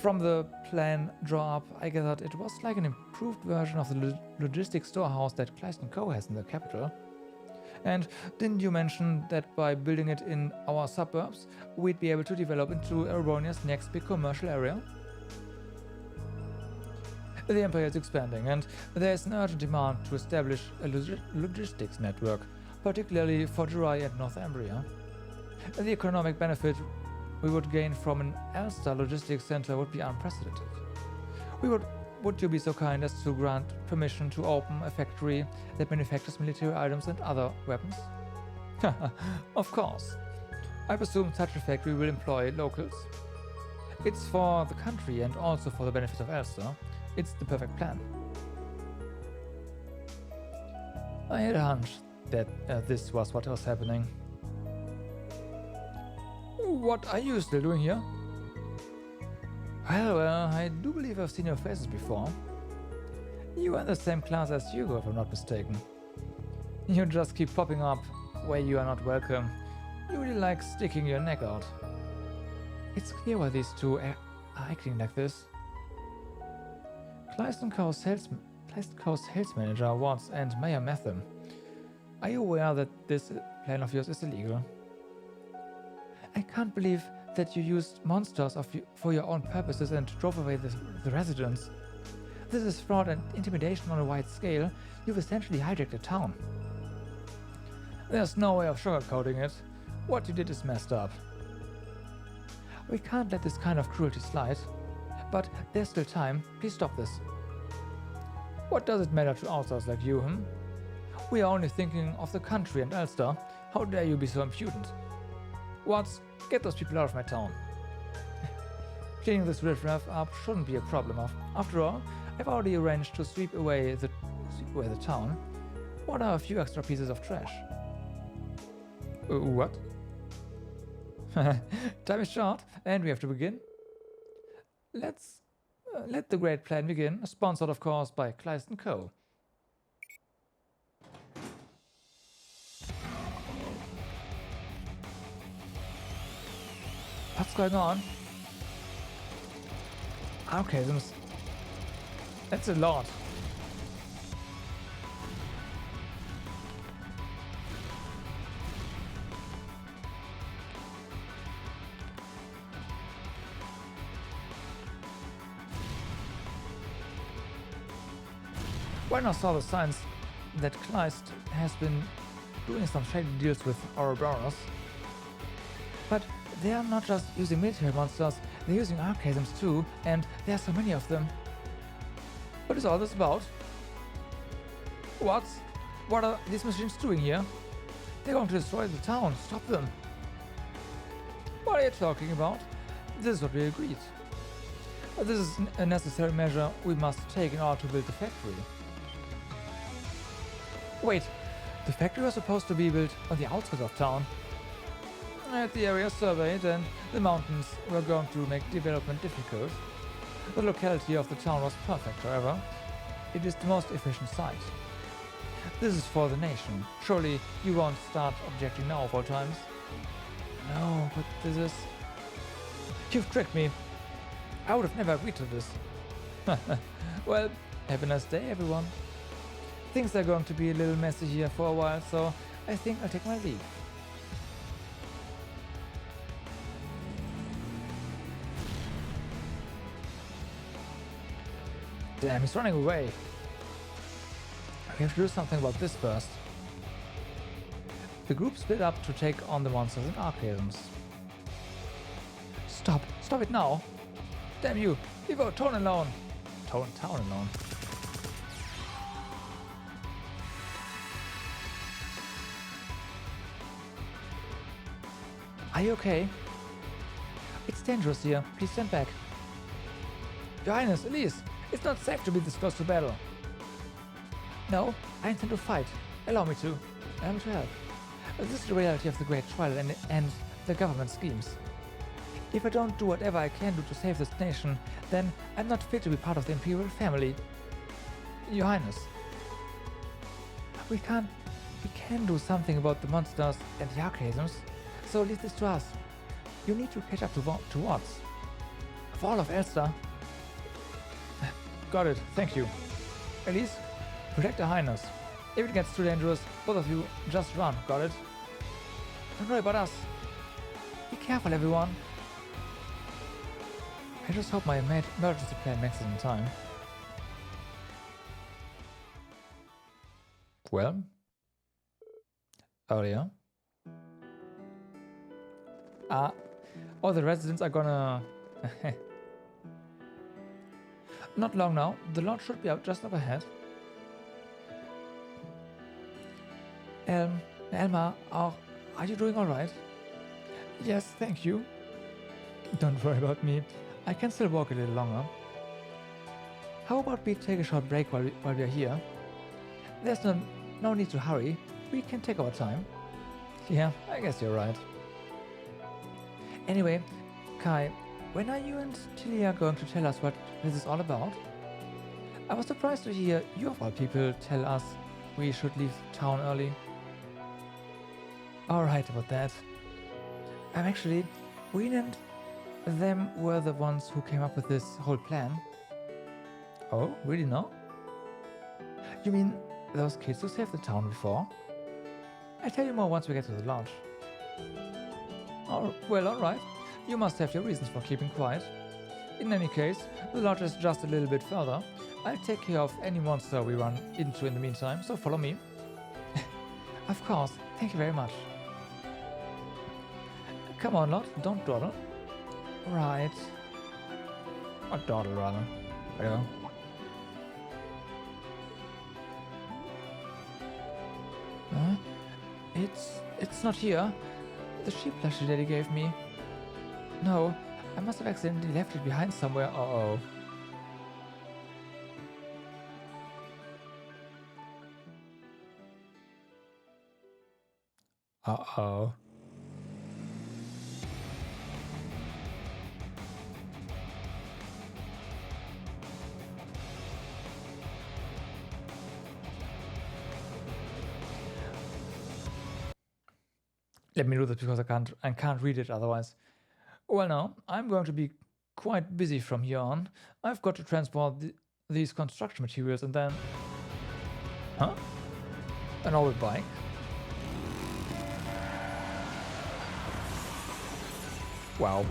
From the plan draw-up, I gathered it was like an improved version of the logistics storehouse that Kleist & Co. has in the capital. And didn't you mention that by building it in our suburbs, we'd be able to develop into Aronia's next big commercial area? The Empire is expanding, and there is an urgent demand to establish a logistics network, particularly for Jirai and Northumbria. The economic benefit we would gain from an Elster logistics center would be unprecedented. Would you be so kind as to grant permission to open a factory that manufactures military items and other weapons? Of course. I presume such a factory will employ locals. It's for the country and also for the benefit of Elster. It's the perfect plan. I had a hunch that this was what was happening. What are you still doing here? Well, I do believe I've seen your faces before. You are in the same class as Hugo, if I'm not mistaken. You just keep popping up where you are not welcome. You really like sticking your neck out. It's clear why these two are acting like this. Kleist & Co.'s sales manager Watts and Mayor met them. Are you aware that this plan of yours is illegal? I can't believe that you used monsters for your own purposes and drove away the residents. This is fraud and intimidation on a wide scale. You've essentially hijacked a town. There's no way of sugarcoating it. What you did is messed up. We can't let this kind of cruelty slide. But there's still time. Please stop this. What does it matter to outsiders like you, We are only thinking of the country and Ulster. How dare you be so impudent? What? Get those people out of my town. Cleaning this riffraff up shouldn't be a problem. After all, I've already arranged to sweep away the town. What are a few extra pieces of trash? What? Time is short, and we have to begin. Let's let the great plan begin. Sponsored, of course, by Kleist & Co. What's going on? Okay, that's a lot. When I saw the signs that Kleist has been doing some shady deals with our brothers, but they are not just using military monsters, they're using archaisms too, and there are so many of them. What is all this about? What are these machines doing here? They're going to destroy the town. Stop them. What are you talking about? This is what we agreed. This is a necessary measure we must take in order to build the factory. Wait, the factory was supposed to be built on the outskirts of town. I had the area surveyed and the mountains were going to make development difficult. The locality of the town was perfect, however. It is the most efficient site. This is for the nation. Surely you won't start objecting now of all times? No, but this is... You've tricked me. I would have never agreed to this. Well, have a nice day, everyone. Things are going to be a little messy here for a while, so I think I'll take my leave. Damn, he's running away. We have to do something about this first. The group split up to take on the monsters and archaisms. Stop it now. Damn you, leave our town alone. Town alone. Are you okay? It's dangerous here. Please stand back. Your Highness, Elise, it's not safe to be this close to battle. No, I intend to fight. Allow me to. Allow me to help. This is the reality of the Great Trial and the government schemes. If I don't do whatever I can do to save this nation, then I'm not fit to be part of the Imperial family. Your Highness. We can do something about the monsters and the archaisms, so leave this to us. You need to catch up to Watts. For all of Ulster. Got it, thank you. Elise, protect Her Highness. If it gets too dangerous, both of you just run, got it? Don't worry about us. Be careful, everyone. I just hope my emergency plan makes it in time. Well, earlier. All the residents are gonna... Not long now, the launch should be out just up ahead. Elma, are you doing alright? Yes, thank you. Don't worry about me. I can still walk a little longer. How about we take a short break while we are here? There's no need to hurry. We can take our time. Yeah, I guess you're right. Anyway, Kai, when are you and Tilia going to tell us what this is all about? I was surprised to hear you of all people tell us we should leave town early. Alright about that. Actually, we and them were the ones who came up with this whole plan. Oh, really now? You mean those kids who saved the town before? I'll tell you more once we get to the launch. Oh, well, alright. You must have your reasons for keeping quiet. In any case, the lodge is just a little bit further. I'll take care of any monster we run into in the meantime, so follow me. Of course, thank you very much. Come on, Lot, don't dawdle. Right. Or dawdle, rather. Whatever. Huh? It's not here. The sheep plushie Daddy gave me. No, I must have accidentally left it behind somewhere. Uh-oh. Uh-oh. Let me do this because I can't read it otherwise. Well, now, I'm going to be quite busy from here on. I've got to transport these construction materials and then... Huh? An old bike? Wow.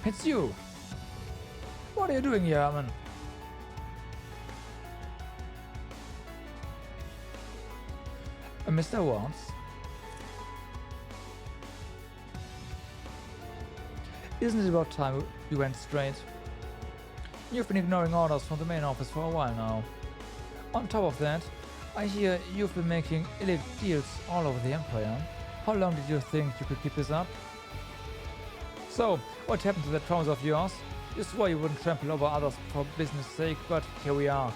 It's you! What are you doing here, Herman? Mr. Watts? Isn't it about time you went straight? You've been ignoring orders from the main office for a while now. On top of that, I hear you've been making illegal deals all over the Empire. How long did you think you could keep this up? So, what happened to that promise of yours? You swore you wouldn't trample over others for business sake, but here we are.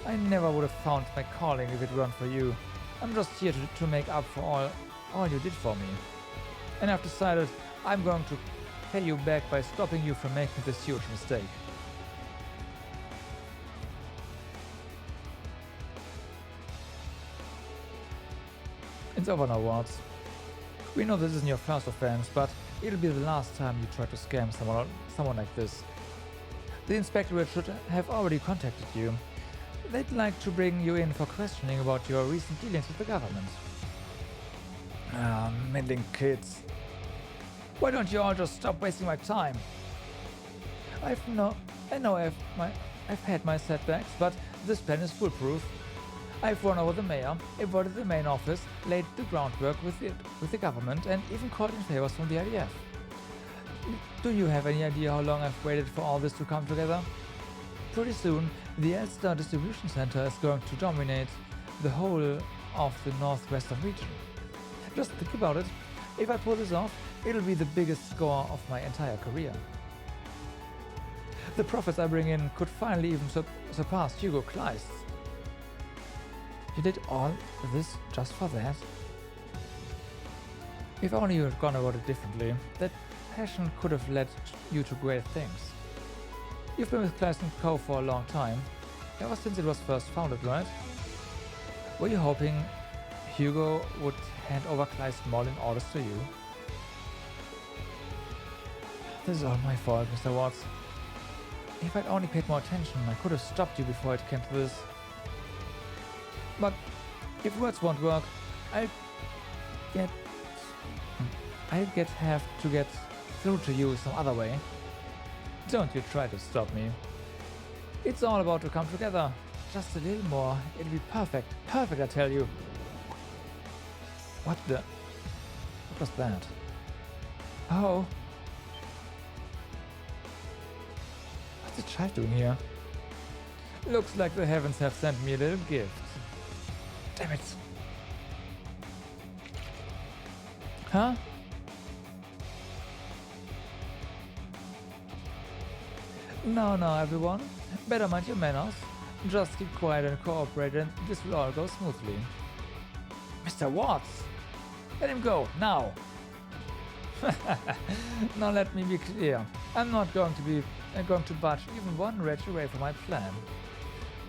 I never would have found my calling if it weren't for you. I'm just here to make up for all you did for me. And I've decided I'm going to pay you back by stopping you from making this huge mistake. It's over now, Watts. We know this isn't your first offense, but it'll be the last time you try to scam someone like this. The Inspectorate should have already contacted you. They'd like to bring you in for questioning about your recent dealings with the government. Ah, meddling kids. Why don't you all just stop wasting my time? I know I've had my setbacks, but this plan is foolproof. I've won over the mayor, avoided the main office, laid the groundwork with the government, and even called in favors from the IDF. Do you have any idea how long I've waited for all this to come together? Pretty soon, the Elstar distribution center is going to dominate the whole of the northwestern region. Just think about it. If I pull this off, it'll be the biggest score of my entire career. The profits I bring in could finally even surpass Hugo Kleist's. You did all this just for that? If only you had gone about it differently, that passion could have led you to great things. You've been with Kleist & Co. for a long time, ever since it was first founded, right? Were you hoping Hugo would hand over Kleist Mall orders to you? This is all my fault, Mr. Watts. If I'd only paid more attention, I could have stopped you before it came to this. But if words won't work, I'll have to get through to you some other way. Don't you try to stop me. It's all about to come together. Just a little more. It'll be perfect. Perfect, I tell you. What was that? Oh. What's the child doing here? Looks like the heavens have sent me a little gift. Damn it. Huh? Now everyone, better mind your manners. Just keep quiet and cooperate and this will all go smoothly. Mr. Watts! Let him go, now! Now let me be clear. I'm not going to budge even one retch away from my plan.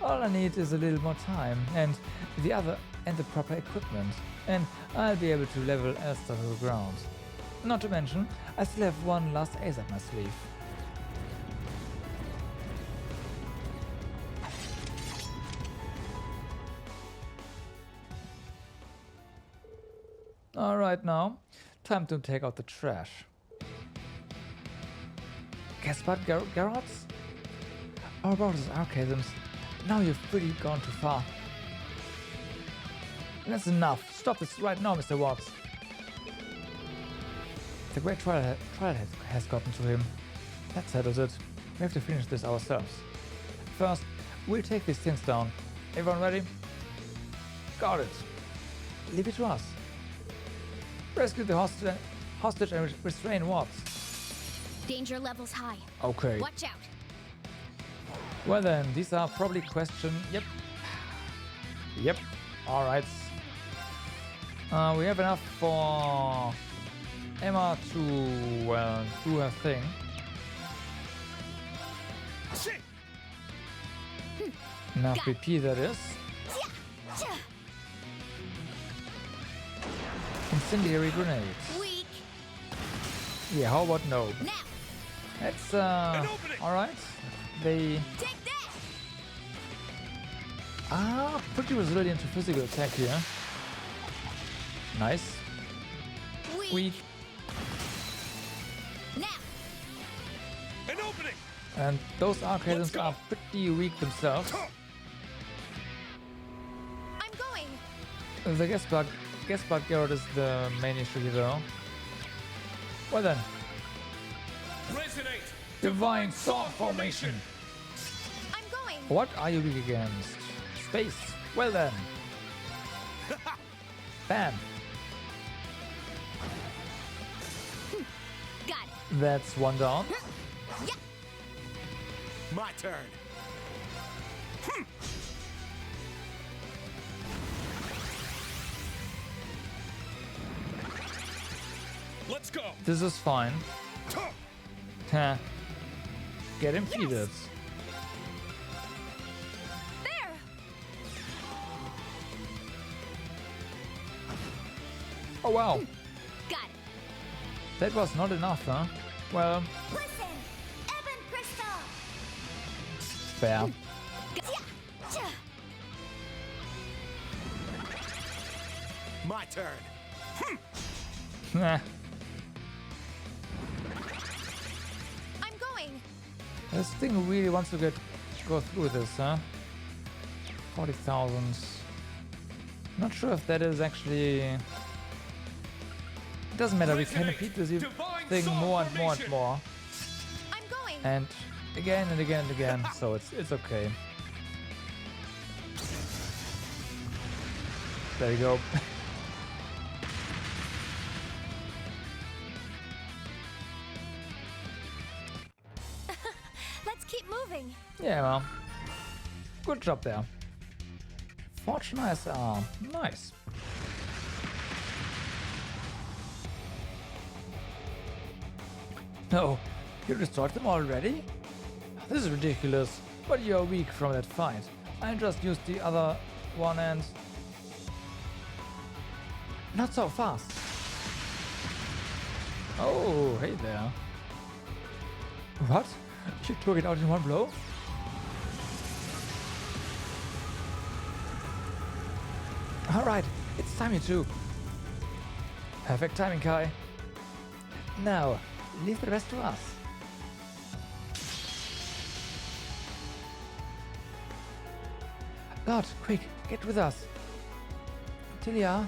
All I need is a little more time and the proper equipment, and I'll be able to level Elstar to the ground. Not to mention, I still have one last ace up my sleeve. Alright now, time to take out the trash. Guess what, Garrots? All about those archaisms. Now you've really gone too far. That's enough. Stop this right now, Mr. Watts. The great trial has gotten to him. That settles it. We have to finish this ourselves. First, we'll take these things down. Everyone ready? Got it. Leave it to us. Rescue the hostage and restrain Watts. Danger levels high. Okay. Watch out. Well then, these are probably questions. Yep. Yep. Alright. We have enough for Emma to, well, do her thing. Enough BP, that is. Incendiary grenades. Weak. Yeah, how about no? Now. That's alright. They are pretty resilient to physical attack here. Nice. Weak. Now. An opening. And those archaisms are pretty weak themselves. I'm going. The guest bug Garrett is the main issue here though. Well then. Resonate. Divine Storm Formation. I'm going. What are you weak against? Space. Well then. Bam. Got it. That's one down. Yeah. My turn. Let's go. This is fine. Huh. Get impeded. There. Oh wow. Got it. That was not enough, huh? Well, Listen, Evan Crystal. fair. My turn. Nah. I'm going. This thing really wants to go through this, huh? 40,000. Not sure if that is actually... It doesn't matter, we can repeat this thing more and more and more. I'm going. And again and again and again, so it's okay. There you go. Let's keep moving. Yeah, well. Good job there. Fortune SR. Nice. No, you destroyed them already? This is ridiculous, but you're weak from that fight. I just used the other one and... Not so fast. Oh, hey there. What? You took it out in one blow? Alright, it's time you too. Perfect timing, Kai. Now, leave the rest to us. God, quick, get with us. Tilia.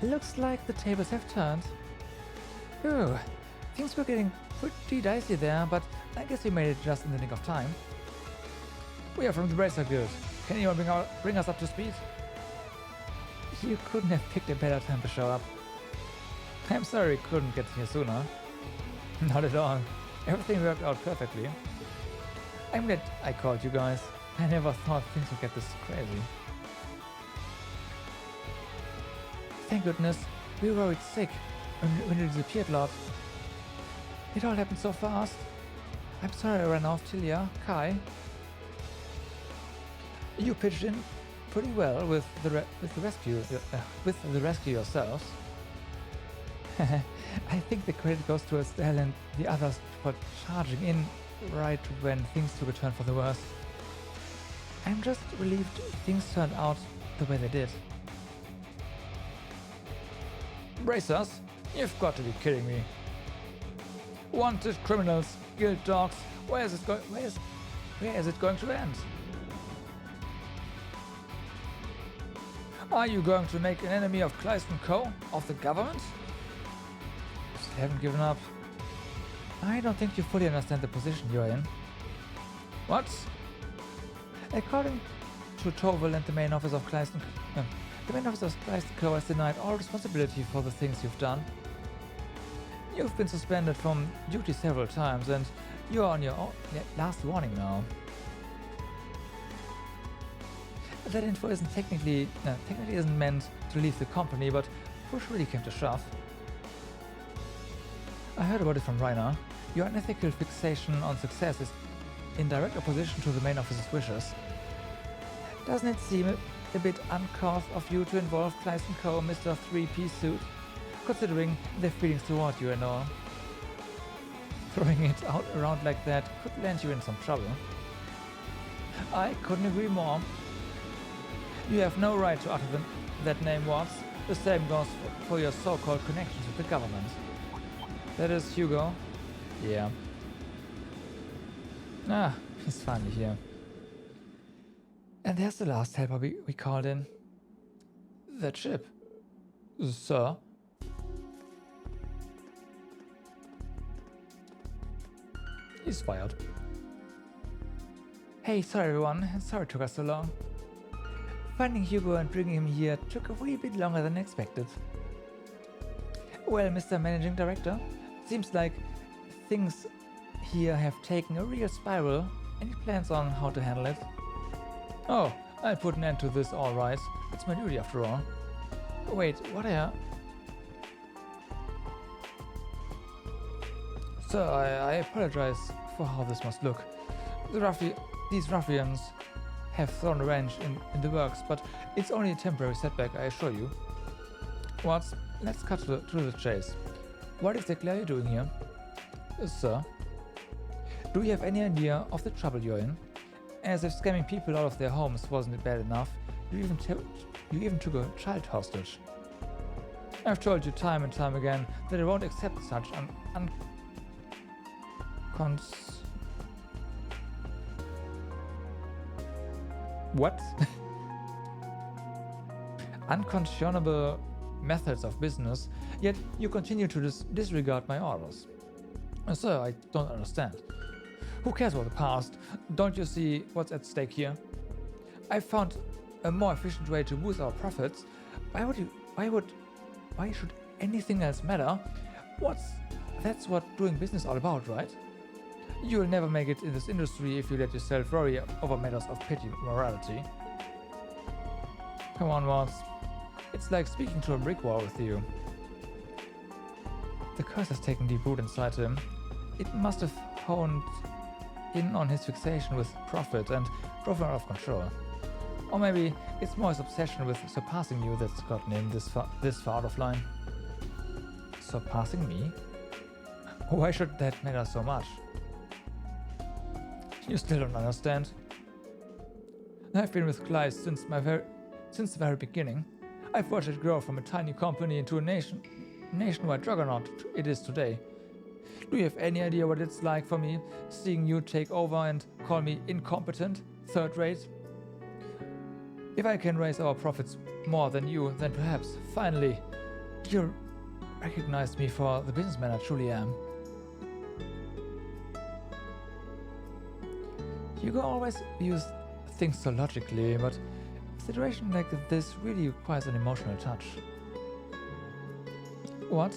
Looks like the tables have turned. Ooh, things were getting pretty dicey there, but I guess we made it just in the nick of time. We are from the Bracer Guild. Can anyone bring us up to speed? You couldn't have picked a better time to show up. I'm sorry we couldn't get here sooner. Not at all. Everything worked out perfectly. I'm glad I called you guys. I never thought things would get this crazy. Thank goodness, we were worried sick when you disappeared, Lord. It all happened so fast. I'm sorry I ran off, Tilia, Kai. You pitched in pretty well with the rescue yourselves. I think the credit goes to Estelle and the others for charging in right when things took a turn for the worse. I'm just relieved things turned out the way they did. Bracers? You've got to be kidding me. Wanted criminals, guild dogs. Where is it going to end? Are you going to make an enemy of Kleist & Co? Of the government? Still haven't given up. I don't think you fully understand the position you're in. What? According to Torval and the main office of Kleist & the main office of Kleist & Co has denied all responsibility for the things you've done. You've been suspended from duty several times and you're on your last warning now. That info isn't technically isn't meant to leave the company, but push really came to shove. I heard about it from Rainer. Your unethical fixation on success is in direct opposition to the main office's wishes. Doesn't it seem a bit uncouth of you to involve Kleist & Co. Mr. 3-piece suit, considering their feelings toward you and all? Throwing it out around like that could land you in some trouble. I couldn't agree more. You have no right to utter that name, Watts. The same goes for your so-called connections with the government. That is Hugo. Yeah. Ah, he's finally here. And there's the last helper we called in. That ship. Sir? He's fired. Hey, sorry everyone. Sorry it took us so long. Finding Hugo and bringing him here took a wee bit longer than expected. Well, Mr. Managing Director, seems like things here have taken a real spiral. Any plans on how to handle it? Oh, I'll put an end to this, alright. It's my duty after all. Wait, what are... Sir, I apologize for how this must look. These ruffians have thrown a wrench in the works, but it's only a temporary setback, I assure you. Watts, let's cut to the chase. What exactly are you doing here? Sir? Do you have any idea of the trouble you're in? As if scamming people out of their homes wasn't bad enough, you even took a child hostage. I've told you time and time again that I won't accept such unconscionable methods of business, yet you continue to disregard my orders. Sir, I don't understand. Who cares about the past? Don't you see what's at stake here? I found a more efficient way to boost our profits. Why should anything else matter? That's what doing business all about, right? You'll never make it in this industry if you let yourself worry over matters of petty morality. Come on, Watts. It's like speaking to a brick wall with you. The curse has taken deep root inside him. It must have honed in on his fixation with profit and drove him out of control. Or maybe it's more his obsession with surpassing you that's gotten him this far out of line. Surpassing me? Why should that matter so much? You still don't understand. I've been with Kleist since the very beginning. I've watched it grow from a tiny company into a nationwide juggernaut it is today. Do you have any idea what it's like for me, seeing you take over and call me incompetent, third rate? If I can raise our profits more than you, then perhaps, finally, you'll recognize me for the businessman I truly am. Hugo always views things so logically, but a situation like this really requires an emotional touch. What?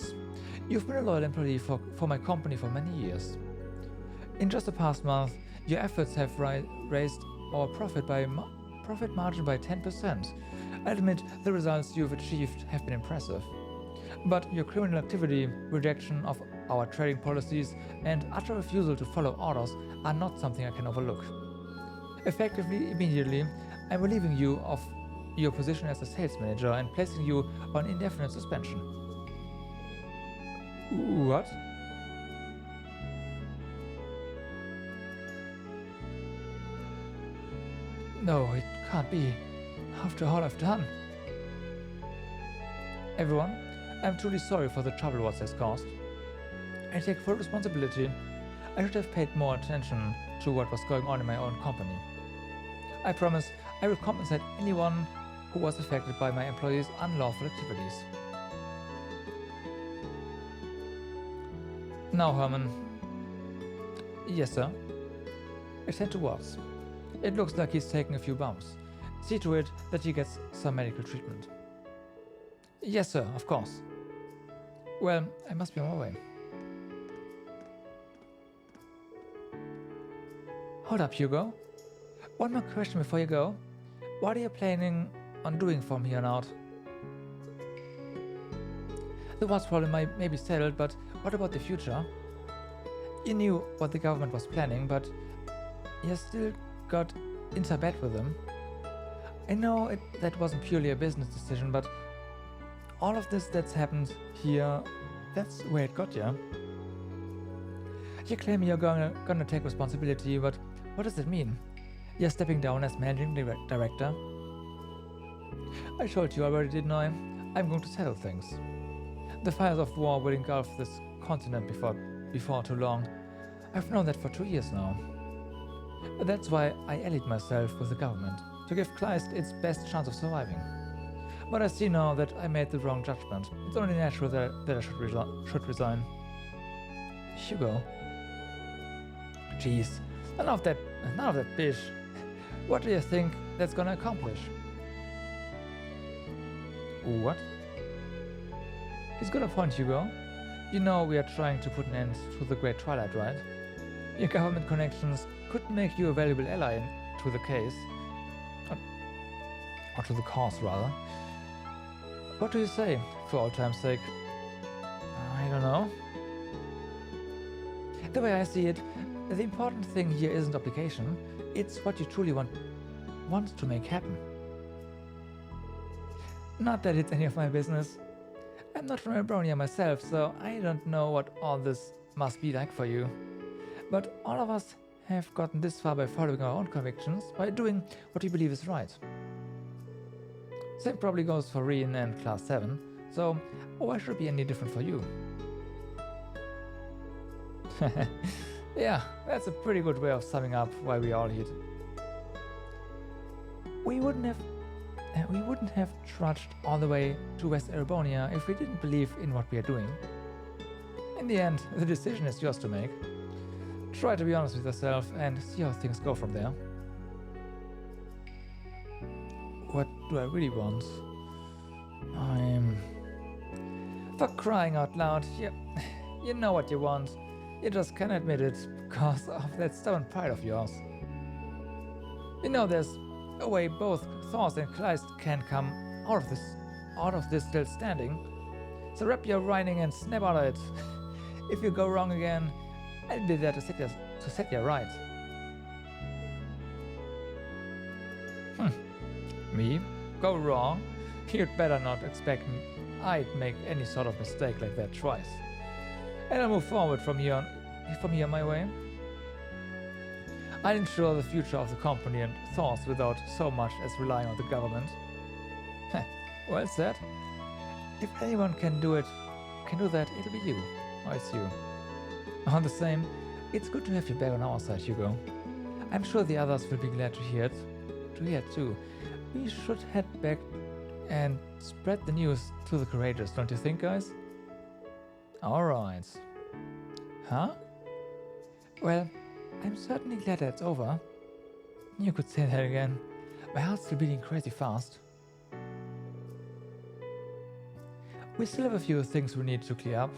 You've been a loyal employee for my company for many years. In just the past month, your efforts have raised our profit margin by 10%. I admit the results you've achieved have been impressive. But your criminal activity, rejection of our trading policies, and utter refusal to follow orders are not something I can overlook. Effectively, immediately, I'm relieving you of your position as a sales manager and placing you on indefinite suspension. What? No, it can't be. after all I've done. Everyone, I'm truly sorry for the trouble what has caused. I take full responsibility. I should have paid more attention to what was going on in my own company. I promise I will compensate anyone who was affected by my employees' unlawful activities. Now, Herman. Yes, sir. Attend to Watts. It looks like he's taking a few bumps. See to it that he gets some medical treatment. Yes, sir, of course. Well, I must be on my way. Hold up, Hugo. One more question before you go. What are you planning on doing from here on out? The Watts problem may be settled, but what about the future? You knew what the government was planning, but you still got into bed with them. I know that wasn't purely a business decision, but all of this that's happened here, that's where it got you. You claim you're gonna take responsibility, but what does it mean? You're stepping down as managing director? I told you already, didn't I? I'm going to settle things. The fires of war will engulf this continent before too long. I've known that for 2 years now. That's why I allied myself with the government, to give Kleist its best chance of surviving. But I see now that I made the wrong judgment. It's only natural that I should resign. Hugo. Jeez, none of that bitch. What do you think that's gonna accomplish? What? He's got a point, Hugo. You know we are trying to put an end to the Great Twilight, right? Your government connections could make you a valuable ally to the case. Or to the cause, rather. What do you say, for old time's sake? I don't know. The way I see it, the important thing here isn't obligation, it's what you truly want to make happen. Not that it's any of my business. I'm not from Ebronia myself, so I don't know what all this must be like for you. But all of us have gotten this far by following our own convictions, by doing what we believe is right. Same probably goes for Rien and Class 7, so why should it be any different for you? Yeah, that's a pretty good way of summing up why we all here. We wouldn't have trudged all the way to West Erebonia if we didn't believe in what we are doing. In the end, the decision is yours to make. Try to be honest with yourself and see how things go from there. What do I really want? For crying out loud, you know what you want. You just can't admit it because of that stubborn pride of yours. You know there's a way both Thors and Kleist can come out of this still standing. So wrap your whining and snap out of it. If you go wrong again, I'll be there to set you right. Me? Go wrong? You'd better not expect I'd make any sort of mistake like that twice. And I'll move forward from here my way. I'll ensure the future of the company and Thors without so much as relying on the government. Well said. If anyone can do that, it'll be you. Oh, it's you. All the same, it's good to have you back on our side, Hugo. I'm sure the others will be glad to hear it too. We should head back and spread the news to the courageous, don't you think, guys? Alright. Huh? Well, I'm certainly glad that's over. You could say that again. My heart's still beating crazy fast. We still have a few things we need to clear up,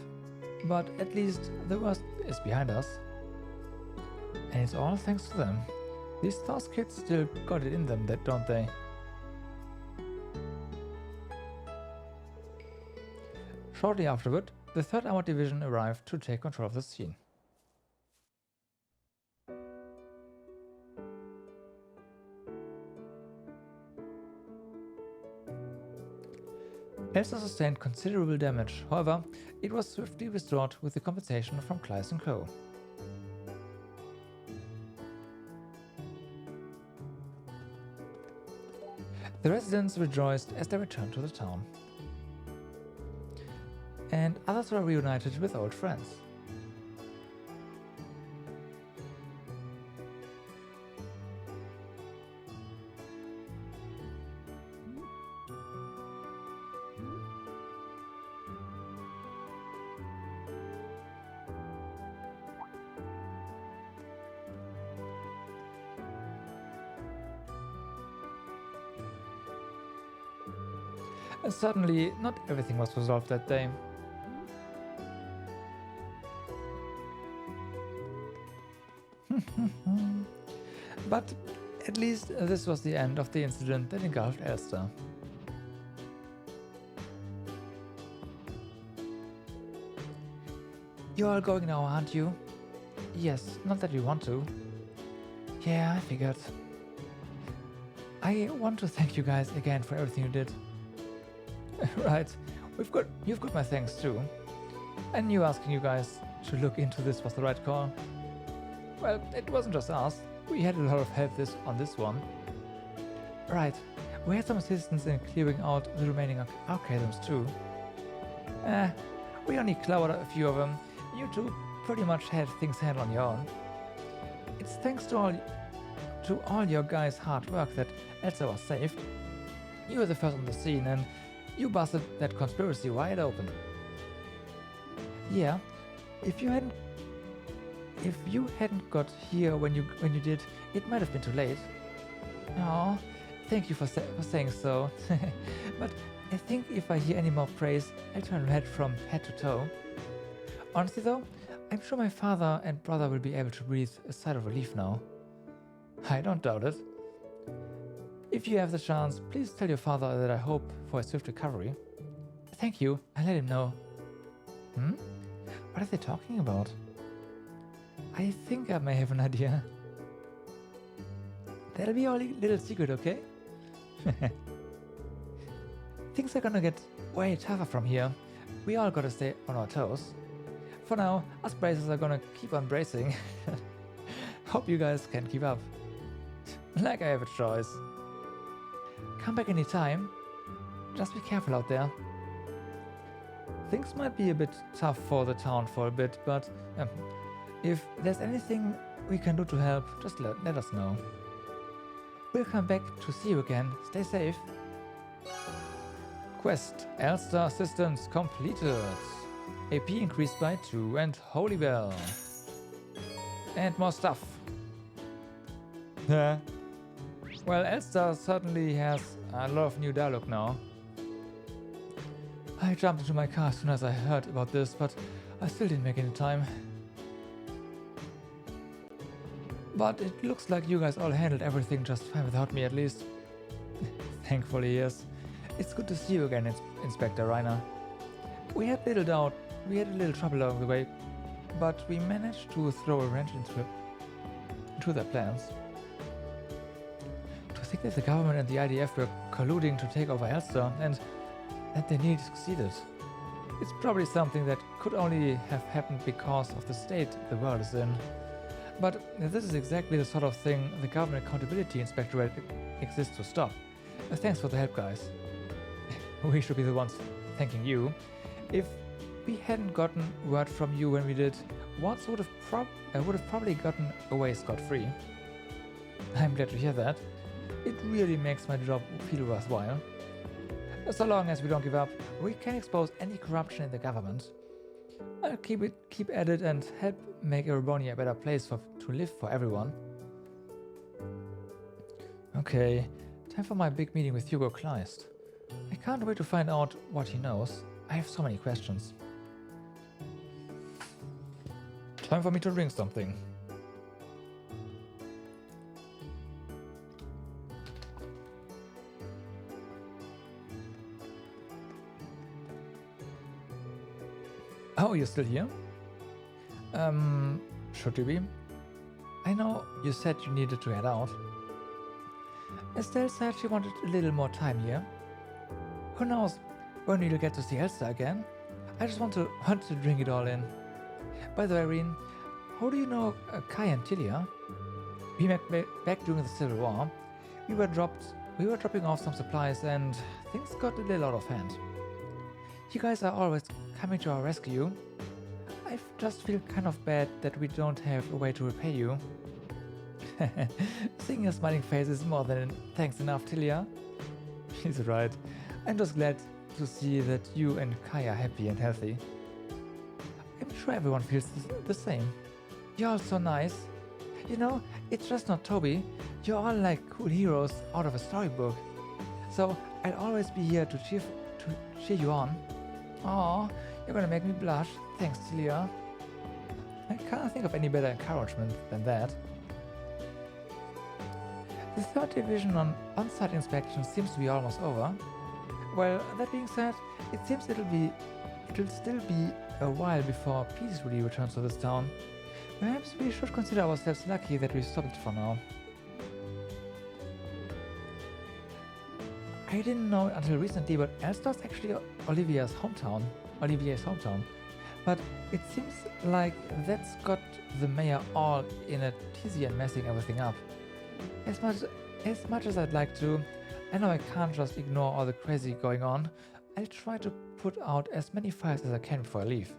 but at least the worst is behind us. And it's all thanks to them. These Thors kids still got it in them, don't they? Shortly afterward, the 3rd Armored Division arrived to take control of the scene. Elsa sustained considerable damage, however, it was swiftly restored with the compensation from Kleist & Co. The residents rejoiced as they returned to the town. And others were reunited with old friends. Certainly, not everything was resolved that day. But at least this was the end of the incident that engulfed Elster. You're all going now, aren't you? Yes, not that we want to. Yeah, I figured. I want to thank you guys again for everything you did. Right, you've got my thanks too. I knew asking you guys to look into this was the right call. Well, it wasn't just us. We had a lot of help on this one. Right, we had some assistance in clearing out the remaining arcadums too. We only cleared a few of them. You two pretty much had things handled on your own. It's thanks to all your guys' hard work that Elsa was saved. You were the first on the scene and you busted that conspiracy wide open. Yeah, if you hadn't got here when you did, it might have been too late. Oh, thank you for saying so. But I think if I hear any more praise, I'll turn red from head to toe. Honestly though, I'm sure my father and brother will be able to breathe a sigh of relief now. I don't doubt it. If you have the chance, please tell your father that I hope for a swift recovery. Thank you, I'll let him know. What are they talking about? I think I may have an idea. That'll be our little secret, okay? Things are gonna get way tougher from here. We all gotta stay on our toes. For now, us bracers are gonna keep on bracing. Hope you guys can keep up. Like I have a choice. Come back anytime. Just be careful out there. Things might be a bit tough for the town for a bit, but if there's anything we can do to help, just let us know. We'll come back to see you again. Stay safe. Quest Elster Assistance completed. AP increased by 2 and Holy Bell. And more stuff. Well, Elster certainly has a lot of new dialogue now. I jumped into my car as soon as I heard about this, but I still didn't make any time. But it looks like you guys all handled everything just fine without me, at least. Thankfully, yes. It's good to see you again, Inspector Reiner. We had little trouble along the way, but we managed to throw a wrench into their plans. To think that the government and the IDF were colluding to take over Elster, and that they nearly succeeded. It's probably something that could only have happened because of the state the world is in. But this is exactly the sort of thing the Government Accountability Inspectorate exists to stop. Thanks for the help, guys. We should be the ones thanking you. If we hadn't gotten word from you when we did, Watts would have probably gotten away scot-free. I'm glad to hear that. It really makes my job feel worthwhile. So long as we don't give up, we can expose any corruption in the government. I'll keep at it and help make Erebonia a better place to live for everyone. Okay, time for my big meeting with Hugo Kleist. I can't wait to find out what he knows. I have so many questions. Time for me to drink something. Oh, you're still here? Should you be? I know you said you needed to head out. Estelle said she wanted a little more time here. Who knows when you'll get to see Elsa again? I just want to drink it all in. By the way, Reen, how do you know Kai and Tilia? We met back during the Civil War. We were dropped We were dropping off some supplies and things got a little out of hand. You guys are always coming to our rescue. I just feel kind of bad that we don't have a way to repay you. Seeing your smiling face is more than thanks enough, Tilia. She's right. I'm just glad to see that you and Kai are happy and healthy. I'm sure everyone feels the same. You're all so nice. You know, it's just not Toby. You're all like cool heroes out of a storybook. So I'll always be here to cheer you on. Aw, you're gonna make me blush. Thanks, Tilia. I can't think of any better encouragement than that. The third division on-site inspection seems to be almost over. Well, that being said, it seems it'll still be a while before peace really returns to this town. Perhaps we should consider ourselves lucky that we stopped it for now. I didn't know until recently, but Elstar's actually Olivia's hometown. But it seems like that's got the mayor all in a tizzy and messing everything up. As much as I'd like to, I know I can't just ignore all the crazy going on. I'll try to put out as many fires as I can before I leave.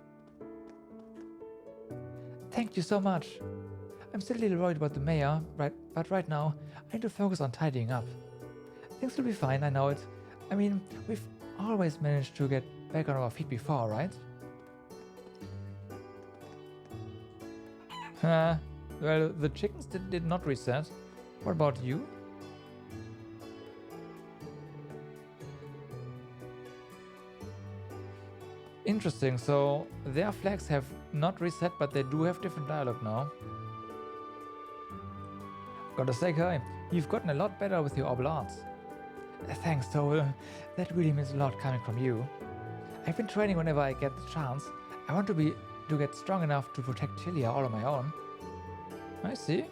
Thank you so much. I'm still a little worried about the mayor, but right now I need to focus on tidying up. Things will be fine, I know it. I mean, we've always managed to get back on our feet before, right? Well, the chickens did not reset. What about you? Interesting, so their flags have not reset, but they do have different dialogue now. Gotta say, Kai, you've gotten a lot better with your obel arts. Thanks, Towel. That really means a lot coming from you. I've been training whenever I get the chance. I want to get strong enough to protect Tilia all on my own. I see.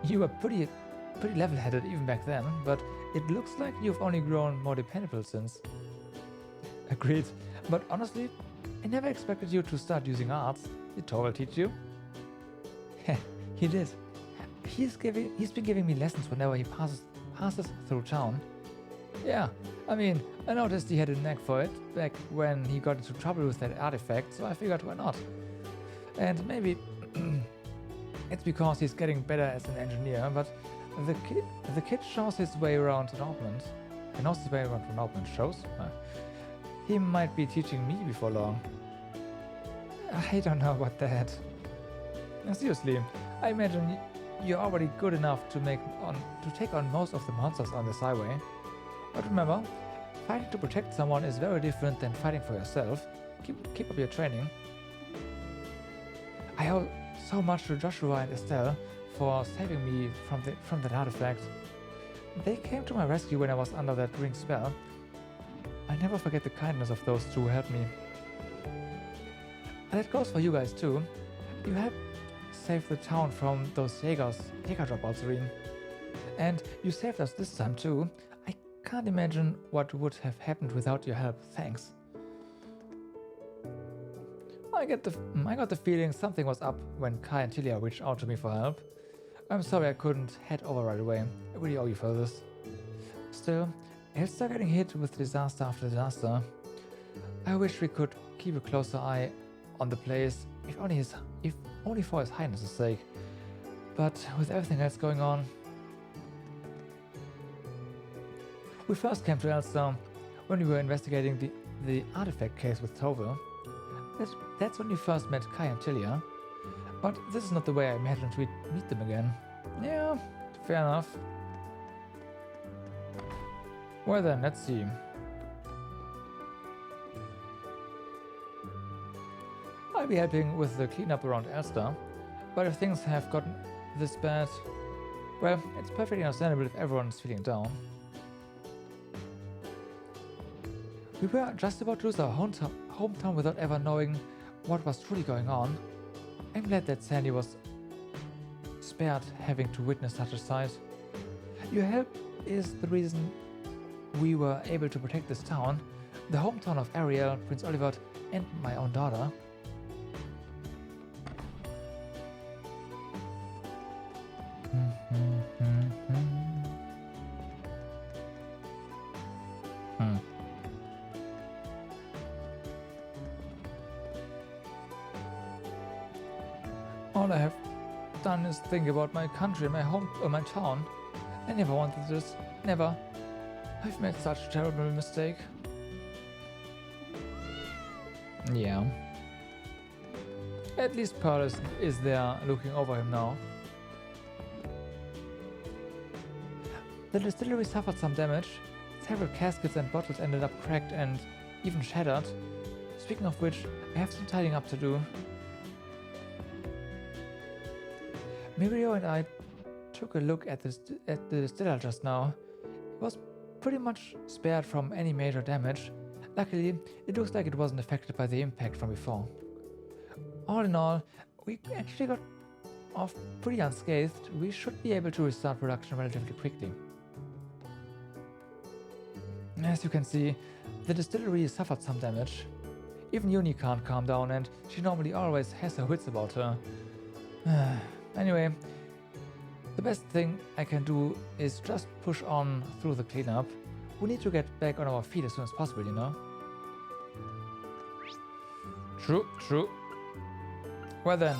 You were pretty level-headed even back then, but it looks like you've only grown more dependable since. Agreed. But honestly, I never expected you to start using arts. Did Torvald teach you? He did. He's been giving me lessons whenever he passes through town. Yeah, I mean, I noticed he had a knack for it back when he got into trouble with that artifact, so I figured why not. And maybe it's because he's getting better as an engineer, but the kid shows his way around an openment. He knows his way around an openment, shows? He might be teaching me before long. I don't know about that. Seriously, I imagine you're already good enough to take on most of the monsters on this highway. But remember, fighting to protect someone is very different than fighting for yourself. Keep up your training. I owe so much to Joshua and Estelle for saving me from that artifact. They came to my rescue when I was under that ring spell. I'll never forget the kindness of those two who helped me. And that goes for you guys too. You helped save the town from those Jäger dropouts, Serene. And you saved us this time too. I can't imagine what would have happened without your help. Thanks. I got the feeling something was up when Kai and Tilia reached out to me for help. I'm sorry I couldn't head over right away. I really owe you for this. Still, Elster getting hit with disaster after disaster. I wish we could keep a closer eye on the place, if only for His Highness's sake. But with everything else going on... We first came to Elster when we were investigating the artifact case with Tove. That's when we first met Kai and Tilia. But this is not the way I imagined we'd meet them again. Yeah, fair enough. Well then, let's see. I'll be helping with the cleanup around Elster, but if things have gotten this bad, well, it's perfectly understandable if everyone's feeling down. We were just about to lose our hometown without ever knowing what was truly going on. I'm glad that Sandy was spared having to witness such a sight. Your help is the reason we were able to protect this town, the hometown of Ariel, Prince Oliver, and my own daughter. All I have done is think about my country, my home, or my town. I never wanted this. Never. I've made such a terrible mistake. Yeah. At least Pearl is there looking over him now. The distillery suffered some damage. Several caskets and bottles ended up cracked and even shattered. Speaking of which, I have some tidying up to do. Mirio and I took a look at the distiller just now. It was pretty much spared from any major damage. Luckily, it looks like it wasn't affected by the impact from before. All in all, we actually got off pretty unscathed. We should be able to restart production relatively quickly. As you can see, the distillery suffered some damage. Even Uni can't calm down, and she normally always has her wits about her. Anyway, the best thing I can do is just push on through the cleanup. We need to get back on our feet as soon as possible, you know? True, true. Well then.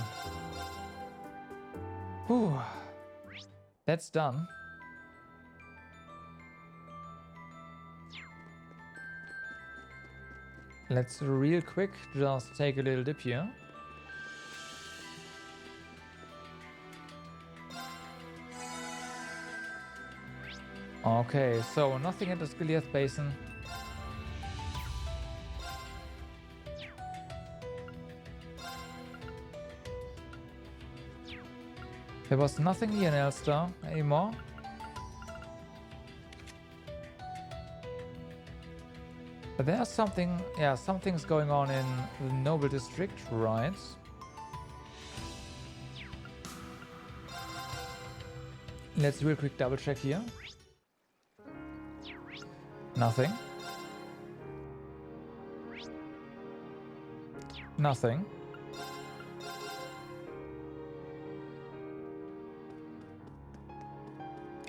Whew. That's done. Let's real quick just take a little dip here. Okay, so nothing in the Skiliath Basin. There was nothing here in Elster anymore. But there's something, yeah, something's going on in the Noble District, right? Let's real quick double check here. Nothing. Nothing.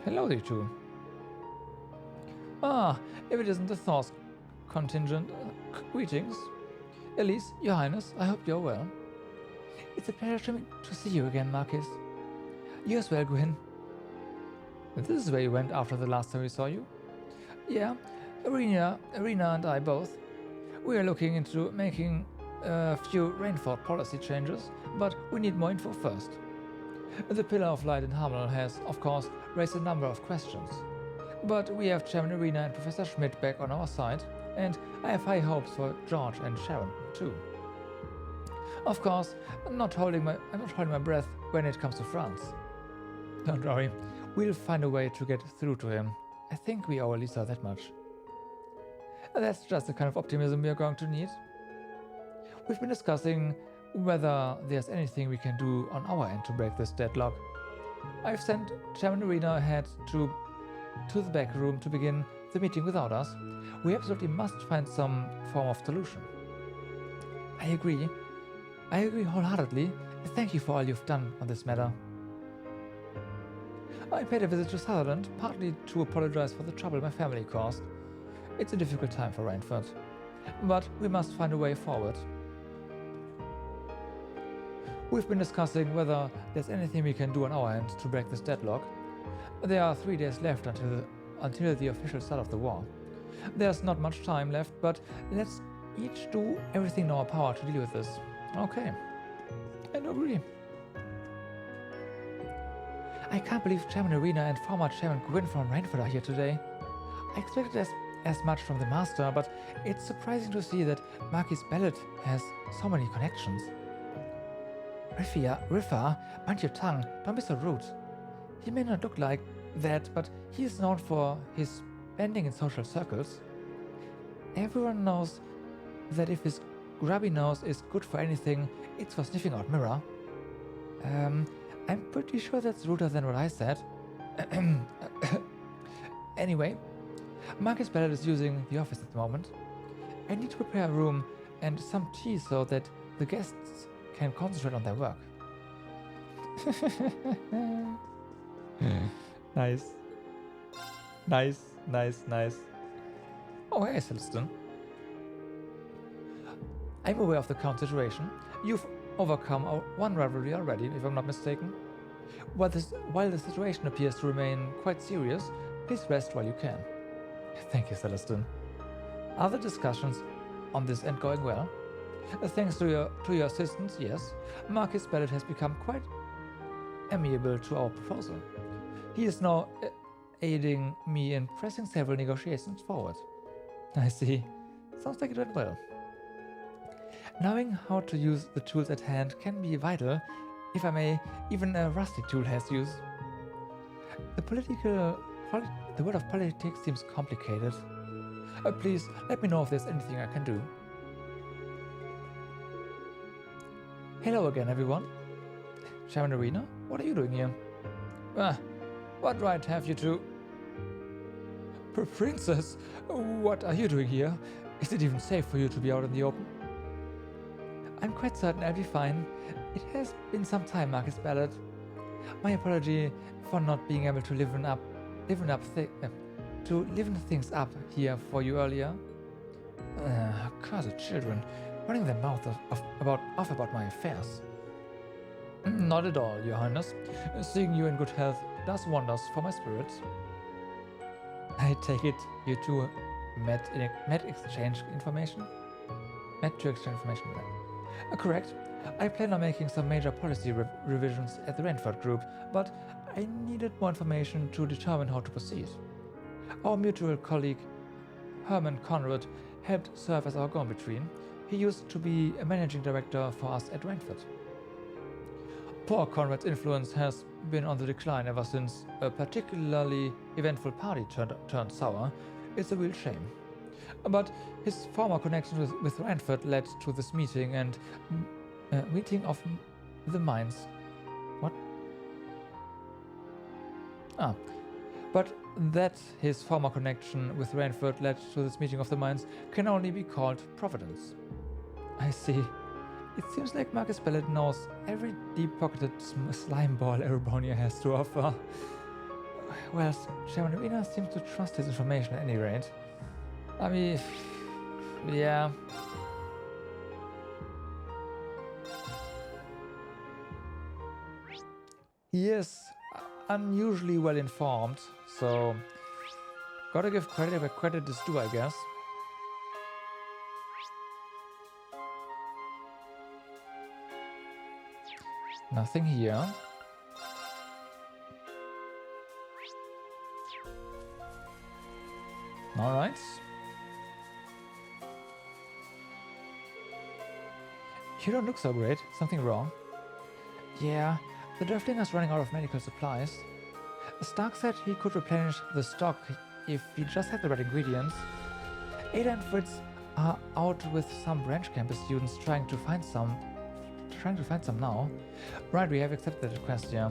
Hello, you two. Ah, if it isn't the Thor's contingent, greetings. Elise, Your Highness, I hope you're well. It's a pleasure to see you again, Marquis. You as well, Gwyn. This is where you went after the last time we saw you? Yeah, Arena and I both. We are looking into making a few Rainford policy changes, but we need more info first. The Pillar of Light in Harmel has, of course, raised a number of questions. But we have Chairman Arena and Professor Schmidt back on our side, and I have high hopes for George and Sharon, too. Of course, I'm not holding my breath when it comes to France. Don't worry, we'll find a way to get through to him. I think we owe Lisa that much. That's just the kind of optimism we are going to need. We've been discussing whether there's anything we can do on our end to break this deadlock. I've sent Chairman Arena ahead to the back room to begin the meeting without us. We absolutely must find some form of solution. I agree wholeheartedly. Thank you for all you've done on this matter. I paid a visit to Sutherland, partly to apologize for the trouble my family caused. It's a difficult time for Rainford, but we must find a way forward. We've been discussing whether there's anything we can do on our end to break this deadlock. There are 3 days left until the official start of the war. There's not much time left, but let's each do everything in our power to deal with this. Okay, I agree. I can't believe Chairman Arena and former Chairman Gwyn from Rainford are here today. I expected as much from the Master, but it's surprising to see that Marquis Bellet has so many connections. Riffa, mind your tongue, don't be so rude. He may not look like that, but he is known for his bending in social circles. Everyone knows that if his grubby nose is good for anything, it's for sniffing out mirror. I'm pretty sure that's ruder than what I said. Anyway, Marcus Bellet is using the office at the moment. I need to prepare a room and some tea so that the guests can concentrate on their work. Nice. Nice. Oh, hey, Celestin. I'm aware of the current situation. You've overcome one rivalry already, if I'm not mistaken. While the situation appears to remain quite serious, please rest while you can. Thank you, Celestine. Are the discussions on this end going well? Thanks to your assistance, yes, Marcus Bellet has become quite amiable to our proposal. He is now aiding me in pressing several negotiations forward. I see. Sounds like it went well. Knowing how to use the tools at hand can be vital. If I may, even a rustic tool has use. The world of politics seems complicated. Please, let me know if there's anything I can do. Hello again, everyone. Shaman Arena, what are you doing here? What right have you to... Princess, what are you doing here? Is it even safe for you to be out in the open? I'm quite certain I'll be fine. It has been some time, Marcus Bellet. My apology for not being able to liven things up here for you earlier. Cursed children, running their mouth off about my affairs. Not at all, Your Highness. Seeing you in good health does wonders for my spirits. I take it you two met to exchange information? Correct. I plan on making some major policy revisions at the Renford Group, but I needed more information to determine how to proceed. Our mutual colleague, Herman Conrad, helped serve as our go-between. He used to be a managing director for us at Renford. Poor Conrad's influence has been on the decline ever since a particularly eventful party turned sour. It's a real shame. But his former connection with Renford led to this meeting and meeting of the minds. What? But that his former connection with Renford led to this meeting of the minds can only be called Providence. I see. It seems like Marcus Bellet knows every deep-pocketed slime ball Erebronia has to offer. Well, Shaman Arena seems to trust his information at any rate. I mean, yeah. He is unusually well informed, so gotta give credit where credit is due, I guess. Nothing here. All right. You don't look so great. Something wrong? Yeah, the Driftling's running out of medical supplies. Stark said he could replenish the stock if he just had the right ingredients. Ada and Fritz are out with some branch campus students trying to find some now. Right, we have accepted the request, yeah.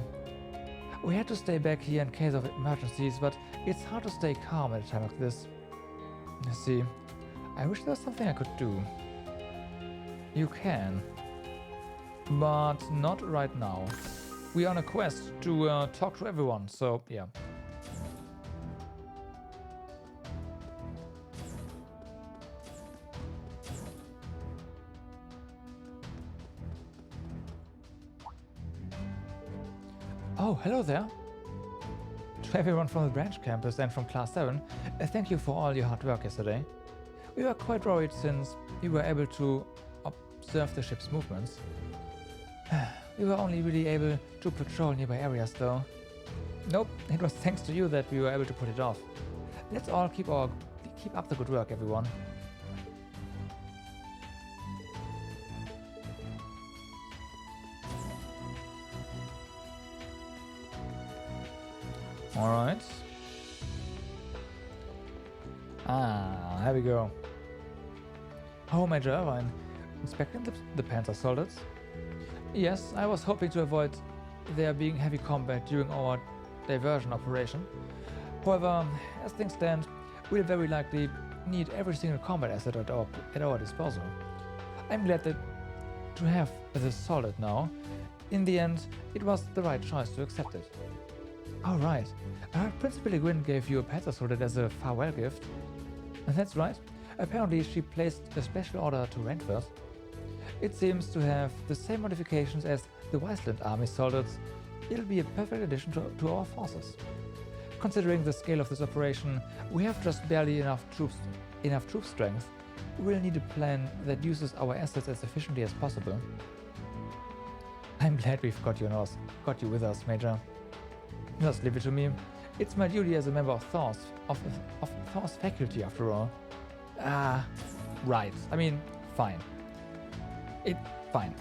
We had to stay back here in case of emergencies, but it's hard to stay calm at a time like this. You see, I wish there was something I could do. You can. But not right now. We are on a quest to talk to everyone, so yeah. Oh, hello there. To everyone from the branch campus and from Class 7, thank you for all your hard work yesterday. We were quite worried since we were able to observe the ship's movements. We were only really able to patrol nearby areas though. Nope, it was thanks to you that we were able to put it off. Let's all keep up the good work, everyone. Alright. Here we go. Oh, Major Irvine. Inspecting the Panther soldiers? Yes, I was hoping to avoid there being heavy combat during our diversion operation. However, as things stand, we'll very likely need every single combat asset at our disposal. I'm glad to have this solid now. In the end, it was the right choice to accept it. Alright, Principal Gwyn gave you a Panther solid as a farewell gift. That's right. Apparently she placed a special order to Renford. It seems to have the same modifications as the Wiseland army soldiers. It'll be a perfect addition to our forces. Considering the scale of this operation, we have just barely enough troop strength. We'll need a plan that uses our assets as efficiently as possible. I'm glad we've got you with us, Major. Just leave it to me. It's my duty as a member of Thor's faculty, after all. Ah, right. I mean, fine. Fine.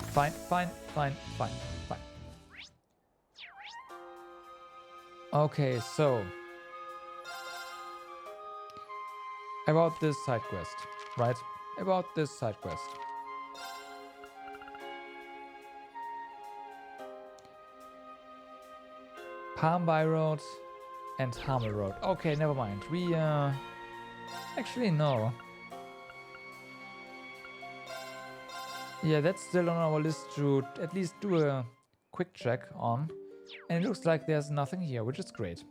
Okay, so about this side quest, right? About this side quest. Palmby Road and Hamel Road. Okay, never mind. We actually no. Yeah, that's still on our list to at least do a quick check on. And it looks like there's nothing here, which is great.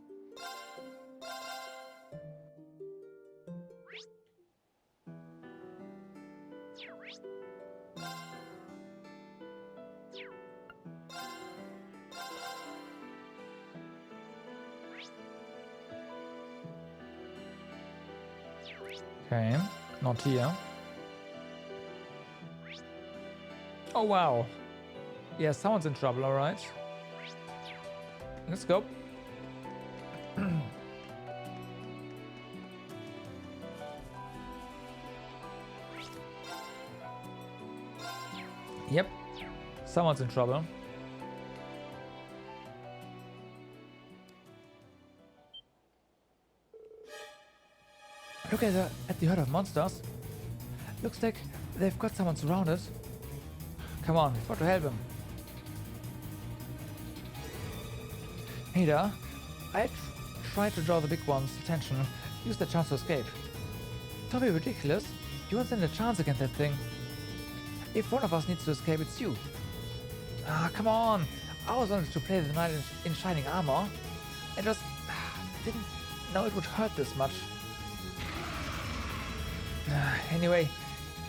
Okay, not here. Oh wow. Yeah, someone's in trouble, alright. Let's go. Yep, someone's in trouble. Look at the herd of monsters. Looks like they've got someone surrounded. Come on, we've got to help him. Ada, I tried to draw the big one's attention. Use the chance to escape. Don't be ridiculous. You won't stand a chance against that thing. If one of us needs to escape, it's you. Ah, come on. I was wanted to play the knight in shining armor. I just didn't know it would hurt this much. Anyway,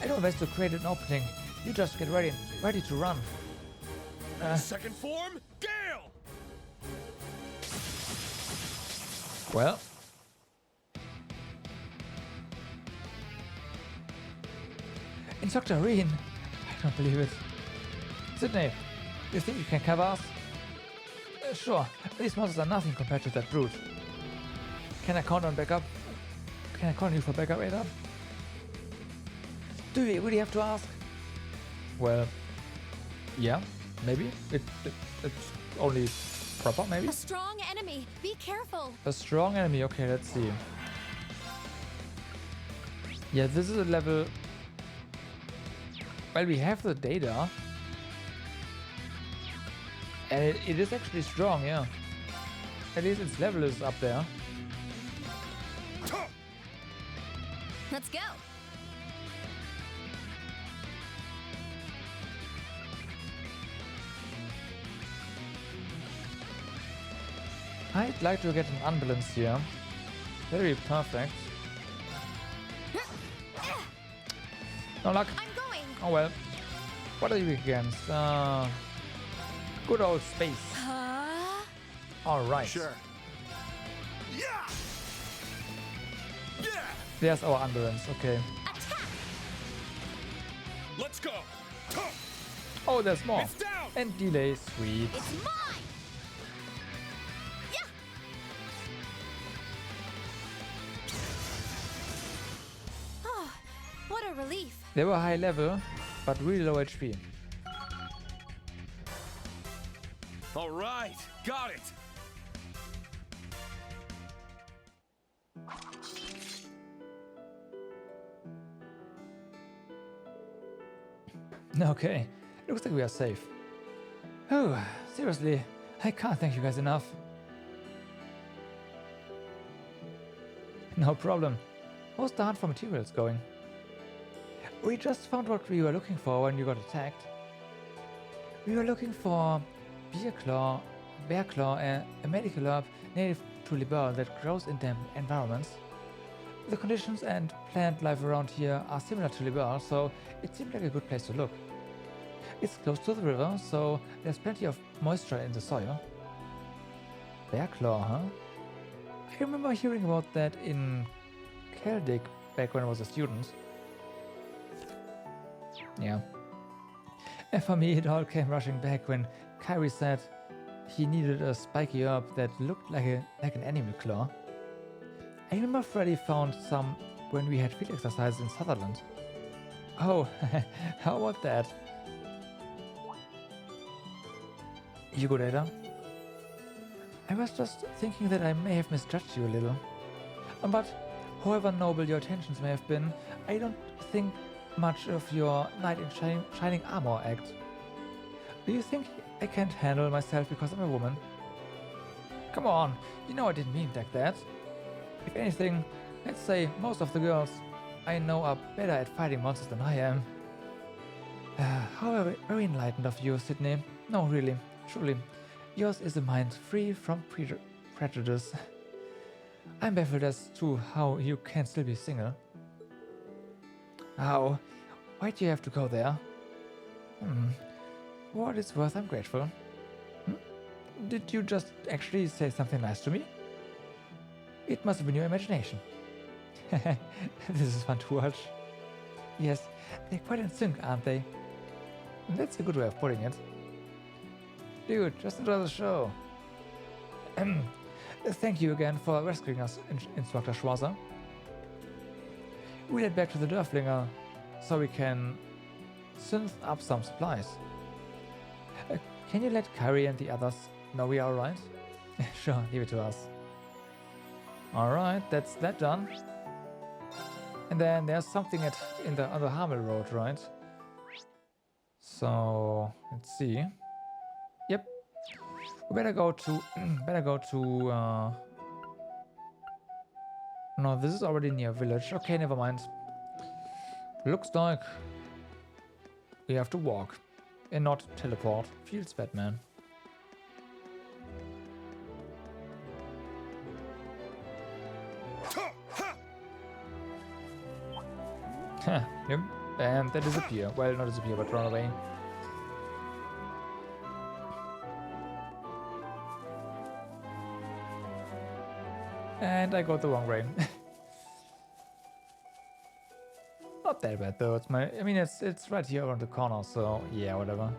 I do my best to create an opening. You just get ready to run. Second form, Gale! Well. Instructor Reen. I don't believe it. Sydney, you think you can cover us? Sure, these monsters are nothing compared to that brute. Can I count on backup? Can I count on you for backup, Ada? Do we really have to ask? Well, yeah, maybe. It's only proper, maybe? A strong enemy. Be careful. A strong enemy. Okay, let's see. Yeah, this is a level... Well, we have the data. And it is actually strong, yeah. At least its level is up there. Let's go. I'd like to get an unbalance here. That'd be perfect. No luck. I'm going. Oh well. What are you against? Good old space. All right. Sure. Yeah. Yeah. There's our unbalance. Okay. Attack. Let's go. Oh, there's more. It's down. And delay. Sweet. It's mine. Yeah. Oh, what a relief. They were high level, but really low HP. All right, got it. Okay, looks like we are safe. Oh, seriously, I can't thank you guys enough. No problem. How's the hunt for materials going? We just found what we were looking for when you got attacked. We were looking for bear claw, a medical herb native to Liberl that grows in damp environments. The conditions and plant life around here are similar to Liberl, so it seemed like a good place to look. It's close to the river, so there's plenty of moisture in the soil. Bear claw, huh? I remember hearing about that in Celtic back when I was a student. Yeah. And for me, it all came rushing back when Kyrie said he needed a spiky herb that looked like an animal claw. I remember Freddy found some when we had field exercises in Sutherland. Oh, how about that? You good, Ada? I was just thinking that I may have misjudged you a little. But however noble your intentions may have been, I don't think much of your knight in shining armor act. Do you think I can't handle myself because I'm a woman? Come on, you know I didn't mean it like that. If anything, I'd say most of the girls I know are better at fighting monsters than I am. However, very enlightened of you, Sydney. No, really, truly. Yours is a mind free from prejudice. I'm baffled as to how you can still be single. How? Why do you have to go there? For what it's worth, I'm grateful. Did you just actually say something nice to me? It must have been your imagination. This is fun to watch. Yes, they're quite in sync, aren't they? That's a good way of putting it. Dude, just enjoy the show. Thank you again for rescuing us, Instructor Schwarzer. We'll head back to the Dörflinger so we can synth up some supplies. Can you let Kyrie and the others know we are alright? Sure, leave it to us. Alright, that's that done. And then there's something on the Hamel Road, right? So let's see. Yep. We better go to no, this is already near village. Okay, never mind. Looks like we have to walk and not teleport. Feels bad, man. Yep. And they disappear. Well, not disappear, but run away. And I got the wrong way. Not that bad though. I mean, it's right here around the corner. So yeah, whatever.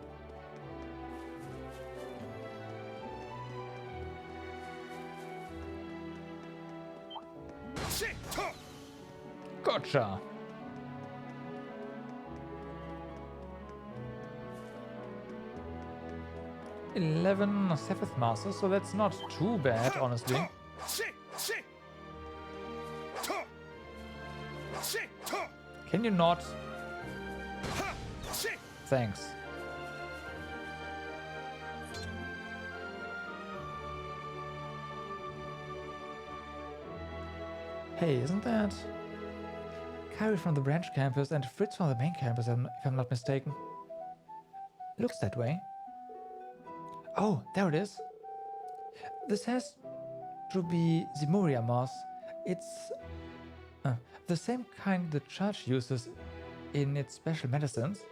Gotcha. Seventh Master, so that's not too bad, honestly. Can you not? Thanks. Hey, isn't that Kyrie from the branch campus and Fritz from the main campus, if I'm not mistaken? Looks that way. Oh, there it is. This has to be Zimuria moss. It's the same kind the church uses in its special medicines.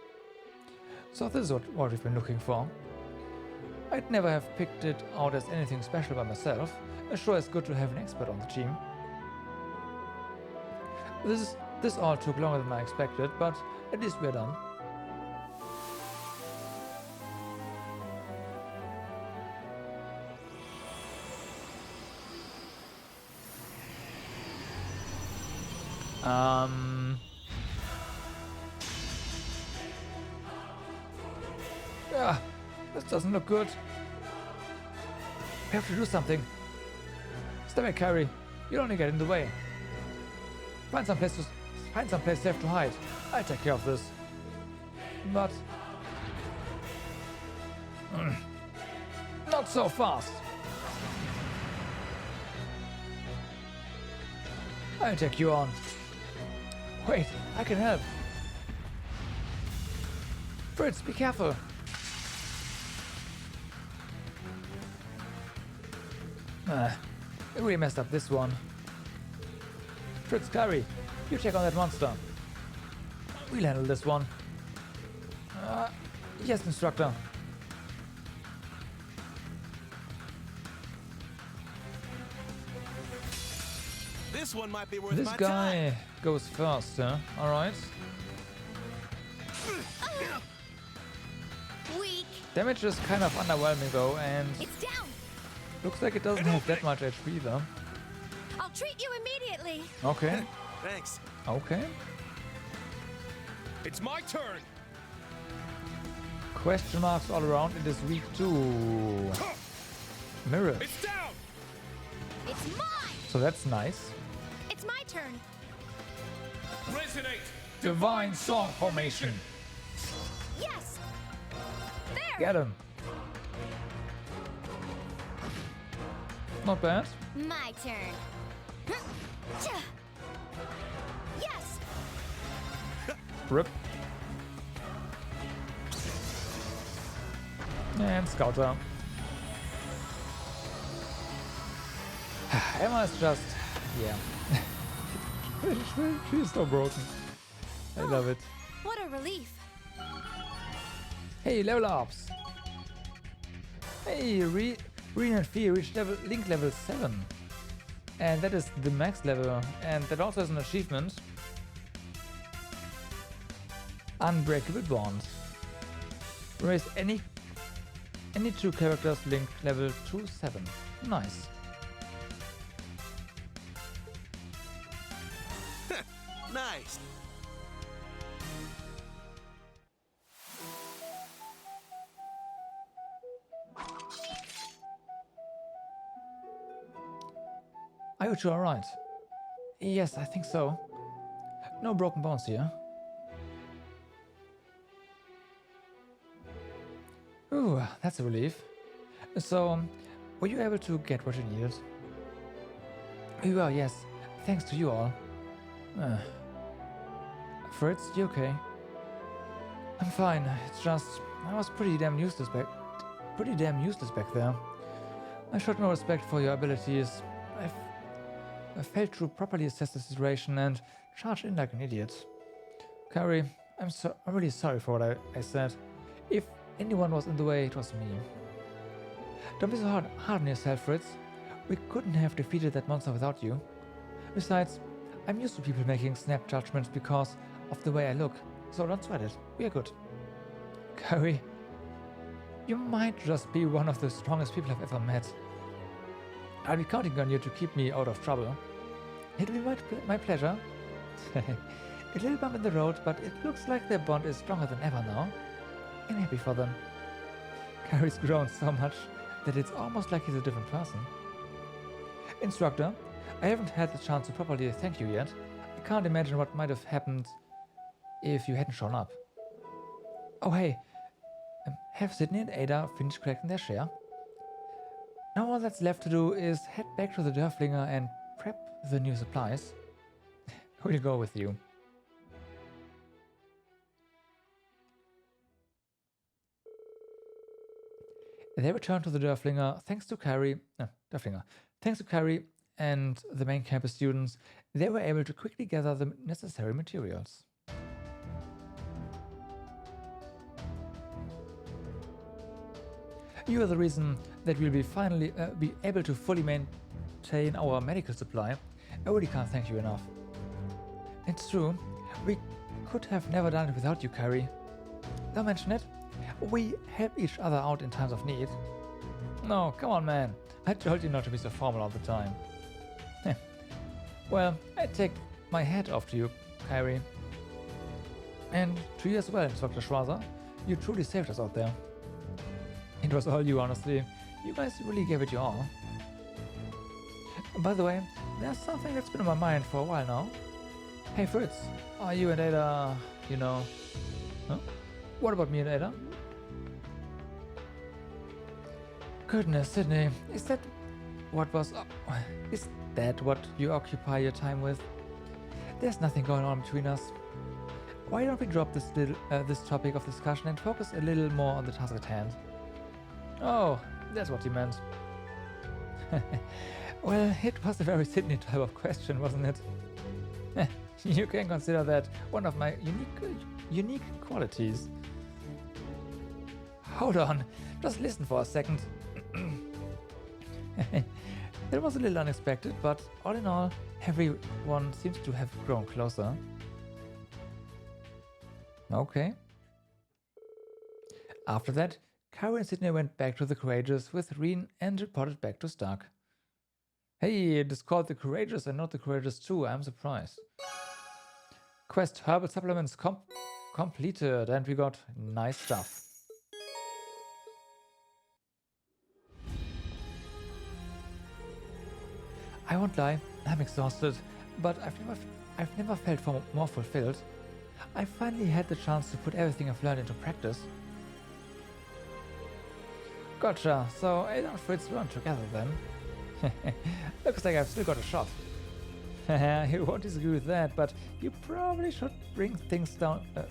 So this is what we've been looking for. I'd never have picked it out as anything special by myself. Sure, it's good to have an expert on the team. This all took longer than I expected, but at least we're done. Yeah, this doesn't look good. We have to do something. Step back, Kyrie. You'll only get in the way. Find some place safe to hide. I'll take care of this. But not so fast. I'll take you on. Wait, I can help. Fritz, be careful. I really messed up this one. Fritz, Kyrie, you check on that monster. We'll handle this one. Yes, instructor. This one might be worth This my guy goes first, huh? Alright. Weak. Damage is kind of underwhelming though, and It's down. looks like it doesn't have that much HP either. I'll treat you immediately. Okay. Thanks. Okay. It's my turn. Question marks all around. It is weak too. Mirror. It's down. It's mine. So that's nice. It's my turn. Resonate. Divine Song Formation. Yes. There. Get him. Not bad. My turn. Yes. Rip. And Scouter. Emma is just... yeah. She's so broken. I love it. What a relief. Hey, level ups. Hey, Reen and Fee reached Link level 7. And that is the max level. And that also has an achievement. Unbreakable Bond. Raise any two characters Link level to 7. Nice. Nice. Are you two alright? Yes, I think so. No broken bones here. Ooh, that's a relief. So, were you able to get what you needed? You were, yes. Thanks to you all. Fritz, you okay? I'm fine. It's just I was pretty damn useless back there. I showed no respect for your abilities. I failed to properly assess the situation and charged in like an idiot. Carrie, I'm really sorry for what I said. If anyone was in the way, it was me. Don't be so hard on yourself, Fritz. We couldn't have defeated that monster without you. Besides, I'm used to people making snap judgments because of the way I look, so don't sweat it. We are good. Carrie, you might just be one of the strongest people I've ever met. I'll be counting on you to keep me out of trouble. It'll be my pleasure. A little bump in the road, but it looks like their bond is stronger than ever now. I'm happy for them. Carrie's grown so much that it's almost like he's a different person. Instructor, I haven't had the chance to properly thank you yet. I can't imagine what might have happened if you hadn't shown up. Oh hey, have Sydney and Ada finished collecting their share? Now all that's left to do is head back to the Dörflinger and prep the new supplies. We'll go with you. They returned to the Dörflinger thanks to Carrie. Thanks to Carrie and the main campus students, they were able to quickly gather the necessary materials. You are the reason that we'll be finally be able to fully maintain our medical supply. I really can't thank you enough. It's true, we could have never done it without you, Carrie. Don't mention it. We help each other out in times of need. No, come on, man. I told you not to be so formal all the time. Well, I take my hat off to you, Kyrie. And to you as well, Dr. Schwarzer. You truly saved us out there. It was all you, honestly. You guys really gave it your all. By the way, there's something that's been on my mind for a while now. Hey Fritz, are you and Ada, you know... Huh? What about me and Ada? Goodness, Sydney, is that what you occupy your time with? There's nothing going on between us. Why don't we drop this topic of discussion and focus a little more on the task at hand? Oh, that's what you meant. Well, it was a very Sydney type of question, wasn't it? You can consider that one of my unique qualities. Hold on, just listen for a second. That was a little unexpected, but all in all, everyone seems to have grown closer. Okay. After that, Carrie and Sydney went back to the Courageous with Reen and reported back to Stark. Hey, it is called the Courageous and not the Courageous 2, I'm surprised. Quest herbal supplements completed, and we got nice stuff. I won't lie, I'm exhausted, but I've never felt more fulfilled. I finally had the chance to put everything I've learned into practice. Gotcha, so Ada and Fritz weren't together then. Looks like I've still got a shot. You won't disagree with that, but you probably should bring things down. A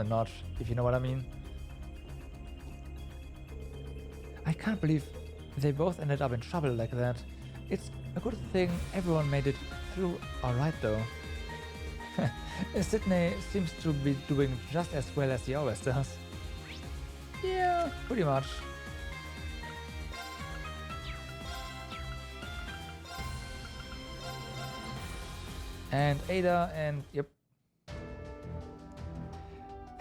notch, if you know what I mean. I can't believe they both ended up in trouble like that. It's a good thing everyone made it through alright though. Sydney seems to be doing just as well as he always does. Yeah, pretty much. And Ada and yep.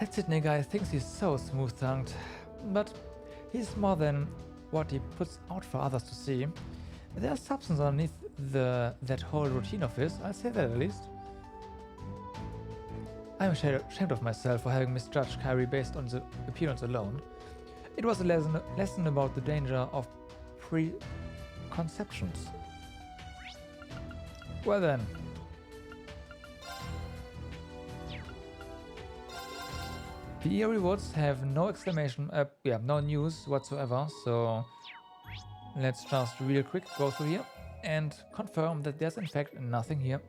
That Sydney guy thinks he's so smooth-tongued, but he's more than what he puts out for others to see. There's substance underneath that whole routine of his, I'll say that at least. I'm ashamed of myself for having misjudged Kyrie based on the appearance alone. It was a lesson about the danger of preconceptions. Well then. The Eerie Woods have no no news whatsoever, so let's just real quick go through here and confirm that there's in fact nothing here.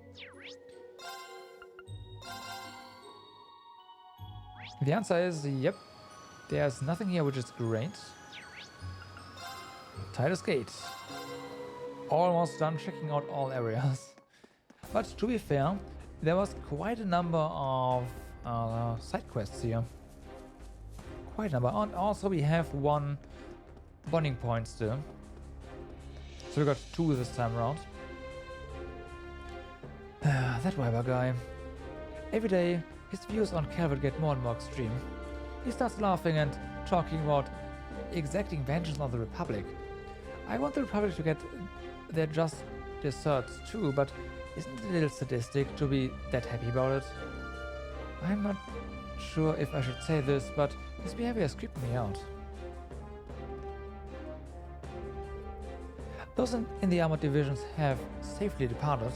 The answer is yep, there's nothing here, which is great. Titus Gate. Almost done checking out all areas. But to be fair, there was quite a number of side quests here. Quite a number. And also we have one bonding point still. So we got 2 this time around. That Weber guy. Every day, his views on Calvert get more and more extreme. He starts laughing and talking about exacting vengeance on the Republic. I want the Republic to get their just desserts too, but isn't it a little sadistic to be that happy about it? I'm not sure if I should say this, but his behavior is creeping me out. Those in the armored divisions have safely departed.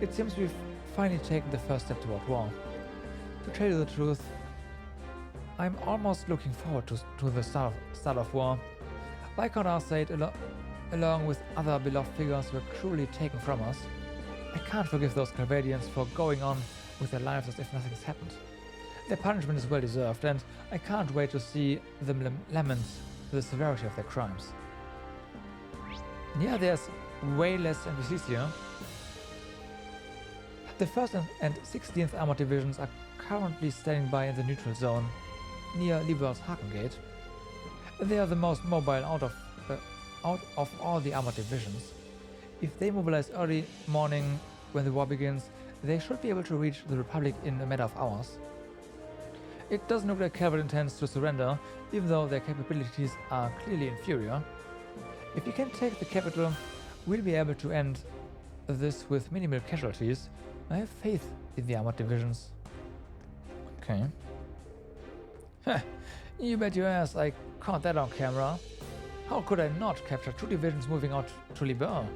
It seems we've finally taken the first step toward war. To tell you the truth, I'm almost looking forward to the start of war. Viscount Arcade, along with other beloved figures, were cruelly taken from us. I can't forgive those Calvadians for going on with their lives as if nothing's happened. Their punishment is well deserved, and I can't wait to see them lament the severity of their crimes. Yeah, there's way less NPCs here. The 1st and 16th Armored Divisions are currently standing by in the neutral zone, near Lieber's Haken Gate. They are the most mobile out of all the armored divisions. If they mobilize early morning when the war begins, they should be able to reach the Republic in a matter of hours. It doesn't look like Calvert intends to surrender, even though their capabilities are clearly inferior. If we can take the capital, we'll be able to end this with minimal casualties. I have faith in the armored divisions. Okay. Heh, you bet your ass I caught that on camera. How could I not capture 2 divisions moving out to Liber?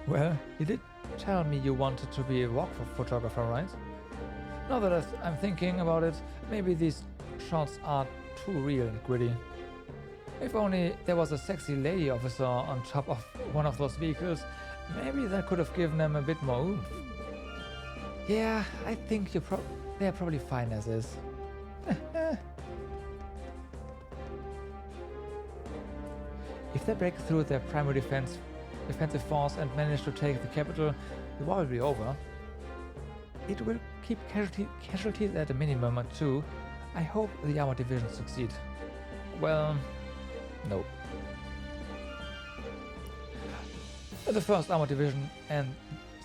Well, you did tell me you wanted to be a walk photographer, right? Now that I'm thinking about it, maybe these shots are too real and gritty. If only there was a sexy lady officer on top of one of those vehicles, maybe that could have given them a bit more oomph. Yeah, I think they're probably fine as is. If they break through their primary defensive force and manage to take the capital, the war will be over. It will keep casualties at a minimum too. I hope the Armored Division succeed. Well, no. The 1st Armored Division and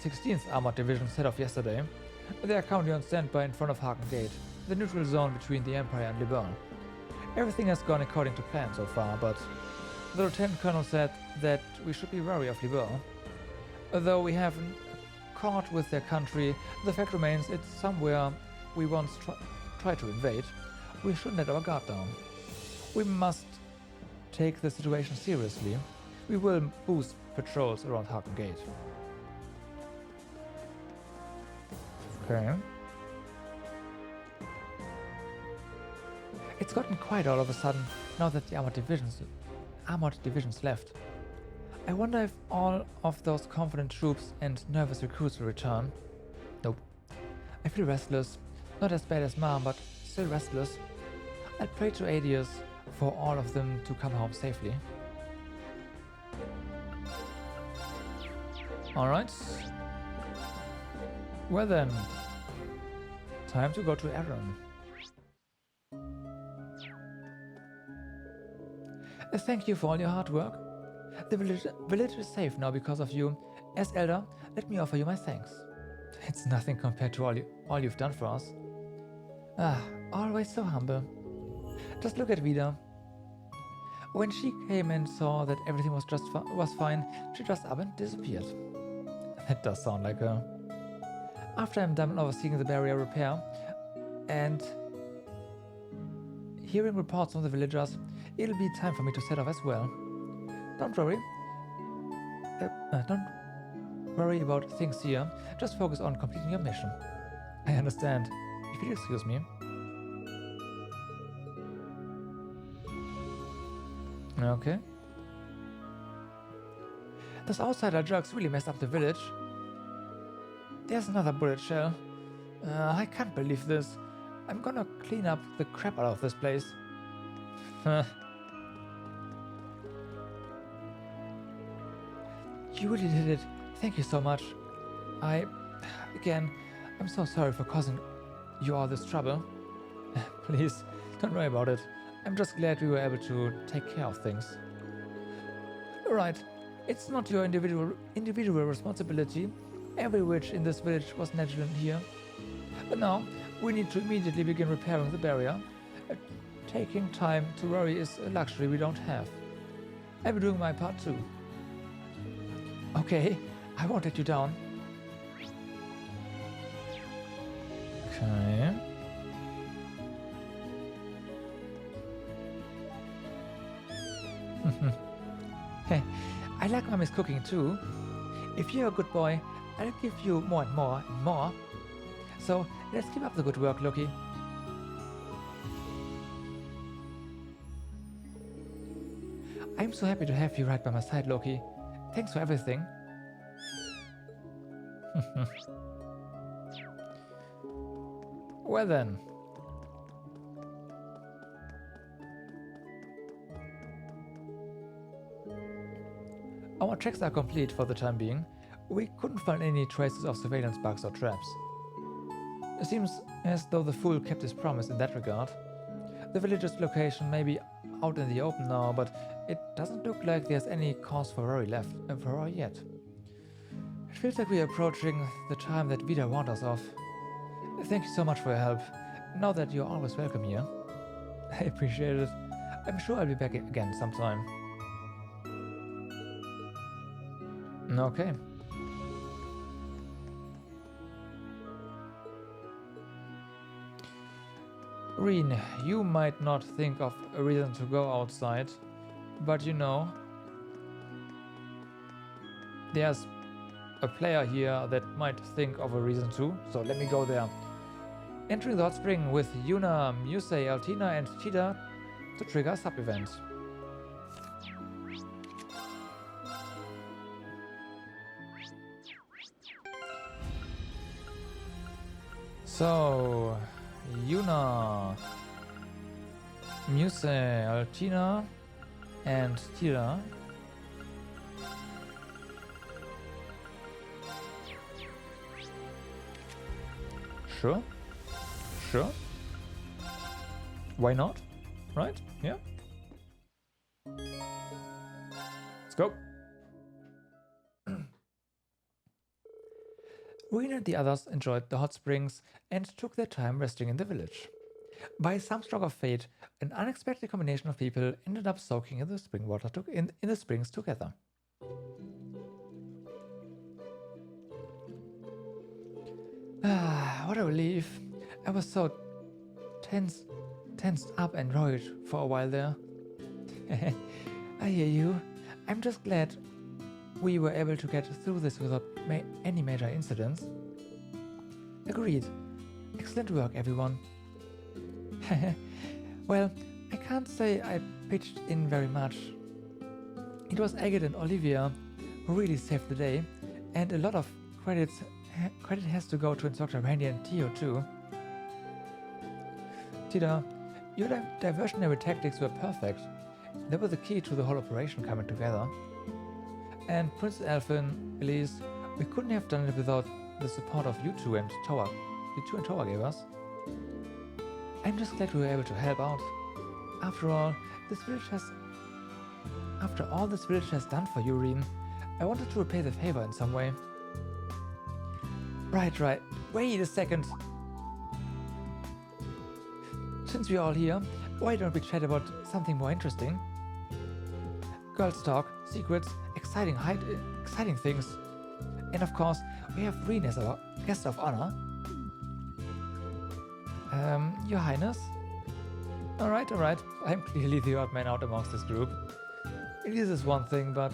16th Armored Division set off yesterday. They are currently on standby in front of Haken Gate, the neutral zone between the Empire and Liburn. Everything has gone according to plan so far, but the Lieutenant Colonel said that we should be wary of Liburn. Though we haven't caught with their country, the fact remains it's somewhere we once tried to invade. We shouldn't let our guard down. We must take the situation seriously. We will boost patrols around Haken Gate. Okay. It's gotten quiet all of a sudden now that the armored divisions left. I wonder if all of those confident troops and nervous recruits will return. Nope. I feel restless. Not as bad as Mom, but still restless. I'll pray to Adius for all of them to come home safely. Alright. Well then. Time to go to Aaron. Thank you for all your hard work. The village is safe now because of you. As Elder, let me offer you my thanks. It's nothing compared to all you've done for us. Ah, always so humble. Just look at Vida. When she came and saw that everything was fine, she just up and disappeared. That does sound like her. After I'm done overseeing the barrier repair and hearing reports from the villagers, it'll be time for me to set off as well. Don't worry. Don't worry about things here. Just focus on completing your mission. I understand. If you'll excuse me. Okay. Those outsider drugs really messed up the village. There's another bullet shell. I can't believe this. I'm gonna clean up the crap out of this place. You really did it. Thank you so much. Again, I'm so sorry for causing you all this trouble. Please, don't worry about it. I'm just glad we were able to take care of things. Alright, it's not your individual responsibility. Every witch in this village was negligent here. But now, we need to immediately begin repairing the barrier. Taking time to worry is a luxury we don't have. I'll be doing my part too. Okay, I won't let you down. Okay. Hey, I like Mommy's cooking too. If you're a good boy, I'll give you more and more and more. So let's keep up the good work, Loki. I'm so happy to have you right by my side, Loki. Thanks for everything. Well then. Our checks are complete for the time being. We couldn't find any traces of surveillance bugs or traps. It seems as though the fool kept his promise in that regard. The village's location may be out in the open now, but it doesn't look like there's any cause for worry yet. It feels like we're approaching the time that Vida warned us of. Thank you so much for your help. Know that you're always welcome here. I appreciate it. I'm sure I'll be back again sometime. Okay. Reen, you might not think of a reason to go outside, but you know, there's a player here that might think of a reason to, so let me go there. Entering the hot spring with Yuna, Muse, Altina and Cheetah to trigger a sub-event. So, Yuna, Muse, Altina, and Tira. Sure. Why not? Right? Yeah. Let's go. Reen and the others enjoyed the hot springs and took their time resting in the village. By some stroke of fate, an unexpected combination of people ended up soaking in the spring water in the springs together. Ah, what a relief. I was so tensed up and worried for a while there. I hear you. I'm just glad we were able to get through this without any major incidents. Agreed. Excellent work, everyone. Well, I can't say I pitched in very much. It was Agate and Olivia who really saved the day, and a lot of credit has to go to Instructor Randy and Tio too. Tida, your diversionary tactics were perfect. They were the key to the whole operation coming together. And Princess Elfin, Elise, we couldn't have done it without the support of you two and Towa gave us. I'm just glad we were able to help out. After all this village has done for you, Reen, I wanted to repay the favor in some way. Right. Wait a second. Since we're all here, why don't we chat about something more interesting? Girls talk, secrets, exciting things. And of course, we have Reen as our guest of honor. Your Highness? Alright. I'm clearly the odd man out amongst this group. Elise is one thing, but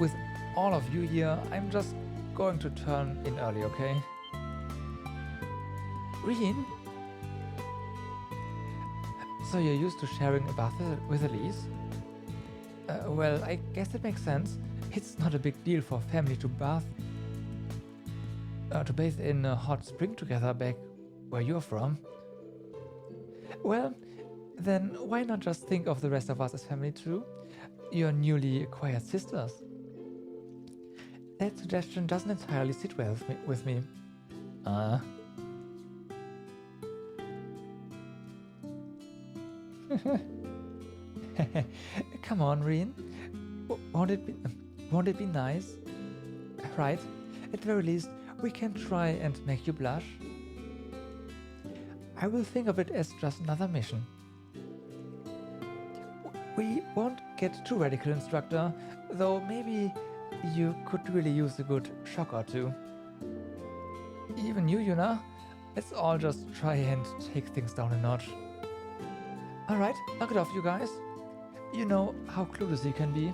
with all of you here, I'm just going to turn in early, okay? Reen? So you're used to sharing a bath with Elise? Well, I guess it makes sense. It's not a big deal for a family to bathe in a hot spring together back where you're from. Well, then why not just think of the rest of us as family too? Your newly acquired sisters. That suggestion doesn't entirely sit well with me. Come on, Reen. Won't it be nice? Right. At the very least, we can try and make you blush. I will think of it as just another mission. We won't get too radical, Instructor, though maybe you could really use a good shock or two. Even you, Yuna. Let's all just try and take things down a notch. Alright, knock it off, you guys. You know how clueless you can be.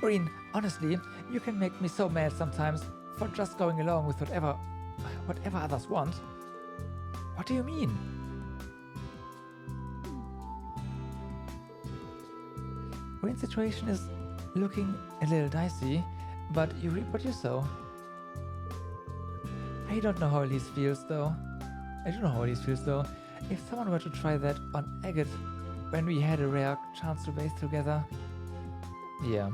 Reen, honestly, you can make me so mad sometimes for just going along with whatever others want. What do you mean? Reen's situation is looking a little dicey, but you reap what you sow. I don't know how Elise feels though. If someone were to try that on Agate when we had a rare chance to bathe together. Yeah.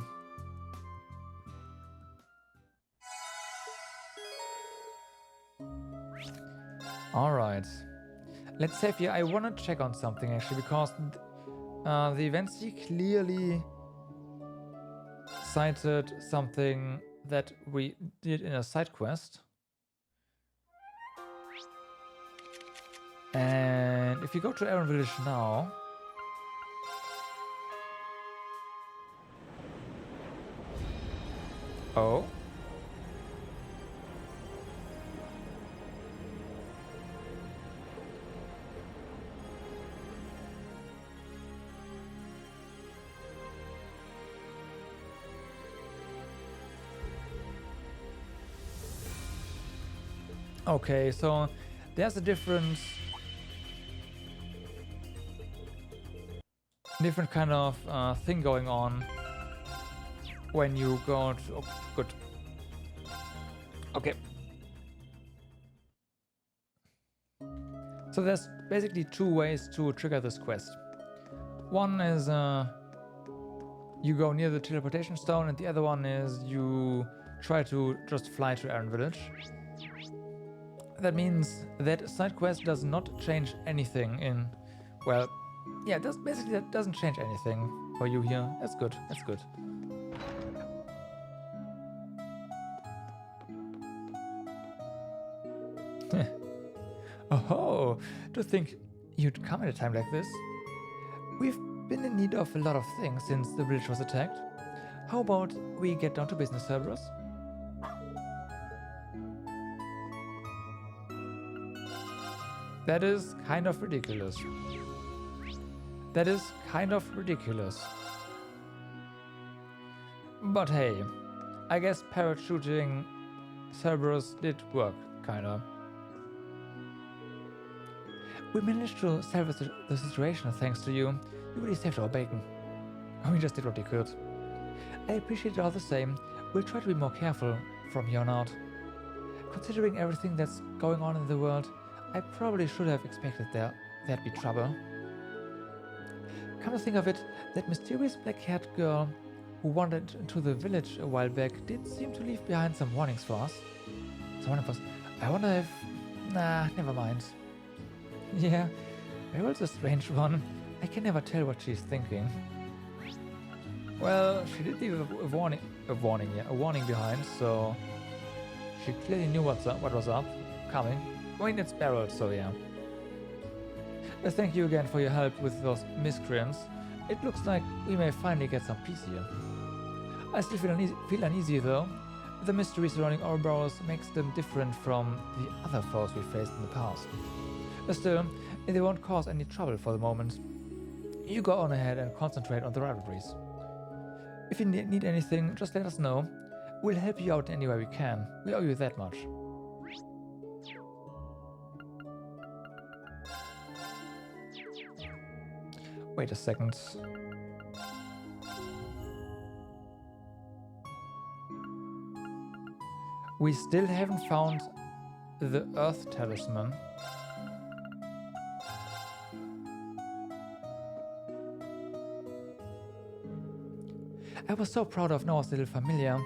Alright. Let's save here. I want to check on something actually, because the events clearly cited something that we did in a side quest. And if you go to Aaron Village now, oh, okay, so there's a different kind of thing going on when you go to... Oh, good. Okay. So there's basically two ways to trigger this quest. One is you go near the teleportation stone, and the other one is you try to just fly to Aaron Village. That means that Sidequest does not change anything in... Well, yeah, basically that doesn't change anything for you here. That's good, that's good. Oh, to think you'd come at a time like this. We've been in need of a lot of things since the village was attacked. How about we get down to business, Cerberus? That is kind of ridiculous. That is kind of ridiculous. But hey, I guess parachuting Cerberus did work, kinda. We managed to salvage the situation thanks to you. You really saved our bacon. We just did what we could. I appreciate it all the same. We'll try to be more careful from here on out. Considering everything that's going on in the world, I probably should have expected there'd be trouble. Come to think of it, that mysterious black-haired girl who wandered into the village a while back did seem to leave behind some warnings for us. I wonder if... Nah, never mind. Yeah, Meryl's a strange one. I can never tell what she's thinking. Well, she did leave a warning behind, so she clearly knew what was up, coming. I mean, it's Beryl, so yeah. Thank you again for your help with those miscreants. It looks like we may finally get some peace here. I still feel uneasy though. The mystery surrounding Ouroboros makes them different from the other foes we faced in the past. Still, they won't cause any trouble for the moment. You go on ahead and concentrate on the rivalries. If you need anything, just let us know. We'll help you out any way we can. We owe you that much. Wait a second. We still haven't found the Earth Talisman. I was so proud of Noah's little familiar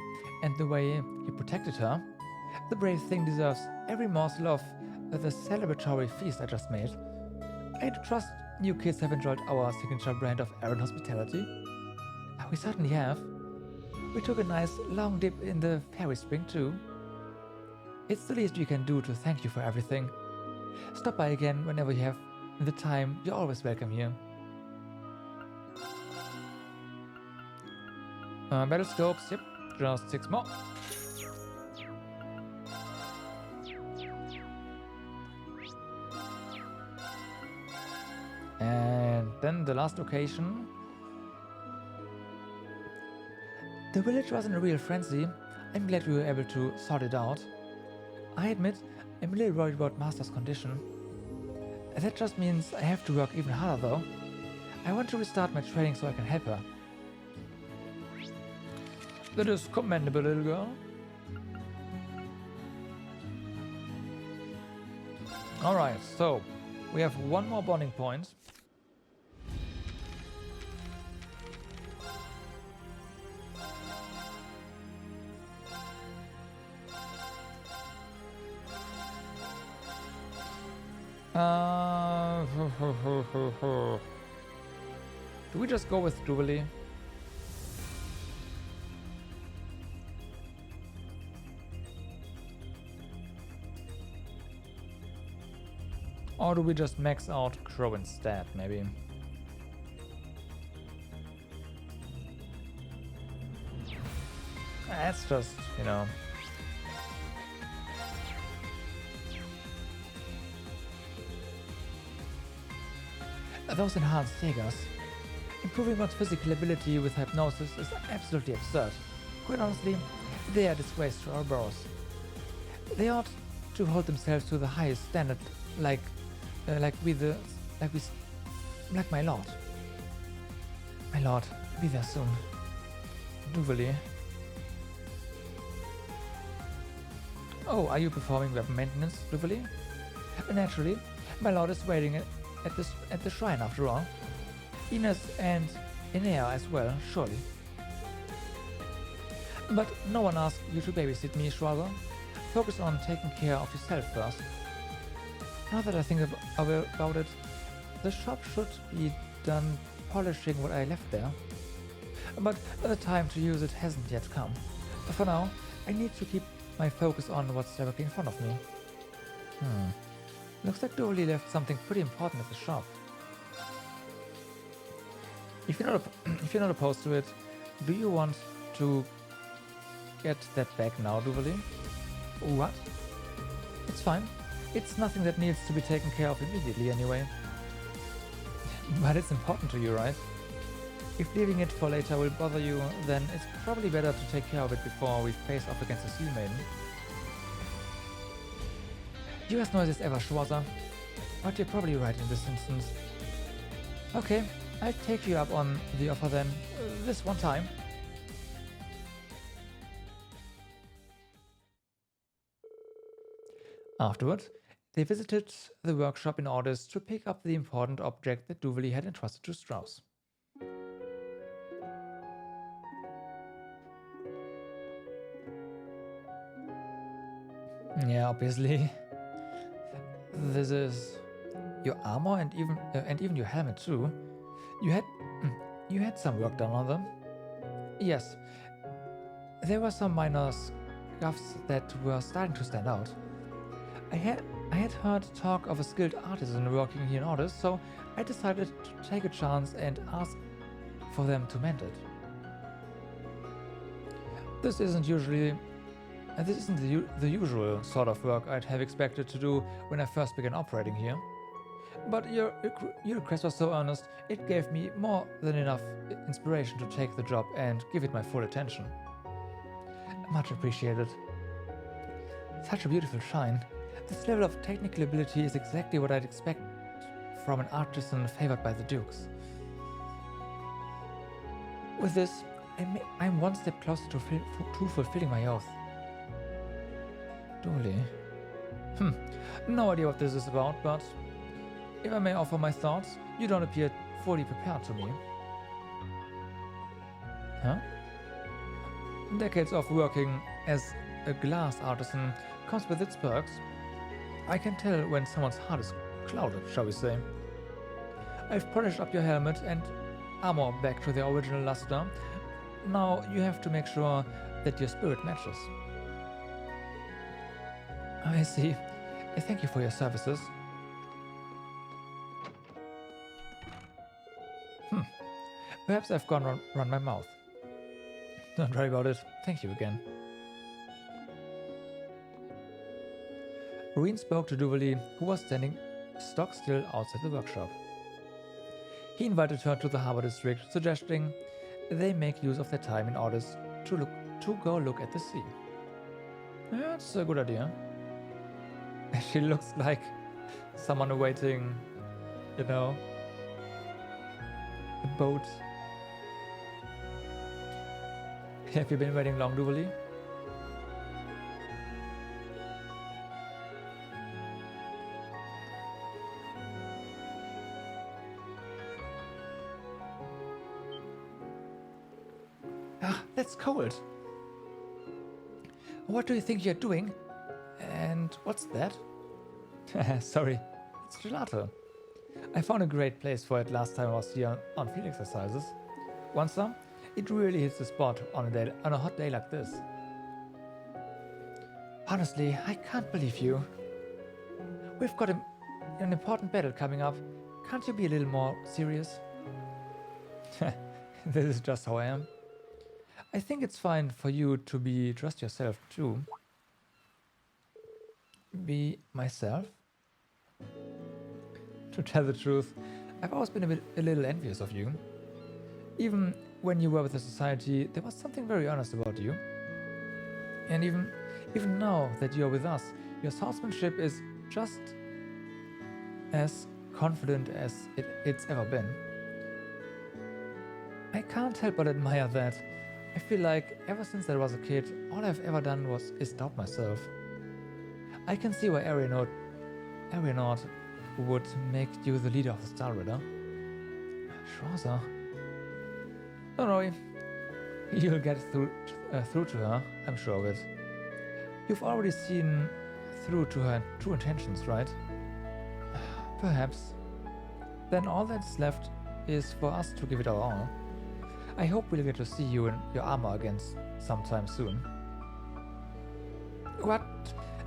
and the way he protected her. The brave thing deserves every morsel of the celebratory feast I just made. I trust you kids have enjoyed our signature brand of errant hospitality. We certainly have. We took a nice long dip in the fairy spring too. It's the least we can do to thank you for everything. Stop by again whenever you have the time. You're always welcome here. Battle scopes, yep, just 6 more. And then the last location. The village was in a real frenzy. I'm glad we were able to sort it out. I admit, I'm a little worried about Master's condition. That just means I have to work even harder though. I want to restart my training so I can help her. That is commendable, little girl. Alright, so we have one more bonding point. Do we just go with Jubilee? Or do we just max out Crow instead, maybe? That's just, you know... Those enhanced Jaegers. Improving one's physical ability with hypnosis is absolutely absurd. Quite honestly, they are a disgrace to our bros. They ought to hold themselves to the highest standard, like my lord. My lord, be there soon. Duvalie. Oh, are you performing weapon maintenance, Duvalie? Naturally, my lord is waiting at the shrine after all. Ines and Enea as well, surely. But no one asked you to babysit me, Schwager. Focus on taking care of yourself first. now that I think about it, the shop should be done polishing what I left there. But the time to use it hasn't yet come. For now, I need to keep my focus on what's directly in front of me. Looks like Dooley left something pretty important at the shop. If you're not opposed to it, do you want to get that back now, Dooley? What? It's fine. It's nothing that needs to be taken care of immediately anyway. But it's important to you, right? If leaving it for later will bother you, then it's probably better to take care of it before we face off against the Sea Maiden. US noise is ever Schwarzer, but you're probably right in this instance. Okay, I'll take you up on the offer then, this one time. Afterward, they visited the workshop in order to pick up the important object that Dooley had entrusted to Strauss. Yeah, obviously. This is your armor and even your helmet too. You had some work done on them. Yes, there were some minor scuffs that were starting to stand out. I had heard talk of a skilled artisan working here in Orders, so I decided to take a chance and ask for them to mend it. This isn't the usual sort of work I'd have expected to do when I first began operating here. But your request was so earnest, it gave me more than enough inspiration to take the job and give it my full attention. Much appreciated. Such a beautiful shine. This level of technical ability is exactly what I'd expect from an artisan favored by the Dukes. With this, I'm one step closer to fulfilling my oath. Dooley. No idea what this is about, but if I may offer my thoughts, you don't appear fully prepared to me. Huh? Decades of working as a glass artisan comes with its perks. I can tell when someone's heart is clouded, shall we say. I've polished up your helmet and armor back to their original luster. Now you have to make sure that your spirit matches. I see. Thank you for your services. Perhaps I've gone run my mouth. Don't worry about it. Thank you again. Reen spoke to Dooley, who was standing stock still outside the workshop. He invited her to the harbor district, suggesting they make use of their time in order to go look at the sea. That's a good idea. She looks like someone awaiting, you know, a boat. Have you been waiting long, Dooley? That's cold. What do you think you're doing? And what's that? Sorry, it's gelato. I found a great place for it last time I was here on field exercises. Want some? It really hits the spot on a hot day like this. Honestly, I can't believe you. We've got an important battle coming up. Can't you be a little more serious? This is just how I am. I think it's fine for you to be just yourself too. Be myself? To tell the truth, I've always been a little envious of you. Even when you were with the society, there was something very honest about you. And even now that you're with us, your swordsmanship is just as confident as it's ever been. I can't help but admire that. I feel like ever since I was a kid, all I've ever done is doubt myself. I can see why Arianaut would make you the leader of the Star Rider. Sure, sir. Don't worry. You'll get through to her, I'm sure of it. You've already seen through to her true intentions, right? Perhaps. Then all that's left is for us to give it our all. I hope we'll get to see you in your armor again sometime soon. What?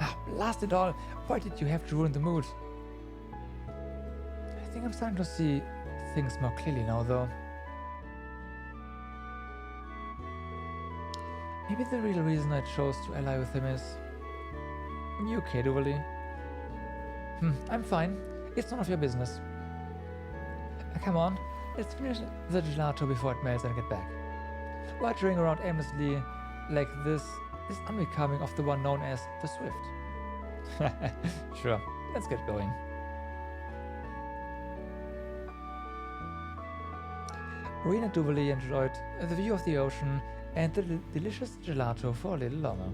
Ah, blast it all! Why did you have to ruin the mood? I think I'm starting to see things more clearly now, though. Maybe the real reason I chose to ally with him is... You okay, Duvali? I'm fine. It's none of your business. Come on, let's finish the gelato before it melts and get back. Loitering around aimlessly like this is unbecoming of the one known as the Swift. Sure, let's get going. Reen and Duvali enjoyed the view of the ocean and the delicious gelato for a little longer.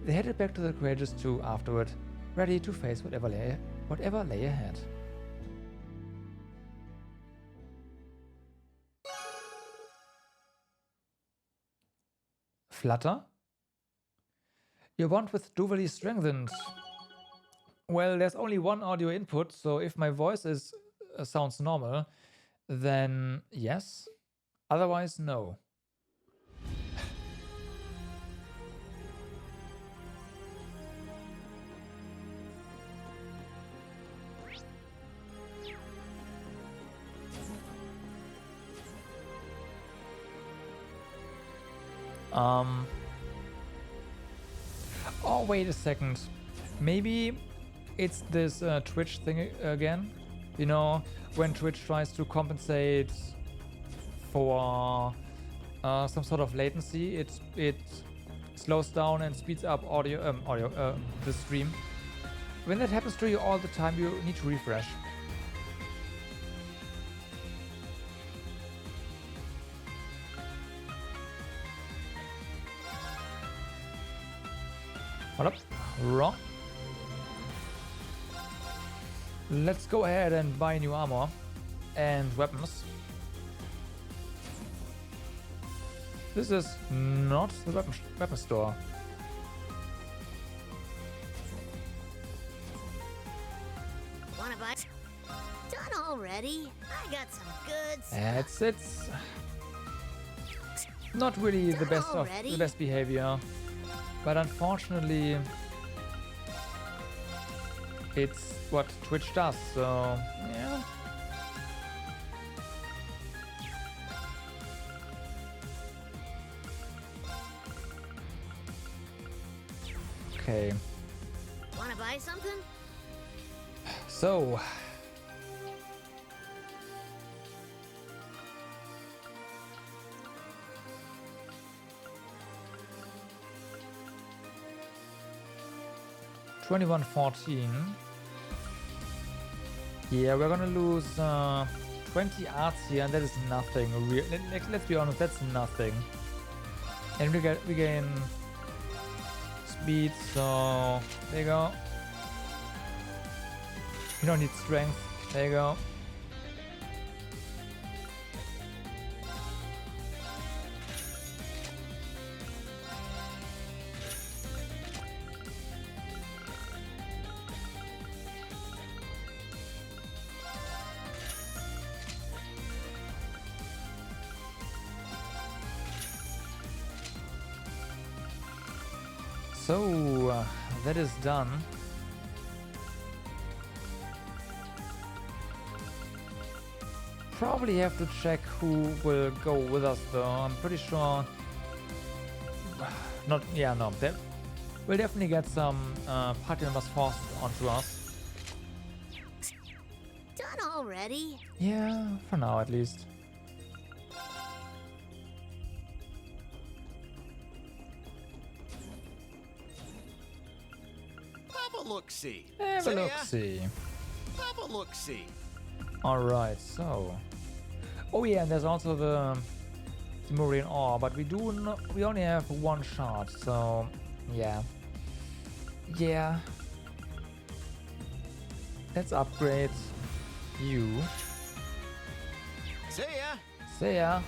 They headed back to the Courageous 2 afterward, ready to face whatever lay ahead. Flutter? Your bond with Duvali strengthened. Well, there's only one audio input, so if my voice sounds normal, then yes. Otherwise, no. Oh, wait a second. Maybe it's this Twitch thing again. You know, when Twitch tries to compensate for some sort of latency, it slows down and speeds up the stream. When that happens to you all the time, you need to refresh. Hold up. Wrong. Let's go ahead and buy new armor and weapons. This is not the weapon store. Wanna buy? Done already. I got some goods. It's not really the best of the best behavior. But unfortunately, it's what Twitch does, so yeah. Okay. Wanna buy something? So. $21.14. Yeah, we're gonna lose 20 arts here, and that is nothing. Let's be honest, that's nothing. And we gain speed, so there you go. You don't need strength. There you go. So, that is done. Probably have to check who will go with us though. I'm pretty sure... no. We'll definitely get some party members forced onto us. Done already? Yeah, for now at least. Have a look-see. Have a look-see. Have a look-see. Alright, so... Oh yeah, and there's also the Timurian ore, but we only have one shard, so... Yeah. Yeah. Let's upgrade you. See ya. See ya.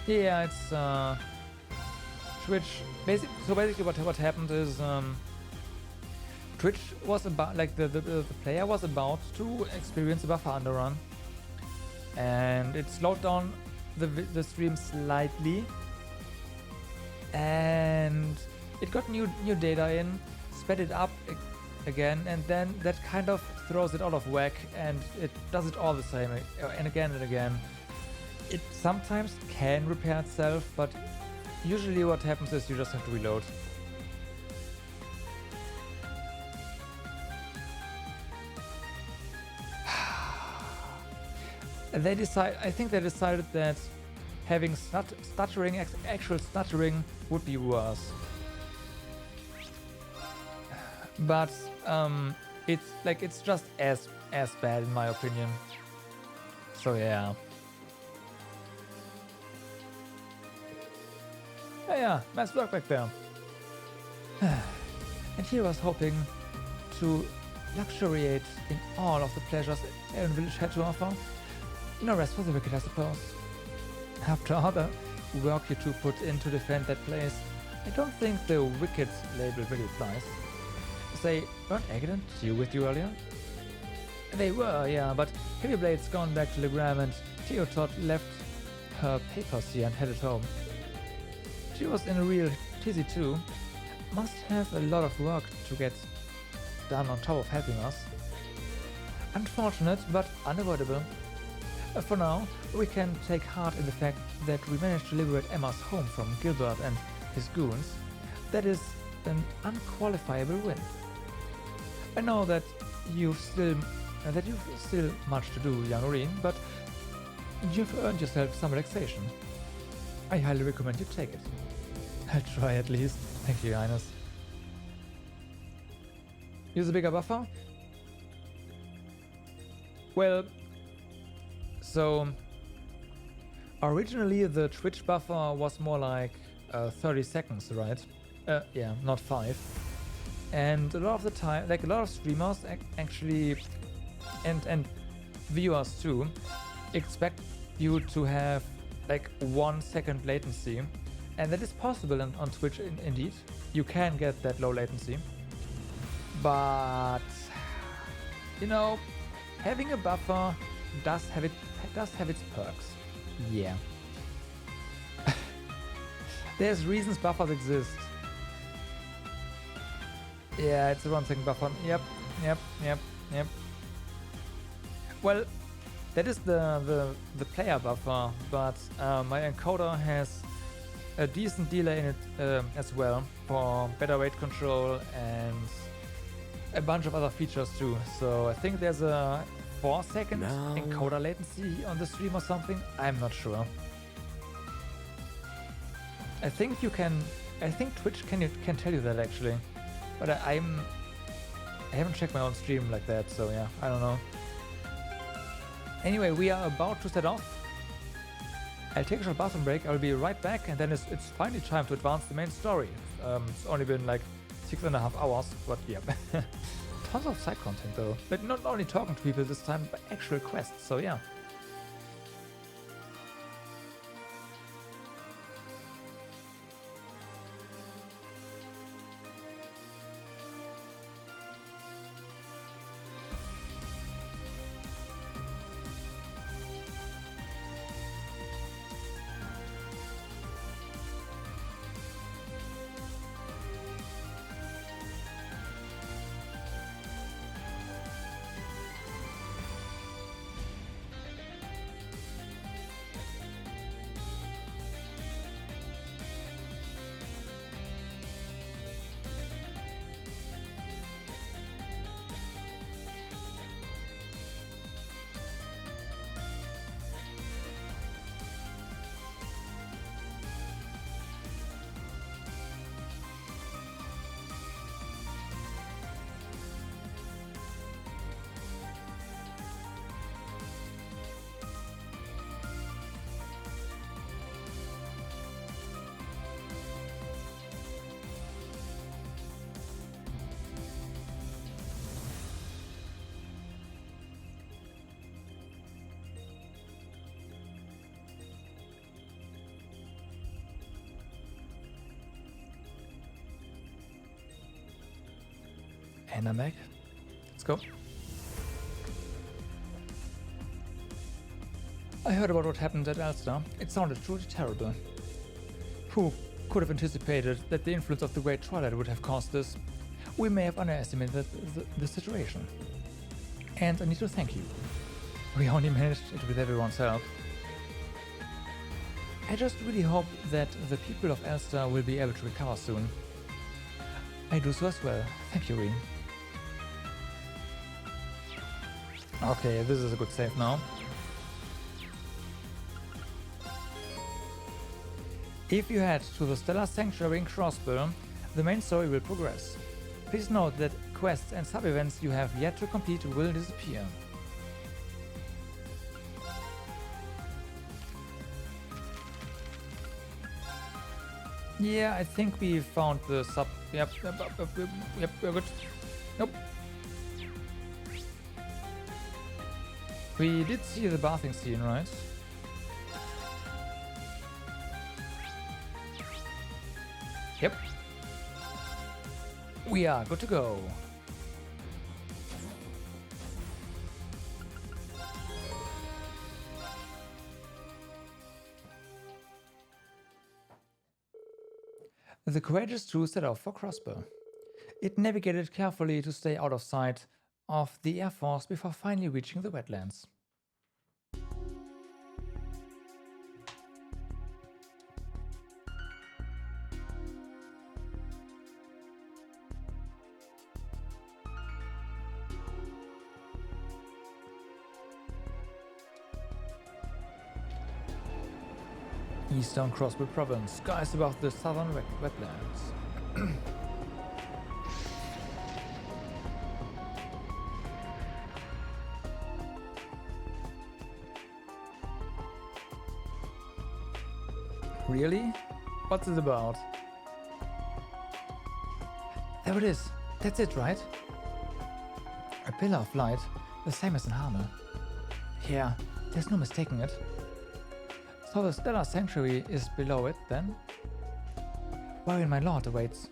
Yeah, it's Twitch, basically what happened is Twitch was about, like the player was about to experience a buffer underrun, and it slowed down the stream slightly, and it got new data in, sped it up again, and then that kind of throws it out of whack, and it does it all the same and again and again. It sometimes can repair itself, but usually what happens is you just have to reload. I think they decided that having stuttering, actual stuttering would be worse. But it's just as bad in my opinion. So yeah. Yeah, nice work back there. And he was hoping to luxuriate in all of the pleasures Aaron Village had to offer. No rest for the wicked, I suppose. After all the work you two put in to defend that place, I don't think the wicked label really applies. Say, weren't Agate and Theo with you earlier? They were, yeah, but Heavy Blade's gone back to Legram and Theotot left her papers here and headed home. She was in a real tizzy too. Must have a lot of work to get done on top of helping us. Unfortunate, but unavoidable. For now, we can take heart in the fact that we managed to liberate Emma's home from Gilbert and his goons. That is an unqualifiable win. I know that you've still much to do, young Oreen, but you've earned yourself some relaxation. I highly recommend you take it. I'll try at least. Thank you, Your Highness. Use a bigger buffer? Well, so originally the Twitch buffer was more like 30 seconds, right? Yeah, not 5. And a lot of the time, like a lot of streamers actually, and viewers too, expect you to have like 1 second latency. And that is possible on Twitch indeed. You can get that low latency. But, you know, having a buffer does have its perks. Yeah. There's reasons buffers exist. Yeah, it's a 1 second buffer. Yep. Well, that is the player buffer, but my encoder has a decent delay in it as well for better weight control and a bunch of other features too. So I think there's a 4-second encoder latency on the stream or something. I'm not sure. I think Twitch can tell you that actually, but I haven't checked my own stream like that, so yeah, I don't know. Anyway, we are about to set off. I'll take a short bathroom break. I'll be right back, and then it's finally time to advance the main story. It's only been like 6.5 hours, but yeah. Tons of side content though. But not only talking to people this time, but actual quests, so yeah. And I'm back. Let's go. I heard about what happened at Elster. It sounded truly terrible. Who could have anticipated that the influence of the Great Twilight would have caused this? We may have underestimated the situation. And I need to thank you. We only managed it with everyone's help. I just really hope that the people of Elster will be able to recover soon. I do so as well. Thank you, Reen. Okay, this is a good save now. If you head to the Stellar Sanctuary in Crossbow, the main story will progress. Please note that quests and sub-events you have yet to complete will disappear. Yeah, I think we found the sub... Yep, we're good. Nope. We did see the bathing scene, right? Yep. We are good to go. The courageous crew set off for Crossbow. It navigated carefully to stay out of sight of the Air Force before finally reaching the wetlands. Eastern Crossbow Province, skies above the southern wetlands. Really? What's it about? There it is. That's it, right? A pillar of light, the same as in Harmer. Yeah, there's no mistaking it. So the Stellar Sanctuary is below it, then? Wherein my lord awaits.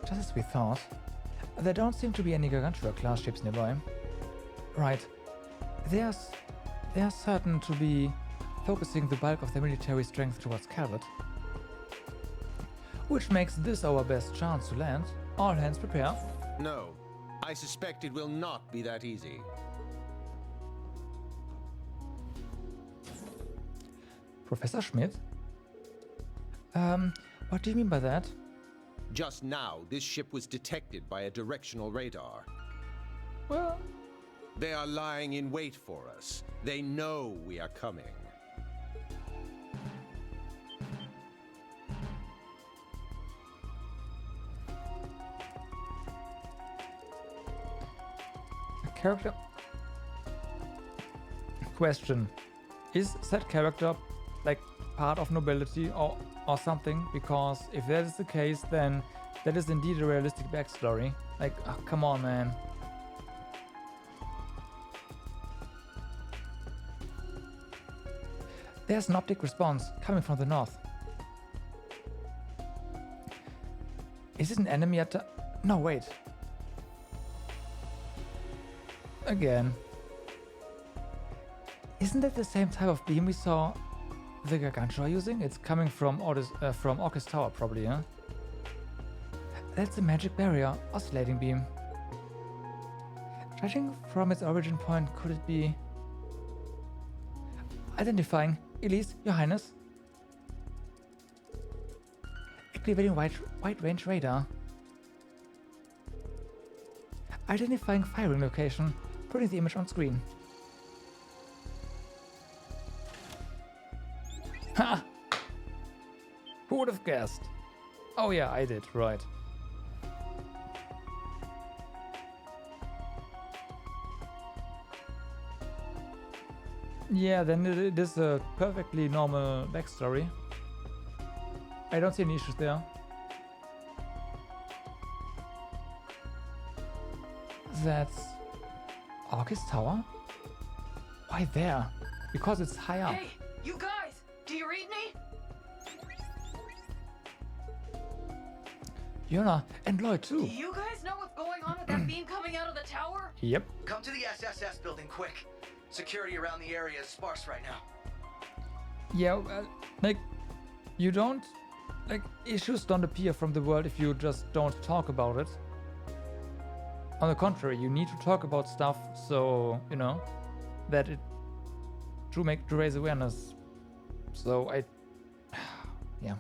Just as we thought. There don't seem to be any Gargantua-class ships nearby. Right. They are certain to be focusing the bulk of their military strength towards Calvert. Which makes this our best chance to land. All hands prepare. No, I suspect it will not be that easy. Professor Schmidt? What do you mean by that? Just now, this ship was detected by a directional radar. Well... They are lying in wait for us. They know we are coming. A character... Question. Is said character like part of nobility or something? Because if that is the case, then that is indeed a realistic backstory. Like, oh, come on, man. There's an optic response coming from the north. Is it an enemy attack? No, wait. Again. Isn't that the same type of beam we saw the Gargantua using? It's coming from Orcus Tower, probably, huh? That's a magic barrier, oscillating beam. Judging from its origin point, could it be... Identifying. Elise, Your Highness. Activating wide range radar. Identifying firing location. Putting the image on screen. Ha! Who would have guessed? Oh yeah, I did, right. Yeah, then it is a perfectly normal backstory. I don't see any issues there. That's Orcus Tower? Why there? Because it's high up. Hey, you guys! Do you read me? Yuna and Lloyd too. Do you guys know what's going on with that beam coming out of the tower? Yep. Come to the SSS building quick. Security around the area is sparse right now. Yeah, like, you don't... Like, issues don't appear from the world if you just don't talk about it. On the contrary, you need to talk about stuff so, you know, that it... to raise awareness. So, yeah.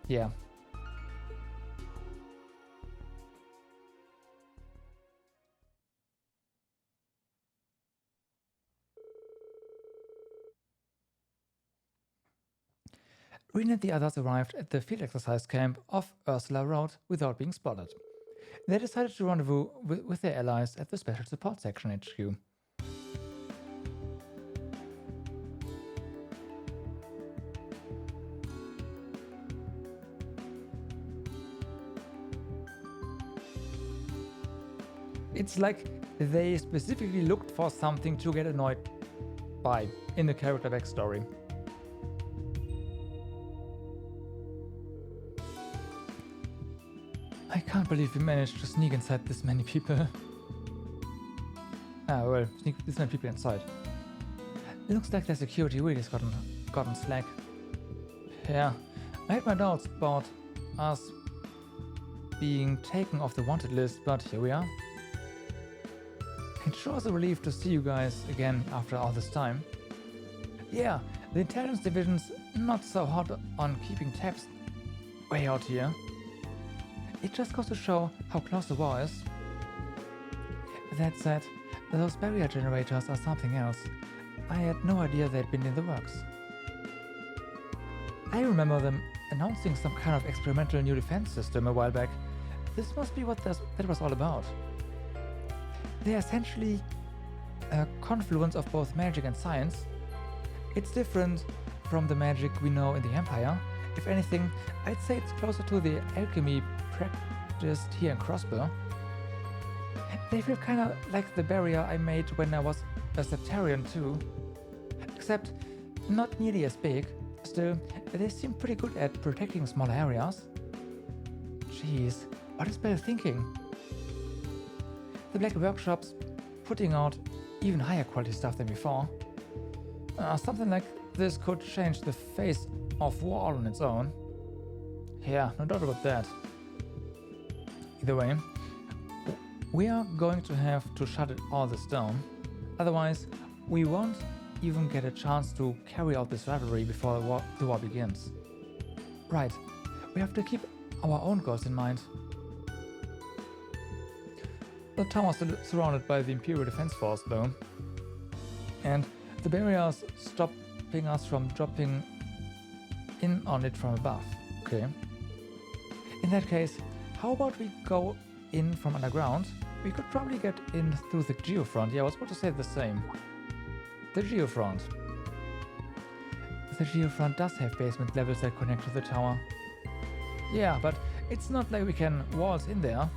Yeah. Rin and the others arrived at the field exercise camp off Ursula Road without being spotted. They decided to rendezvous with their allies at the Special Support Section HQ. It's like they specifically looked for something to get annoyed by in the character backstory. I can't believe we managed to sneak inside this many people. Ah, well, sneak this many people inside. It looks like their security really has gotten slack. Yeah, I had my doubts about us being taken off the wanted list, but here we are. It sure is a relief to see you guys again after all this time. Yeah, the intelligence division's not so hot on keeping tabs way out here. It just goes to show how close the war is. That said, those barrier generators are something else. I had no idea they'd been in the works. I remember them announcing some kind of experimental new defense system a while back. This must be what that was all about. They're essentially a confluence of both magic and science. It's different from the magic we know in the Empire. If anything, I'd say it's closer to the alchemy practiced here in Crossbow. They feel kinda like the barrier I made when I was a Septarian too. Except not nearly as big. Still, they seem pretty good at protecting smaller areas. Jeez, what is Belle thinking? The Black Workshop's putting out even higher quality stuff than before. Something like this could change the face of war all on its own. Yeah, no doubt about that. Either way, we are going to have to shut all this down. Otherwise, we won't even get a chance to carry out this rivalry before the war begins. Right, we have to keep our own goals in mind. The tower is surrounded by the Imperial Defense Force though, and the barriers stopping us from dropping in on it from above. Okay. In that case, how about we go in from underground? We could probably get in through the geofront. Yeah, I was about to say the same. The geofront. The geofront does have basement levels that connect to the tower. Yeah, but it's not like we can waltz in there.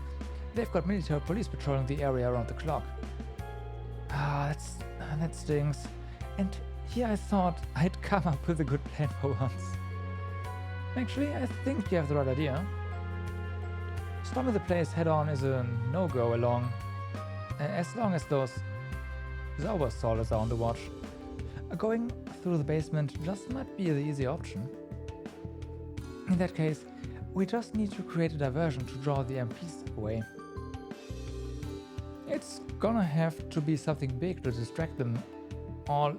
They've got military police patrolling the area around the clock. That stings. And here I thought I'd come up with a good plan for once. Actually, I think you have the right idea. Storming the place head-on is a no-go as long as those Zaubersaulers are on the watch. Going through the basement just might be the easy option. In that case, we just need to create a diversion to draw the MPs away. It's gonna have to be something big to distract them all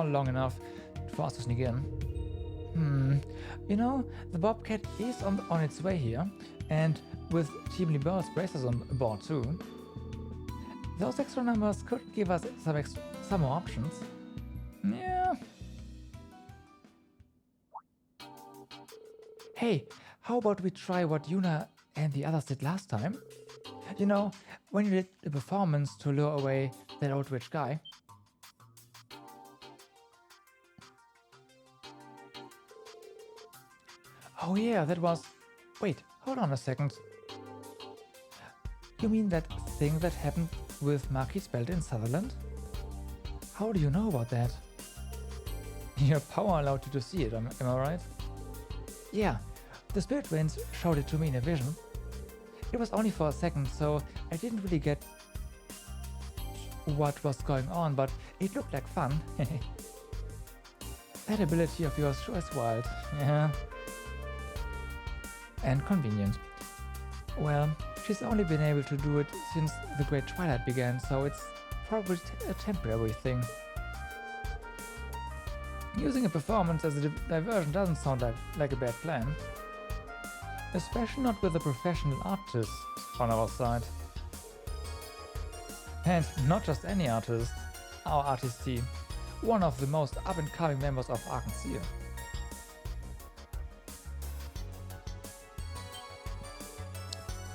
long enough for us to sneak in. You know, the Bobcat is on its way here, and with Team Liberal's bracers on board too. Those extra numbers could give us some more options. Yeah. Hey, how about we try what Yuna and the others did last time? You know, when you did the performance to lure away that old rich guy. Oh yeah, that was... Wait, hold on a second. You mean that thing that happened with Marquis Spelt in Sutherland? How do you know about that? Your power allowed you to see it, am I right? Yeah, the spirit winds showed it to me in a vision. It was only for a second, so I didn't really get what was going on, but it looked like fun. That ability of yours sure is wild. Yeah. And convenient. Well, she's only been able to do it since the Great Twilight began, so it's probably a temporary thing. Using a performance as a diversion doesn't sound like a bad plan. Especially not with a professional artist on our side. And not just any artist, our artist team, one of the most up-and-coming members of Ciel.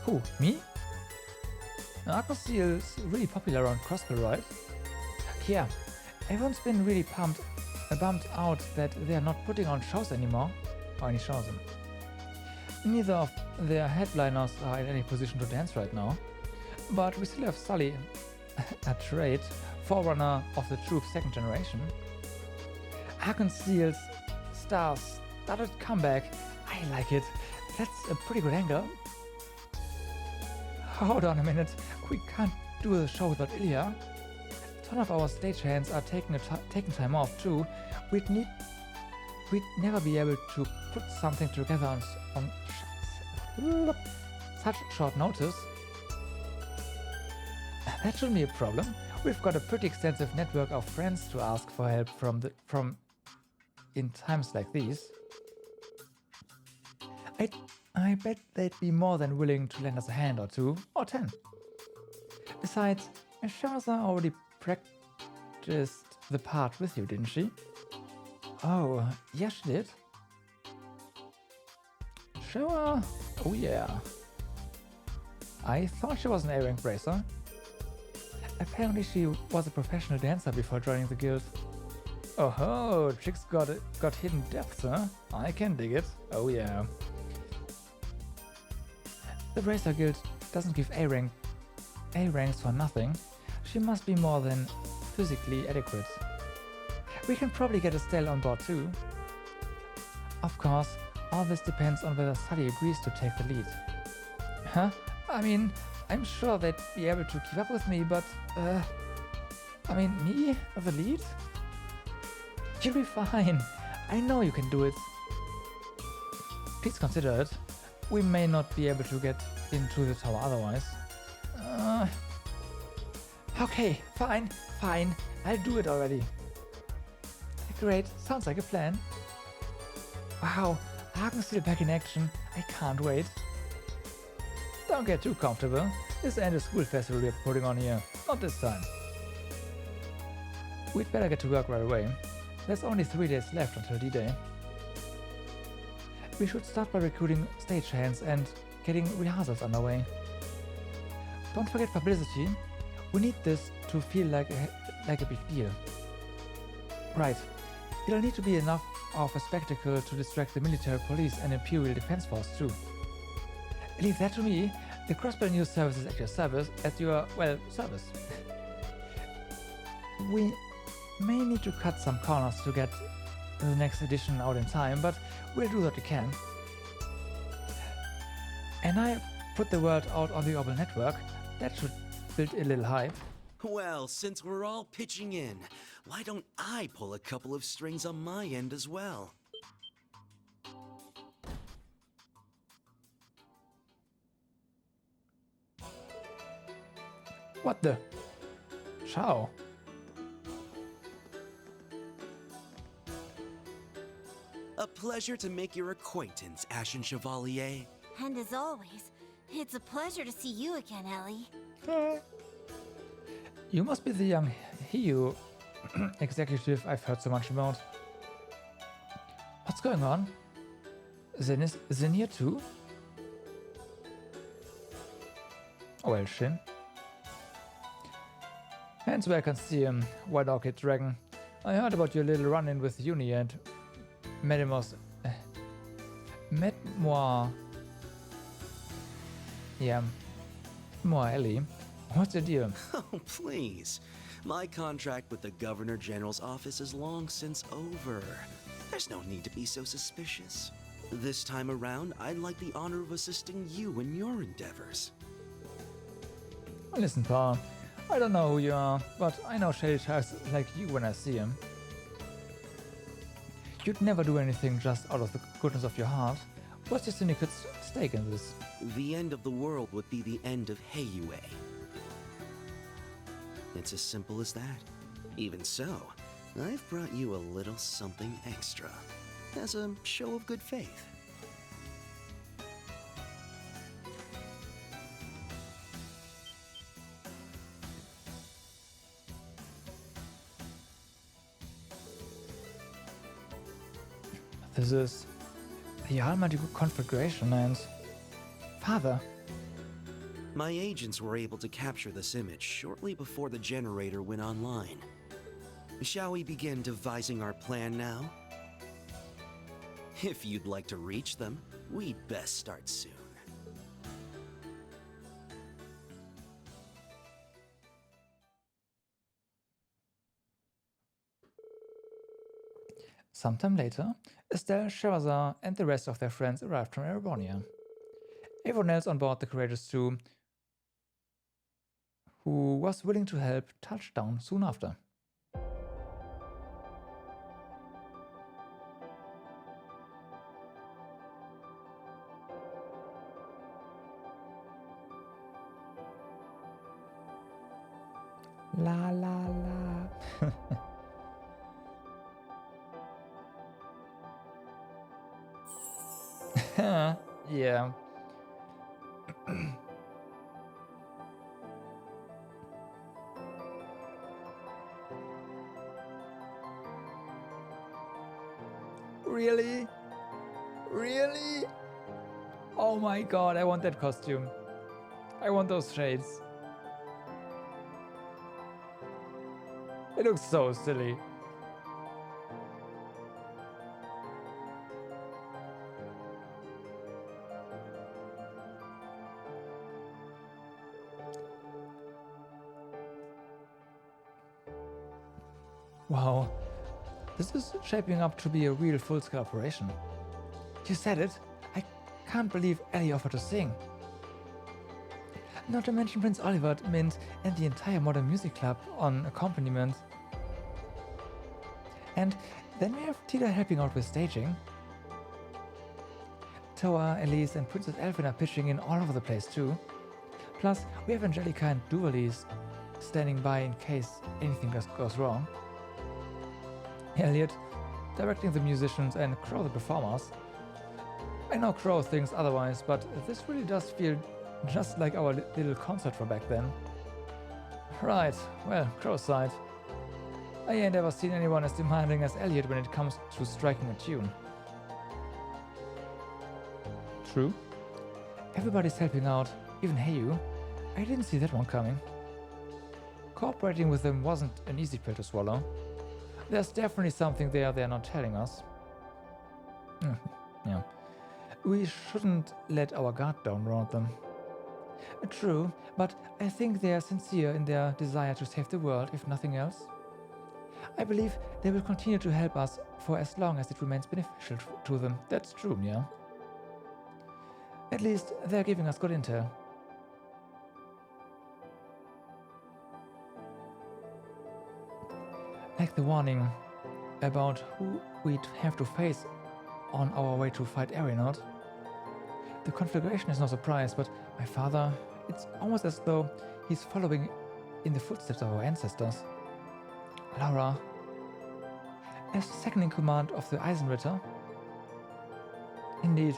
Who, me? Ciel is really popular on Crossplay, right? Yeah, everyone's been really bummed out that they are not putting on shows anymore, or any shows. Neither of their headliners are in any position to dance right now, but we still have Sully, a trait, forerunner of the troop's second generation. Ciel's stars started comeback. I like it. That's a pretty good angle. Hold on a minute, we can't do the show without Ilya. A ton of our stagehands are taking time off too. We'd never be able to put something together on such short notice. That shouldn't be a problem. We've got a pretty extensive network of friends to ask for help from in times like these. I bet they'd be more than willing to lend us a hand or 2 or 10. Besides, Shaza already practiced the part with you, didn't she? Oh, yes she did. Show her? Oh yeah. I thought she was an A-rank bracer. Apparently she was a professional dancer before joining the guild. Oh ho, chicks got hidden depths, huh? I can dig it. Oh yeah. The Bracer Guild doesn't give A-ranks for nothing. She must be more than physically adequate. We can probably get Estelle on board too. Of course, all this depends on whether Sully agrees to take the lead. Huh? I mean, I'm sure they'd be able to keep up with me, but I mean, me as the lead? You'll be fine. I know you can do it. Please consider it. We may not be able to get into the tower otherwise. Okay, fine. I'll do it already. Great, sounds like a plan. Wow, Hagen's still back in action. I can't wait. Don't get too comfortable. This ain't a school festival we're putting on here. Not this time. We'd better get to work right away. There's only 3 days left until D-Day. We should start by recruiting stagehands and getting rehearsals underway. Don't forget publicity. We need this to feel like a big deal. Right. It'll need to be enough of a spectacle to distract the military police and Imperial Defense Force too. Leave that to me. The Crossplay News Service is at your service. Service. We may need to cut some corners to get the next edition out in time, but we'll do what we can. And I put the word out on the Orbital Network. That should build a little hype. Well, since we're all pitching in, why don't I pull a couple of strings on my end as well? What the? Ciao. A pleasure to make your acquaintance, Ashen Chevalier. And as always, it's a pleasure to see you again, Ellie. You must be the young Hiyu executive I've heard so much about. What's going on? Zen is here too? Oh well, Shin. Hence where I can see him, White Orchid Dragon. I heard about your little run-in with Uni and More Ellie. What's the deal? Oh, please. My contract with the Governor General's office is long since over. There's no need to be so suspicious. This time around, I'd like the honor of assisting you in your endeavors. Listen, Paul, I don't know who you are, but I know shady types like you when I see him. You'd never do anything just out of the goodness of your heart. What's your syndicate stake in this? The end of the world would be the end of Heiyue. It's as simple as that. Even so, I've brought you a little something extra, as a show of good faith. This is the Almighty Conflagration and... Father! My agents were able to capture this image shortly before the generator went online. Shall we begin devising our plan now? If you'd like to reach them, we'd best start soon. Sometime later, Estelle, Shahrazar, and the rest of their friends arrived from Erebonia. Everyone else on board the Courageous 2, who was willing to help, touched down soon after. La la la. Yeah. Really? Really? Oh my god, I want that costume. I want those shades. It looks so silly. Wow, this is shaping up to be a real full-scale operation. You said it. I can't believe Ellie offered to sing. Not to mention Prince Oliver, Mint, and the entire Modern Music Club on accompaniment. And then we have Tila helping out with staging. Toa, Elise, and Princess Elfin are pitching in all over the place too. Plus, we have Angelica and Duvalis standing by in case anything goes wrong. Elliot directing the musicians and Crow the performers. I know Crow thinks otherwise, but this really does feel just like our little concert from back then. Right, well, Crow's side. I ain't ever seen anyone as demanding as Elliot when it comes to striking a tune. True. Everybody's helping out, even Heyu. I didn't see that one coming. Cooperating with them wasn't an easy pill to swallow. There's definitely something there they're not telling us. Yeah. We shouldn't let our guard down around them. True, but I think they are sincere in their desire to save the world, if nothing else. I believe they will continue to help us for as long as it remains beneficial to them. That's true, yeah. At least they're giving us good intel. Like the warning about who we'd have to face on our way to fight Aeronaut. The conflagration is no surprise, but my father, it's almost as though he's following in the footsteps of our ancestors. Laura, as second in command of the Eisenritter. Indeed,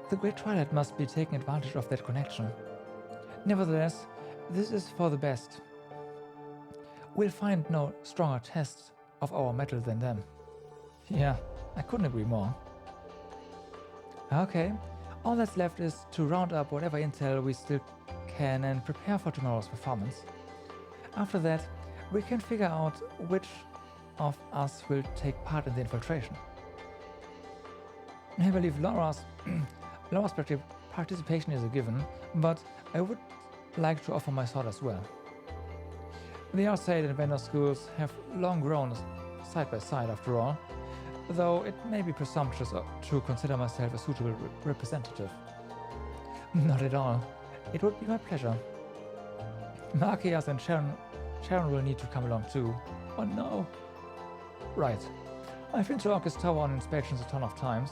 the Great Twilight must be taking advantage of that connection. Nevertheless, this is for the best. We'll find no stronger test of our mettle than them. Yeah, I couldn't agree more. Okay, all that's left is to round up whatever intel we still can and prepare for tomorrow's performance. After that, we can figure out which of us will take part in the infiltration. I believe Laura's participation is a given, but I would like to offer my sword as well. The Arcade and Vendor schools have long grown side by side after all. though it may be presumptuous to consider myself a suitable representative. Not at all. It would be my pleasure. Marquez and Sharon will need to come along too. Oh no. Right. I've been to Orcus Tower on inspections a ton of times.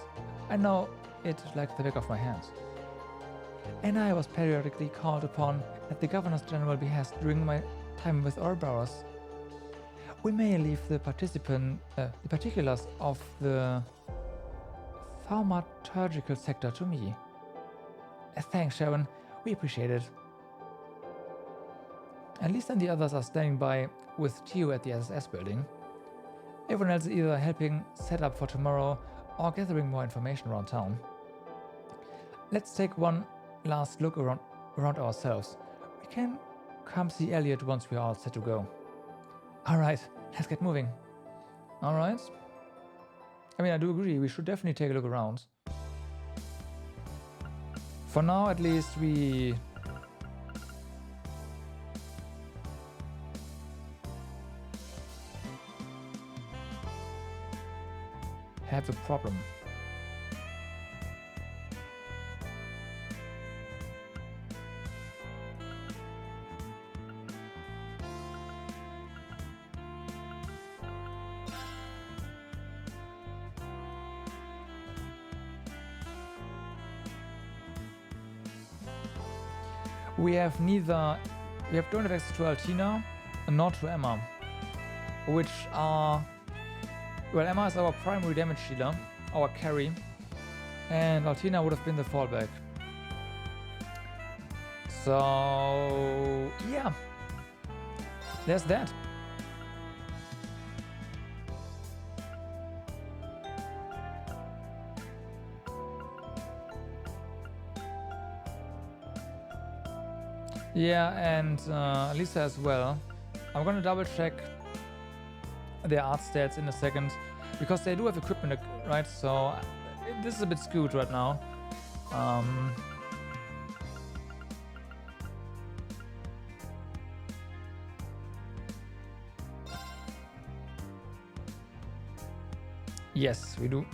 I know it like the back of my hand. And I was periodically called upon at the Governor's General behest during my time with Ouroboros. We may leave the particulars of the thaumaturgical sector to me. Thanks, Sharon. We appreciate it. At least and the others are standing by with Tio at the SSS building. Everyone else is either helping set up for tomorrow or gathering more information around town. Let's take one last look around ourselves. We can come see Elliot once we are all set to go. Alright, let's get moving. Alright. I mean, I do agree, we should definitely take a look around. For now, at least, we have a problem. We don't have access to Altina nor to Emma, which are, well, Emma is our primary damage dealer, our carry, and Altina would have been the fallback. So yeah, there's that. Yeah, and Lisa as well. I'm gonna double check their art stats in a second, because they do have equipment, right? So this is a bit skewed right now. Yes, we do.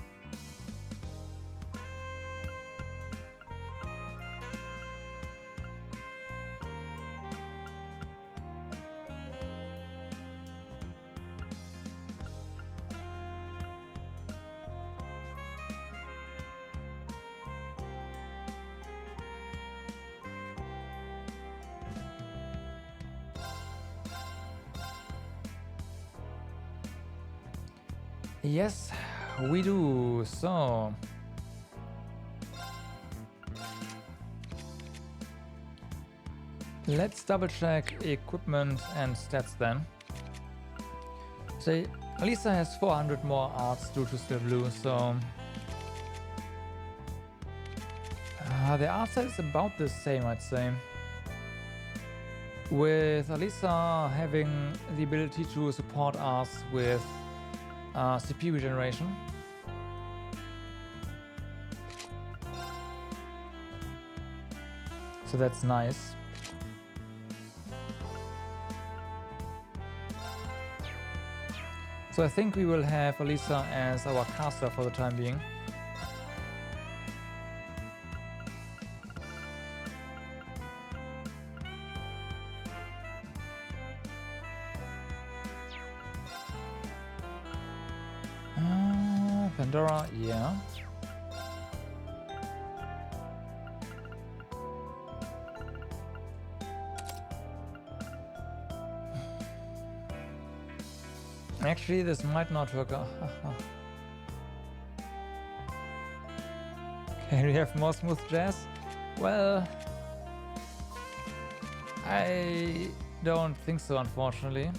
Yes, we do. So let's double check equipment and stats then. So Lisa has 400 more arts due to Still Blue, so the art set is about the same, I'd say. With Alisa having the ability to support us with CP regeneration. So that's nice. So I think we will have Alisa as our caster for the time being. Pandora, yeah. Actually, this might not work out. Can we have more smooth jazz? Well, I don't think so, unfortunately.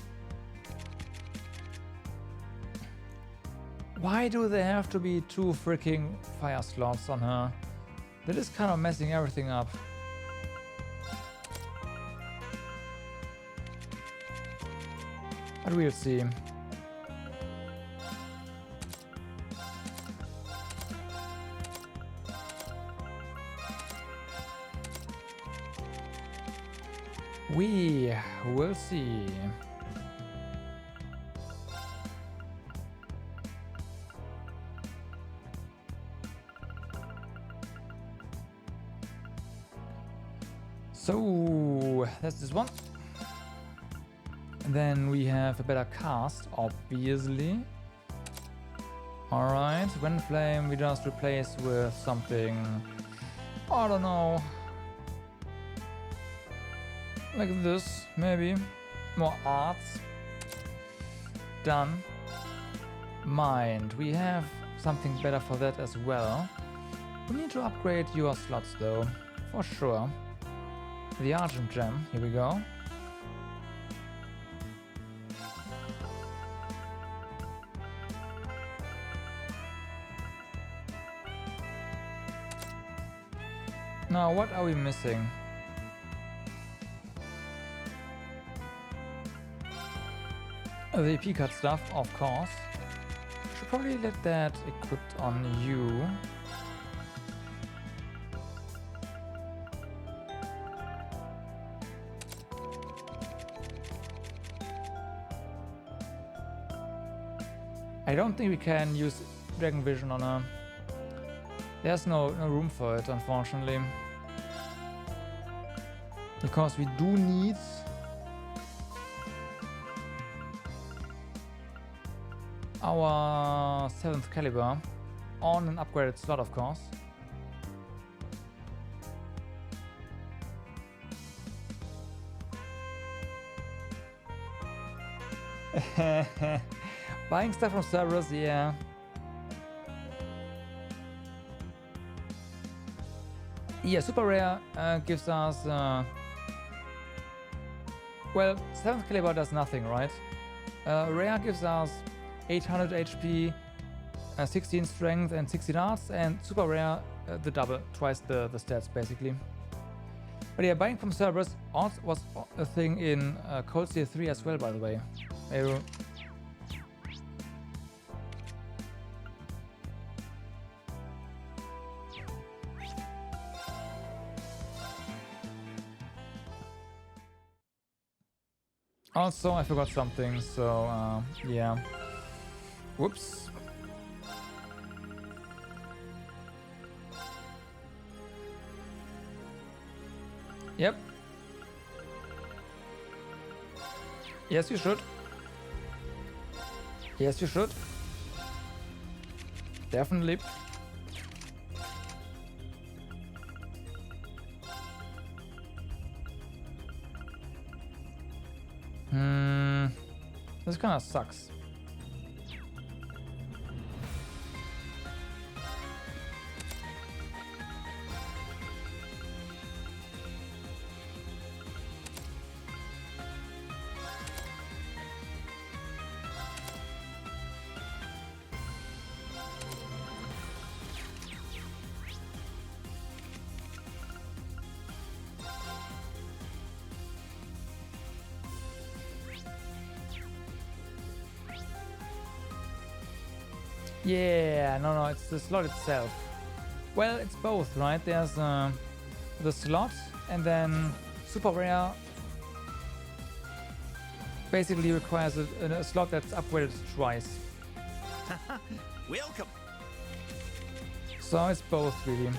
Why do they have to be 2 freaking fire slots on her? That is kind of messing everything up. But we'll see. We will see. So that's this one. And then we have a better cast, obviously. Alright, Wind Flame we just replace with something, I don't know, like this, maybe. More arts. Done. Mind, we have something better for that as well. We need to upgrade your slots though, for sure. The Argent Gem, here we go. Now, what are we missing? The EP cut stuff, of course. Should probably let that equipped on you. I don't think we can use Dragon Vision on her. There's no room for it, unfortunately. Because we do need our 7th caliber on an upgraded slot, of course. Buying stuff from servers, yeah. Yeah, super rare gives us well, 7th caliber does nothing, right? Rare gives us 800 HP, 16 strength and 16 arts, and super rare the double, twice the stats basically. But yeah, buying from servers also was a thing in Cold Steel 3 as well, by the way. Also, I forgot something, so yeah. Whoops. Yep. Yes, you should. Yes, you should. Definitely. This kind of sucks. Yeah, no, it's the slot itself. Well, it's both, right? There's the slot, and then super rare basically requires a slot that's upgraded twice. Welcome. So it's both, really.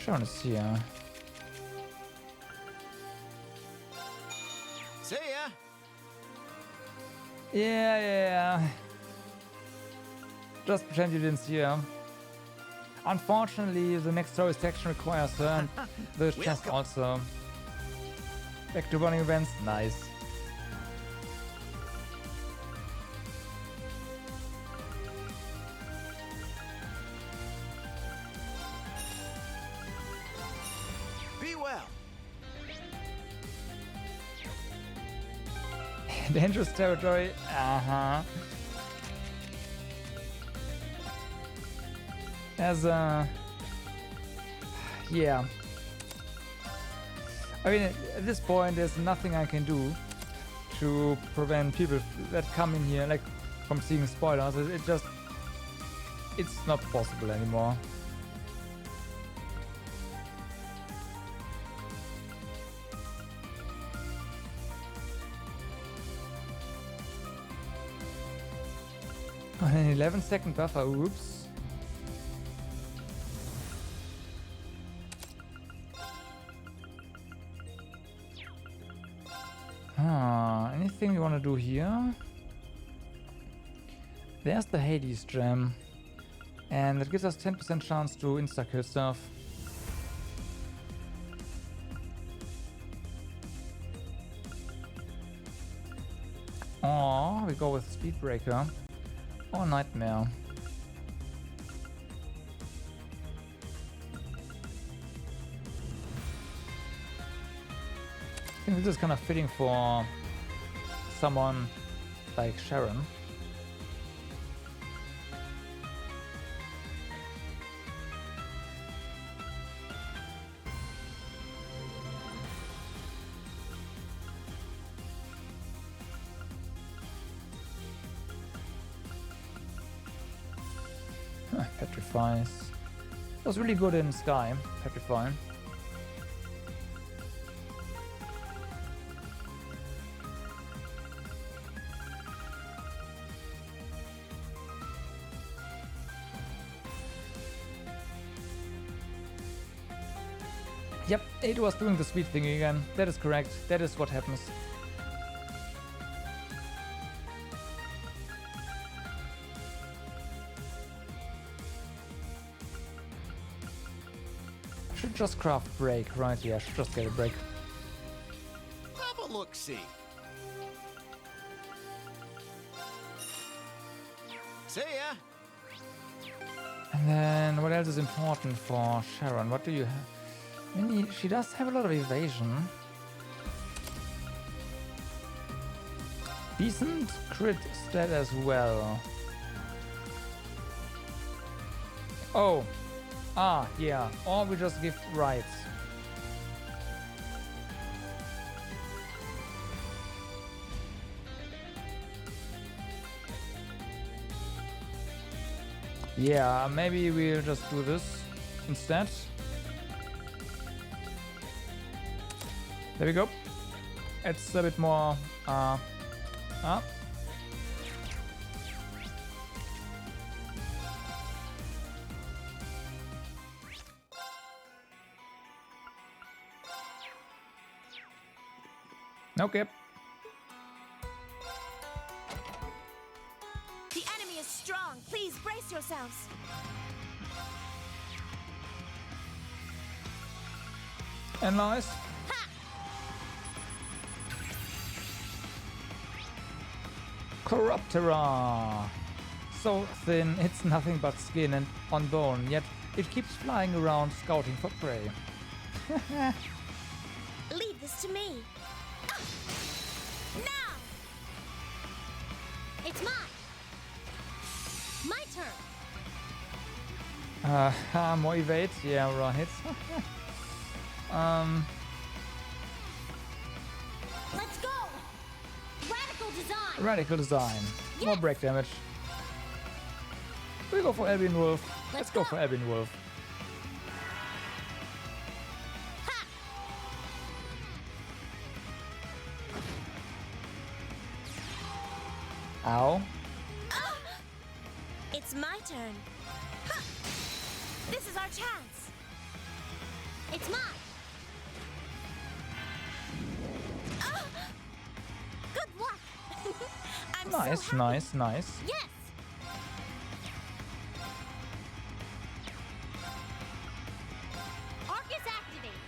Sharon is here. See ya. Yeah. Just pretend you didn't see her. Unfortunately, the next story section requires her, and the chest also. Back to running events, nice. Be well. Dangerous territory, As yeah. I mean, at this point, there's nothing I can do to prevent people that come in here, like, from seeing spoilers. It's not possible anymore. An 11-second buffer, oops. Anything you want to do here? There's the Hades gem. And it gives us 10% chance to insta-kill stuff. Or we go with Speedbreaker. Or Nightmare. I think this is kind of fitting for someone like Sharon. Petrifies. It was really good in Sky, Petrify. Yep, it was doing the speed thing again. That is correct. That is what happens. Should just craft break, right? Yeah, should just get a break. Have a look-see. See ya. And then what else is important for Sharon? What do you have? I mean, she does have a lot of evasion. Decent crit stat as well. Oh. Ah, yeah. Or we just give rights. Yeah, maybe we'll just do this instead. There we go. It's a bit more okay. The enemy is strong. Please brace yourselves. And nice. Corruptera. So thin, it's nothing but skin and on bone, yet it keeps flying around scouting for prey. Leave this to me. Now! It's mine! My turn! More evade? Yeah, right. Let's go! Radical design! Radical design. Yes. More break damage. We go for Albion Wolf. Let's go for Albion Wolf. Ow. It's my turn. Ha! This is our chance. It's mine. Good luck. I'm Nice, so nice, nice. Yes. Arcus activate.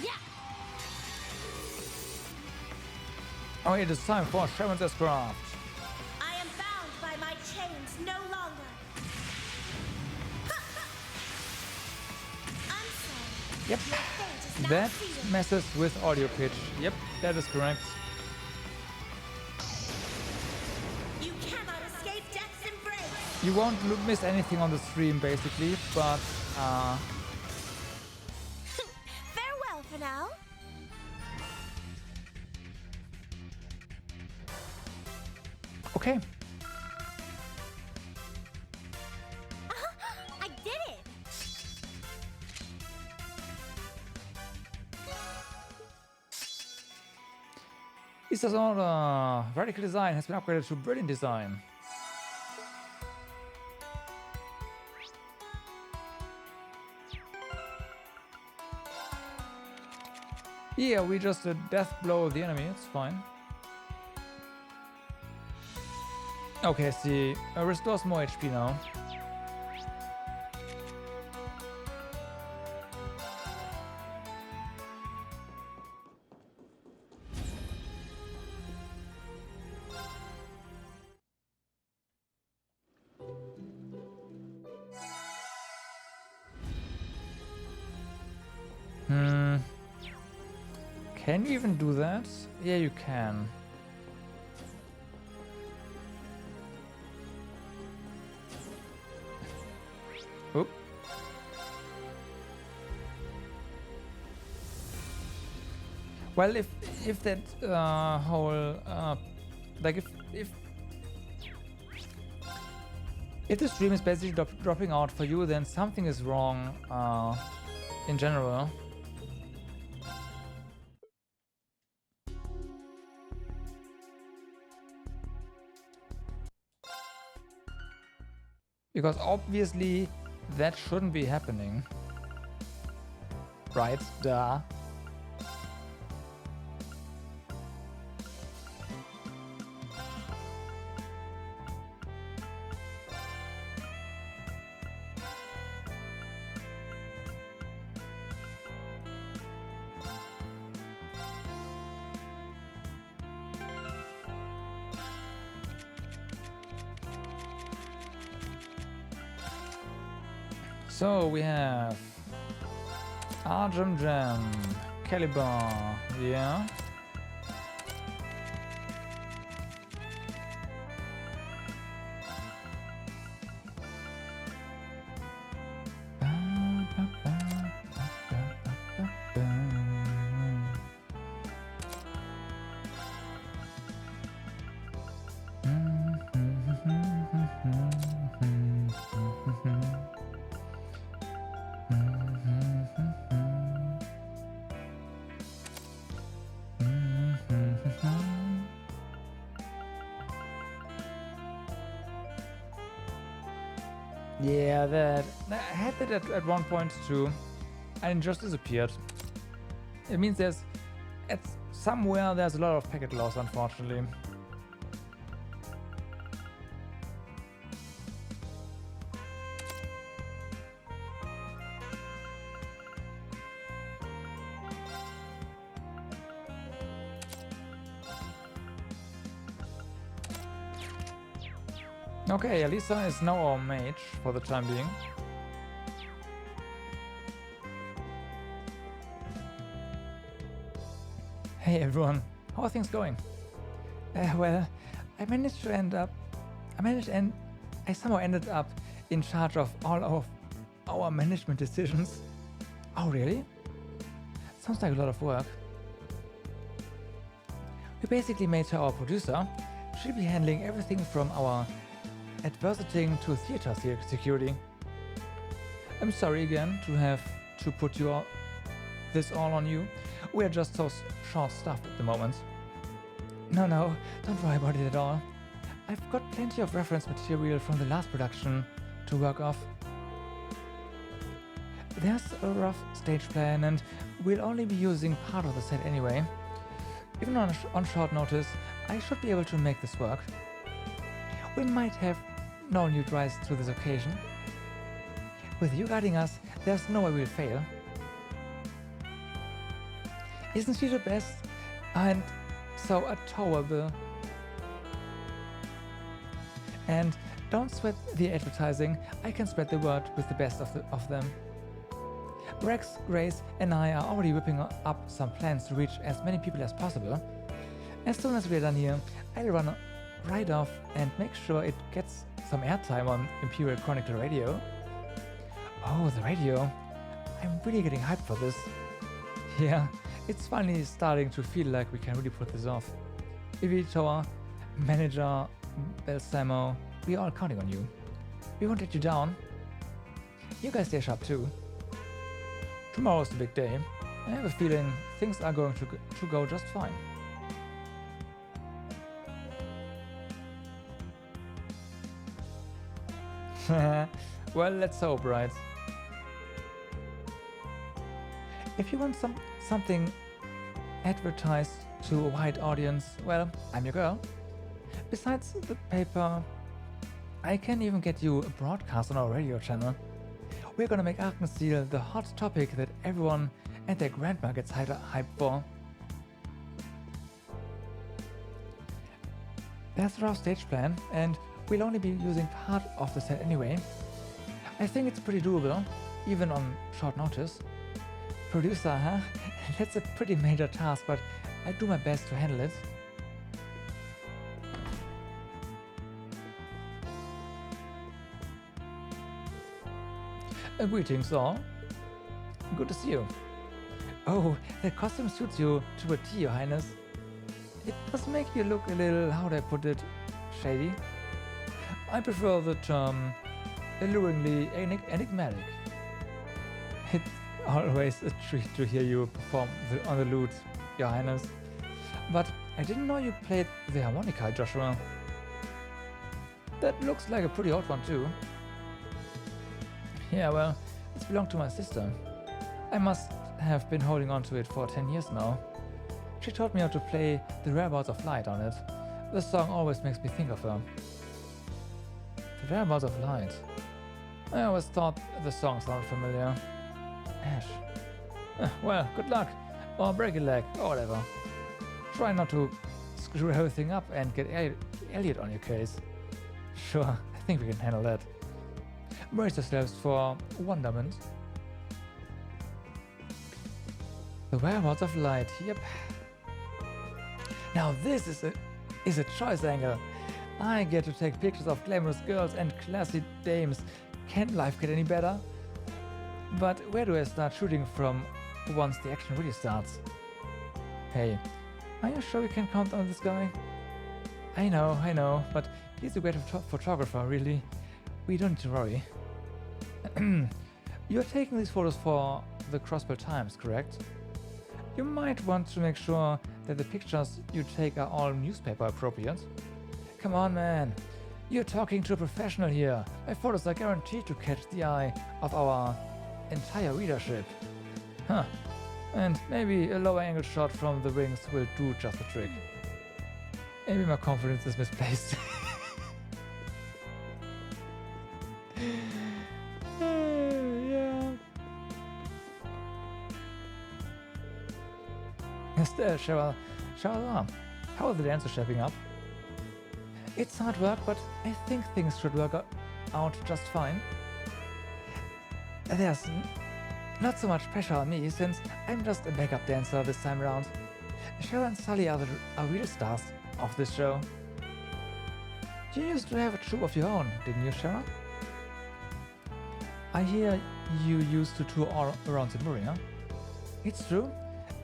Yeah. Oh, it is time for Sharon's Craft. I am bound by my chains no longer. I'm sorry. Yep. Your fate is now That sealed. messes with audio pitch. Yep, that is correct. You cannot escape death's embrace. You won't miss anything on the stream, basically, but Farewell for now. okay. I did it. Lisa's order. Radical design has been upgraded to brilliant design. Yeah, we just death blow the enemy, it's fine. Okay, see, restores more HP now. Can you even do that? Yeah, you can. Oop. Well, if that whole like if the stream is basically dropping out for you, then something is wrong in general. Because obviously that shouldn't be happening. Right? Duh. So we have Argem Gem, Caliber, yeah. Yeah, that I had that at one point too, and it just disappeared. It means there's somewhere there's a lot of packet loss, unfortunately. Okay, Elisa is now our mage for the time being. Hey everyone, how are things going? Well, I somehow ended up in charge of all of our management decisions. Oh really? Sounds like a lot of work. We basically made her our producer. She'll be handling everything from our advertising to theater security. I'm sorry again to have to put this all on you. We are just so short-staffed at the moment. No, don't worry about it at all. I've got plenty of reference material from the last production to work off. There's a rough stage plan and we'll only be using part of the set anyway. Even on short notice, I should be able to make this work. We might have no new tries to this occasion. With you guiding us, there's no way we'll fail. Isn't she the best? And so adorable. And don't sweat the advertising, I can spread the word with the best of them. Rex, Grace and I are already whipping up some plans to reach as many people as possible. As soon as we're done here, I'll run right off and make sure it gets some airtime on Imperial Chronicle Radio. Oh, the radio. I'm really getting hyped for this. Yeah, it's finally starting to feel like we can really put this off. Ivitor, Manager, Balsamo, we're all counting on you. We won't let you down. You guys stay sharp too. Tomorrow's the big day. I have a feeling things are going to go just fine. Well, let's hope, right? If you want something advertise to a wide audience, well, I'm your girl. Besides the paper, I can even get you a broadcast on our radio channel. We're gonna make Ciel the hot topic that everyone and their grandma gets hyped for. That's our stage plan, and we'll only be using part of the set anyway. I think it's pretty doable, even on short notice. Producer, huh? That's a pretty major task, but I'll do my best to handle it. Greetings all. Good to see you. Oh, that costume suits you to a T, Your Highness. It does make you look a little, how do I put it, shady. I prefer the term alluringly enigmatic. It's always a treat to hear you perform on the lute, Your Highness. But I didn't know you played the harmonica, Joshua. That looks like a pretty old one too. Yeah, well, it's belonged to my sister. I must have been holding on to it for 10 years now. She taught me how to play The Whereabouts of Light on it. The song always makes me think of her. The Whereabouts of Light. I always thought the song sounded familiar. Ash. Well, good luck. Or break a leg, or whatever. Try not to screw everything up and get Elliot on your case. Sure, I think we can handle that. Brace yourselves for wonderment. The Whereabouts of Light, yep. Now this is a choice angle. I get to take pictures of glamorous girls and classy dames. Can life get any better? But where do I start shooting from once the action really starts? Hey, are you sure you can count on this guy? I know, but he's a great photographer, really. We don't need to worry. You're taking these photos for the Crossbell Times, correct? You might want to make sure that the pictures you take are all newspaper appropriate. Come on, man. You're talking to a professional here. My photos are guaranteed to catch the eye of our entire readership. Huh. And maybe a lower angle shot from the wings will do just the trick. Maybe my confidence is misplaced. Yeah. Still, Cheryl, how are the dancers shaping up? It's hard work, but I think things should work out just fine. There's not so much pressure on me, since I'm just a backup dancer this time around. Cheryl and Sully are real stars of this show. You used to have a troupe of your own, didn't you, Cheryl? I hear you used to tour all around Simuria. It's true.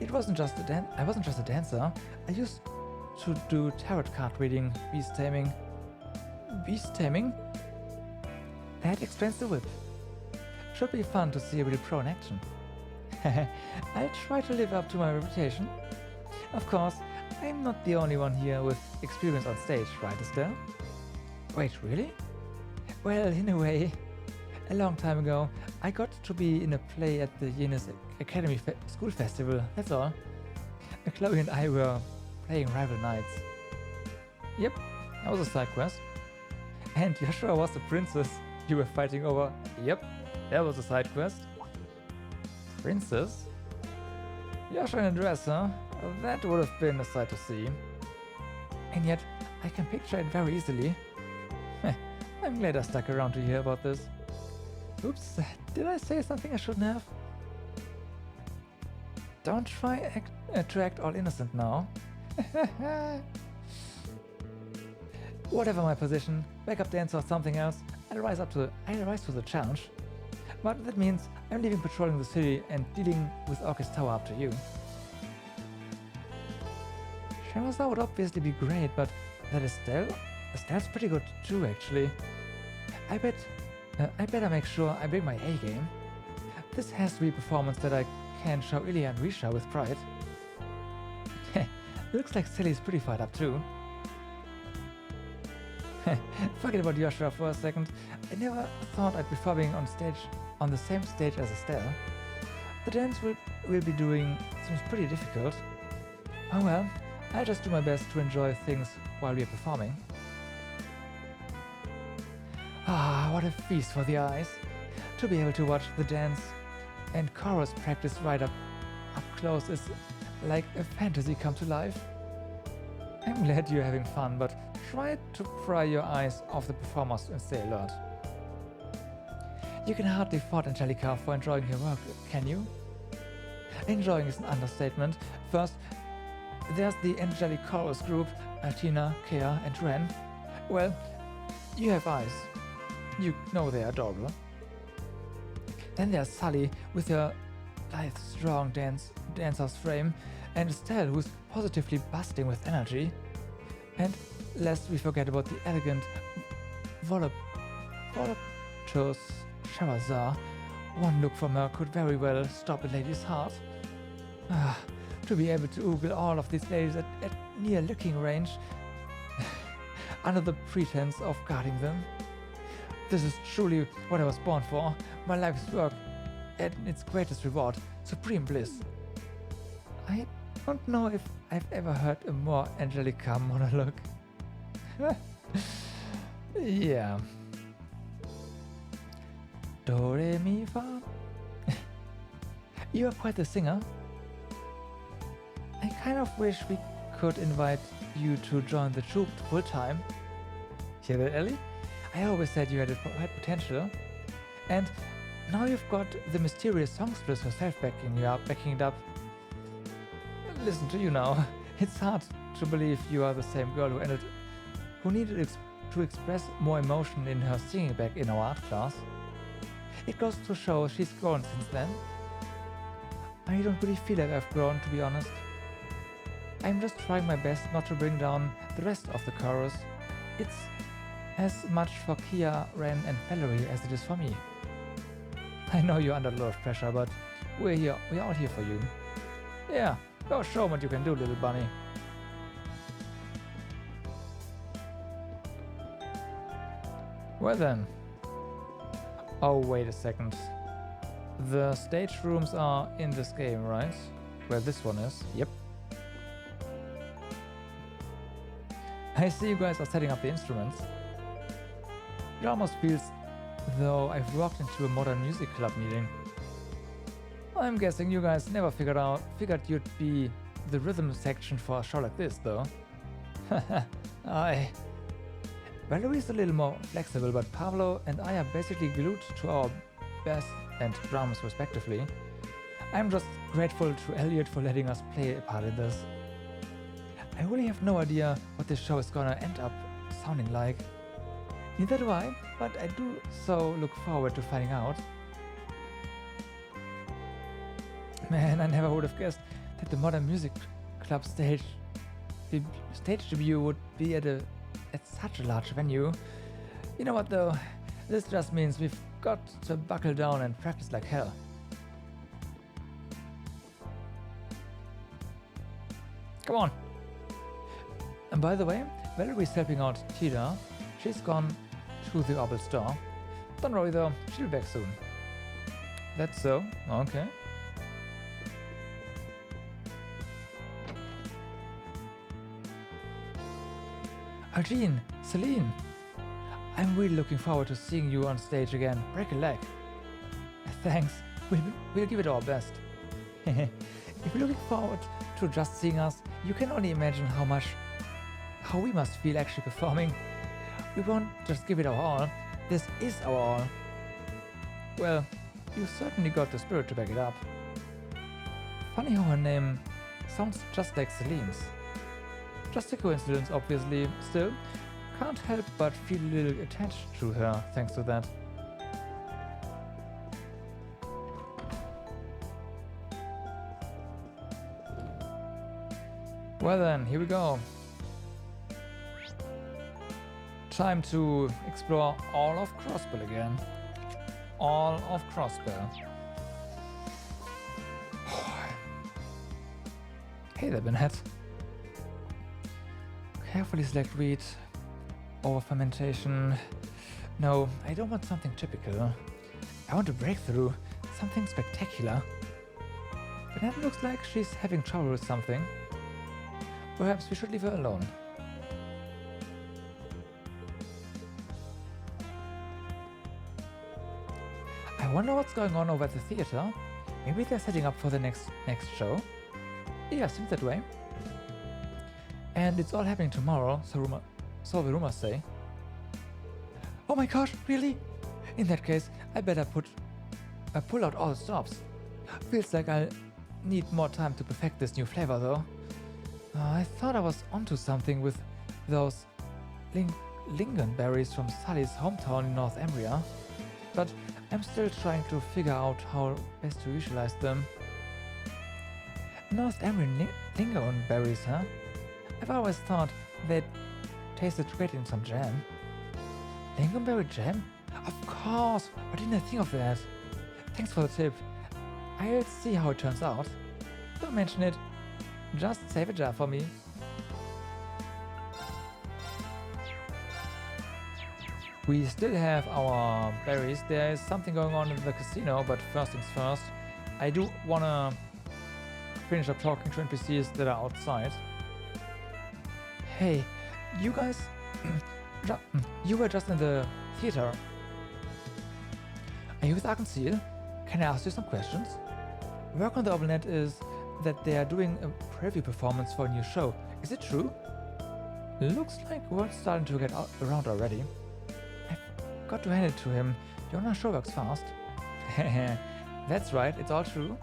I wasn't just a dancer. I used to do tarot card reading, beast taming. Beast taming? That explains the whip. Should be fun to see a real pro in action. I'll try to live up to my reputation. Of course, I'm not the only one here with experience on stage, right, Estelle? Wait, really? Well, in a way. A long time ago, I got to be in a play at the Yenis Academy School Festival, that's all. Chloe and I were playing rival knights. Yep, that was a side quest. And Joshua was the princess you were fighting over. Yep, that was a side quest. Princess? Joshua in a dress, huh? That would have been a sight to see. And yet, I can picture it very easily. I'm glad I stuck around to hear about this. Oops, did I say something I shouldn't have? Don't try to act all innocent now. Whatever my position, backup dancer or something else, I'll rise to the challenge. But that means I'm leaving patrolling the city and dealing with Orchis Tower up to you. Shahrazad would obviously be great, but that Estelle's pretty good too, actually. I better make sure I bring my A game. This has to be a performance that I can show Ilya and Risha with pride. Looks like Sally's pretty fired up too. Forget about Joshua for a second. I never thought I'd be performing on the same stage as Estelle. The dance we'll be doing seems pretty difficult. Oh well, I'll just do my best to enjoy things while we are performing. Ah, what a feast for the eyes. To be able to watch the dance and chorus practice right up close is like a fantasy come to life. I'm glad you're having fun, but try to pry your eyes off the performers and stay alert. You can hardly fault Angelica for enjoying her work, can you? Enjoying is an understatement. First, there's the angelic chorus group, Altina, Kea and Ren. Well, you have eyes. You know they're adorable. Then there's Sully with her lithe, strong dancer's frame, and Estelle who's positively busting with energy. And lest we forget about the elegant, voluptuous Shahrazar. One look from her could very well stop a lady's heart. To be able to oogle all of these ladies at near looking range under the pretense of guarding them. This is truly what I was born for, my life's work at its greatest reward, supreme bliss. I don't know if I've ever heard a more Angelica monologue. Yeah. Do, re, mi, fa. You are quite the singer. I kind of wish we could invite you to join the troupe full time. Hear that, Ellie? I always said you had potential. And now you've got the mysterious songstress herself backing it up. Listen to you now. It's hard to believe you are the same girl who needed to express more emotion in her singing back in our art class. It goes to show she's grown since then. I don't really feel like I've grown, to be honest. I'm just trying my best not to bring down the rest of the chorus. It's as much for Kia, Ren and Valerie as it is for me. I know you're under a lot of pressure, but we're all here for you. Yeah, go show what you can do, little bunny. Well then. Oh, wait a second. The stage rooms are in this game, right? Where this one is. Yep. I see you guys are setting up the instruments. It almost feels though I've walked into a modern music club meeting. I'm guessing you guys never figured you'd be the rhythm section for a show like this, though. Valerie's a little more flexible, but Pablo and I are basically glued to our bass and drums respectively. I'm just grateful to Elliot for letting us play a part in this. I really have no idea what this show is gonna end up sounding like. Neither do I, but I do so look forward to finding out. Man, I never would have guessed that the Modern Music Club stage debut would be at such a large venue. You know what though, this just means we've got to buckle down and practice like hell. Come on! And by the way, Valerie's helping out Tida. She's gone to the Orbital store. Don't worry though, she'll be back soon. That's so, okay. Arjeen, Celine, I'm really looking forward to seeing you on stage again. Break a leg. Thanks, we'll give it our best. If you're looking forward to just seeing us, you can only imagine how we must feel actually performing. We won't just give it our all, this is our all. Well, you certainly got the spirit to back it up. Funny how her name sounds just like Celine's. Just a coincidence, obviously. Still, can't help but feel a little attached to her thanks to that. Well then, here we go. Time to explore all of Crossbell again. All of Crossbell. Hey there, Bennett. Carefully select wheat. Over fermentation. No, I don't want something typical. I want a breakthrough. Something spectacular. Bennett looks like she's having trouble with something. Perhaps we should leave her alone. I wonder what's going on over at the theater. Maybe they're setting up for the next show. Yeah, seems that way. And it's all happening tomorrow, so the rumors say. Oh my gosh, really? In that case, I better pull out all the stops. Feels like I'll need more time to perfect this new flavor though. I thought I was onto something with those lingonberries from Sully's hometown in North Embria, but I'm still trying to figure out how best to visualize them. North Embrian lingonberries, huh? I've always thought they tasted great in some jam. Lingonberry jam? Of course! Why didn't I think of that? Thanks for the tip. I'll see how it turns out. Don't mention it. Just save a jar for me. We still have our berries. There is something going on in the casino, but first things first. I do wanna finish up talking to NPCs that are outside. Hey, you guys... you were just in the theater. Are you with Ciel? Can I ask you some questions? Work on the Overnet is that they are doing a preview performance for a new show. Is it true? Looks like word's starting to get around already. I've got to hand it to him. Your show works fast. That's right, it's all true.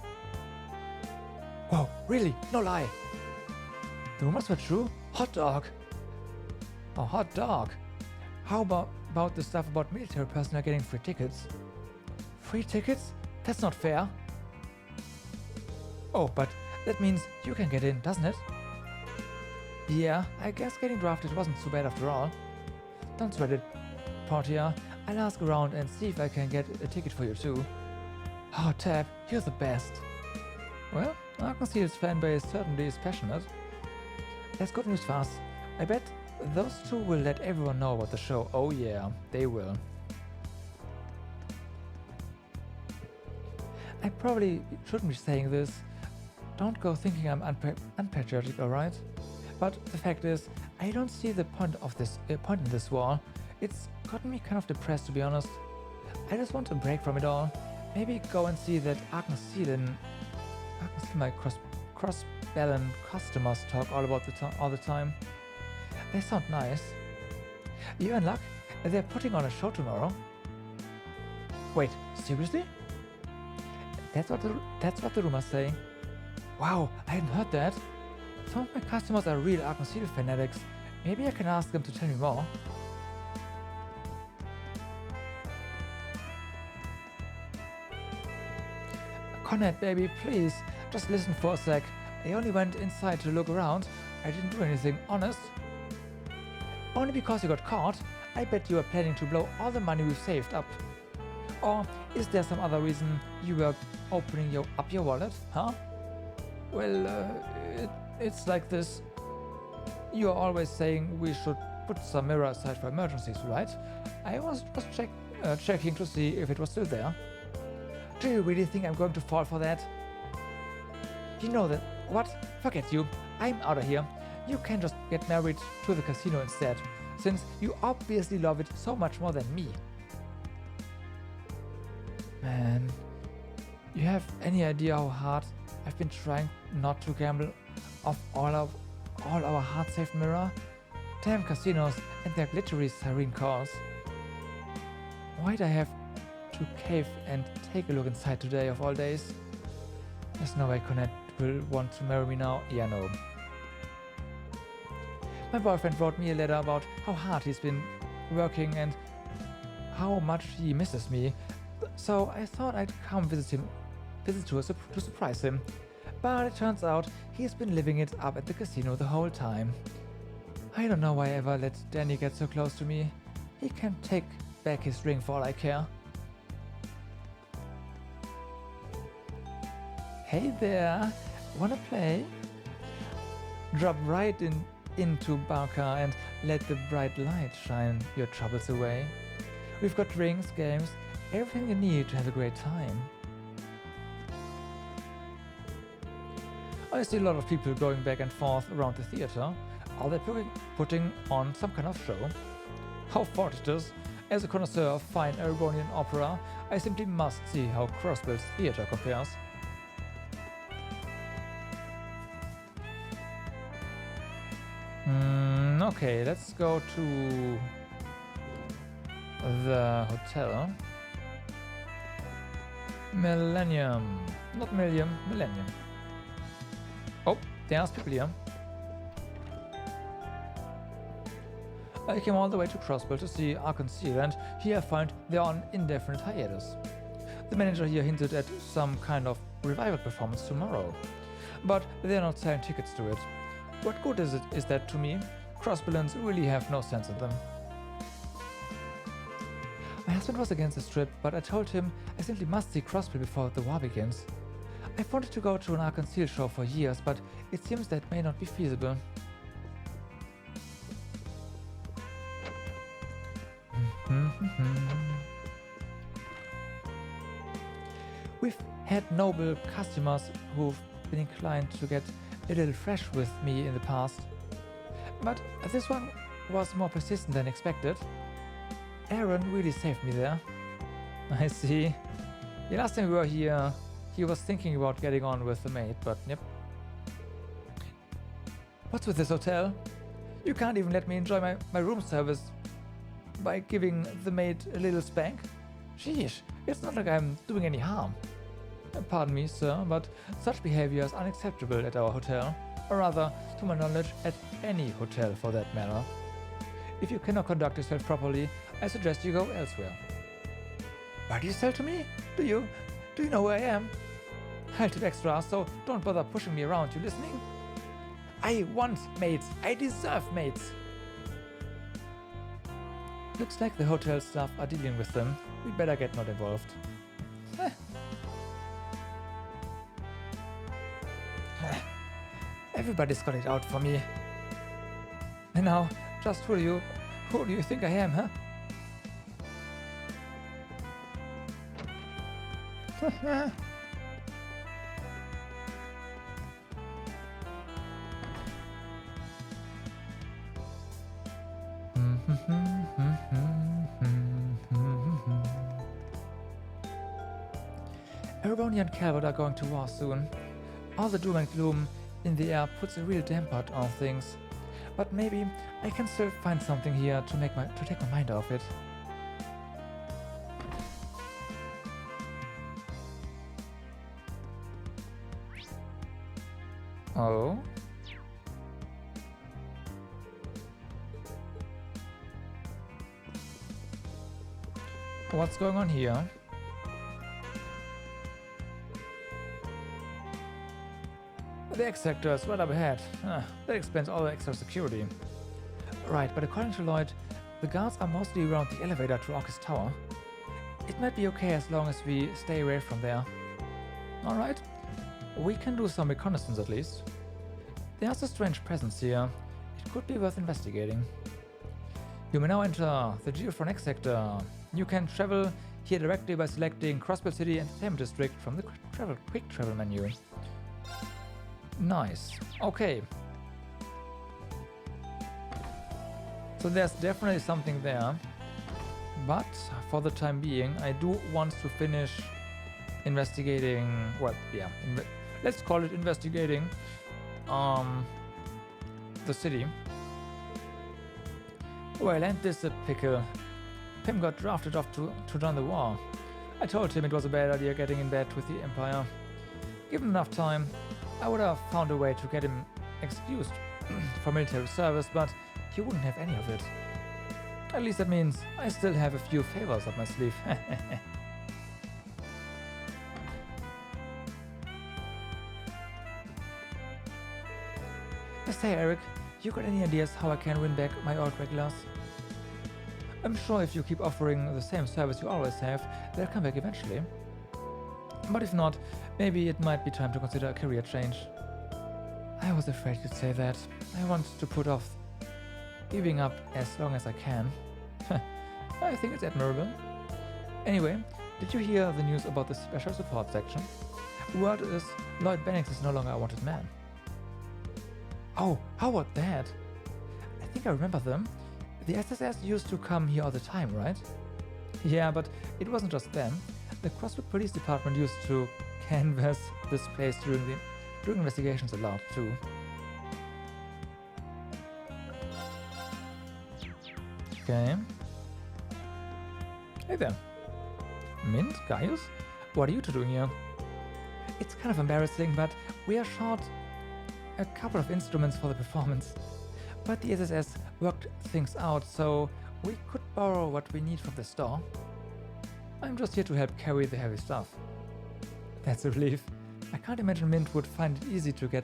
Whoa, really? No lie. The rumors were true? Hot dog. Oh, hot dog. How about the stuff about military personnel getting free tickets? Free tickets? That's not fair. Oh, but that means you can get in, doesn't it? Yeah, I guess getting drafted wasn't so bad after all. Don't sweat it, Portia. I'll ask around and see if I can get a ticket for you too. Oh, Tab, you're the best. Well, Ciel's fanbase certainly is passionate. That's good news fast. I bet those two will let everyone know about the show. Oh yeah, they will. I probably shouldn't be saying this. Don't go thinking I'm unpatriotic, alright? But the fact is, I don't see the point in this war. It's gotten me kind of depressed, to be honest. I just want a break from it all. Maybe go and see that Ciel and my cross-balance customers talk all the time. They sound nice. You're in luck. They're putting on a show tomorrow. Wait, seriously? That's what the rumors say. Wow, I hadn't heard that. Some of my customers are real Ciel fanatics. Maybe I can ask them to tell me more. Conrad, baby, please, just listen for a sec. I only went inside to look around. I didn't do anything, honest. Only because you got caught. I bet you were planning to blow all the money we've saved up. Or is there some other reason you were opening up your wallet, huh? Well, it's like this. You're always saying we should put some mirror aside for emergencies, right? I was just checking to see if it was still there. Do you really think I'm going to fall for that? You know that... What? Forget you. I'm out of here. You can just get married to the casino instead, since you obviously love it so much more than me. Man, you have any idea how hard I've been trying not to gamble off all our hard-saved mirror? Damn casinos and their glittery siren calls. Why'd I have to cave and take a look inside today of all days? There's no way Connect will want to marry me now. Yeah, no. My boyfriend wrote me a letter about how hard he's been working and how much he misses me. So I thought I'd come visit to surprise him. But it turns out he's been living it up at the casino the whole time. I don't know why I ever let Danny get so close to me. He can take back his ring for all I care. Hey there, wanna play? Drop right into Barca and let the bright light shine your troubles away. We've got drinks, games, everything you need to have a great time. Oh I see a lot of people going back and forth around the theater. Are they putting on some kind of show? How far it is? As a connoisseur of fine Aragonian opera, I simply must see how Crossbill's theater compares. Okay, let's go to the hotel. Millennium. Not Millium, Millennium. Oh, there's people here. I came all the way to Crossbill to see Ciel, and here I find they're on indefinite hiatus. The manager here hinted at some kind of revival performance tomorrow, but they're not selling tickets to it. What good is that to me? Crossbillans really have no sense in them. My husband was against this trip, but I told him I simply must see Crossbill before the war begins. I've wanted to go to an Ciel show for years, but it seems that may not be feasible. We've had noble customers who've been inclined to get a little fresh with me in the past, but this one was more persistent than expected. Aaron really saved me there. I see. The last time we were here, he was thinking about getting on with the maid, but yep. What's with this hotel? You can't even let me enjoy my room service by giving the maid a little spank? Sheesh, it's not like I'm doing any harm. Pardon me, sir, but such behavior is unacceptable at our hotel, or rather, to my knowledge, at any hotel for that matter. If you cannot conduct yourself properly, I suggest you go elsewhere. Why do you sell to me? Do you know who I am? I'll tip extra, so don't bother pushing me around, you listening? I want mates. I deserve mates. Looks like the hotel staff are dealing with them. We'd better get not involved. Everybody's got it out for me. And now, just who do you think I am, huh? Aragoni and Calvert are going to war soon. All the doom and gloom in the air puts a real damper on things. But maybe I can still find something here to take my mind off it. Oh? What's going on here? The X sector is right up ahead. That explains all the extra security. Right, but according to Lloyd, the guards are mostly around the elevator to Orcus Tower. It might be okay as long as we stay away from there. Alright, we can do some reconnaissance at least. There's a strange presence here. It could be worth investigating. You may now enter the Geophonic X sector. You can travel here directly by selecting Crossbill City Entertainment District from the quick travel menu. Nice. Okay. So there's definitely something there. But for the time being, I do want to finish investigating. Well, yeah. Let's call it investigating the city. Well, and this a pickle. Pim got drafted off to join the war. I told him it was a bad idea getting in bed with the Empire. Given enough time, I would have found a way to get him excused for military service, but he wouldn't have any of it. At least that means I still have a few favors up my sleeve. Say, Eric, you got any ideas how I can win back my old regulars? I'm sure if you keep offering the same service you always have, they'll come back eventually. But if not, maybe it might be time to consider a career change. I was afraid you'd say that. I want to put off giving up as long as I can. I think it's admirable. Anyway, did you hear the news about the special support section? Word is Lloyd Bennings is no longer a wanted man. Oh, how about that? I think I remember them. The SSS used to come here all the time, right? Yeah, but it wasn't just them. The Crosswood Police Department used to canvass this place during investigations a lot too. Okay. Hey there. Mint, Gaius? What are you two doing here? It's kind of embarrassing, but we are short a couple of instruments for the performance. But the SSS worked things out, so we could borrow what we need from the store. I'm just here to help carry the heavy stuff. That's a relief. I can't imagine Mint would find it easy to get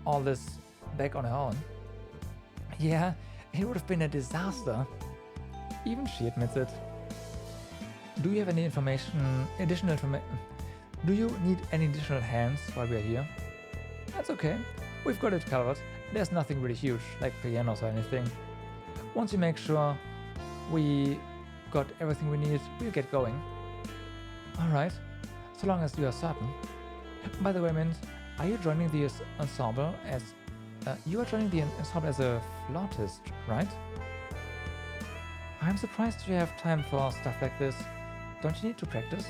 all this back on her own. Yeah, it would have been a disaster. Even she admits it. Do you have any additional information? Do you need any additional hands while we are here? That's okay. We've got it covered. There's nothing really huge, like pianos or anything. Once you make sure we got everything we need, we'll get going. Alright, so long as you are certain. By the way, Mint, are you joining the ensemble as... you are joining the ensemble as a flautist, right? I'm surprised you have time for stuff like this. Don't you need to practice?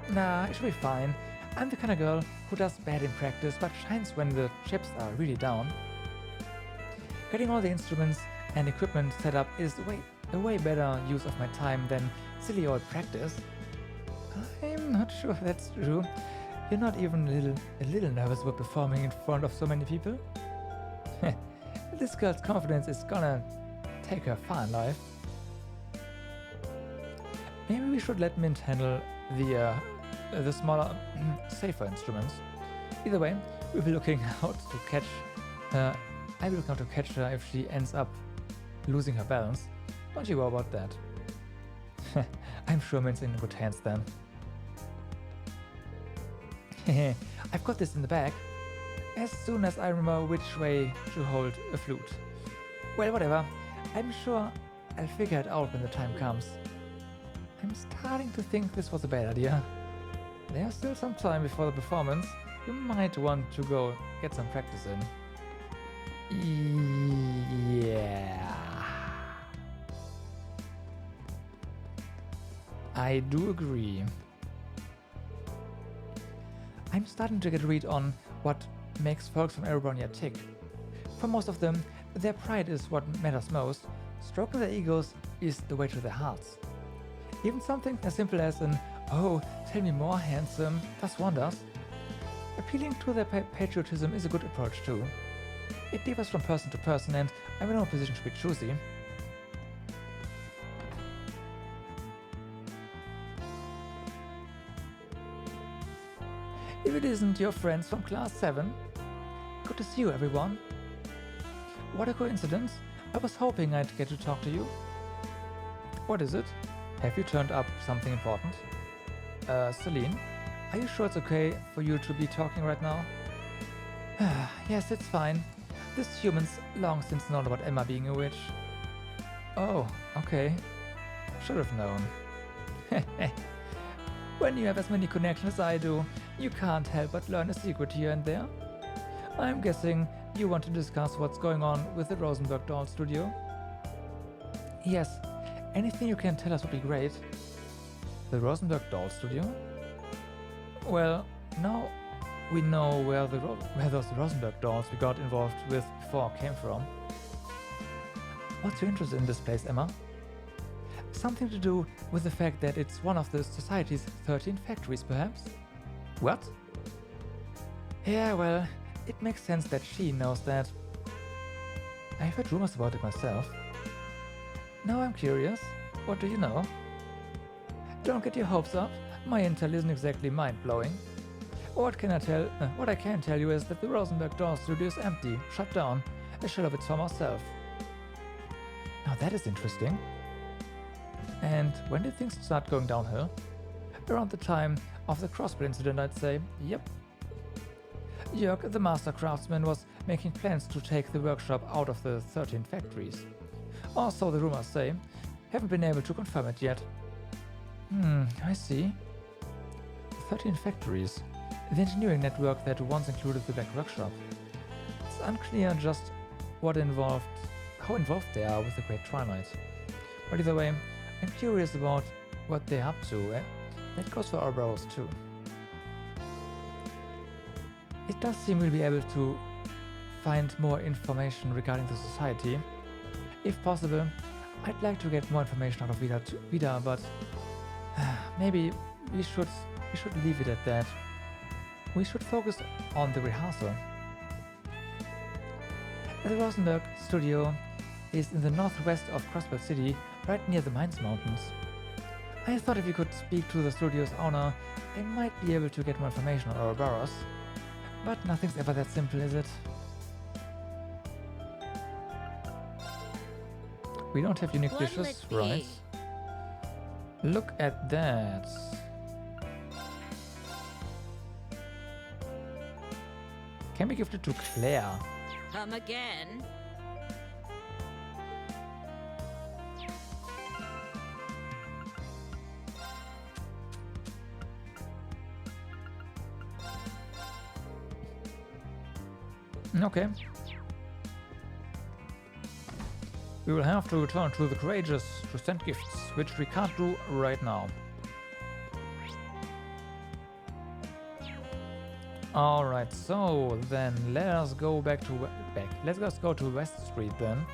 Nah, it should be fine. I'm the kind of girl who does bad in practice but shines when the chips are really down. Getting all the instruments and equipment set up is a way better use of my time than silly old practice. I'm not sure if that's true. You're not even a little nervous about performing in front of so many people? This girl's confidence is gonna take her far in life. Maybe we should let Mint handle the smaller, safer instruments. Either way, we'll be looking out to catch her. I will come to catch her if she ends up losing her balance. Don't you worry about that. I'm sure Mint's in good hands then. I've got this in the bag. As soon as I remember which way to hold a flute. Well, whatever. I'm sure I'll figure it out when the time comes. I'm starting to think this was a bad idea. There's still some time before the performance. You might want to go get some practice in. Yeah. I do agree. I'm starting to get a read on what makes folks from Erebronia tick. For most of them, their pride is what matters most. Stroking their egos is the way to their hearts. Even something as simple as an "Oh, tell me more, handsome," does wonders. Appealing to their patriotism is a good approach too. It differs from person to person, and I'm in no position to be choosy. If it isn't your friends from Class 7, good to see you, everyone. What a coincidence. I was hoping I'd get to talk to you. What is it? Have you turned up something important? Celine, are you sure it's okay for you to be talking right now? Yes, it's fine. This human's long since known about Emma being a witch. Oh, okay. Should have known. When you have as many connections as I do, you can't help but learn a secret here and there. I'm guessing you want to discuss what's going on with the Rosenberg doll studio? Yes, anything you can tell us would be great. The Rosenberg doll studio? Well, now we know where those Rosenberg dolls we got involved with before came from. What's your interest in this place, Emma? Something to do with the fact that it's one of the society's 13 factories, perhaps? What? Yeah, well, it makes sense that she knows that. I've heard rumors about it myself. Now I'm curious, what do you know? Don't get your hopes up, my intel isn't exactly mind-blowing. What I can tell you is that the Rosenberg doll studio is empty, shut down, a shell of its former self. Now that is interesting. And when did things start going downhill? Around the time of the Crossbill incident, I'd say. Yep. Jörg, the master craftsman, was making plans to take the workshop out of the 13 factories. Or so the rumors say. Haven't been able to confirm it yet. I see. 13 factories. The engineering network that once included the Black Workshop. It's unclear just how involved they are with the Great Twilight. But either way, I'm curious about what they're up to. That goes for our brothers too. It does seem we'll be able to find more information regarding the society. If possible, I'd like to get more information out of Vida, but maybe we should leave it at that. We should focus on the rehearsal. The Rosenberg studio is in the northwest of Crossbell City, right near the Mines Mountains. I thought if you could speak to the studio's owner, I might be able to get more information on Ouroboros. But nothing's ever that simple, is it? We don't have unique dishes, right? Look at that. Can we give it to Claire? Come again? Okay. We will have to return to the Courageous to send gifts, which we can't do right now. Alright, so then let us go let's just go to West Street then.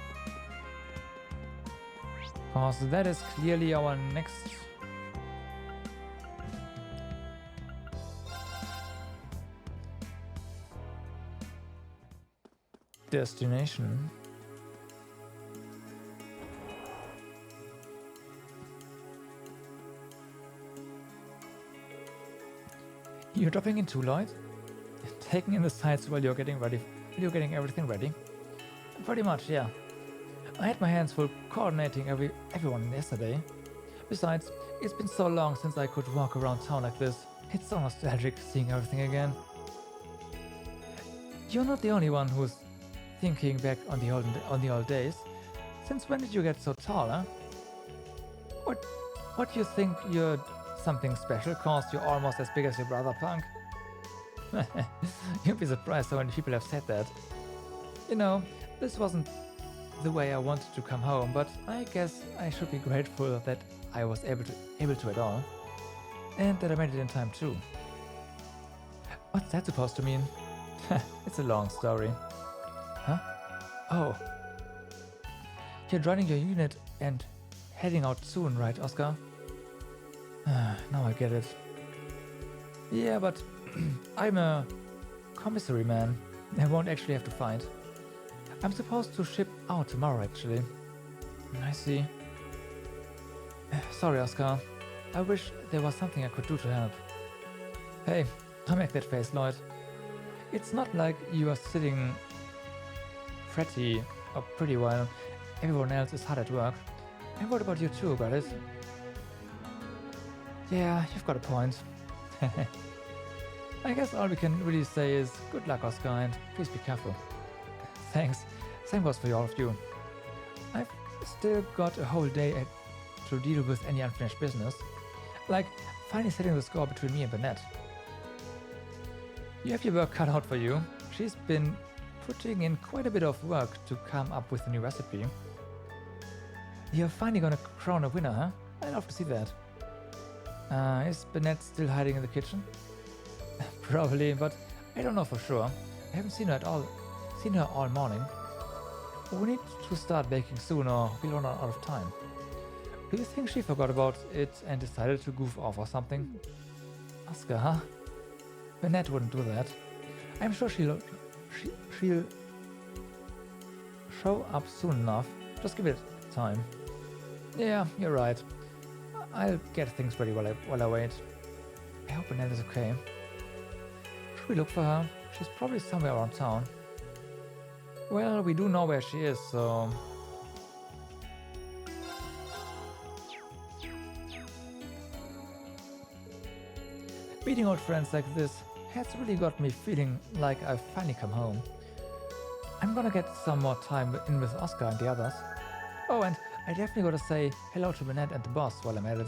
Because that is clearly our next destination. You're dropping in too, Lloyd? Taking in the sights while you're getting everything ready? Pretty much, yeah. I had my hands full coordinating everyone yesterday. Besides, it's been so long since I could walk around town like this. It's so nostalgic seeing everything again. You're not the only one who's thinking back on the old days. Since when did you get so tall, huh? What do you think you're something special cause you're almost as big as your brother, Punk? You'd be surprised how many people have said that. You know, this wasn't the way I wanted to come home, but I guess I should be grateful that I was able to at all. And that I made it in time too. What's that supposed to mean? It's a long story. Huh? Oh. You're joining your unit and heading out soon, right, Oscar? Now I get it. Yeah, but I'm a commissary man. I won't actually have to fight. I'm supposed to ship out tomorrow, actually. I see. Sorry, Oscar. I wish there was something I could do to help. Hey, don't make that face, Lloyd. It's not like you are sitting pretty or pretty while everyone else is hard at work. And what about you too, got it? Yeah, you've got a point. I guess all we can really say is good luck, Oscar, and please be careful. Thanks. Same goes for all of you. I've still got a whole day to deal with any unfinished business. Like, finally setting the score between me and Burnett. You have your work cut out for you. She's been putting in quite a bit of work to come up with a new recipe. You're finally gonna crown a winner, huh? I'd love to see that. Is Burnett still hiding in the kitchen? Probably, but I don't know for sure. I haven't seen her all morning. We need to start baking soon or we'll run out of time. Do you think she forgot about it and decided to goof off or something? Oscar, huh? Burnett wouldn't do that. I'm sure she'll show up soon enough. Just give it time. Yeah, you're right. I'll get things ready while I wait. I hope Burnett is okay. Should we look for her? She's probably somewhere around town. Well, we do know where she is, so... Meeting old friends like this has really got me feeling like I've finally come home. I'm gonna get some more time in with Oscar and the others. Oh, and I definitely gotta say hello to Burnett and the boss while I'm at it.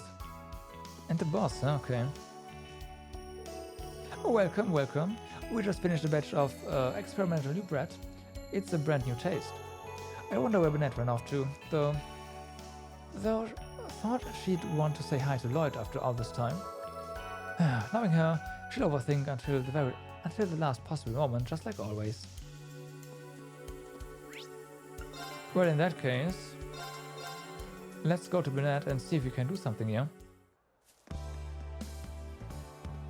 And the boss, huh? Okay. Oh, welcome, welcome. We just finished a batch of experimental new bread. It's a brand new taste. I wonder where Bennett ran off to, though I thought she'd want to say hi to Lloyd after all this time. Knowing her, she'll overthink until the last possible moment, just like always. Well, in that case, let's go to Bennett and see if we can do something here.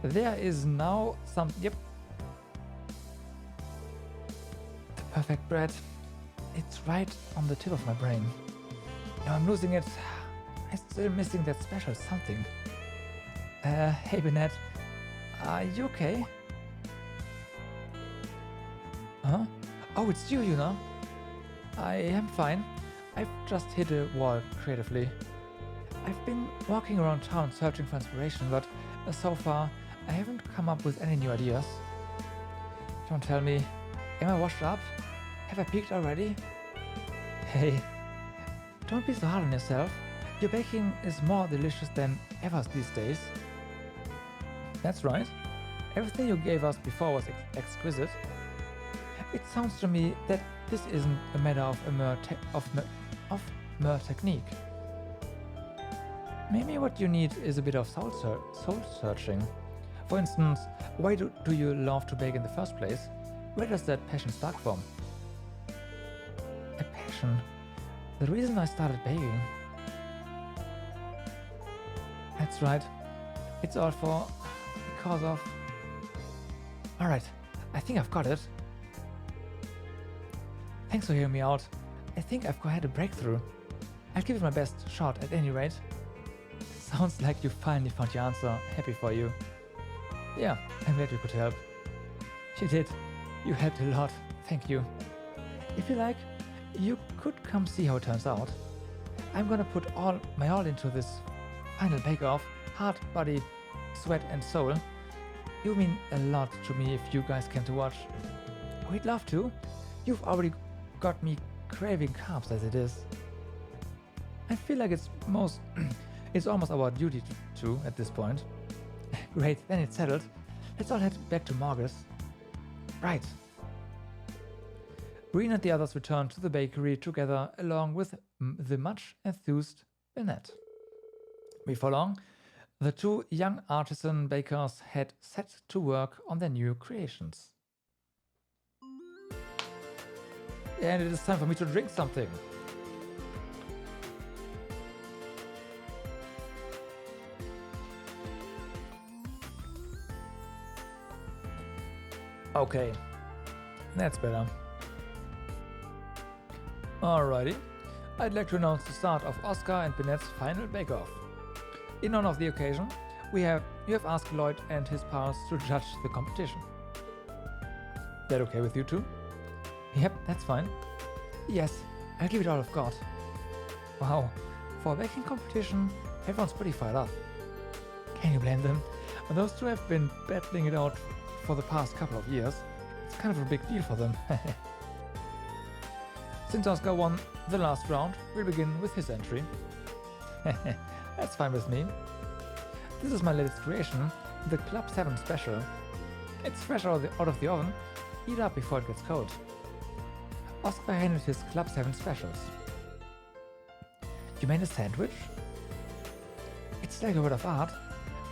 There is now some... Yep. The perfect bread. It's right on the tip of my brain. Now I'm losing it. I'm still missing that special something. Hey Bennett. Are you okay? Huh? Oh, it's you know. I am fine. I've just hit a wall creatively. I've been walking around town searching for inspiration, but so far I haven't come up with any new ideas. Don't tell me. Am I washed up? Have I peaked already? Hey, don't be so hard on yourself. Your baking is more delicious than ever these days. That's right. Everything you gave us before was exquisite. It sounds to me that this isn't a matter of mere technique. Maybe what you need is a bit of soul searching. For instance, why do you love to bake in the first place? Where does that passion spark from? A passion? The reason I started baking? That's right. It's all because of... Alright, I think I've got it. Thanks for hearing me out. I think I've had a breakthrough. I'll give it my best shot at any rate. Sounds like you finally found your answer. Happy for you. Yeah, I'm glad we could help. You did. You helped a lot. Thank you. If you like, you could come see how it turns out. I'm gonna put my all into this final bake-off. Heart, body, sweat and soul. You mean a lot to me if you guys came to watch. We'd love to. You've already got me craving carbs as it is. I feel like it's almost our duty to at this point. Great, then it's settled. Let's all head back to Margus. Right. Breen and the others return to the bakery together along with the much enthused Bennett. Before long, the two young artisan bakers had set to work on their new creations. And it is time for me to drink something. Okay, that's better. Alrighty, I'd like to announce the start of Oscar and Bennett's final bake-off. In honor of the occasion, you have asked Lloyd and his pals to judge the competition. That okay with you two? Yep, that's fine. Yes, I'll give it all I've got. Wow, for a baking competition, everyone's pretty fired up. Can you blame them? Those two have been battling it out for the past couple of years. It's kind of a big deal for them. Since Oscar won the last round, we'll begin with his entry. That's fine with me. This is my latest creation, the Club 7 Special. It's fresh out of the oven. Eat up before it gets cold. Oscar handled his Club 7 specials. You made a sandwich? It's like a work of art.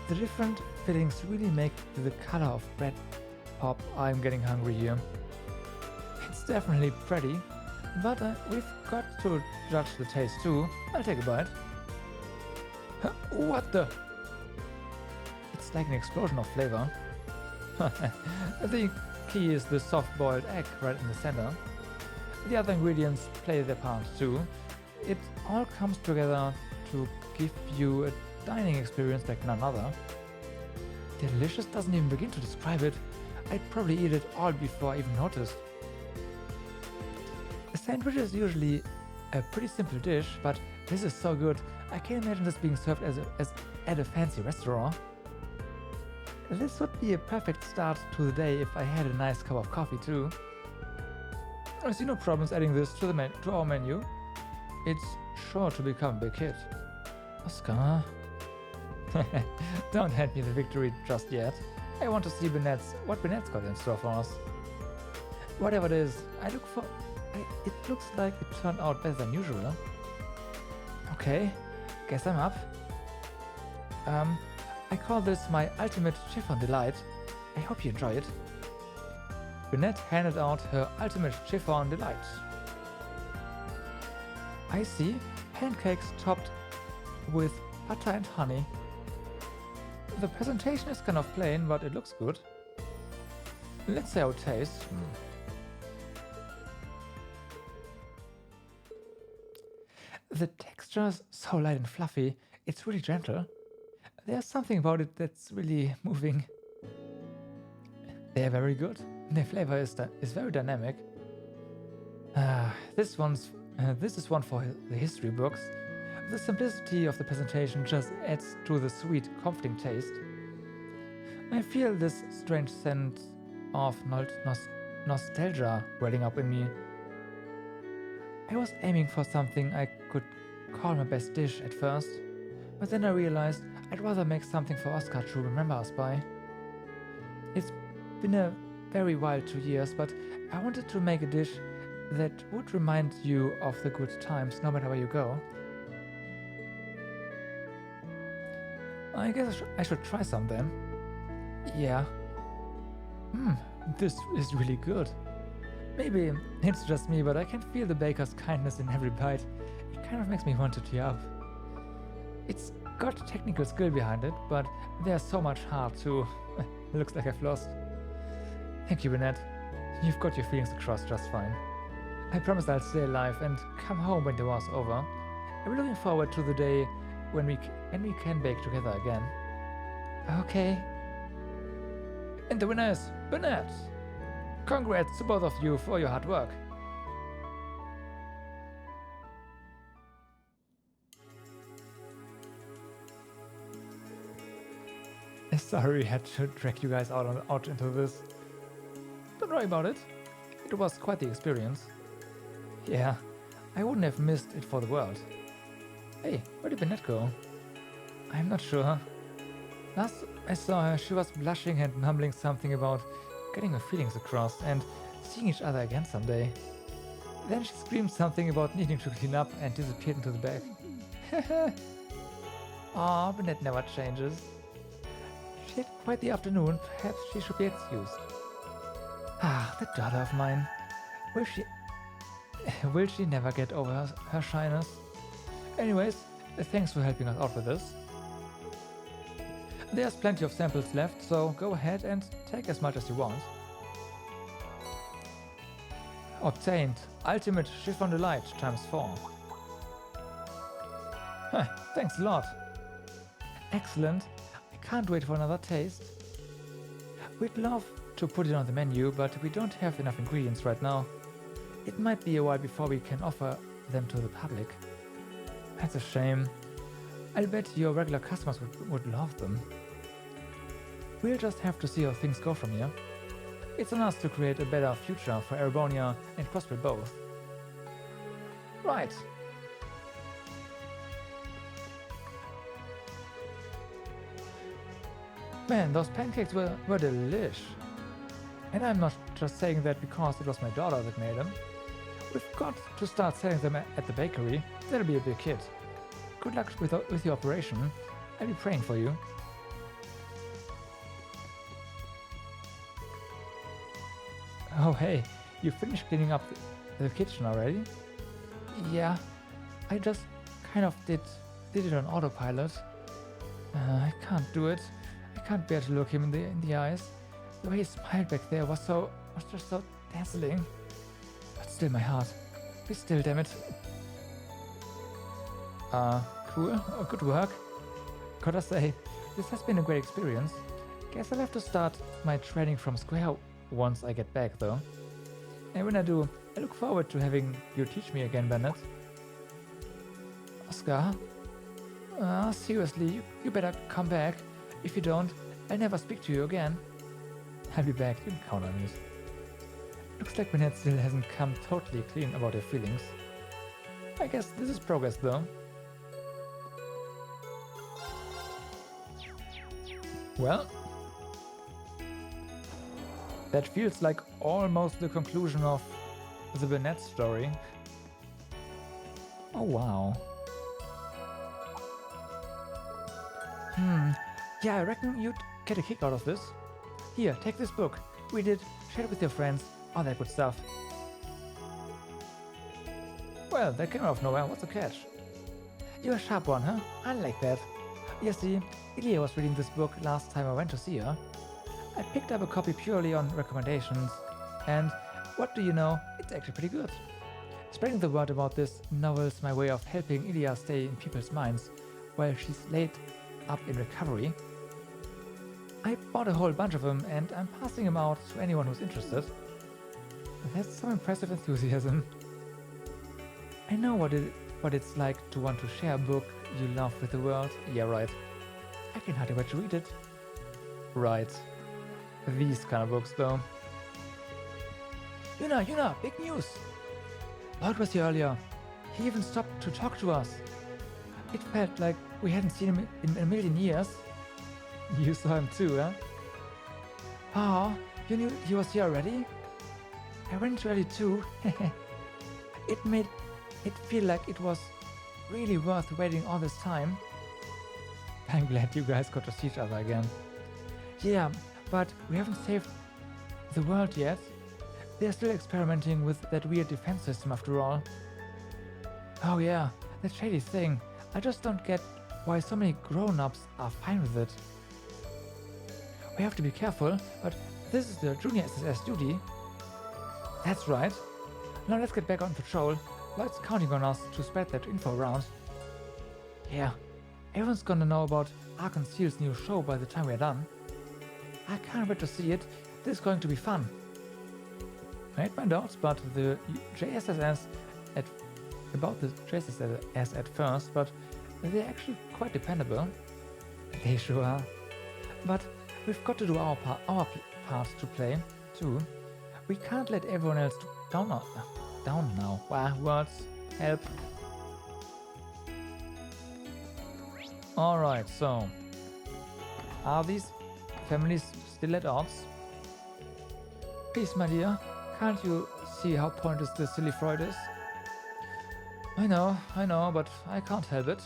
The different fillings really make the color of bread pop. I'm getting hungry here. It's definitely pretty, but we've got to judge the taste too. I'll take a bite. Huh, what the? It's like an explosion of flavor. The key is the soft-boiled egg right in the center. The other ingredients play their part too. It all comes together to give you a dining experience like none other. Delicious doesn't even begin to describe it. I'd probably eat it all before I even noticed. A sandwich is usually a pretty simple dish, but this is so good. I can't imagine this being served as at a fancy restaurant. This would be a perfect start to the day if I had a nice cup of coffee too. I see no problems adding this to our menu. It's sure to become a big hit. Oscar? Don't hand me the victory just yet. I want to see what Bennett's got in store for us. Whatever it is, I look it looks like it turned out better than usual. Okay, guess I'm up. I call this my ultimate chiffon delight. I hope you enjoy it. Bennett handed out her ultimate chiffon delight. I see pancakes topped with butter and honey. The presentation is kind of plain, but it looks good. Let's see how it tastes. The texture is so light and fluffy, it's really gentle. There's something about it that's really moving. They're very good. Their flavor is very dynamic. This is one for the history books. The simplicity of the presentation just adds to the sweet, comforting taste. I feel this strange sense of nostalgia welling up in me. I was aiming for something I could call my best dish at first, but then I realized I'd rather make something for Oscar to remember us by. It's been a very wild 2 years, but I wanted to make a dish that would remind you of the good times no matter where you go. I guess I should try some then. Yeah. This is really good. Maybe it's just me, but I can feel the baker's kindness in every bite. It kind of makes me want to tear up. It's got technical skill behind it, but there's so much heart too. Looks like I've lost. Thank you, Bennett. You've got your feelings across just fine. I promise I'll stay alive and come home when the war's over. I'm looking forward to the day when we can bake together again. Okay. And the winner is Bennett. Congrats to both of you for your hard work. Sorry I had to drag you guys out into this. Don't worry about it. It was quite the experience. Yeah, I wouldn't have missed it for the world. Hey, where did Bennett go? I'm not sure. Last I saw her, she was blushing and mumbling something about getting her feelings across and seeing each other again someday. Then she screamed something about needing to clean up and disappeared into the bag. Aw, Bennett never changes. She had quite the afternoon, perhaps she should be excused. Ah, that daughter of mine. Will she never get over her shyness? Anyways, thanks for helping us out with this. There's plenty of samples left, so go ahead and take as much as you want. Obtained Ultimate Chiffon Delight ×4. Thanks a lot. Excellent. I can't wait for another taste. We'd love to put it on the menu, but we don't have enough ingredients right now. It might be a while before we can offer them to the public. That's a shame. I'll bet your regular customers would love them. We'll just have to see how things go from here. It's on us to create a better future for Erebonia and Crossbred both. Right. Man, those pancakes were delish. And I'm not just saying that because it was my daughter that made them. We've got to start selling them at the bakery. That'll be a big hit. Good luck with your operation. I'll be praying for you. Oh hey, you finished cleaning up the kitchen already? Yeah, I just kind of did it on autopilot. I can't do it. I can't bear to look him in the eyes. The way he smiled back there was just so dazzling. But still, my heart. Be still, damn it. Cool. Good work. Gotta say, this has been a great experience. Guess I'll have to start my training from square once I get back, though. And when I do, I look forward to having you teach me again, Bennett. Oscar? Seriously, you better come back. If you don't, I'll never speak to you again. I'll be back, you can count on it. Looks like Bennett still hasn't come totally clean about her feelings. I guess this is progress, though. Well, that feels like almost the conclusion of The Burnett story. Oh wow. Yeah, I reckon you'd get a kick out of this. Here, take this book. Read it, share it with your friends, all that good stuff. Well, that came out of nowhere. What's the catch? You're a sharp one, huh? I like that. You see, Ilya was reading this book last time I went to see her. I picked up a copy purely on recommendations, and what do you know, it's actually pretty good. Spreading the word about this novel's my way of helping Ilya stay in people's minds while she's laid up in recovery. I bought a whole bunch of them and I'm passing them out to anyone who's interested. That's some impressive enthusiasm. I know what it's like to want to share a book you love with the world. Yeah, right. I can hardly wait to read it. Right. These kind of books, though. Yuna, big news! Lloyd was here earlier. He even stopped to talk to us. It felt like we hadn't seen him in a million years. You saw him too, huh? Oh, you knew he was here already? I went early too. It made it feel like it was really worth waiting all this time. I'm glad you guys got to see each other again. Yeah, but we haven't saved the world yet. They're still experimenting with that weird defense system after all. Oh yeah, that shady thing. I just don't get why so many grown-ups are fine with it. We have to be careful, but this is the junior SSS duty. That's right. Now let's get back on patrol. Lloyd's counting on us to spread that info around. Yeah, everyone's gonna know about Ark & Ciel's new show by the time we're done. I can't wait to see it. This is going to be fun. I had my doubts about the JSSS at first, but they're actually quite dependable. They sure are. But we've got to do our part to play, too. We can't let everyone else down now. Wow, words, help. Alright, so. Are these families still at odds? Please, my dear, can't you see how pointless this silly Freud is? I know, but I can't help it.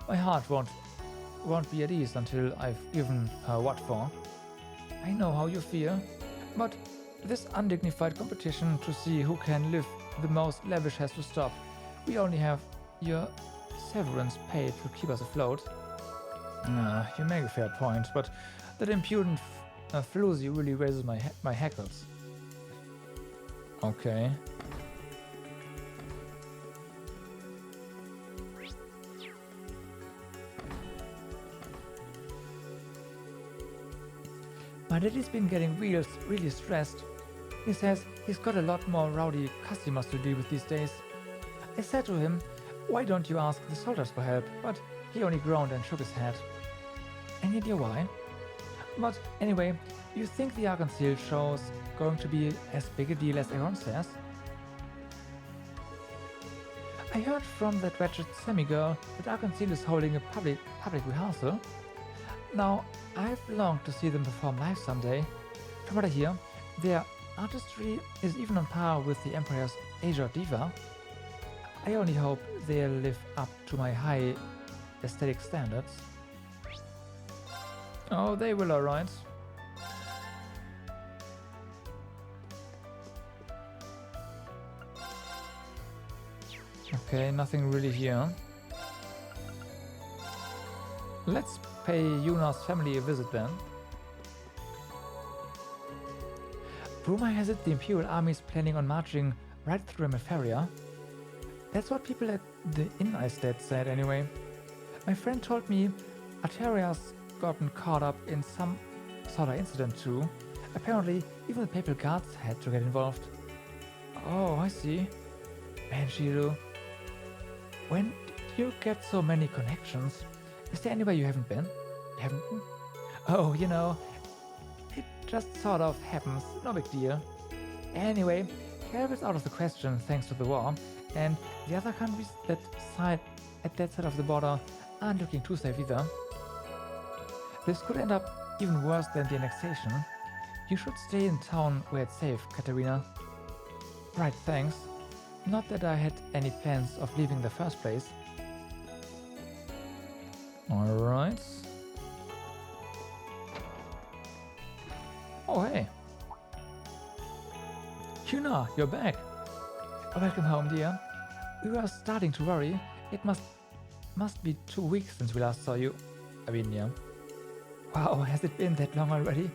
My heart won't be at ease until I've given her what for. I know how you feel, but this undignified competition to see who can live the most lavish has to stop. We only have your severance paid to keep us afloat. You make a fair point, but that impudent floozy really raises my hackles. Okay. My daddy's been getting really stressed. He says he's got a lot more rowdy customers to deal with these days. I said to him, why don't you ask the soldiers for help? But he only groaned and shook his head. Any idea why? But anyway, you think the Ark & Ciel show's going to be as big a deal as everyone says? I heard from that wretched semi-girl that Ark & Ciel is holding a public rehearsal. Now, I've longed to see them perform live someday. From what I hear, their artistry is even on par with the Emperor's Asia Diva. I only hope they'll live up to my high aesthetic standards. Oh, they will, alright. Okay, nothing really here. Let's pay Yuna's family a visit then. Rumor has it the Imperial Army is planning on marching right through Emeferia. That's what people at the inn I stayed said anyway. My friend told me Arteria's gotten caught up in some sort of incident too. Apparently, even the Papal Guards had to get involved. Oh, I see. Man, Shiru. When did you get so many connections? Is there anywhere you haven't been? Oh, you know, it just sort of happens, no big deal. Anyway, Ciel is out of the question thanks to the war, and the other countries at that side of the border aren't looking too safe either. This could end up even worse than the annexation. You should stay in town where it's safe, Katerina. Right, thanks. Not that I had any plans of leaving in the first place. Alright. Oh, hey. Yuna, you're back. Welcome home, dear. We were starting to worry. It must be 2 weeks since we last saw you. I mean, yeah. Wow, has it been that long already?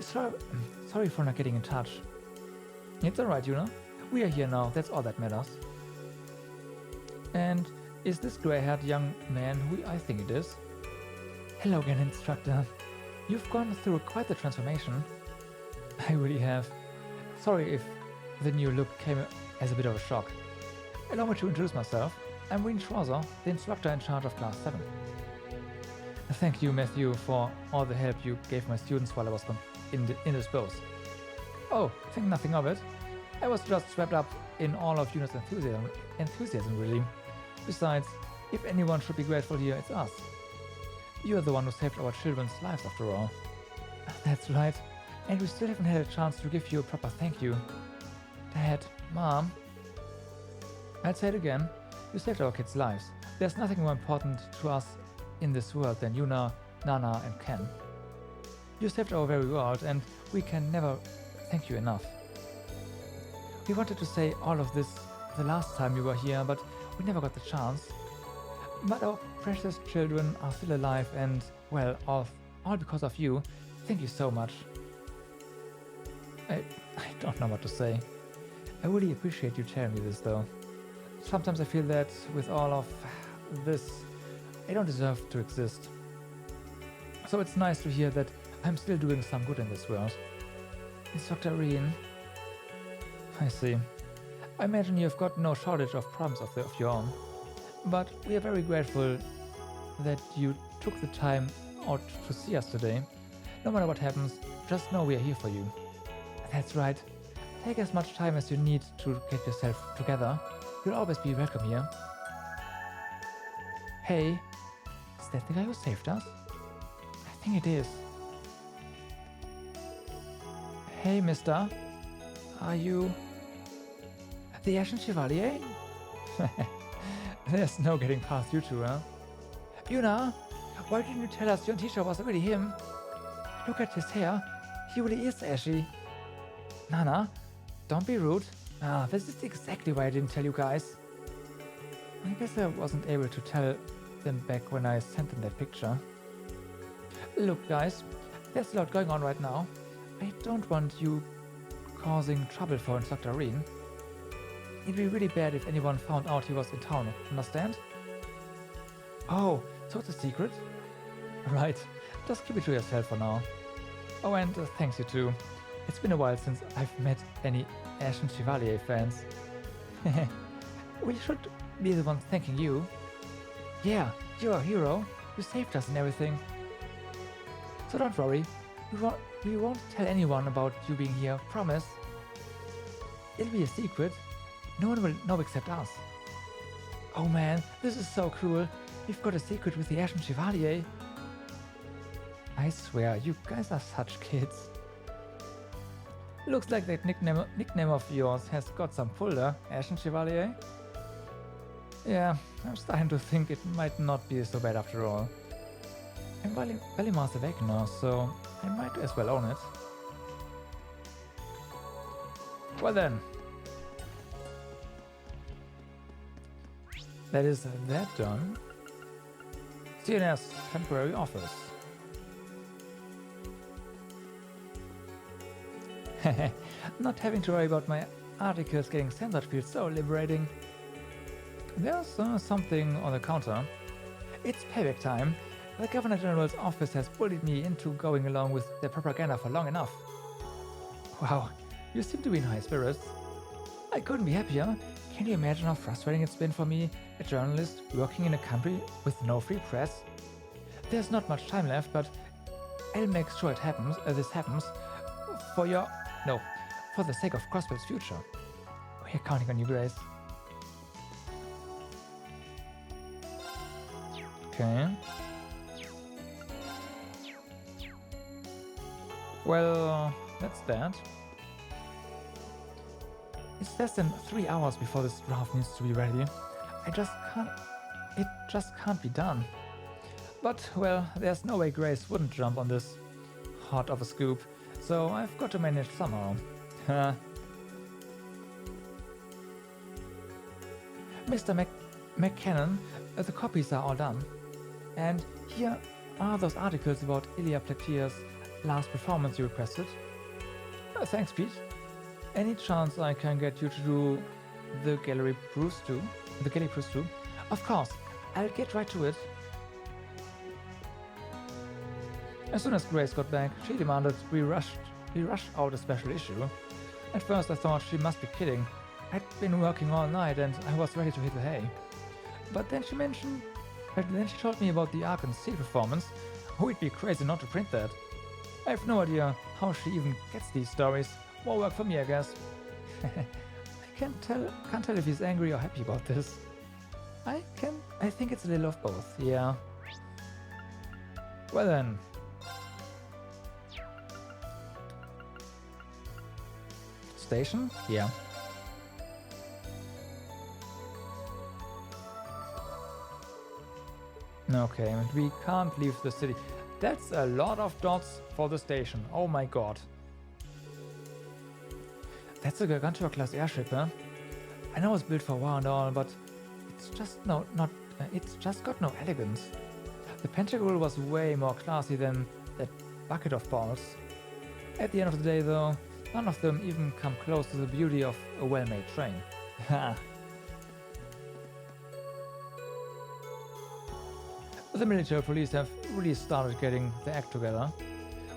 Sorry for not getting in touch. It's alright, Yuna. We are here now, that's all that matters. And is this grey-haired young man who I think it is? Hello again, instructor. You've gone through quite the transformation. I really have. Sorry if the new look came as a bit of a shock. Allow me to introduce myself. I'm Wayne Schwarzer, the instructor in charge of Class 7. Thank you, Matthew, for all the help you gave my students while I was indisposed. Oh, think nothing of it. I was just swept up in all of Yuna's enthusiasm, really. Besides, if anyone should be grateful here, it's us. You're the one who saved our children's lives, after all. That's right. And we still haven't had a chance to give you a proper thank you. Dad, Mom. I'll say it again. You saved our kids' lives. There's nothing more important to us in this world than Yuna, Nana, and Ken. You saved our very world, and we can never thank you enough. We wanted to say all of this the last time you were here, but we never got the chance. But our precious children are still alive, and, well, all because of you. Thank you so much. I don't know what to say. I really appreciate you telling me this, though. Sometimes I feel that with all of this, I don't deserve to exist. So it's nice to hear that I'm still doing some good in this world. Instructor Reen. I see. I imagine you've got no shortage of problems of your own. But we are very grateful that you took the time out to see us today. No matter what happens, just know we are here for you. That's right. Take as much time as you need to get yourself together. You'll always be welcome here. Hey, is that the guy who saved us? I think it is. Hey, mister. Are you the Ashen Chevalier? There's no getting past you two, huh? Yuna, why didn't you tell us your teacher was really him? Look at his hair. He really is ashy. Nana, don't be rude. This is exactly why I didn't tell you guys. I guess I wasn't able to tell them back when I sent them that picture. Look, guys, there's a lot going on right now. I don't want you causing trouble for Instructor Reen. It'd be really bad if anyone found out he was in town, understand? Oh, so it's a secret? Right, just keep it to yourself for now. Oh, and thanks you too. It's been a while since I've met any Ashen Chevalier fans. We should be the ones thanking you. Yeah, you're a hero. You saved us and everything. So don't worry. We won't tell anyone about you being here, promise. It'll be a secret. No one will know except us. Oh man, this is so cool. We've got a secret with the Ashen Chevalier. I swear, you guys are such kids. Looks like that nickname of yours has got some pull there, Ashen Chevalier. Yeah, I'm starting to think it might not be so bad after all. I'm Valimar's Awakener, so I might as well own it. Well then. That is that done. CNS temporary office. Not having to worry about my articles getting censored feels so liberating. There's something on the counter. It's payback time. The Governor General's office has bullied me into going along with their propaganda for long enough. Wow, you seem to be in high spirits. I couldn't be happier. Can you imagine how frustrating it's been for me, a journalist working in a country with no free press? There's not much time left, but I'll make sure this happens for the sake of Crossbell's future. We're counting on you, Grace. Okay. Well, that's that. It's less than 3 hours before this draft needs to be ready. It just can't be done. But, well, there's no way Grace wouldn't jump on this hot of a scoop, so I've got to manage somehow. Mr. McCannon, the copies are all done. And here are those articles about Ilya Platier's last performance you requested. Thanks, Pete. Any chance I can get you to do the gallery proofs too? Of course, I'll get right to it. As soon as Grace got back, she demanded we rush out a special issue. At first I thought she must be kidding. I'd been working all night and I was ready to hit the hay. But then she told me about the Ark and Ciel performance. We'd be crazy not to print that. I have no idea how she even gets these stories. More work for me, I guess. I can't tell if he's angry or happy about this. I think it's a little of both, yeah. Well then. Station? Yeah. Okay, and we can't leave the city. That's a lot of dots for the station. Oh my god. That's a Gargantua-class airship, huh? I know it's built for war and all, but it's just it's just got no elegance. The Pentacle was way more classy than that bucket of balls. At the end of the day, though, none of them even come close to the beauty of a well-made train. Ha! The military police have really started getting their act together.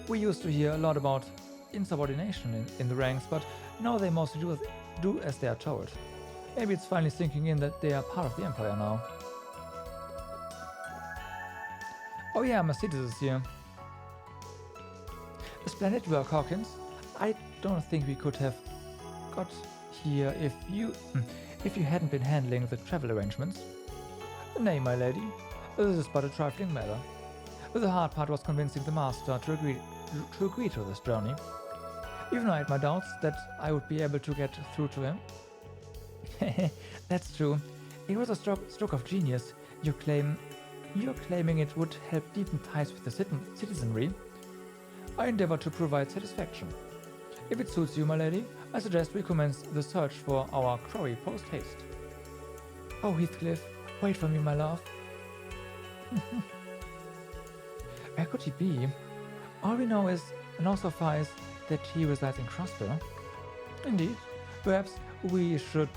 We used to hear a lot about insubordination in the ranks, but now they mostly do as they are told. Maybe it's finally sinking in that they are part of the Empire now. Oh yeah, Mercedes is here. Splendid work, Hawkins. I don't think we could have got here if you hadn't been handling the travel arrangements. Nay, my lady, this is but a trifling matter. The hard part was convincing the Master to agree to this journey. Even I had my doubts that I would be able to get through to him. That's true. It was a stroke of genius. You're claiming it would help deepen ties with the citizenry. I endeavor to provide satisfaction. If it suits you, my lady, I suggest we commence the search for our quarry post-haste. Oh, Heathcliff, wait for me, my love. Where could he be? All we know so far is that he resides in Crossbow. Indeed. Perhaps we should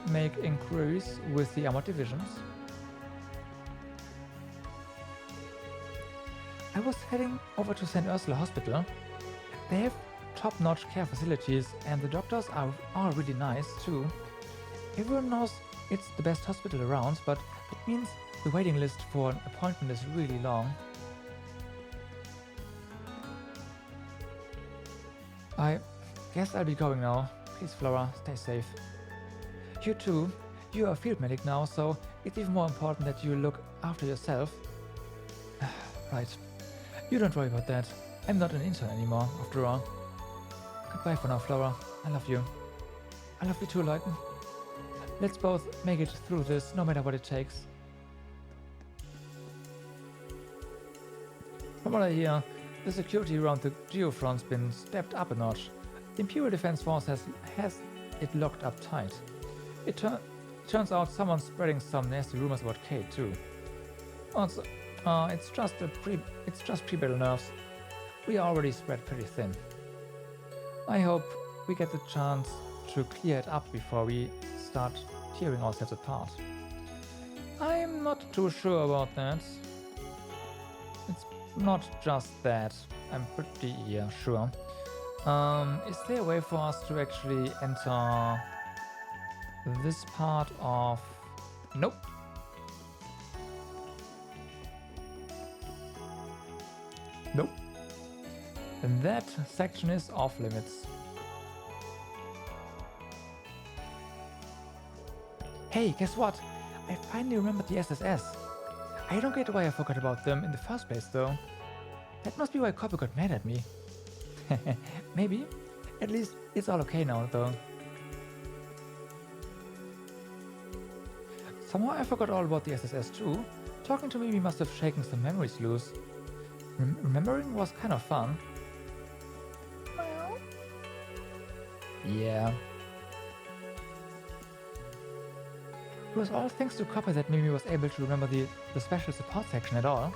make inquiries with the armored divisions. I was heading over to St. Ursula Hospital. They have top-notch care facilities and the doctors are all really nice too. Everyone knows it's the best hospital around, but it means the waiting list for an appointment is really long. I guess I'll be going now. Please, Flora, stay safe. You too. You are a field medic now, so it's even more important that you look after yourself. Right. You don't worry about that. I'm not an intern anymore, after all. Goodbye for now, Flora. I love you. I love you too, Luyten. Let's both make it through this, no matter what it takes. From what I hear, the security around the geofront's been stepped up a notch. The Imperial Defense Force has it locked up tight. It turns out someone's spreading some nasty rumors about Kate too. Also, it's just pre-battle nerves. We are already spread pretty thin. I hope we get the chance to clear it up before we start tearing ourselves apart. I'm not too sure about that. It's not just that. I'm pretty sure. Is there a way for us to actually enter this part of... Nope. Nope. And that section is off limits. Hey, guess what? I finally remembered the SSS. I don't get why I forgot about them in the first place, though. That must be why Copper got mad at me. Maybe. At least it's all okay now, though. Somehow I forgot all about the SSS too. Talking to me must have shaken some memories loose. Remembering was kind of fun. Yeah. It was all thanks to Copper that Mimi was able to remember the special support section at all.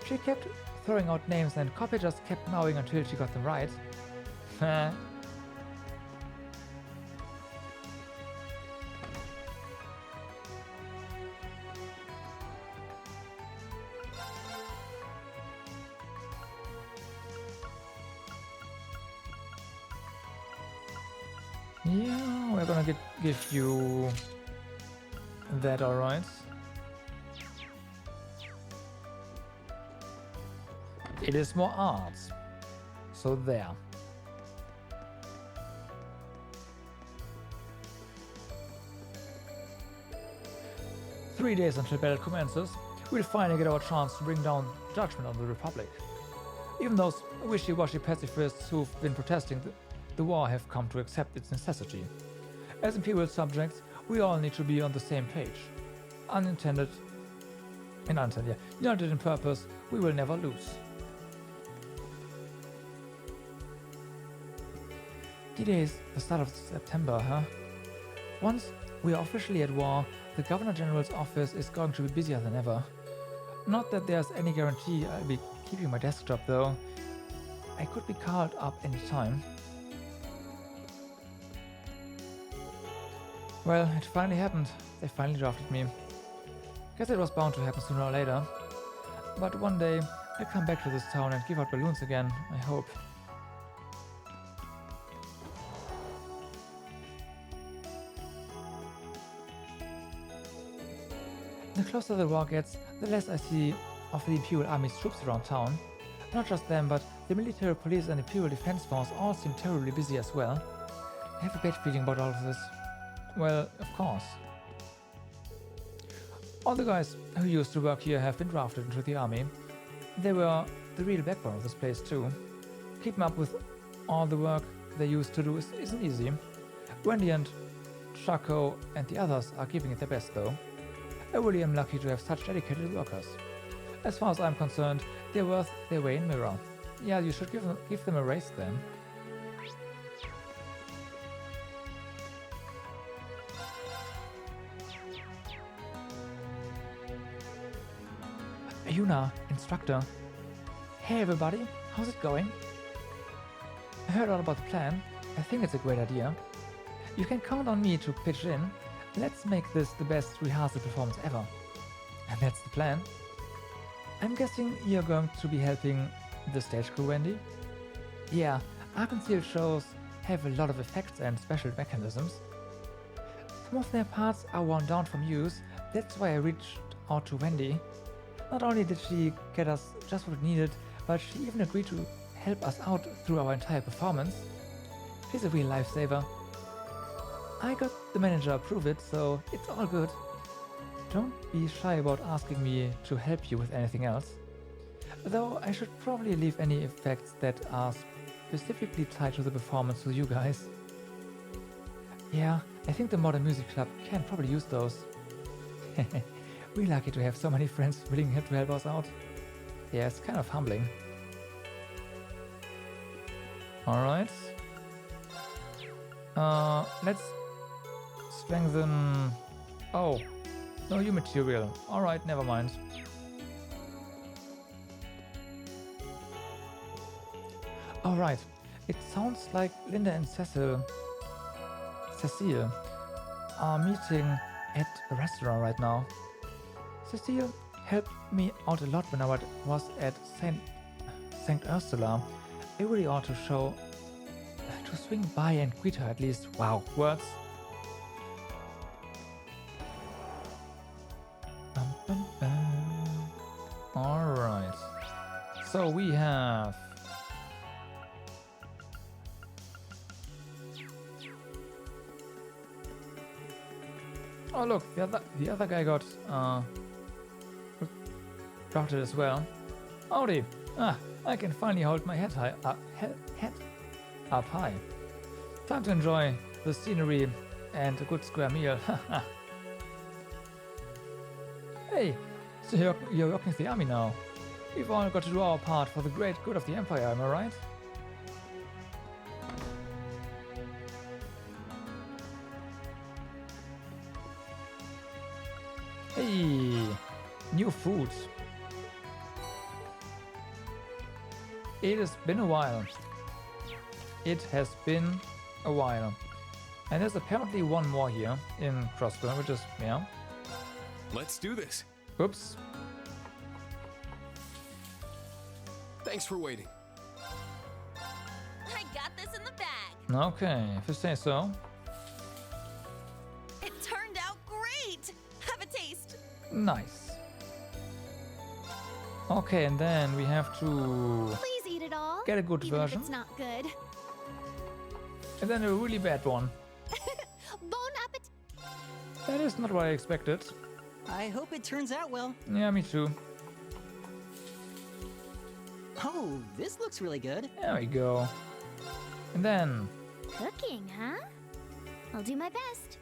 She kept throwing out names and Copper just kept mowing until she got them right. Yeah, we're gonna give you that, alright. It is more art. So there. Three days until battle commences, we'll finally get our chance to bring down judgment on the Republic. Even those wishy-washy pacifists who've been protesting the war have come to accept its necessity. As Imperial subjects, we all need to be on the same page. United in purpose, we will never lose. D-Day is the start of September, huh? Once we are officially at war, the Governor General's office is going to be busier than ever. Not that there's any guarantee I'll be keeping my desk job though. I could be called up anytime. Well, it finally happened. They finally drafted me. Guess it was bound to happen sooner or later. But one day, I'll come back to this town and give out balloons again, I hope. The closer the war gets, the less I see of the Imperial Army's troops around town. Not just them, but the military police and Imperial Defense Force all seem terribly busy as well. I have a bad feeling about all of this. Well, of course. All the guys who used to work here have been drafted into the army. They were the real backbone of this place too. Keeping up with all the work they used to do isn't easy. Wendy and Chaco and the others are giving it their best though. I really am lucky to have such dedicated workers. As far as I'm concerned, they're worth their weight in mirror. Yeah, you should give them a raise then. Yuna, instructor. Hey everybody, how's it going? I heard all about the plan. I think it's a great idea. You can count on me to pitch in. Let's make this the best rehearsal performance ever. And that's the plan. I'm guessing you're going to be helping the stage crew, Wendy? Yeah, Arc and Ciel shows have a lot of effects and special mechanisms. Some of their parts are worn down from use, that's why I reached out to Wendy. Not only did she get us just what we needed, but she even agreed to help us out through our entire performance. She's a real lifesaver. I got the manager approve it, so it's all good. Don't be shy about asking me to help you with anything else. Though I should probably leave any effects that are specifically tied to the performance to you guys. Yeah, I think the Modern Music Club can probably use those. We're lucky to have so many friends willing to help us out. Yeah, it's kind of humbling. Alright. Let's strengthen... Oh, no new material. Alright, never mind. Alright, it sounds like Linda and Cecile are meeting at a restaurant right now. Cecile helped me out a lot when I was at St. Ursula. I really ought to swing by and greet her at least. Wow, words. Alright. So we have... Oh look, the other guy got drafted as well. Howdy! I can finally hold my head up high. Time to enjoy the scenery and a good square meal. Hey, so you're working with the army now. We've all got to do our part for the great good of the Empire, am I right? Hey, new food. It has been a while. It has been a while. And there's apparently one more here in Crossbow, which is, yeah. Let's do this. Oops. Thanks for waiting. I got this in the bag. Okay, if you say so. It turned out great. Have a taste. Nice. Okay, and then we have to Please eat it all. get a good even version. If it's not good. And then a really bad one. Bon appetit. That is not what I expected. I hope it turns out well. Yeah, me too. Oh, this looks really good. There we go. And then... Cooking, huh? I'll do my best.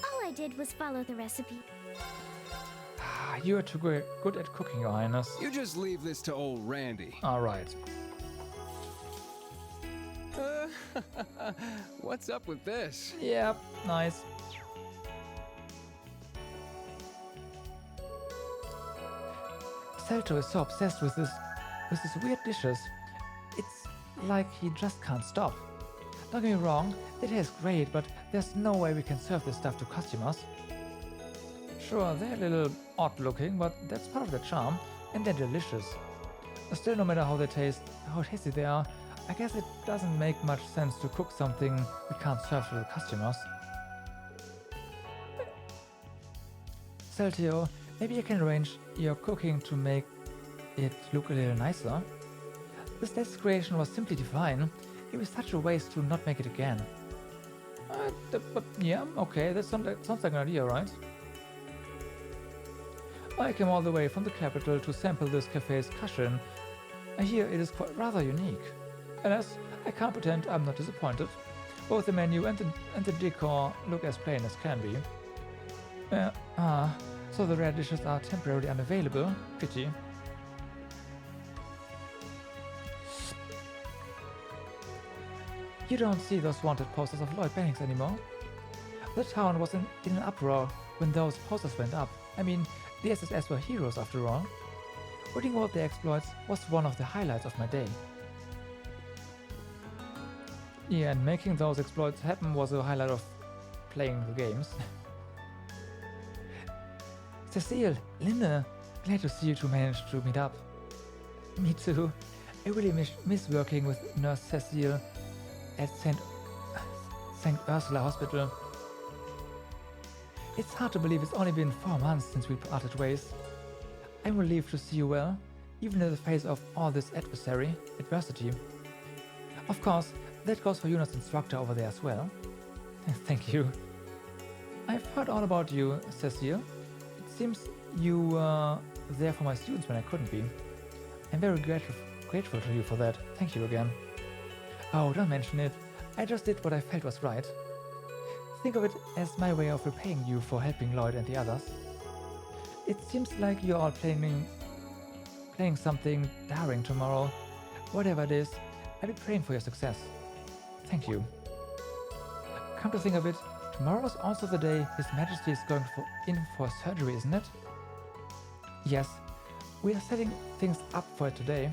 All I did was follow the recipe. You are too good at cooking, Your Highness. You just leave this to old Randy. Alright. What's up with this? Yep, nice. Celto is so obsessed with his weird dishes. It's like he just can't stop. Don't get me wrong, it tastes great, but there's no way we can serve this stuff to customers. Sure, they're a little odd looking, but that's part of the charm, and they're delicious. Still, no matter how they taste, how tasty they are, I guess it doesn't make much sense to cook something we can't serve to the customers. Celtio, maybe I can arrange your cooking to make it look a little nicer. This latest creation was simply divine. It was such a waste to not make it again. But yeah, okay, that sounds like an idea, right? I came all the way from the capital to sample this cafe's cushion. I hear it is quite rather unique. Alas, I can't pretend I'm not disappointed. Both the menu and the decor look as plain as can be. So the rare dishes are temporarily unavailable. Pity. You don't see those wanted posters of Lloyd Bennings anymore. The town was in an uproar when those posters went up. I mean, the SSS were heroes after all. Reading about their exploits was one of the highlights of my day. Yeah, and making those exploits happen was a highlight of playing the games. Cecile, Linda, glad to see you two managed to meet up. Me too. I really miss working with Nurse Cecile at St. Ursula Hospital. It's hard to believe it's only been 4 months since we parted ways. I'm relieved to see you well, even in the face of all this adversity. Of course, that goes for Yuna's instructor over there as well. Thank you. I've heard all about you, Cecile. It seems you were there for my students when I couldn't be. I'm very grateful to you for that. Thank you again. Oh, don't mention it. I just did what I felt was right. Think of it as my way of repaying you for helping Lloyd and the others. It seems like you're all playing something daring tomorrow. Whatever it is, I'll be praying for your success. Thank you. Come to think of it, tomorrow is also the day His Majesty is going in for surgery, isn't it? Yes, we are setting things up for it today.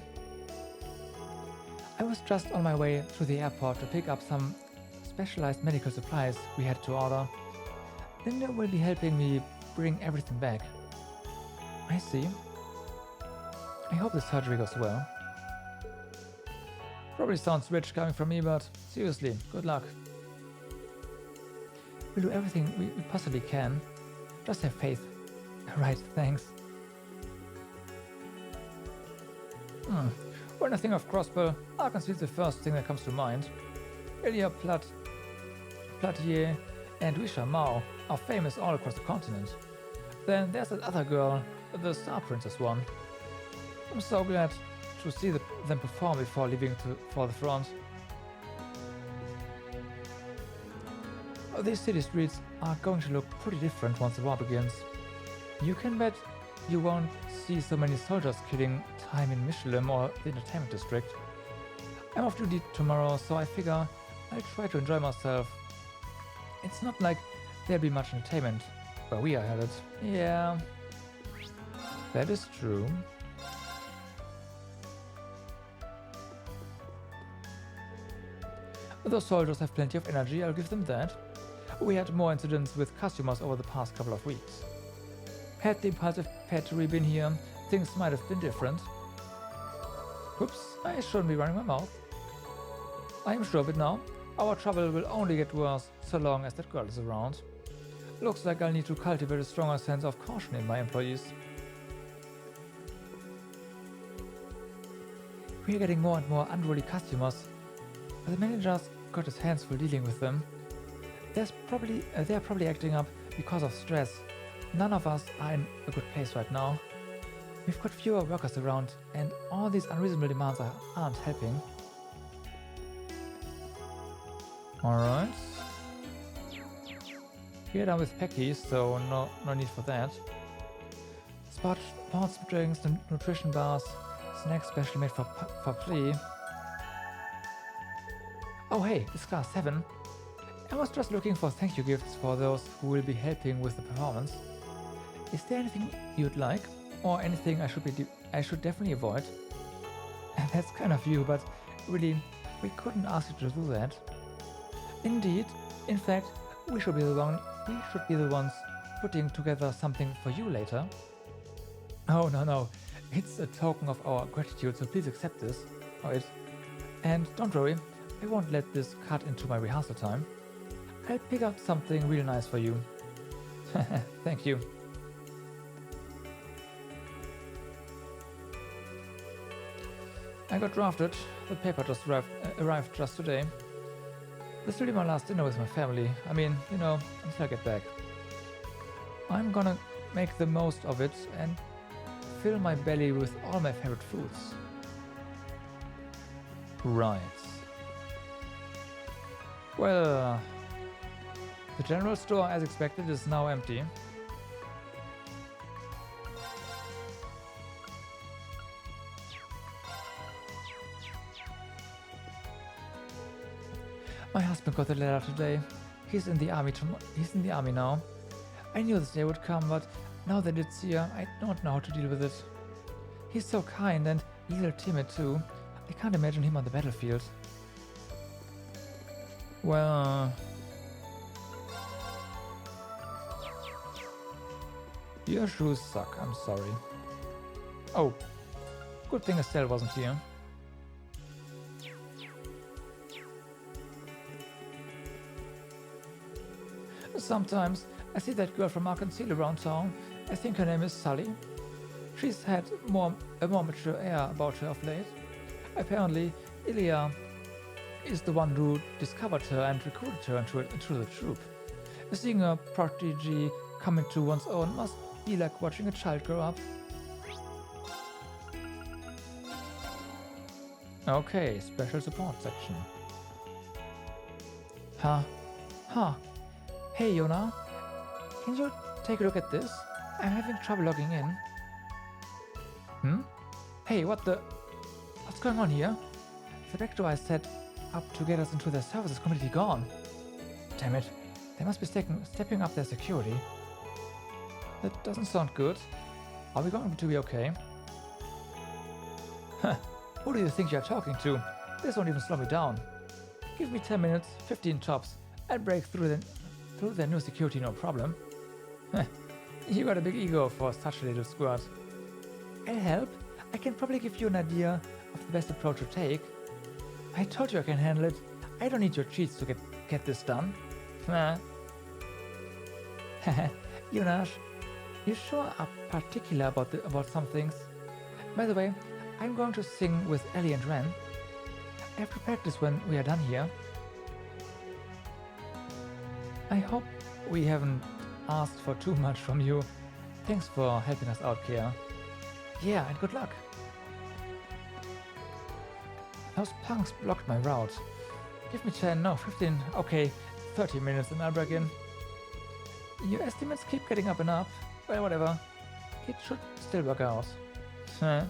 I was just on my way to the airport to pick up some specialized medical supplies we had to order. Linda will be helping me bring everything back. I see. I hope the surgery goes well. Probably sounds rich coming from me, but seriously, good luck. We'll do everything we possibly can. Just have faith. Right, thanks. When I think of Crossbow, Arkansas is the first thing that comes to mind. Ilya Platier and Wisha Mao are famous all across the continent. Then there's that other girl, the Star Princess one. I'm so glad to see them perform before leaving for the front. These city streets are going to look pretty different once the war begins. You can bet you won't see so many soldiers killing time in Michelin or the entertainment district. I'm off duty tomorrow, so I figure I'll try to enjoy myself. It's not like there'll be much entertainment where we are headed. Yeah, that is true. Those soldiers have plenty of energy, I'll give them that. We had more incidents with customers over the past couple of weeks. Had the impulsive pettery been here, things might have been different. Oops, I shouldn't be running my mouth. I am sure of it now. Our trouble will only get worse so long as that girl is around. Looks like I'll need to cultivate a stronger sense of caution in my employees. We are getting more and more unruly customers. The manager's got his hands full dealing with them. They're probably acting up because of stress. None of us are in a good place right now. We've got fewer workers around, and all these unreasonable demands aren't helping. Alright. We're done with Pecky, so no need for that. Sports drinks, nutrition bars, snacks specially made for play. Oh hey, it's class 7. I was just looking for thank you gifts for those who will be helping with the performance. Is there anything you'd like? Or anything I should definitely avoid? That's kind of you, but really, we couldn't ask you to do that. Indeed, in fact, we should be the ones putting together something for you later. Oh no, it's a token of our gratitude, so please accept this. Alright. And don't worry, I won't let this cut into my rehearsal time. I'll pick up something real nice for you. Thank you. I got drafted. The paper just arrived just today. This will be my last dinner with my family. I mean, you know, until I get back. I'm gonna make the most of it and fill my belly with all my favorite foods. Right. Well, the general store, as expected, is now empty. My husband got the letter today. He's in the army now. I knew this day would come, but now that it's here, I don't know how to deal with it. He's so kind and a little timid too. I can't imagine him on the battlefield. Well... Your shoes suck, I'm sorry. Oh, good thing Ciel wasn't here. Sometimes I see that girl from Ciel around town. I think her name is Sully. She's had a more mature air about her of late. Apparently, Ilya is the one who discovered her and recruited her into the troop. Seeing a prodigy come into one's own must be like watching a child grow up. Okay, special support section. Huh. Hey, Yona. Can you take a look at this? I'm having trouble logging in. Hey, what's going on here? The backdoor I set up to get us into their service is completely gone. Damn it. They must be stepping up their security. That doesn't sound good. Are we going to be okay? Who do you think you're talking to? This won't even slow me down. Give me 10 minutes, 15 tops. I'll break through their new security, no problem. You got a big ego for such a little squirt. I'll help. I can probably give you an idea of the best approach to take. I told you I can handle it. I don't need your cheats to get this done. Jonas, you sure are particular about some things. By the way, I'm going to sing with Ellie and Ren. I have to practice when we are done here. I hope we haven't asked for too much from you. Thanks for helping us out, Kia. Yeah, and good luck. Those punks blocked my route. Give me 10, no, 15, okay, 30 minutes and I'll break in. Your estimates keep getting up and up. Well, whatever. It should still work out. Huh?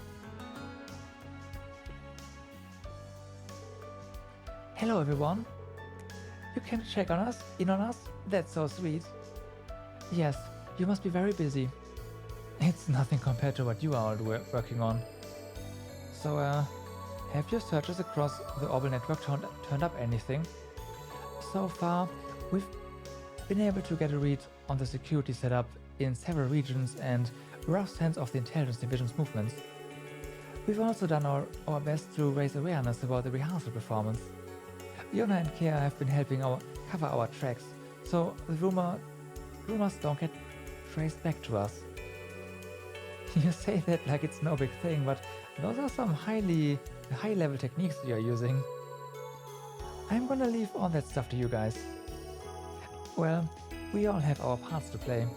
Hello everyone. You can check on us, in on us? That's so sweet. Yes, you must be very busy. It's nothing compared to what you are all working on. So, have your searches across the Orbital network turned up anything? So far, we've been able to get a read on the security setup in several regions and a rough sense of the intelligence division's movements. We've also done our best to raise awareness about the rehearsal performance. Yona and Kea have been helping cover our tracks, so the rumors don't get traced back to us. You say that like it's no big thing, but those are some high-level techniques you're using. I'm gonna leave all that stuff to you guys. Well, we all have our parts to play.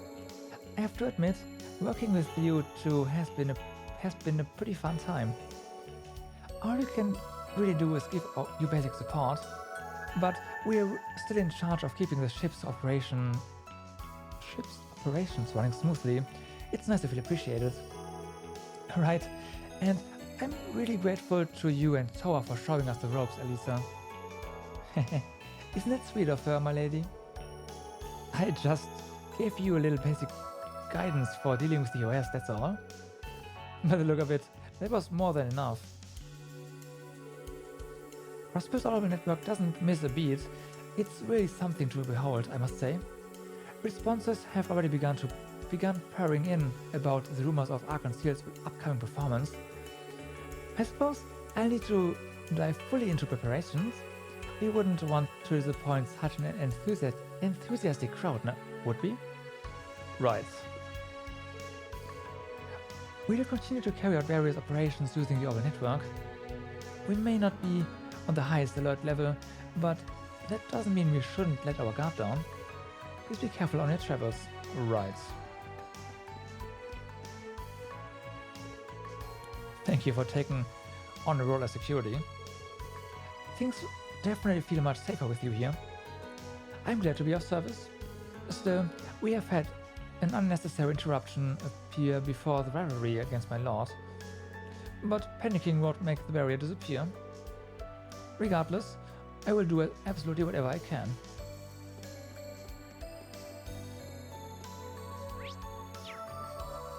I have to admit, working with you two has been a pretty fun time. All you can really do is give you basic support, but we're still in charge of keeping the ship's operations running smoothly. It's nice to feel appreciated. Right, and I'm really grateful to you and Toa for showing us the ropes, Elisa. Isn't it sweet of her, my lady? I just gave you a little basic guidance for dealing with the OS, that's all. By the look of it, that was more than enough. Raspu's Orbital network doesn't miss a beat. It's really something to behold, I must say. Responses have already begun purring in about the rumors of Ark and Ciel's upcoming performance. I suppose I'll need to dive fully into preparations. We wouldn't want to disappoint such an enthusiastic crowd, would we? Right. We will continue to carry out various operations using the Orbital network. We may not be on the highest alert level, but that doesn't mean we shouldn't let our guard down. Please be careful on your travels. Right. Thank you for taking on the role as security. Things definitely feel much safer with you here. I'm glad to be of service. Still, we have had an unnecessary interruption appear before the rivalry against my lord. But panicking won't make the barrier disappear. Regardless, I will do absolutely whatever I can.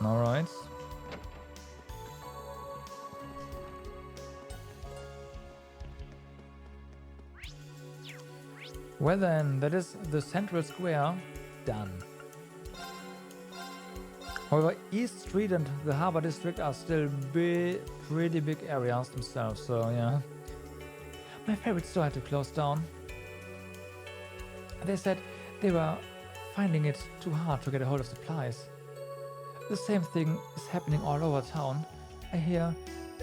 Alright. Well then, that is the central square done. However, East Street and the Harbor District are still pretty big areas themselves, so yeah. My favorite store had to close down. They said they were finding it too hard to get a hold of supplies. The same thing is happening all over town. I hear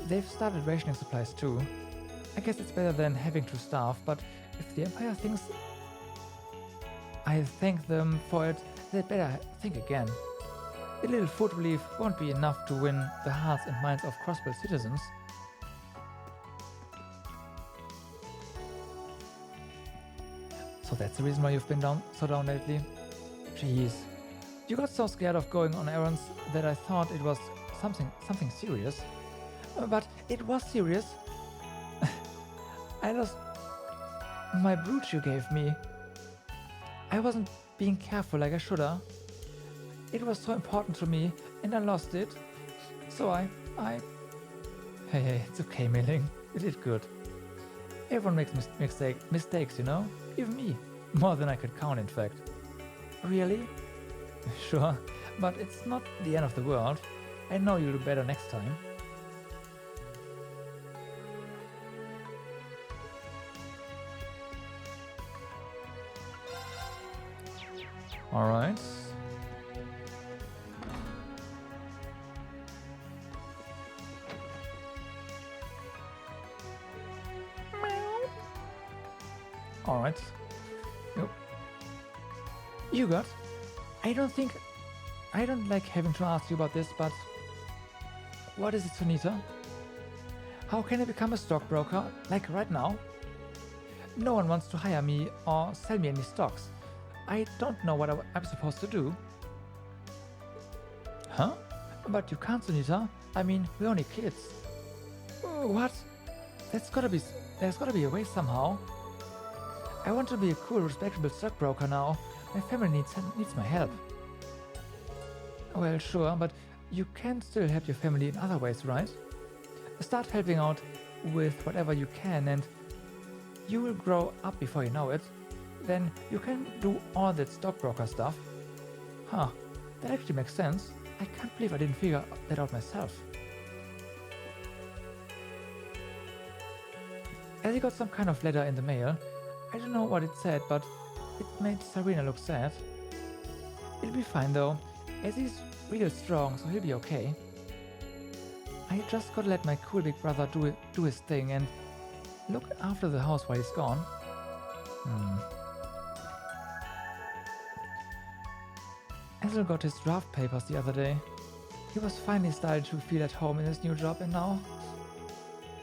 they've started rationing supplies too. I guess it's better than having to starve, but if the Empire thinks I thank them for it, they'd better think again. A little food relief won't be enough to win the hearts and minds of Crossbell citizens. So that's the reason why you've been so down lately? Jeez. You got so scared of going on errands that I thought it was something serious. But it was serious. I lost my brooch you gave me. I wasn't being careful like I shoulda. It was so important to me, and I lost it. So I... Hey, it's okay, Mei-Ling. You did good. Everyone makes mistakes, you know? Even me. More than I could count, in fact. Really? Sure, but it's not the end of the world. I know you'll do better next time. Alright. Alright. Yep. You got. I don't like having to ask you about this, but what is it, Sunita? How can I become a stockbroker, like right now? No one wants to hire me or sell me any stocks. I don't know what I'm supposed to do. Huh? But you can't, Sunita. I mean, we're only kids. What? There's gotta be a way somehow. I want to be a cool, respectable stockbroker now. My family needs my help. Well, sure, but you can still help your family in other ways, right? Start helping out with whatever you can and you will grow up before you know it. Then you can do all that stockbroker stuff. Huh, that actually makes sense. I can't believe I didn't figure that out myself. As he got some kind of letter in the mail, I don't know what it said, but it made Serena look sad. It'll be fine though, as he's real strong, so he'll be okay. I just gotta let my cool big brother do his thing and look after the house while he's gone. Hazel got his draft papers the other day. He was finally starting to feel at home in his new job and now...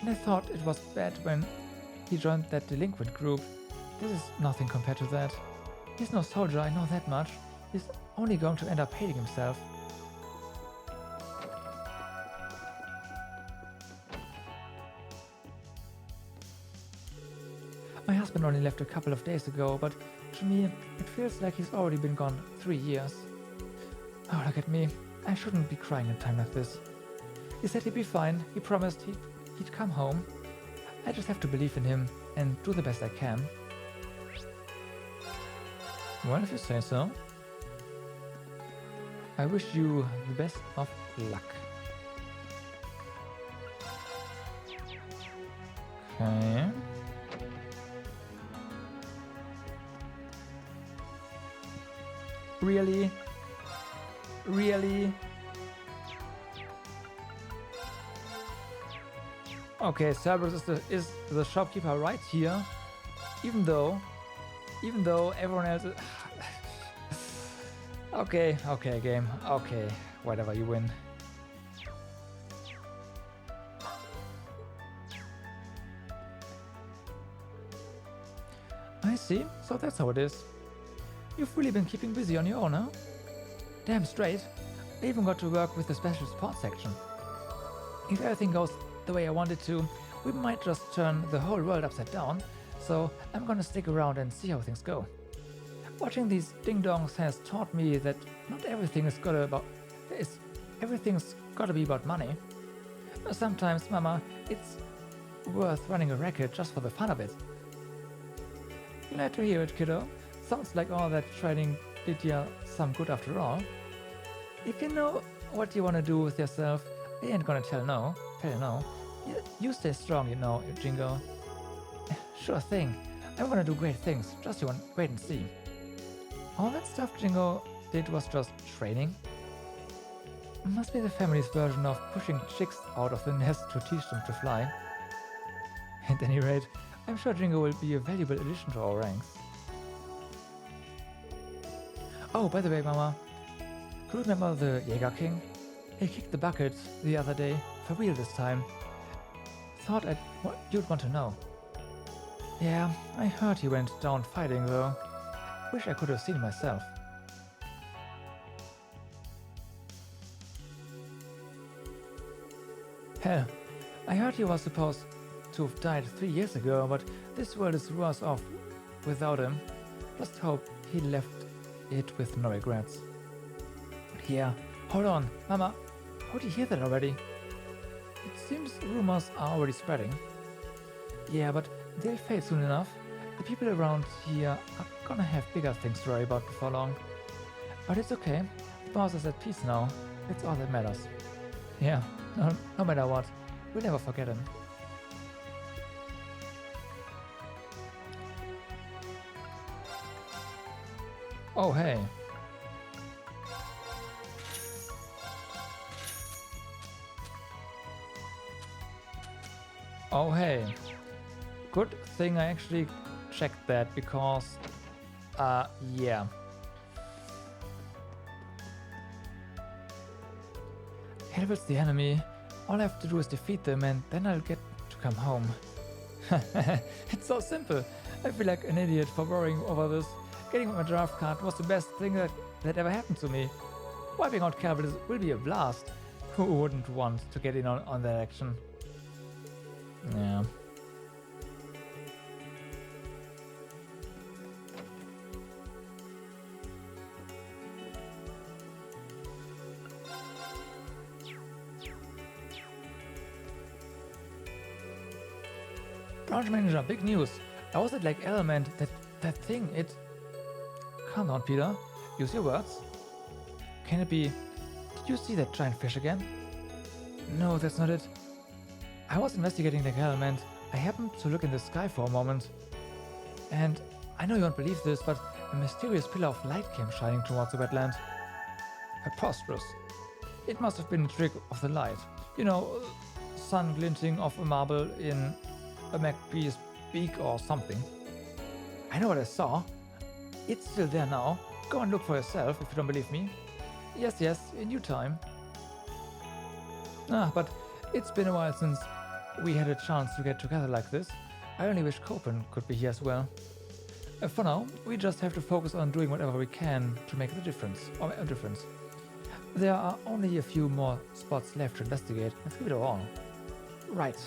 And I thought it was bad when he joined that delinquent group. This is nothing compared to that. He's no soldier, I know that much. He's only going to end up hating himself. My husband only left a couple of days ago, but to me, it feels like he's already been gone 3 years. Oh, look at me. I shouldn't be crying in a time like this. He said he'd be fine. He promised he'd come home. I just have to believe in him and do the best I can. Well, if you say so. I wish you the best of luck. Okay. Really? Really? Okay, Cerberus is the shopkeeper right here. Even though everyone else is... Okay, game. Okay, whatever, you win. I see, so that's how it is. You've really been keeping busy on your own, huh? Damn straight. I even got to work with the special support section. If everything goes the way I want it to, we might just turn the whole world upside down, so I'm gonna stick around and see how things go. Watching these ding-dongs has taught me that not everything's gotta be about money. Sometimes, Mama, it's worth running a racket just for the fun of it. Glad to hear it, kiddo. Sounds like all that training did you some good after all. If you know what you want to do with yourself, I ain't gonna tell you no. You stay strong, you know, Jingo. Sure thing. I'm gonna do great things. Just you wait and see. All that stuff Jingo did was just training. Must be the family's version of pushing chicks out of the nest to teach them to fly. At any rate, I'm sure Jingo will be a valuable addition to our ranks. Oh, by the way, Mama, do you remember the Jäger King? He kicked the bucket the other day, for real this time. Thought you'd want to know. Yeah, I heard he went down fighting though. Wish I could have seen it myself. Hell, I heard he was supposed to have died 3 years ago, but this world is worse off without him. Just hope he left it with no regrets. Yeah, hold on, Mama, how did you hear that already? It seems rumors are already spreading. Yeah, but they'll fade soon enough. The people around here are gonna have bigger things to worry about before long. But it's okay, the boss is at peace now, that's all that matters. Yeah, no matter what, we'll never forget him. Oh hey. Oh hey. Good thing I actually checked that because yeah. Helvet's the enemy. All I have to do is defeat them and then I'll get to come home. It's so simple. I feel like an idiot for worrying over this. Getting my draft card was the best thing that ever happened to me. Wiping out Calvert will be a blast. Who wouldn't want to get in on that action? Yeah. Branch manager, big news. I was at Lake Element. That thing, it... Calm down, Peter. Use your words. Can it be... Did you see that giant fish again? No, that's not it. I was investigating Lake Element. I happened to look in the sky for a moment. And I know you won't believe this, but a mysterious pillar of light came shining towards the wetland. Preposterous. It must have been a trick of the light. You know, sun glinting off a marble in a magpie's beak or something. I know what I saw. It's still there now. Go and look for yourself if you don't believe me. Yes, in due time. But it's been a while since we had a chance to get together like this. I only wish Copen could be here as well. For now, we just have to focus on doing whatever we can to make a difference. There are only a few more spots left to investigate. Let's give it a whirl. Right.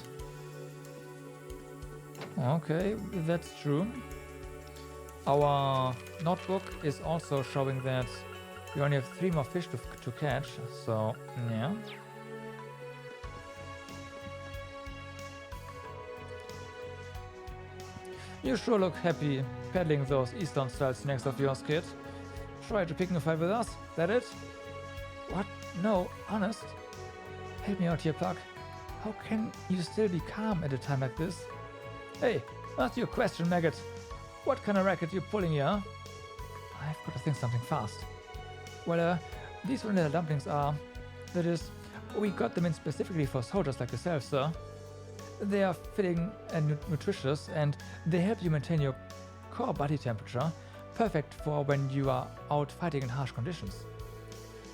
Okay, that's true. Our notebook is also showing that we only have 3 more fish to catch, so yeah. You sure look happy peddling those Eastern-style snacks of yours, kid. Try to pick a fight with us, that it? What? No, honest? Help me out here, Puck. How can you still be calm at a time like this? Hey, that's your question, maggot. What kind of racket you pulling here, huh? I've got to think something fast. Well, these vanilla dumplings are... That is, we got them in specifically for soldiers like yourself, sir. They are filling and nutritious, and they help you maintain your core body temperature, perfect for when you are out fighting in harsh conditions.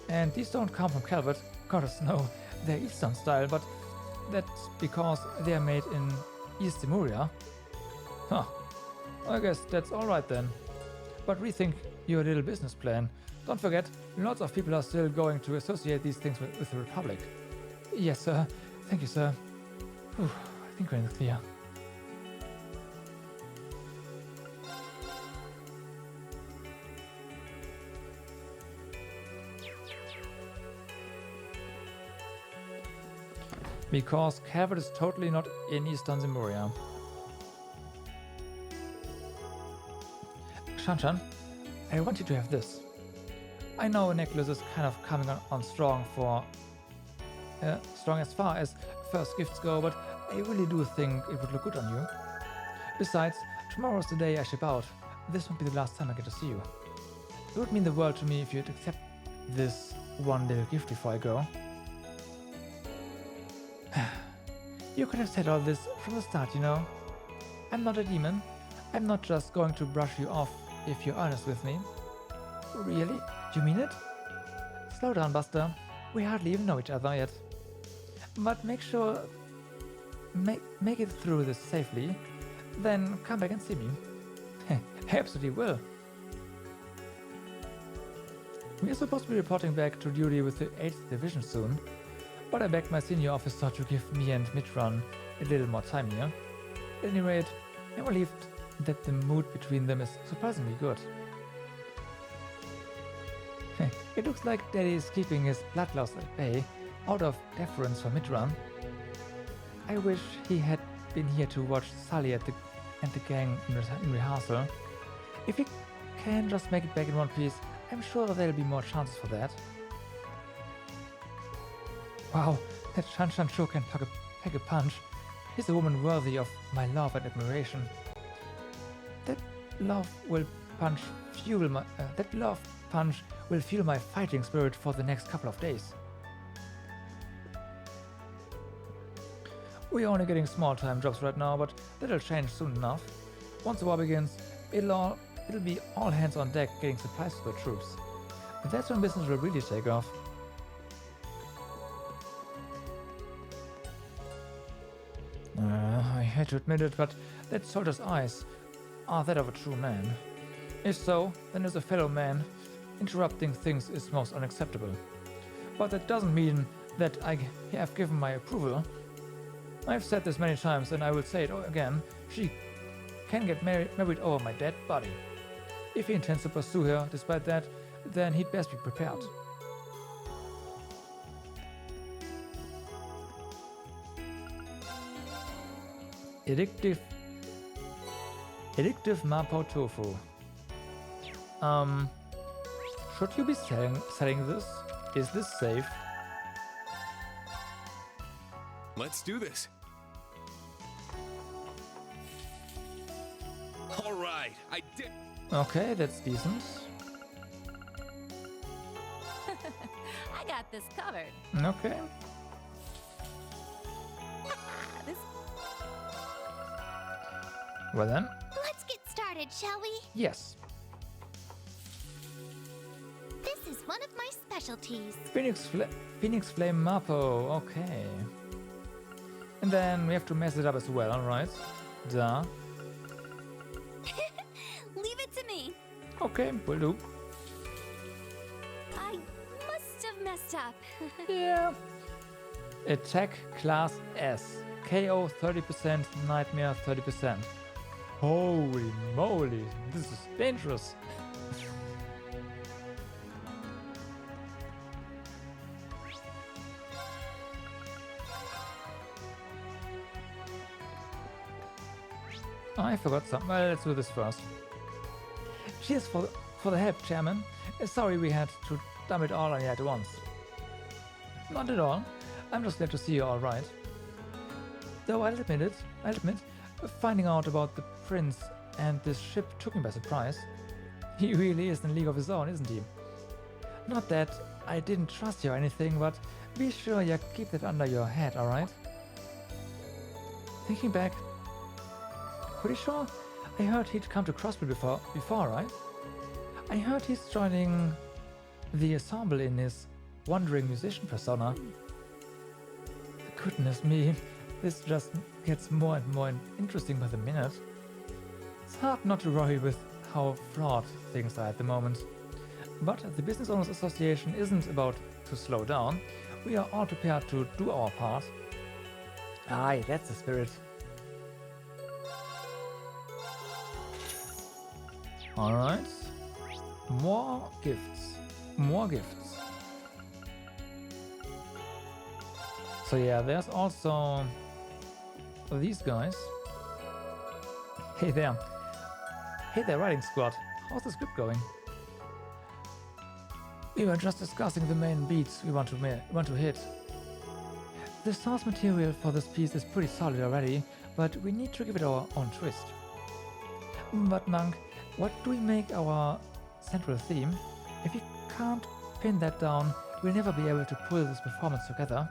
And these don't come from Calvert, goddess no, they're Eastern style, but that's because they are made in East Lemuria. Huh, I guess that's alright then. But rethink your little business plan. Don't forget, lots of people are still going to associate these things with the Republic. Yes, sir. Thank you, sir. Whew, I think we're in the clear. Because Calvert is totally not in Eastern Lemuria. Shanshan, I want you to have this. I know a necklace is kind of coming on strong as far as first gifts go, but I really do think it would look good on you. Besides, tomorrow's the day I ship out. This won't be the last time I get to see you. It would mean the world to me if you'd accept this one little gift before I go. You could have said all this from the start, you know. I'm not a demon. I'm not just going to brush you off if you're honest with me. Really? You mean it? Slow down, Buster. We hardly even know each other yet. But make sure... Make it through this safely. Then come back and see me. I absolutely will. We are supposed to be reporting back to duty with the 8th Division soon. But I begged my senior officer to give me and Mitran a little more time here. At any rate, I'm relieved that the mood between them is surprisingly good. It looks like Daddy is keeping his bloodlust at bay, out of deference for Mitran. I wish he had been here to watch Sully and the gang in rehearsal. If he can just make it back in one piece, I'm sure there'll be more chances for that. Wow, that Shanshan sure can pack a punch. He's a woman worthy of my love and admiration. That love punch will fuel my fighting spirit for the next couple of days. We're only getting small-time jobs right now, but that'll change soon enough. Once the war begins, it'll be all hands on deck getting supplies for the troops. That's when business will really take off. I hate to admit it, but that soldier's eyes, are that of a true man. If so, then as a fellow man, interrupting things is most unacceptable. But that doesn't mean that I have given my approval. I've said this many times and I will say it again, she can get married over my dead body. If he intends to pursue her despite that, then he'd best be prepared. Addictive Mapo Tofu. Should you be selling this? Is this safe? Let's do this. All right, I did. Okay, that's decent. I got this covered. Okay. This... Well then. Let's get started, shall we? Yes. This is one of my specialties. Phoenix Flame Mapo. Okay. And then we have to mess it up as well, alright? Duh. Leave it to me. Okay, will do. I must have messed up. Yeah. Attack Class S. KO 30%, Nightmare 30%. Holy moly, this is dangerous. I forgot something. Well, let's do this first. Cheers for the help, Chairman. Sorry we had to dump it all on you at once. Not at all. I'm just glad to see you all right. Though I'll admit, finding out about the prince and this ship took me by surprise. He really is in a league of his own, isn't he? Not that I didn't trust you or anything, but be sure you keep that under your head, alright? Thinking back, pretty sure I heard he'd come to Crossville before, right? I heard he's joining the ensemble in his wandering musician persona. Goodness me, this just gets more and more interesting by the minute. It's hard not to worry with how flawed things are at the moment. But the Business Owners Association isn't about to slow down. We are all prepared to do our part. Aye, that's the spirit. Alright. More gifts. More gifts. So yeah, there's also these guys. Hey there. Hey there, writing squad. How's the script going? We were just discussing the main beats we want to hit. The source material for this piece is pretty solid already, but we need to give it our own twist. But Monk, what do we make our central theme? If we can't pin that down, we'll never be able to pull this performance together.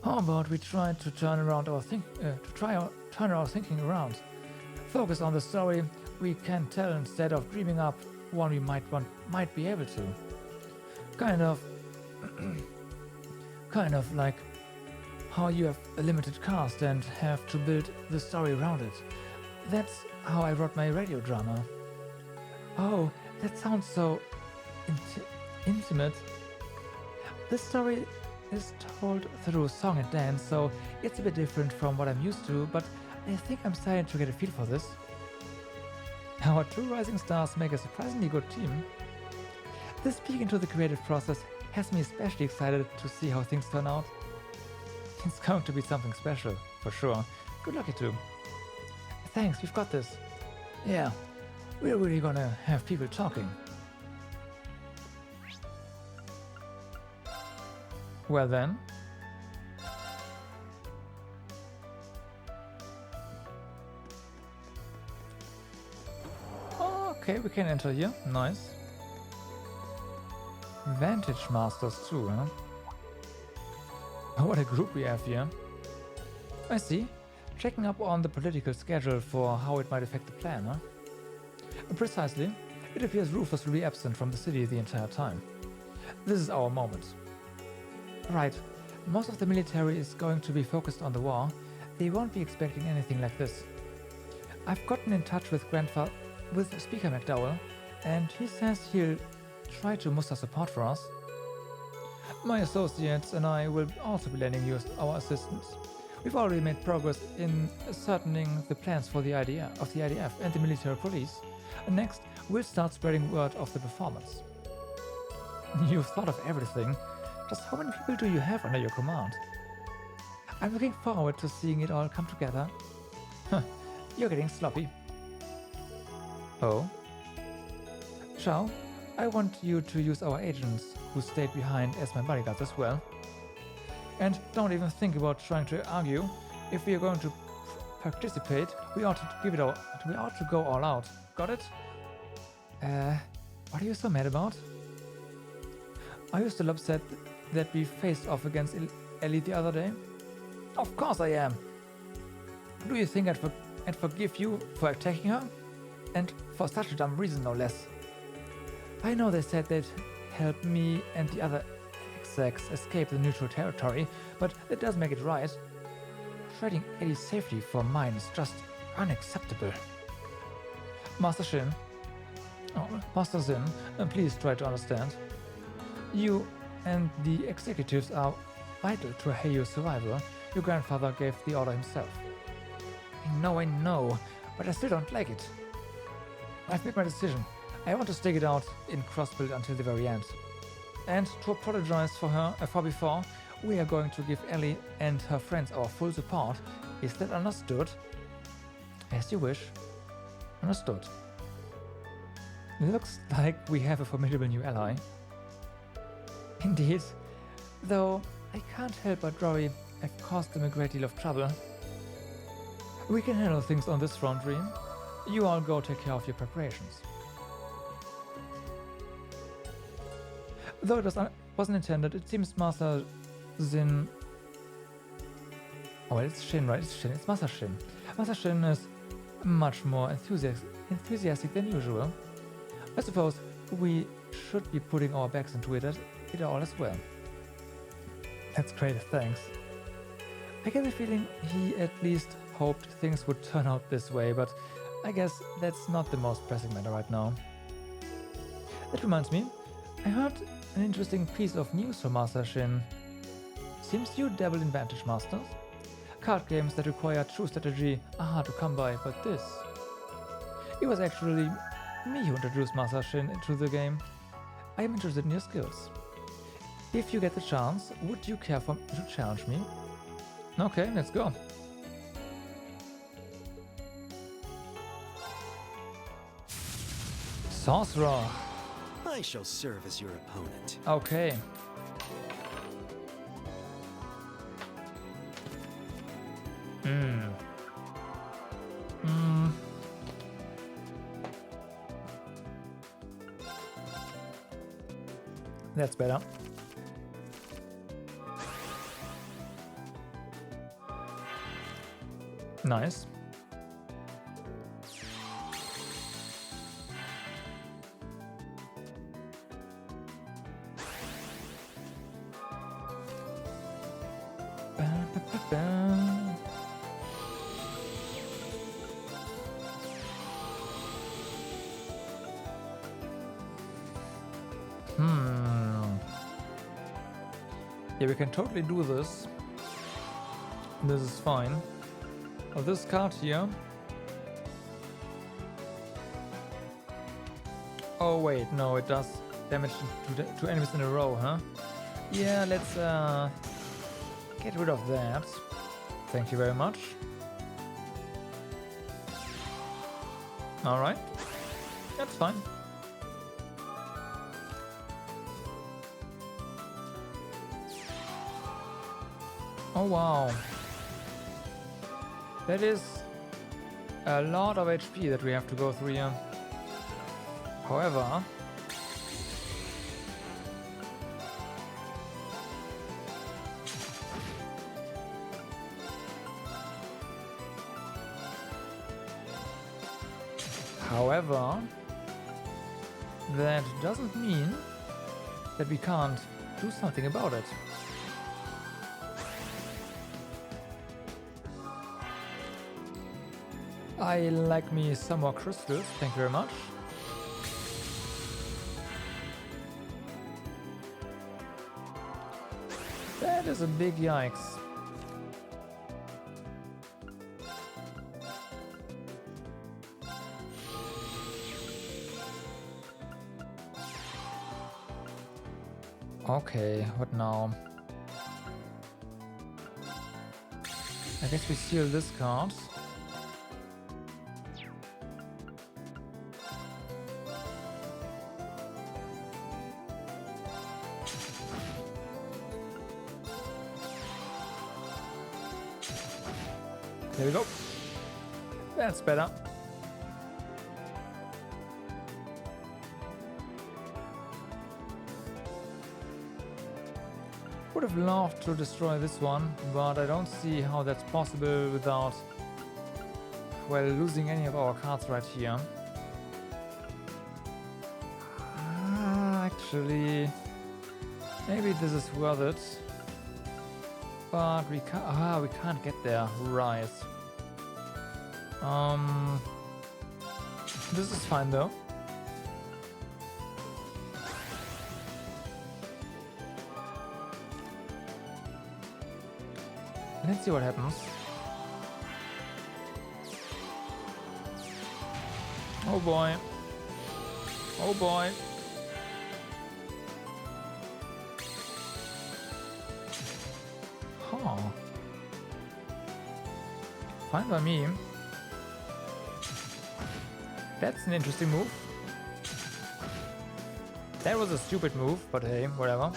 How about we try to turn our thinking around? Focus on the story we can tell instead of dreaming up one we might be able to. Kind of like how you have a limited cast and have to build the story around it. That's how I wrote my radio drama. Oh, that sounds so intimate. This story is told through song and dance, so it's a bit different from what I'm used to, but I think I'm starting to get a feel for this. Our two rising stars make a surprisingly good team. This peek into the creative process has me especially excited to see how things turn out. It's going to be something special, for sure. Good luck, you two. Thanks, we've got this. Yeah, we're really gonna have people talking. Well then. Okay, we can enter here. Nice. Vantage Masters too, huh? What a group we have here. I see. Checking up on the political schedule for how it might affect the plan, huh? Precisely. It appears Rufus will be absent from the city the entire time. This is our moment. Right. Most of the military is going to be focused on the war. They won't be expecting anything like this. I've gotten in touch with Speaker McDowell, and he says he'll try to muster support for us. My associates and I will also be lending you our assistance. We've already made progress in ascertaining the plans for the IDF and the military police. And next, we'll start spreading word of the performance. You've thought of everything. Just how many people do you have under your command? I'm looking forward to seeing it all come together. You're getting sloppy. Oh? Ciao, I want you to use our agents who stayed behind as my bodyguards as well. And don't even think about trying to argue. If we are going to participate, we ought to go all out. Got it? What are you so mad about? Are you still upset that we faced off against Ellie the other day? Of course I am. Do you think I'd forgive you for attacking her? And for such a dumb reason, no less. I know they said they'd help me and the other execs escape the neutral territory, but that doesn't make it right. Trading Ellie's safety for mine is just unacceptable. Master Zin, please try to understand. You and the executives are vital to Heiu's survival. Your grandfather gave the order himself. I know, but I still don't like it. I've made my decision. I want to stick it out in cross-build until the very end. And to apologize for before, we are going to give Ellie and her friends our full support. Is that understood? As you wish. Understood. Looks like we have a formidable new ally. Indeed. Though I can't help but worry I've caused them a great deal of trouble. We can handle things on this front, Dream. You all go take care of your preparations. Though it wasn't intended, it seems Master Zin... Oh, it's Shin, right? It's Shin. It's Master Shin. Master Shin is much more enthusiastic than usual. I suppose we should be putting our backs into it all as well. That's great, thanks. I get the feeling he at least hoped things would turn out this way, but I guess that's not the most pressing matter right now. That reminds me, I heard an interesting piece of news from Master Shin. Seems you dabble in Vantage Masters. Card games that require true strategy are hard to come by, but this... It was actually me who introduced Master Shin into the game. I am interested in your skills. If you get the chance, would you care to challenge me? Okay, let's go. Sorcerer. I shall serve as your opponent. Okay. That's better. Nice. Yeah, we can totally do this. This is fine. Oh, this card here. Oh wait, no, it does damage to enemies in a row, huh? Yeah, let's get rid of that. Thank you very much. Alright. That's fine. Oh wow. That is a lot of HP that we have to go through here. However... that doesn't mean that we can't do something about it. I like me some more crystals, thank you very much. That is a big yikes. Okay, what now? I guess we seal this card. There we go. That's better. Would have loved to destroy this one, but I don't see how that's possible without, well, losing any of our cards right here. Actually, maybe this is worth it. But we can't get there, right. This is fine though. Let's see what happens. Oh boy. Oh boy. Huh. Fine by me. That's an interesting move. That was a stupid move, but hey, whatever.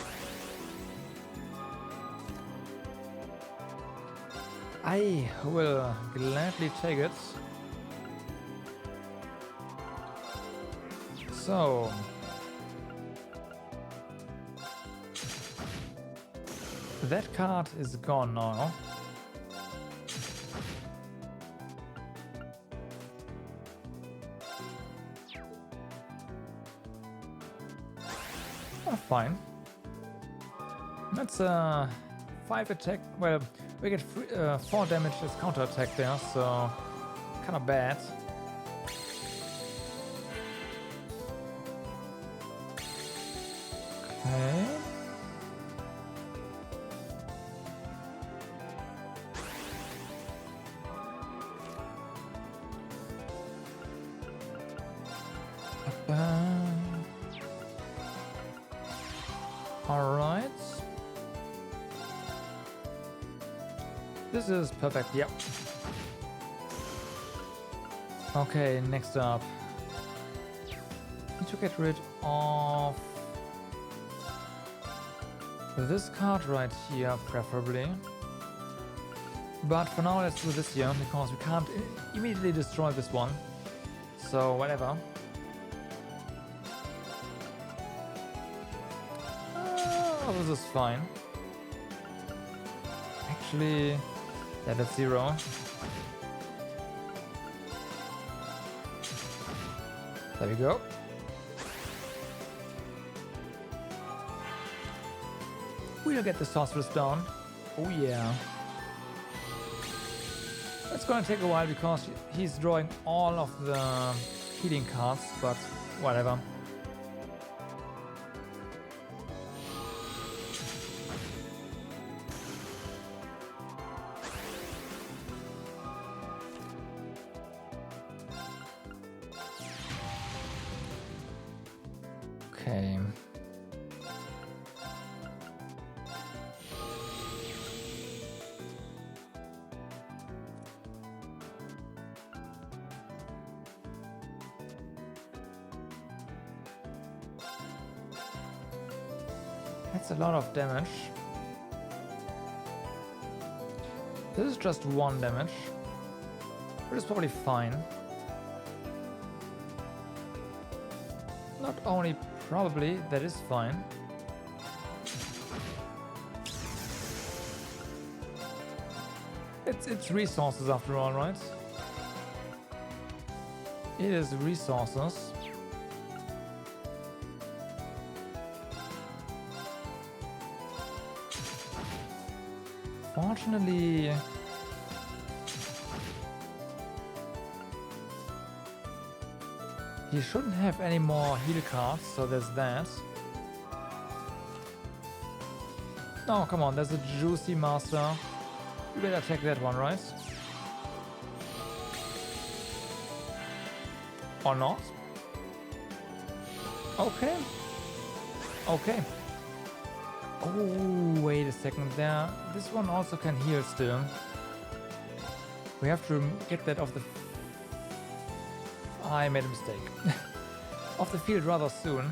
I will gladly take it. So, that card is gone now. Oh, fine. That's 5 attack. Well, we get 4 damage as counter attack there, so kind of bad. Okay. All right. This is perfect. Yep. Okay, next up. Need to get rid of this card right here, preferably. But for now, let's do this here, because we can't immediately destroy this one. So, whatever. Oh, this is fine. Actually, yeah, that's 0. There we go. We'll get the sorceress down. Oh yeah. It's gonna take a while because he's drawing all of the healing cards, but whatever. Okay. That's a lot of damage. This is just 1 damage, but it's probably fine. Not only probably, that is fine. It's resources after all, right? It is resources. Fortunately, He shouldn't have any more heal cards, so there's that. Oh, come on, there's a juicy master. You better take that one, right? Or not? Okay. Okay. Oh, wait a second there. This one also can heal still. We have to get that off the... I made a mistake. Off the field rather soon.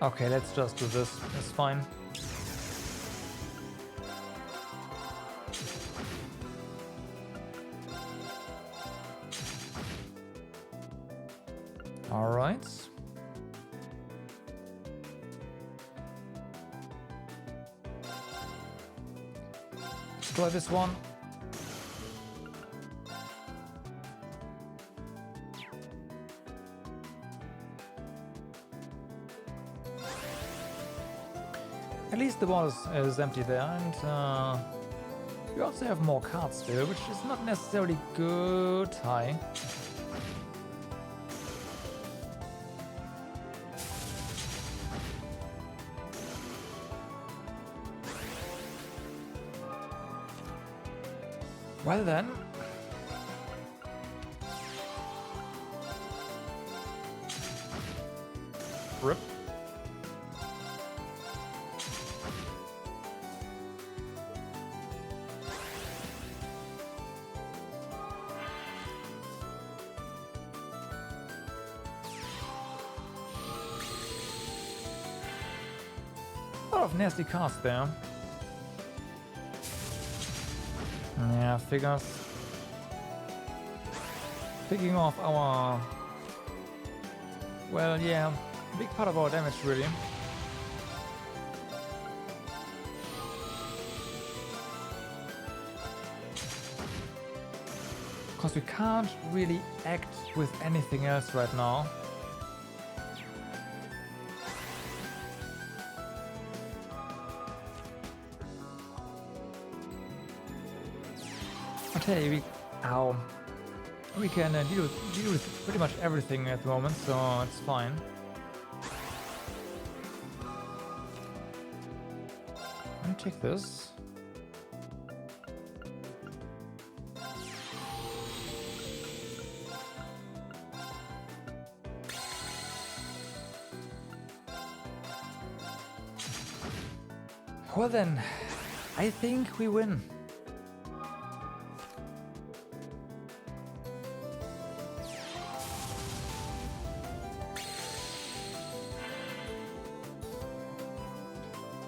Okay, let's just do this. It's fine. All right. Destroy this one. At least the wall is empty there, and we also have more cards still, which is not necessarily good. Hi. Well then. Rip. A lot of nasty cards there. Yeah, figures. Picking off our... Well, yeah, big part of our damage, really. Because we can't really act with anything else right now. Okay, we can deal with pretty much everything at the moment, so it's fine. Let me take this. Well then, I think we win.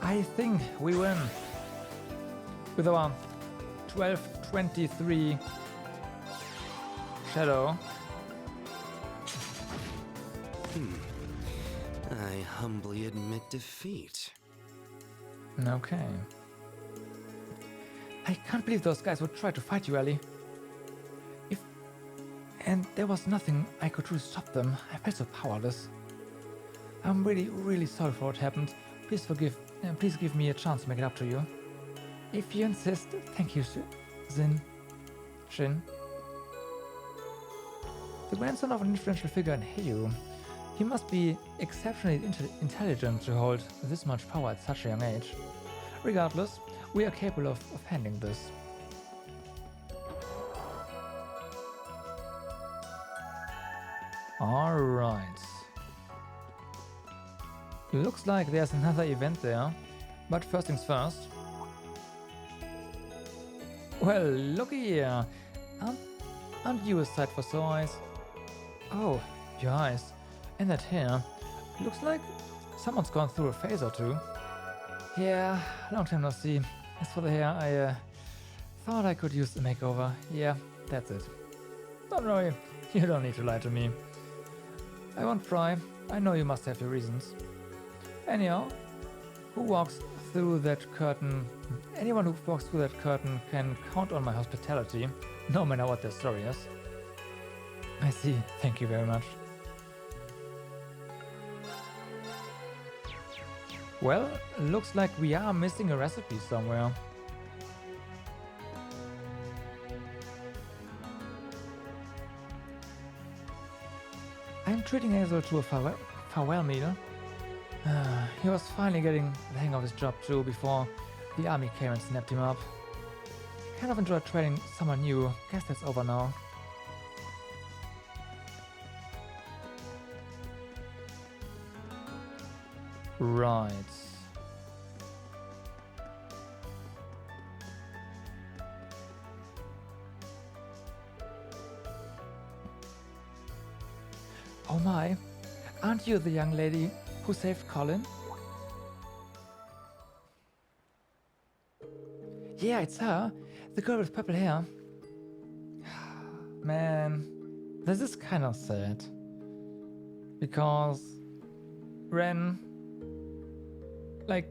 I think we win with our 1223 shadow. I humbly admit defeat. Okay. I can't believe those guys would try to fight you, Ellie. And there was nothing I could do to stop them. I felt so powerless. I'm really sorry for what happened. Please give me a chance to make it up to you. If you insist, thank you, Shin. The grandson of an influential figure in Heiu. He must be exceptionally intelligent to hold this much power at such a young age. Regardless, we are capable of handling this. Alright. Looks like there's another event there, but first things first. Well, looky here. Aren't you a sight for sore eyes? Oh, your eyes. And that hair. Looks like someone's gone through a phase or two. Yeah, long time no see. As for the hair, I thought I could use a makeover. Yeah, that's it. Don't worry, you don't need to lie to me. I won't pry. I know you must have your reasons. Anyhow, who walks through that curtain? Anyone who walks through that curtain can count on my hospitality, no matter what their story is. I see. Thank you very much. Well, looks like we are missing a recipe somewhere. I'm treating Hazel to a farewell meal. He was finally getting the hang of his job too before the army came and snapped him up. Kind of enjoyed training someone new. Guess that's over now. Right. Oh my, aren't you the young lady who saved Colin? Yeah, it's her, the girl with purple hair. Man, this is kind of sad. Because Ren, like,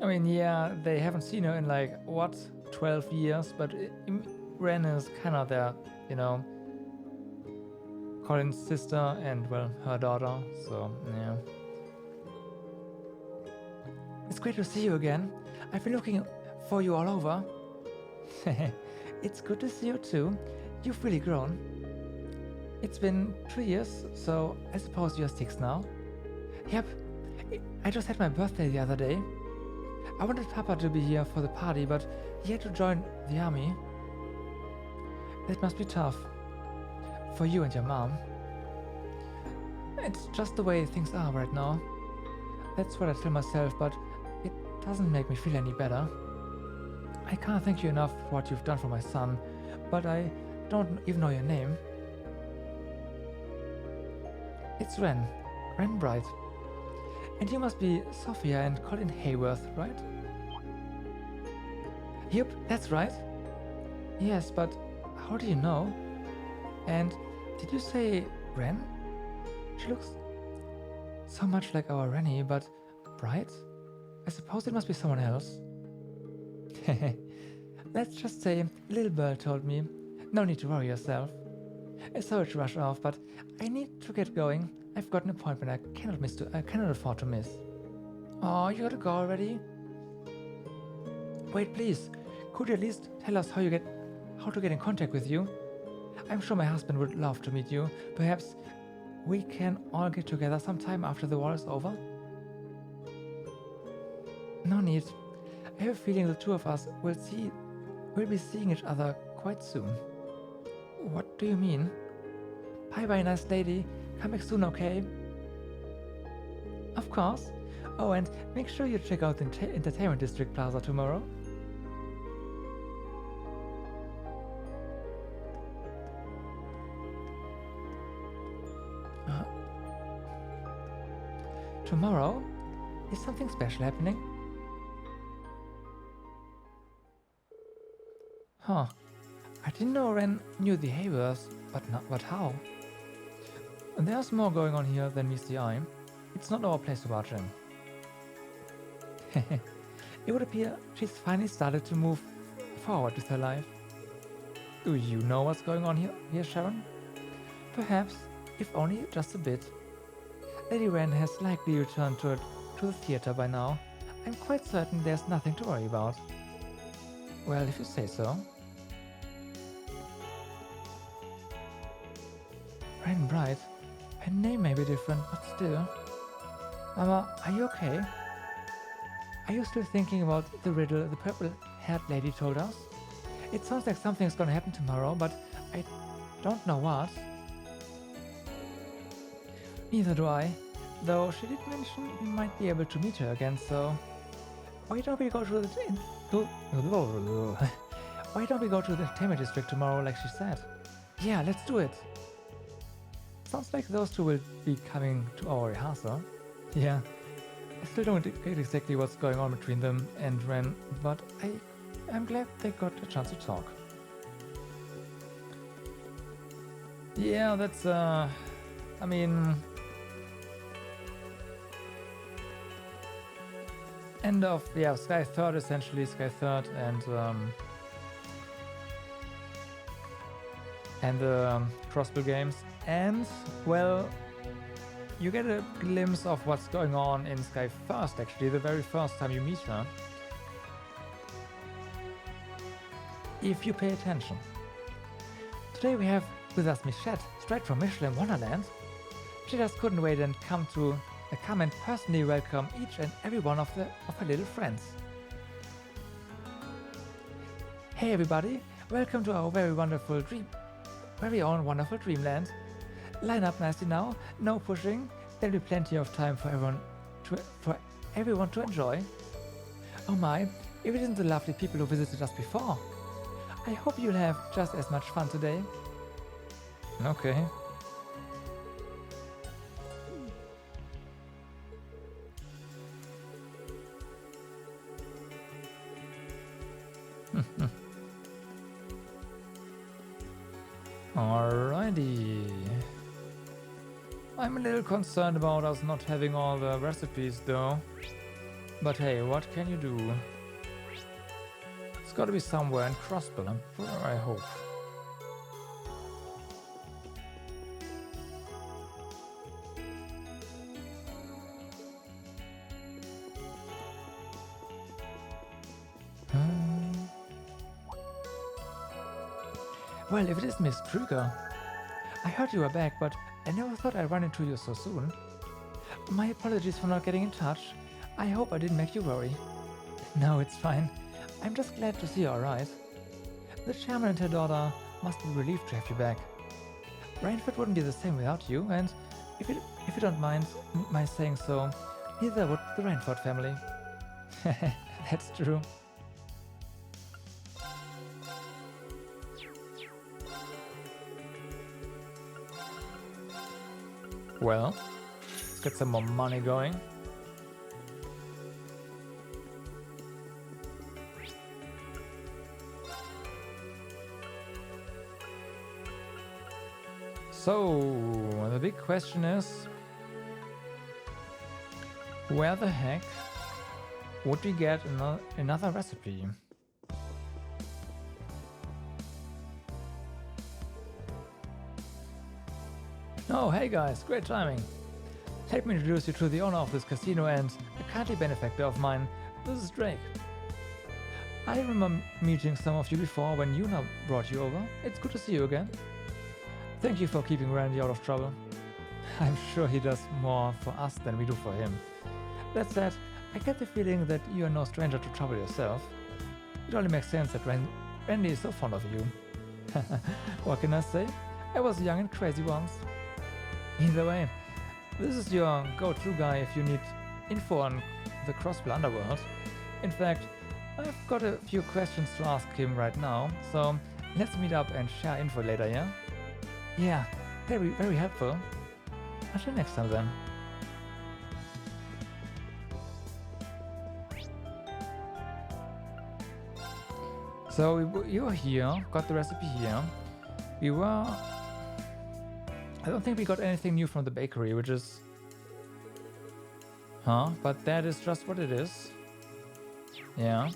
I mean, yeah, they haven't seen her in like, what, 12 years, but Ren is kind of their, you know, Colin's sister and, well, her daughter, so, yeah. It's great to see you again. I've been looking for you all over. It's good to see you too. You've really grown. It's been 3 years, so I suppose you're 6 now. Yep, I just had my birthday the other day. I wanted Papa to be here for the party, but he had to join the army. That must be tough. For you and your mom. It's just the way things are right now. That's what I tell myself, but it doesn't make me feel any better. I can't thank you enough for what you've done for my son, but I don't even know your name. It's Ren. Ren Bright. And you must be Sophia and Colin Hayworth, right? Yep, that's right. Yes, but how do you know? And did you say Ren? She looks so much like our Rennie, but bright? I suppose it must be someone else. Let's just say Little Bird told me. No need to worry yourself. Sorry to rush off, but I need to get going. I've got an appointment I cannot afford to miss. Oh, you gotta go already? Wait, please. Could you at least tell us how to get in contact with you? I'm sure my husband would love to meet you. Perhaps we can all get together sometime after the war is over? No need. I have a feeling the two of us will be seeing each other quite soon. What do you mean? Bye-bye, nice lady. Come back soon, okay? Of course. Oh, and make sure you check out the Entertainment District Plaza tomorrow. Tomorrow? Is something special happening? Huh. I didn't know Ren knew the Hayworths, but how? And there's more going on here than meets the eye. It's not our place to barge in. It would appear she's finally started to move forward with her life. Do you know what's going on here, Sharon? Perhaps, if only just a bit. Lady Ren has likely returned to the theater by now. I'm quite certain there's nothing to worry about. Well, if you say so. Ren Bright. Her name may be different, but still. Mama, are you okay? Are you still thinking about the riddle the purple-haired lady told us? It sounds like something's gonna happen tomorrow, but I don't know what. Neither do I, though she did mention we might be able to meet her again, so... Why don't we go to the Entertainment District tomorrow like she said? Yeah, let's do it! Sounds like those two will be coming to our rehearsal. Yeah, I still don't get exactly what's going on between them and Ren, but I'm glad they got a chance to talk. Yeah, that's I mean... End of, yeah, Sky Third essentially, Sky Third and the Crossbill games. And, well, you get a glimpse of what's going on in Sky first, actually, the very first time you meet her. If you pay attention. Today we have with us Michette, straight from Michelin Wonderland. She just couldn't wait and come and personally welcome each and every one of her little friends. Hey everybody, welcome to our very own wonderful dreamland. Line up nicely now, no pushing, there'll be plenty of time for everyone to enjoy. Oh my, if it isn't the lovely people who visited us before. I hope you'll have just as much fun today. Okay. Alrighty. I'm a little concerned about us not having all the recipes though. But hey, what can you do? It's gotta be somewhere in Crossbill, I hope. Well, if it is Miss Kruger, I heard you were back, but I never thought I'd run into you so soon. My apologies for not getting in touch. I hope I didn't make you worry. No, it's fine. I'm just glad to see you alright. The chairman and her daughter must be relieved to have you back. Rainford wouldn't be the same without you, and if you don't mind my saying so, neither would the Rainford family. That's true. Well, let's get some more money going. So, the big question is, where the heck would we get another recipe? Oh, hey guys, great timing. Let me introduce you to the owner of this casino and a kindly benefactor of mine. This is Drake. I remember meeting some of you before when Yuna brought you over. It's good to see you again. Thank you for keeping Randy out of trouble. I'm sure he does more for us than we do for him. That said, I get the feeling that you are no stranger to trouble yourself. It only makes sense that Randy is so fond of you. What can I say? I was young and crazy once. Either way, this is your go-to guy if you need info on the Crossbill Underworld. In fact, I've got a few questions to ask him right now, so let's meet up and share info later, yeah? Yeah, very, very helpful. Until next time then. So you were here, got the recipe here. I don't think we got anything new from the bakery, which is... Huh? But that is just what it is. Yeah.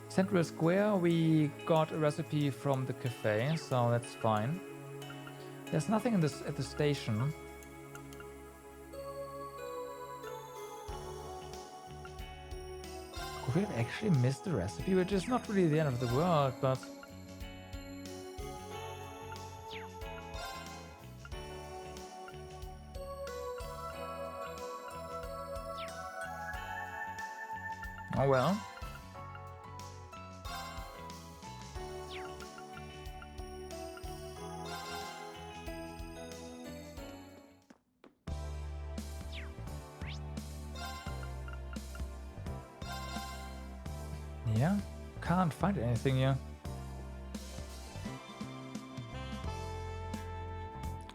Central Square, we got a recipe from the cafe, so that's fine. There's nothing in at the station. Could we have actually missed the recipe, which is not really the end of the world, but... Oh well. Yeah, can't find anything here.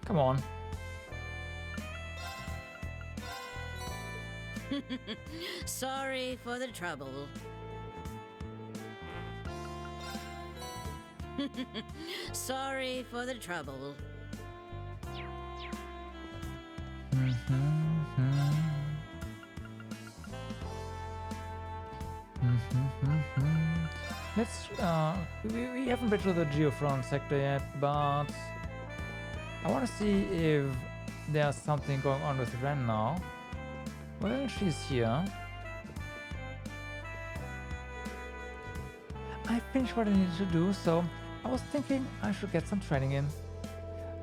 Come on. Sorry for the trouble. Sorry for the trouble. let's we haven't been to the Geofront sector yet, but I want to see if there's something going on with Ren now. Well, she's here. I finished what I needed to do, so I was thinking I should get some training in.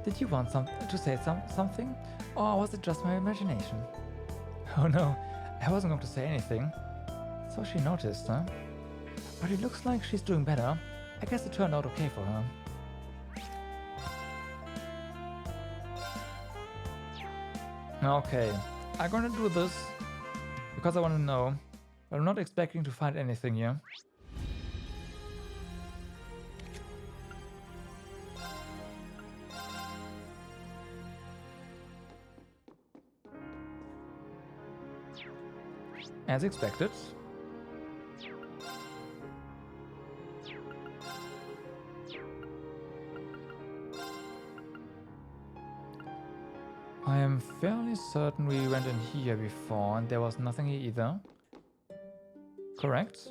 Did you want to say something? Or was it just my imagination? Oh no, I wasn't going to say anything. So she noticed, huh? But it looks like she's doing better. I guess it turned out okay for her. Okay, I'm gonna do this because I want to know, but I'm not expecting to find anything here. As expected. I am fairly certain we went in here before and there was nothing here either. Correct.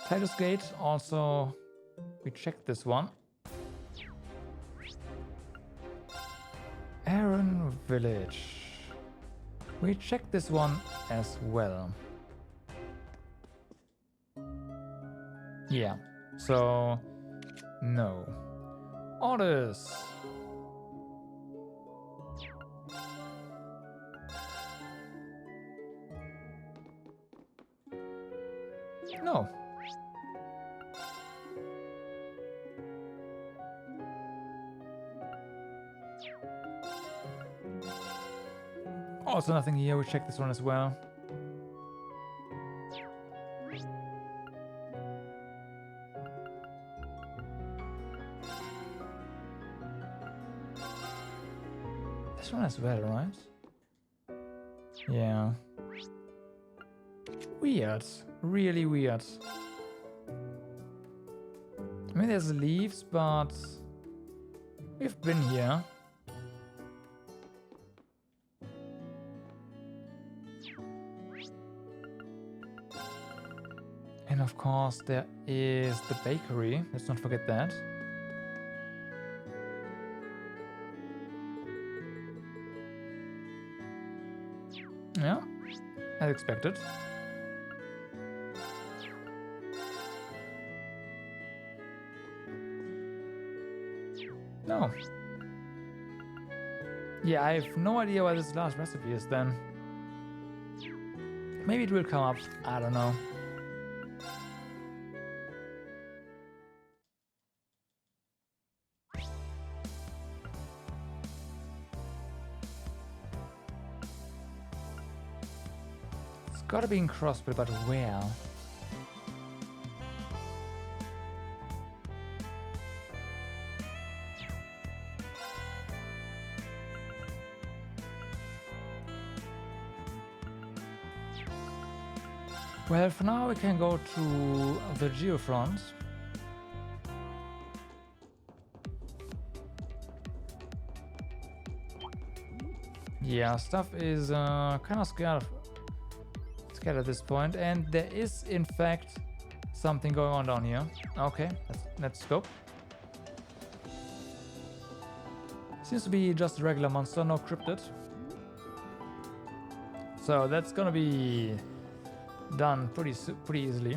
Titus Gate, also we checked this one. Aaron Village. We checked this one as well. Yeah, so no. Orders. No. Also nothing here, we check this one as well. This one as well, right? Yeah. Weird. Really weird. I mean, there's leaves, but we've been here. And of course, there is the bakery. Let's not forget that. Yeah, as expected. No. Yeah, I have no idea why this last recipe is then. Maybe it will come up. I don't know. It's gotta be in Crossbit, but where? Well, for now we can go to the Geofront. Yeah, stuff is kind of scared at this point, and there is in fact something going on down here. Okay, let's go. Seems to be just a regular monster, no cryptid. So that's gonna be done pretty easily.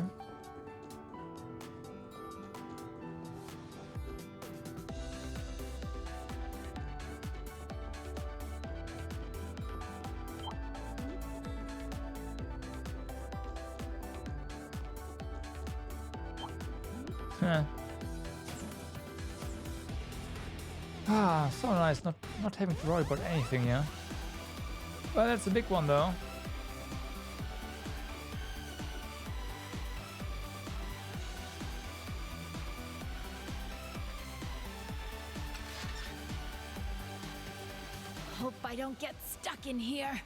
Ah, so nice, not having to worry about anything here. Well, that's a big one though. Hope I don't get stuck in here.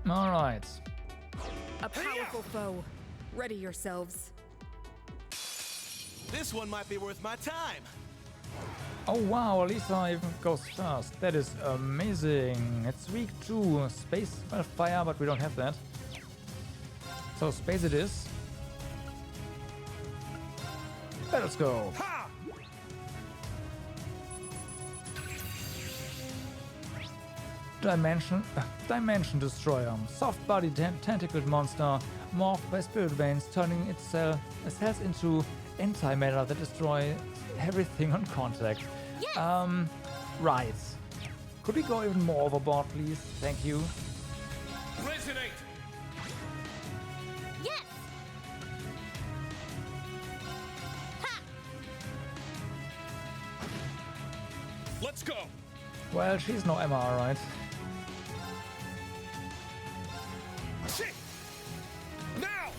All right. A powerful foe. Ready yourselves. This one might be worth my time. Oh wow, Lisa even goes first. That is amazing. It's week 2. Space, well, fire, but we don't have that. So space it is. Let's go. Ha! Dimension Destroyer. Soft-bodied tentacled monster morphed by spirit veins, turning its cells into antimatter that destroy everything on contact. Yes. Right. Could we go even more overboard, please? Thank you. Resonate! Yes. Ha. Let's go! Well, she's no Emma, alright. Shit! Now!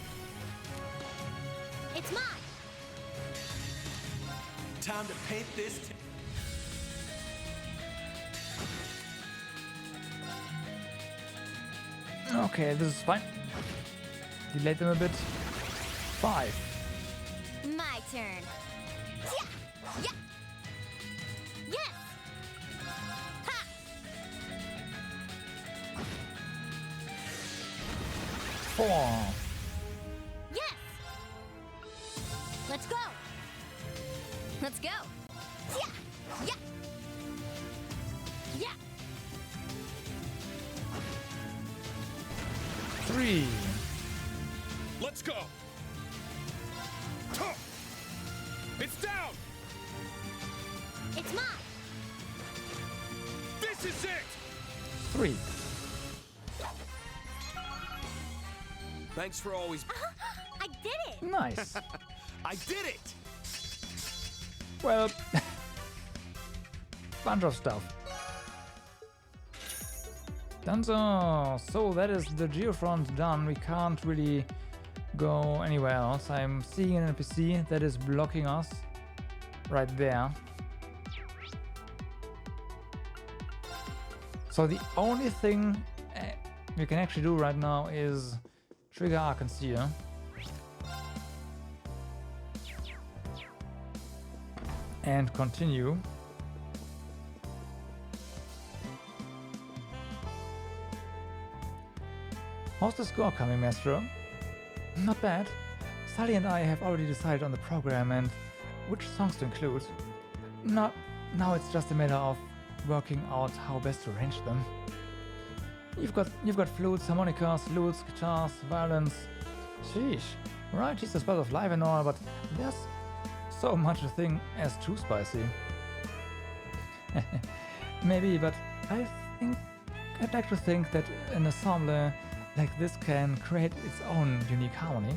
It's mine. Time to paint this. Okay, this is fine. Delay them a bit. 5. My turn. Yeah. Yeah. Yes. Ha. 4. Yes. Let's go. Let's go. Yeah. Yeah. Yeah. 3. Let's go! Huh. It's down! It's mine. This is it! 3. Thanks for always... I did it. Nice. I did it! Well, bunch of stuff. Done so that is the geofront done. We can't really go anywhere else. I'm seeing an NPC that is blocking us right there. So the only thing we can actually do right now is trigger Arc-and-Seer. And continue. How's the score coming, Maestro? Not bad. Sully and I have already decided on the program and which songs to include. Now it's just a matter of working out how best to arrange them. You've got flutes, harmonicas, lutes, guitars, violins. Sheesh. Right, she's a spell of life and all, but there's so much a thing as too spicy. Maybe, but I'd like to think that an ensemble like this can create its own unique harmony.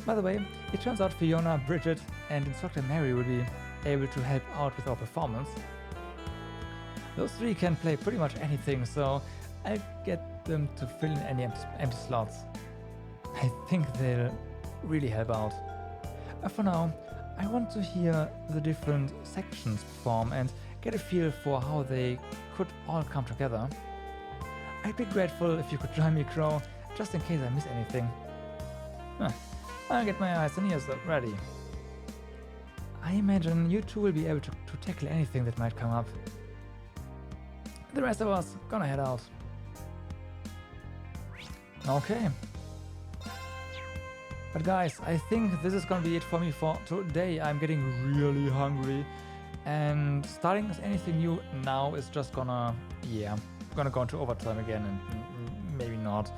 By the way, it turns out Fiona, Bridget and Instructor Mary will be able to help out with our performance. Those 3 can play pretty much anything, so I'll get them to fill in any empty slots. I think they'll really help out. For now, I want to hear the different sections perform and get a feel for how they could all come together. I'd be grateful if you could join me, Crow, just in case I miss anything. I'll get my eyes and ears ready. I imagine you two will be able to tackle anything that might come up. The rest of us gonna head out. Okay. But guys, I think this is gonna be it for me for today. I'm getting really hungry. And starting anything new now is just gonna go into overtime again and maybe not.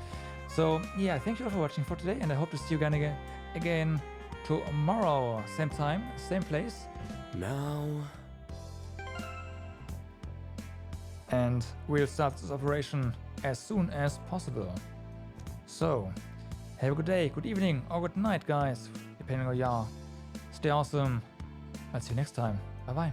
So yeah, thank you all for watching for today, and I hope to see you again tomorrow. Same time, same place. Now. And we'll start this operation as soon as possible. So, have a good day, good evening, or good night, guys, depending on where you are. Stay awesome. I'll see you next time. Bye bye.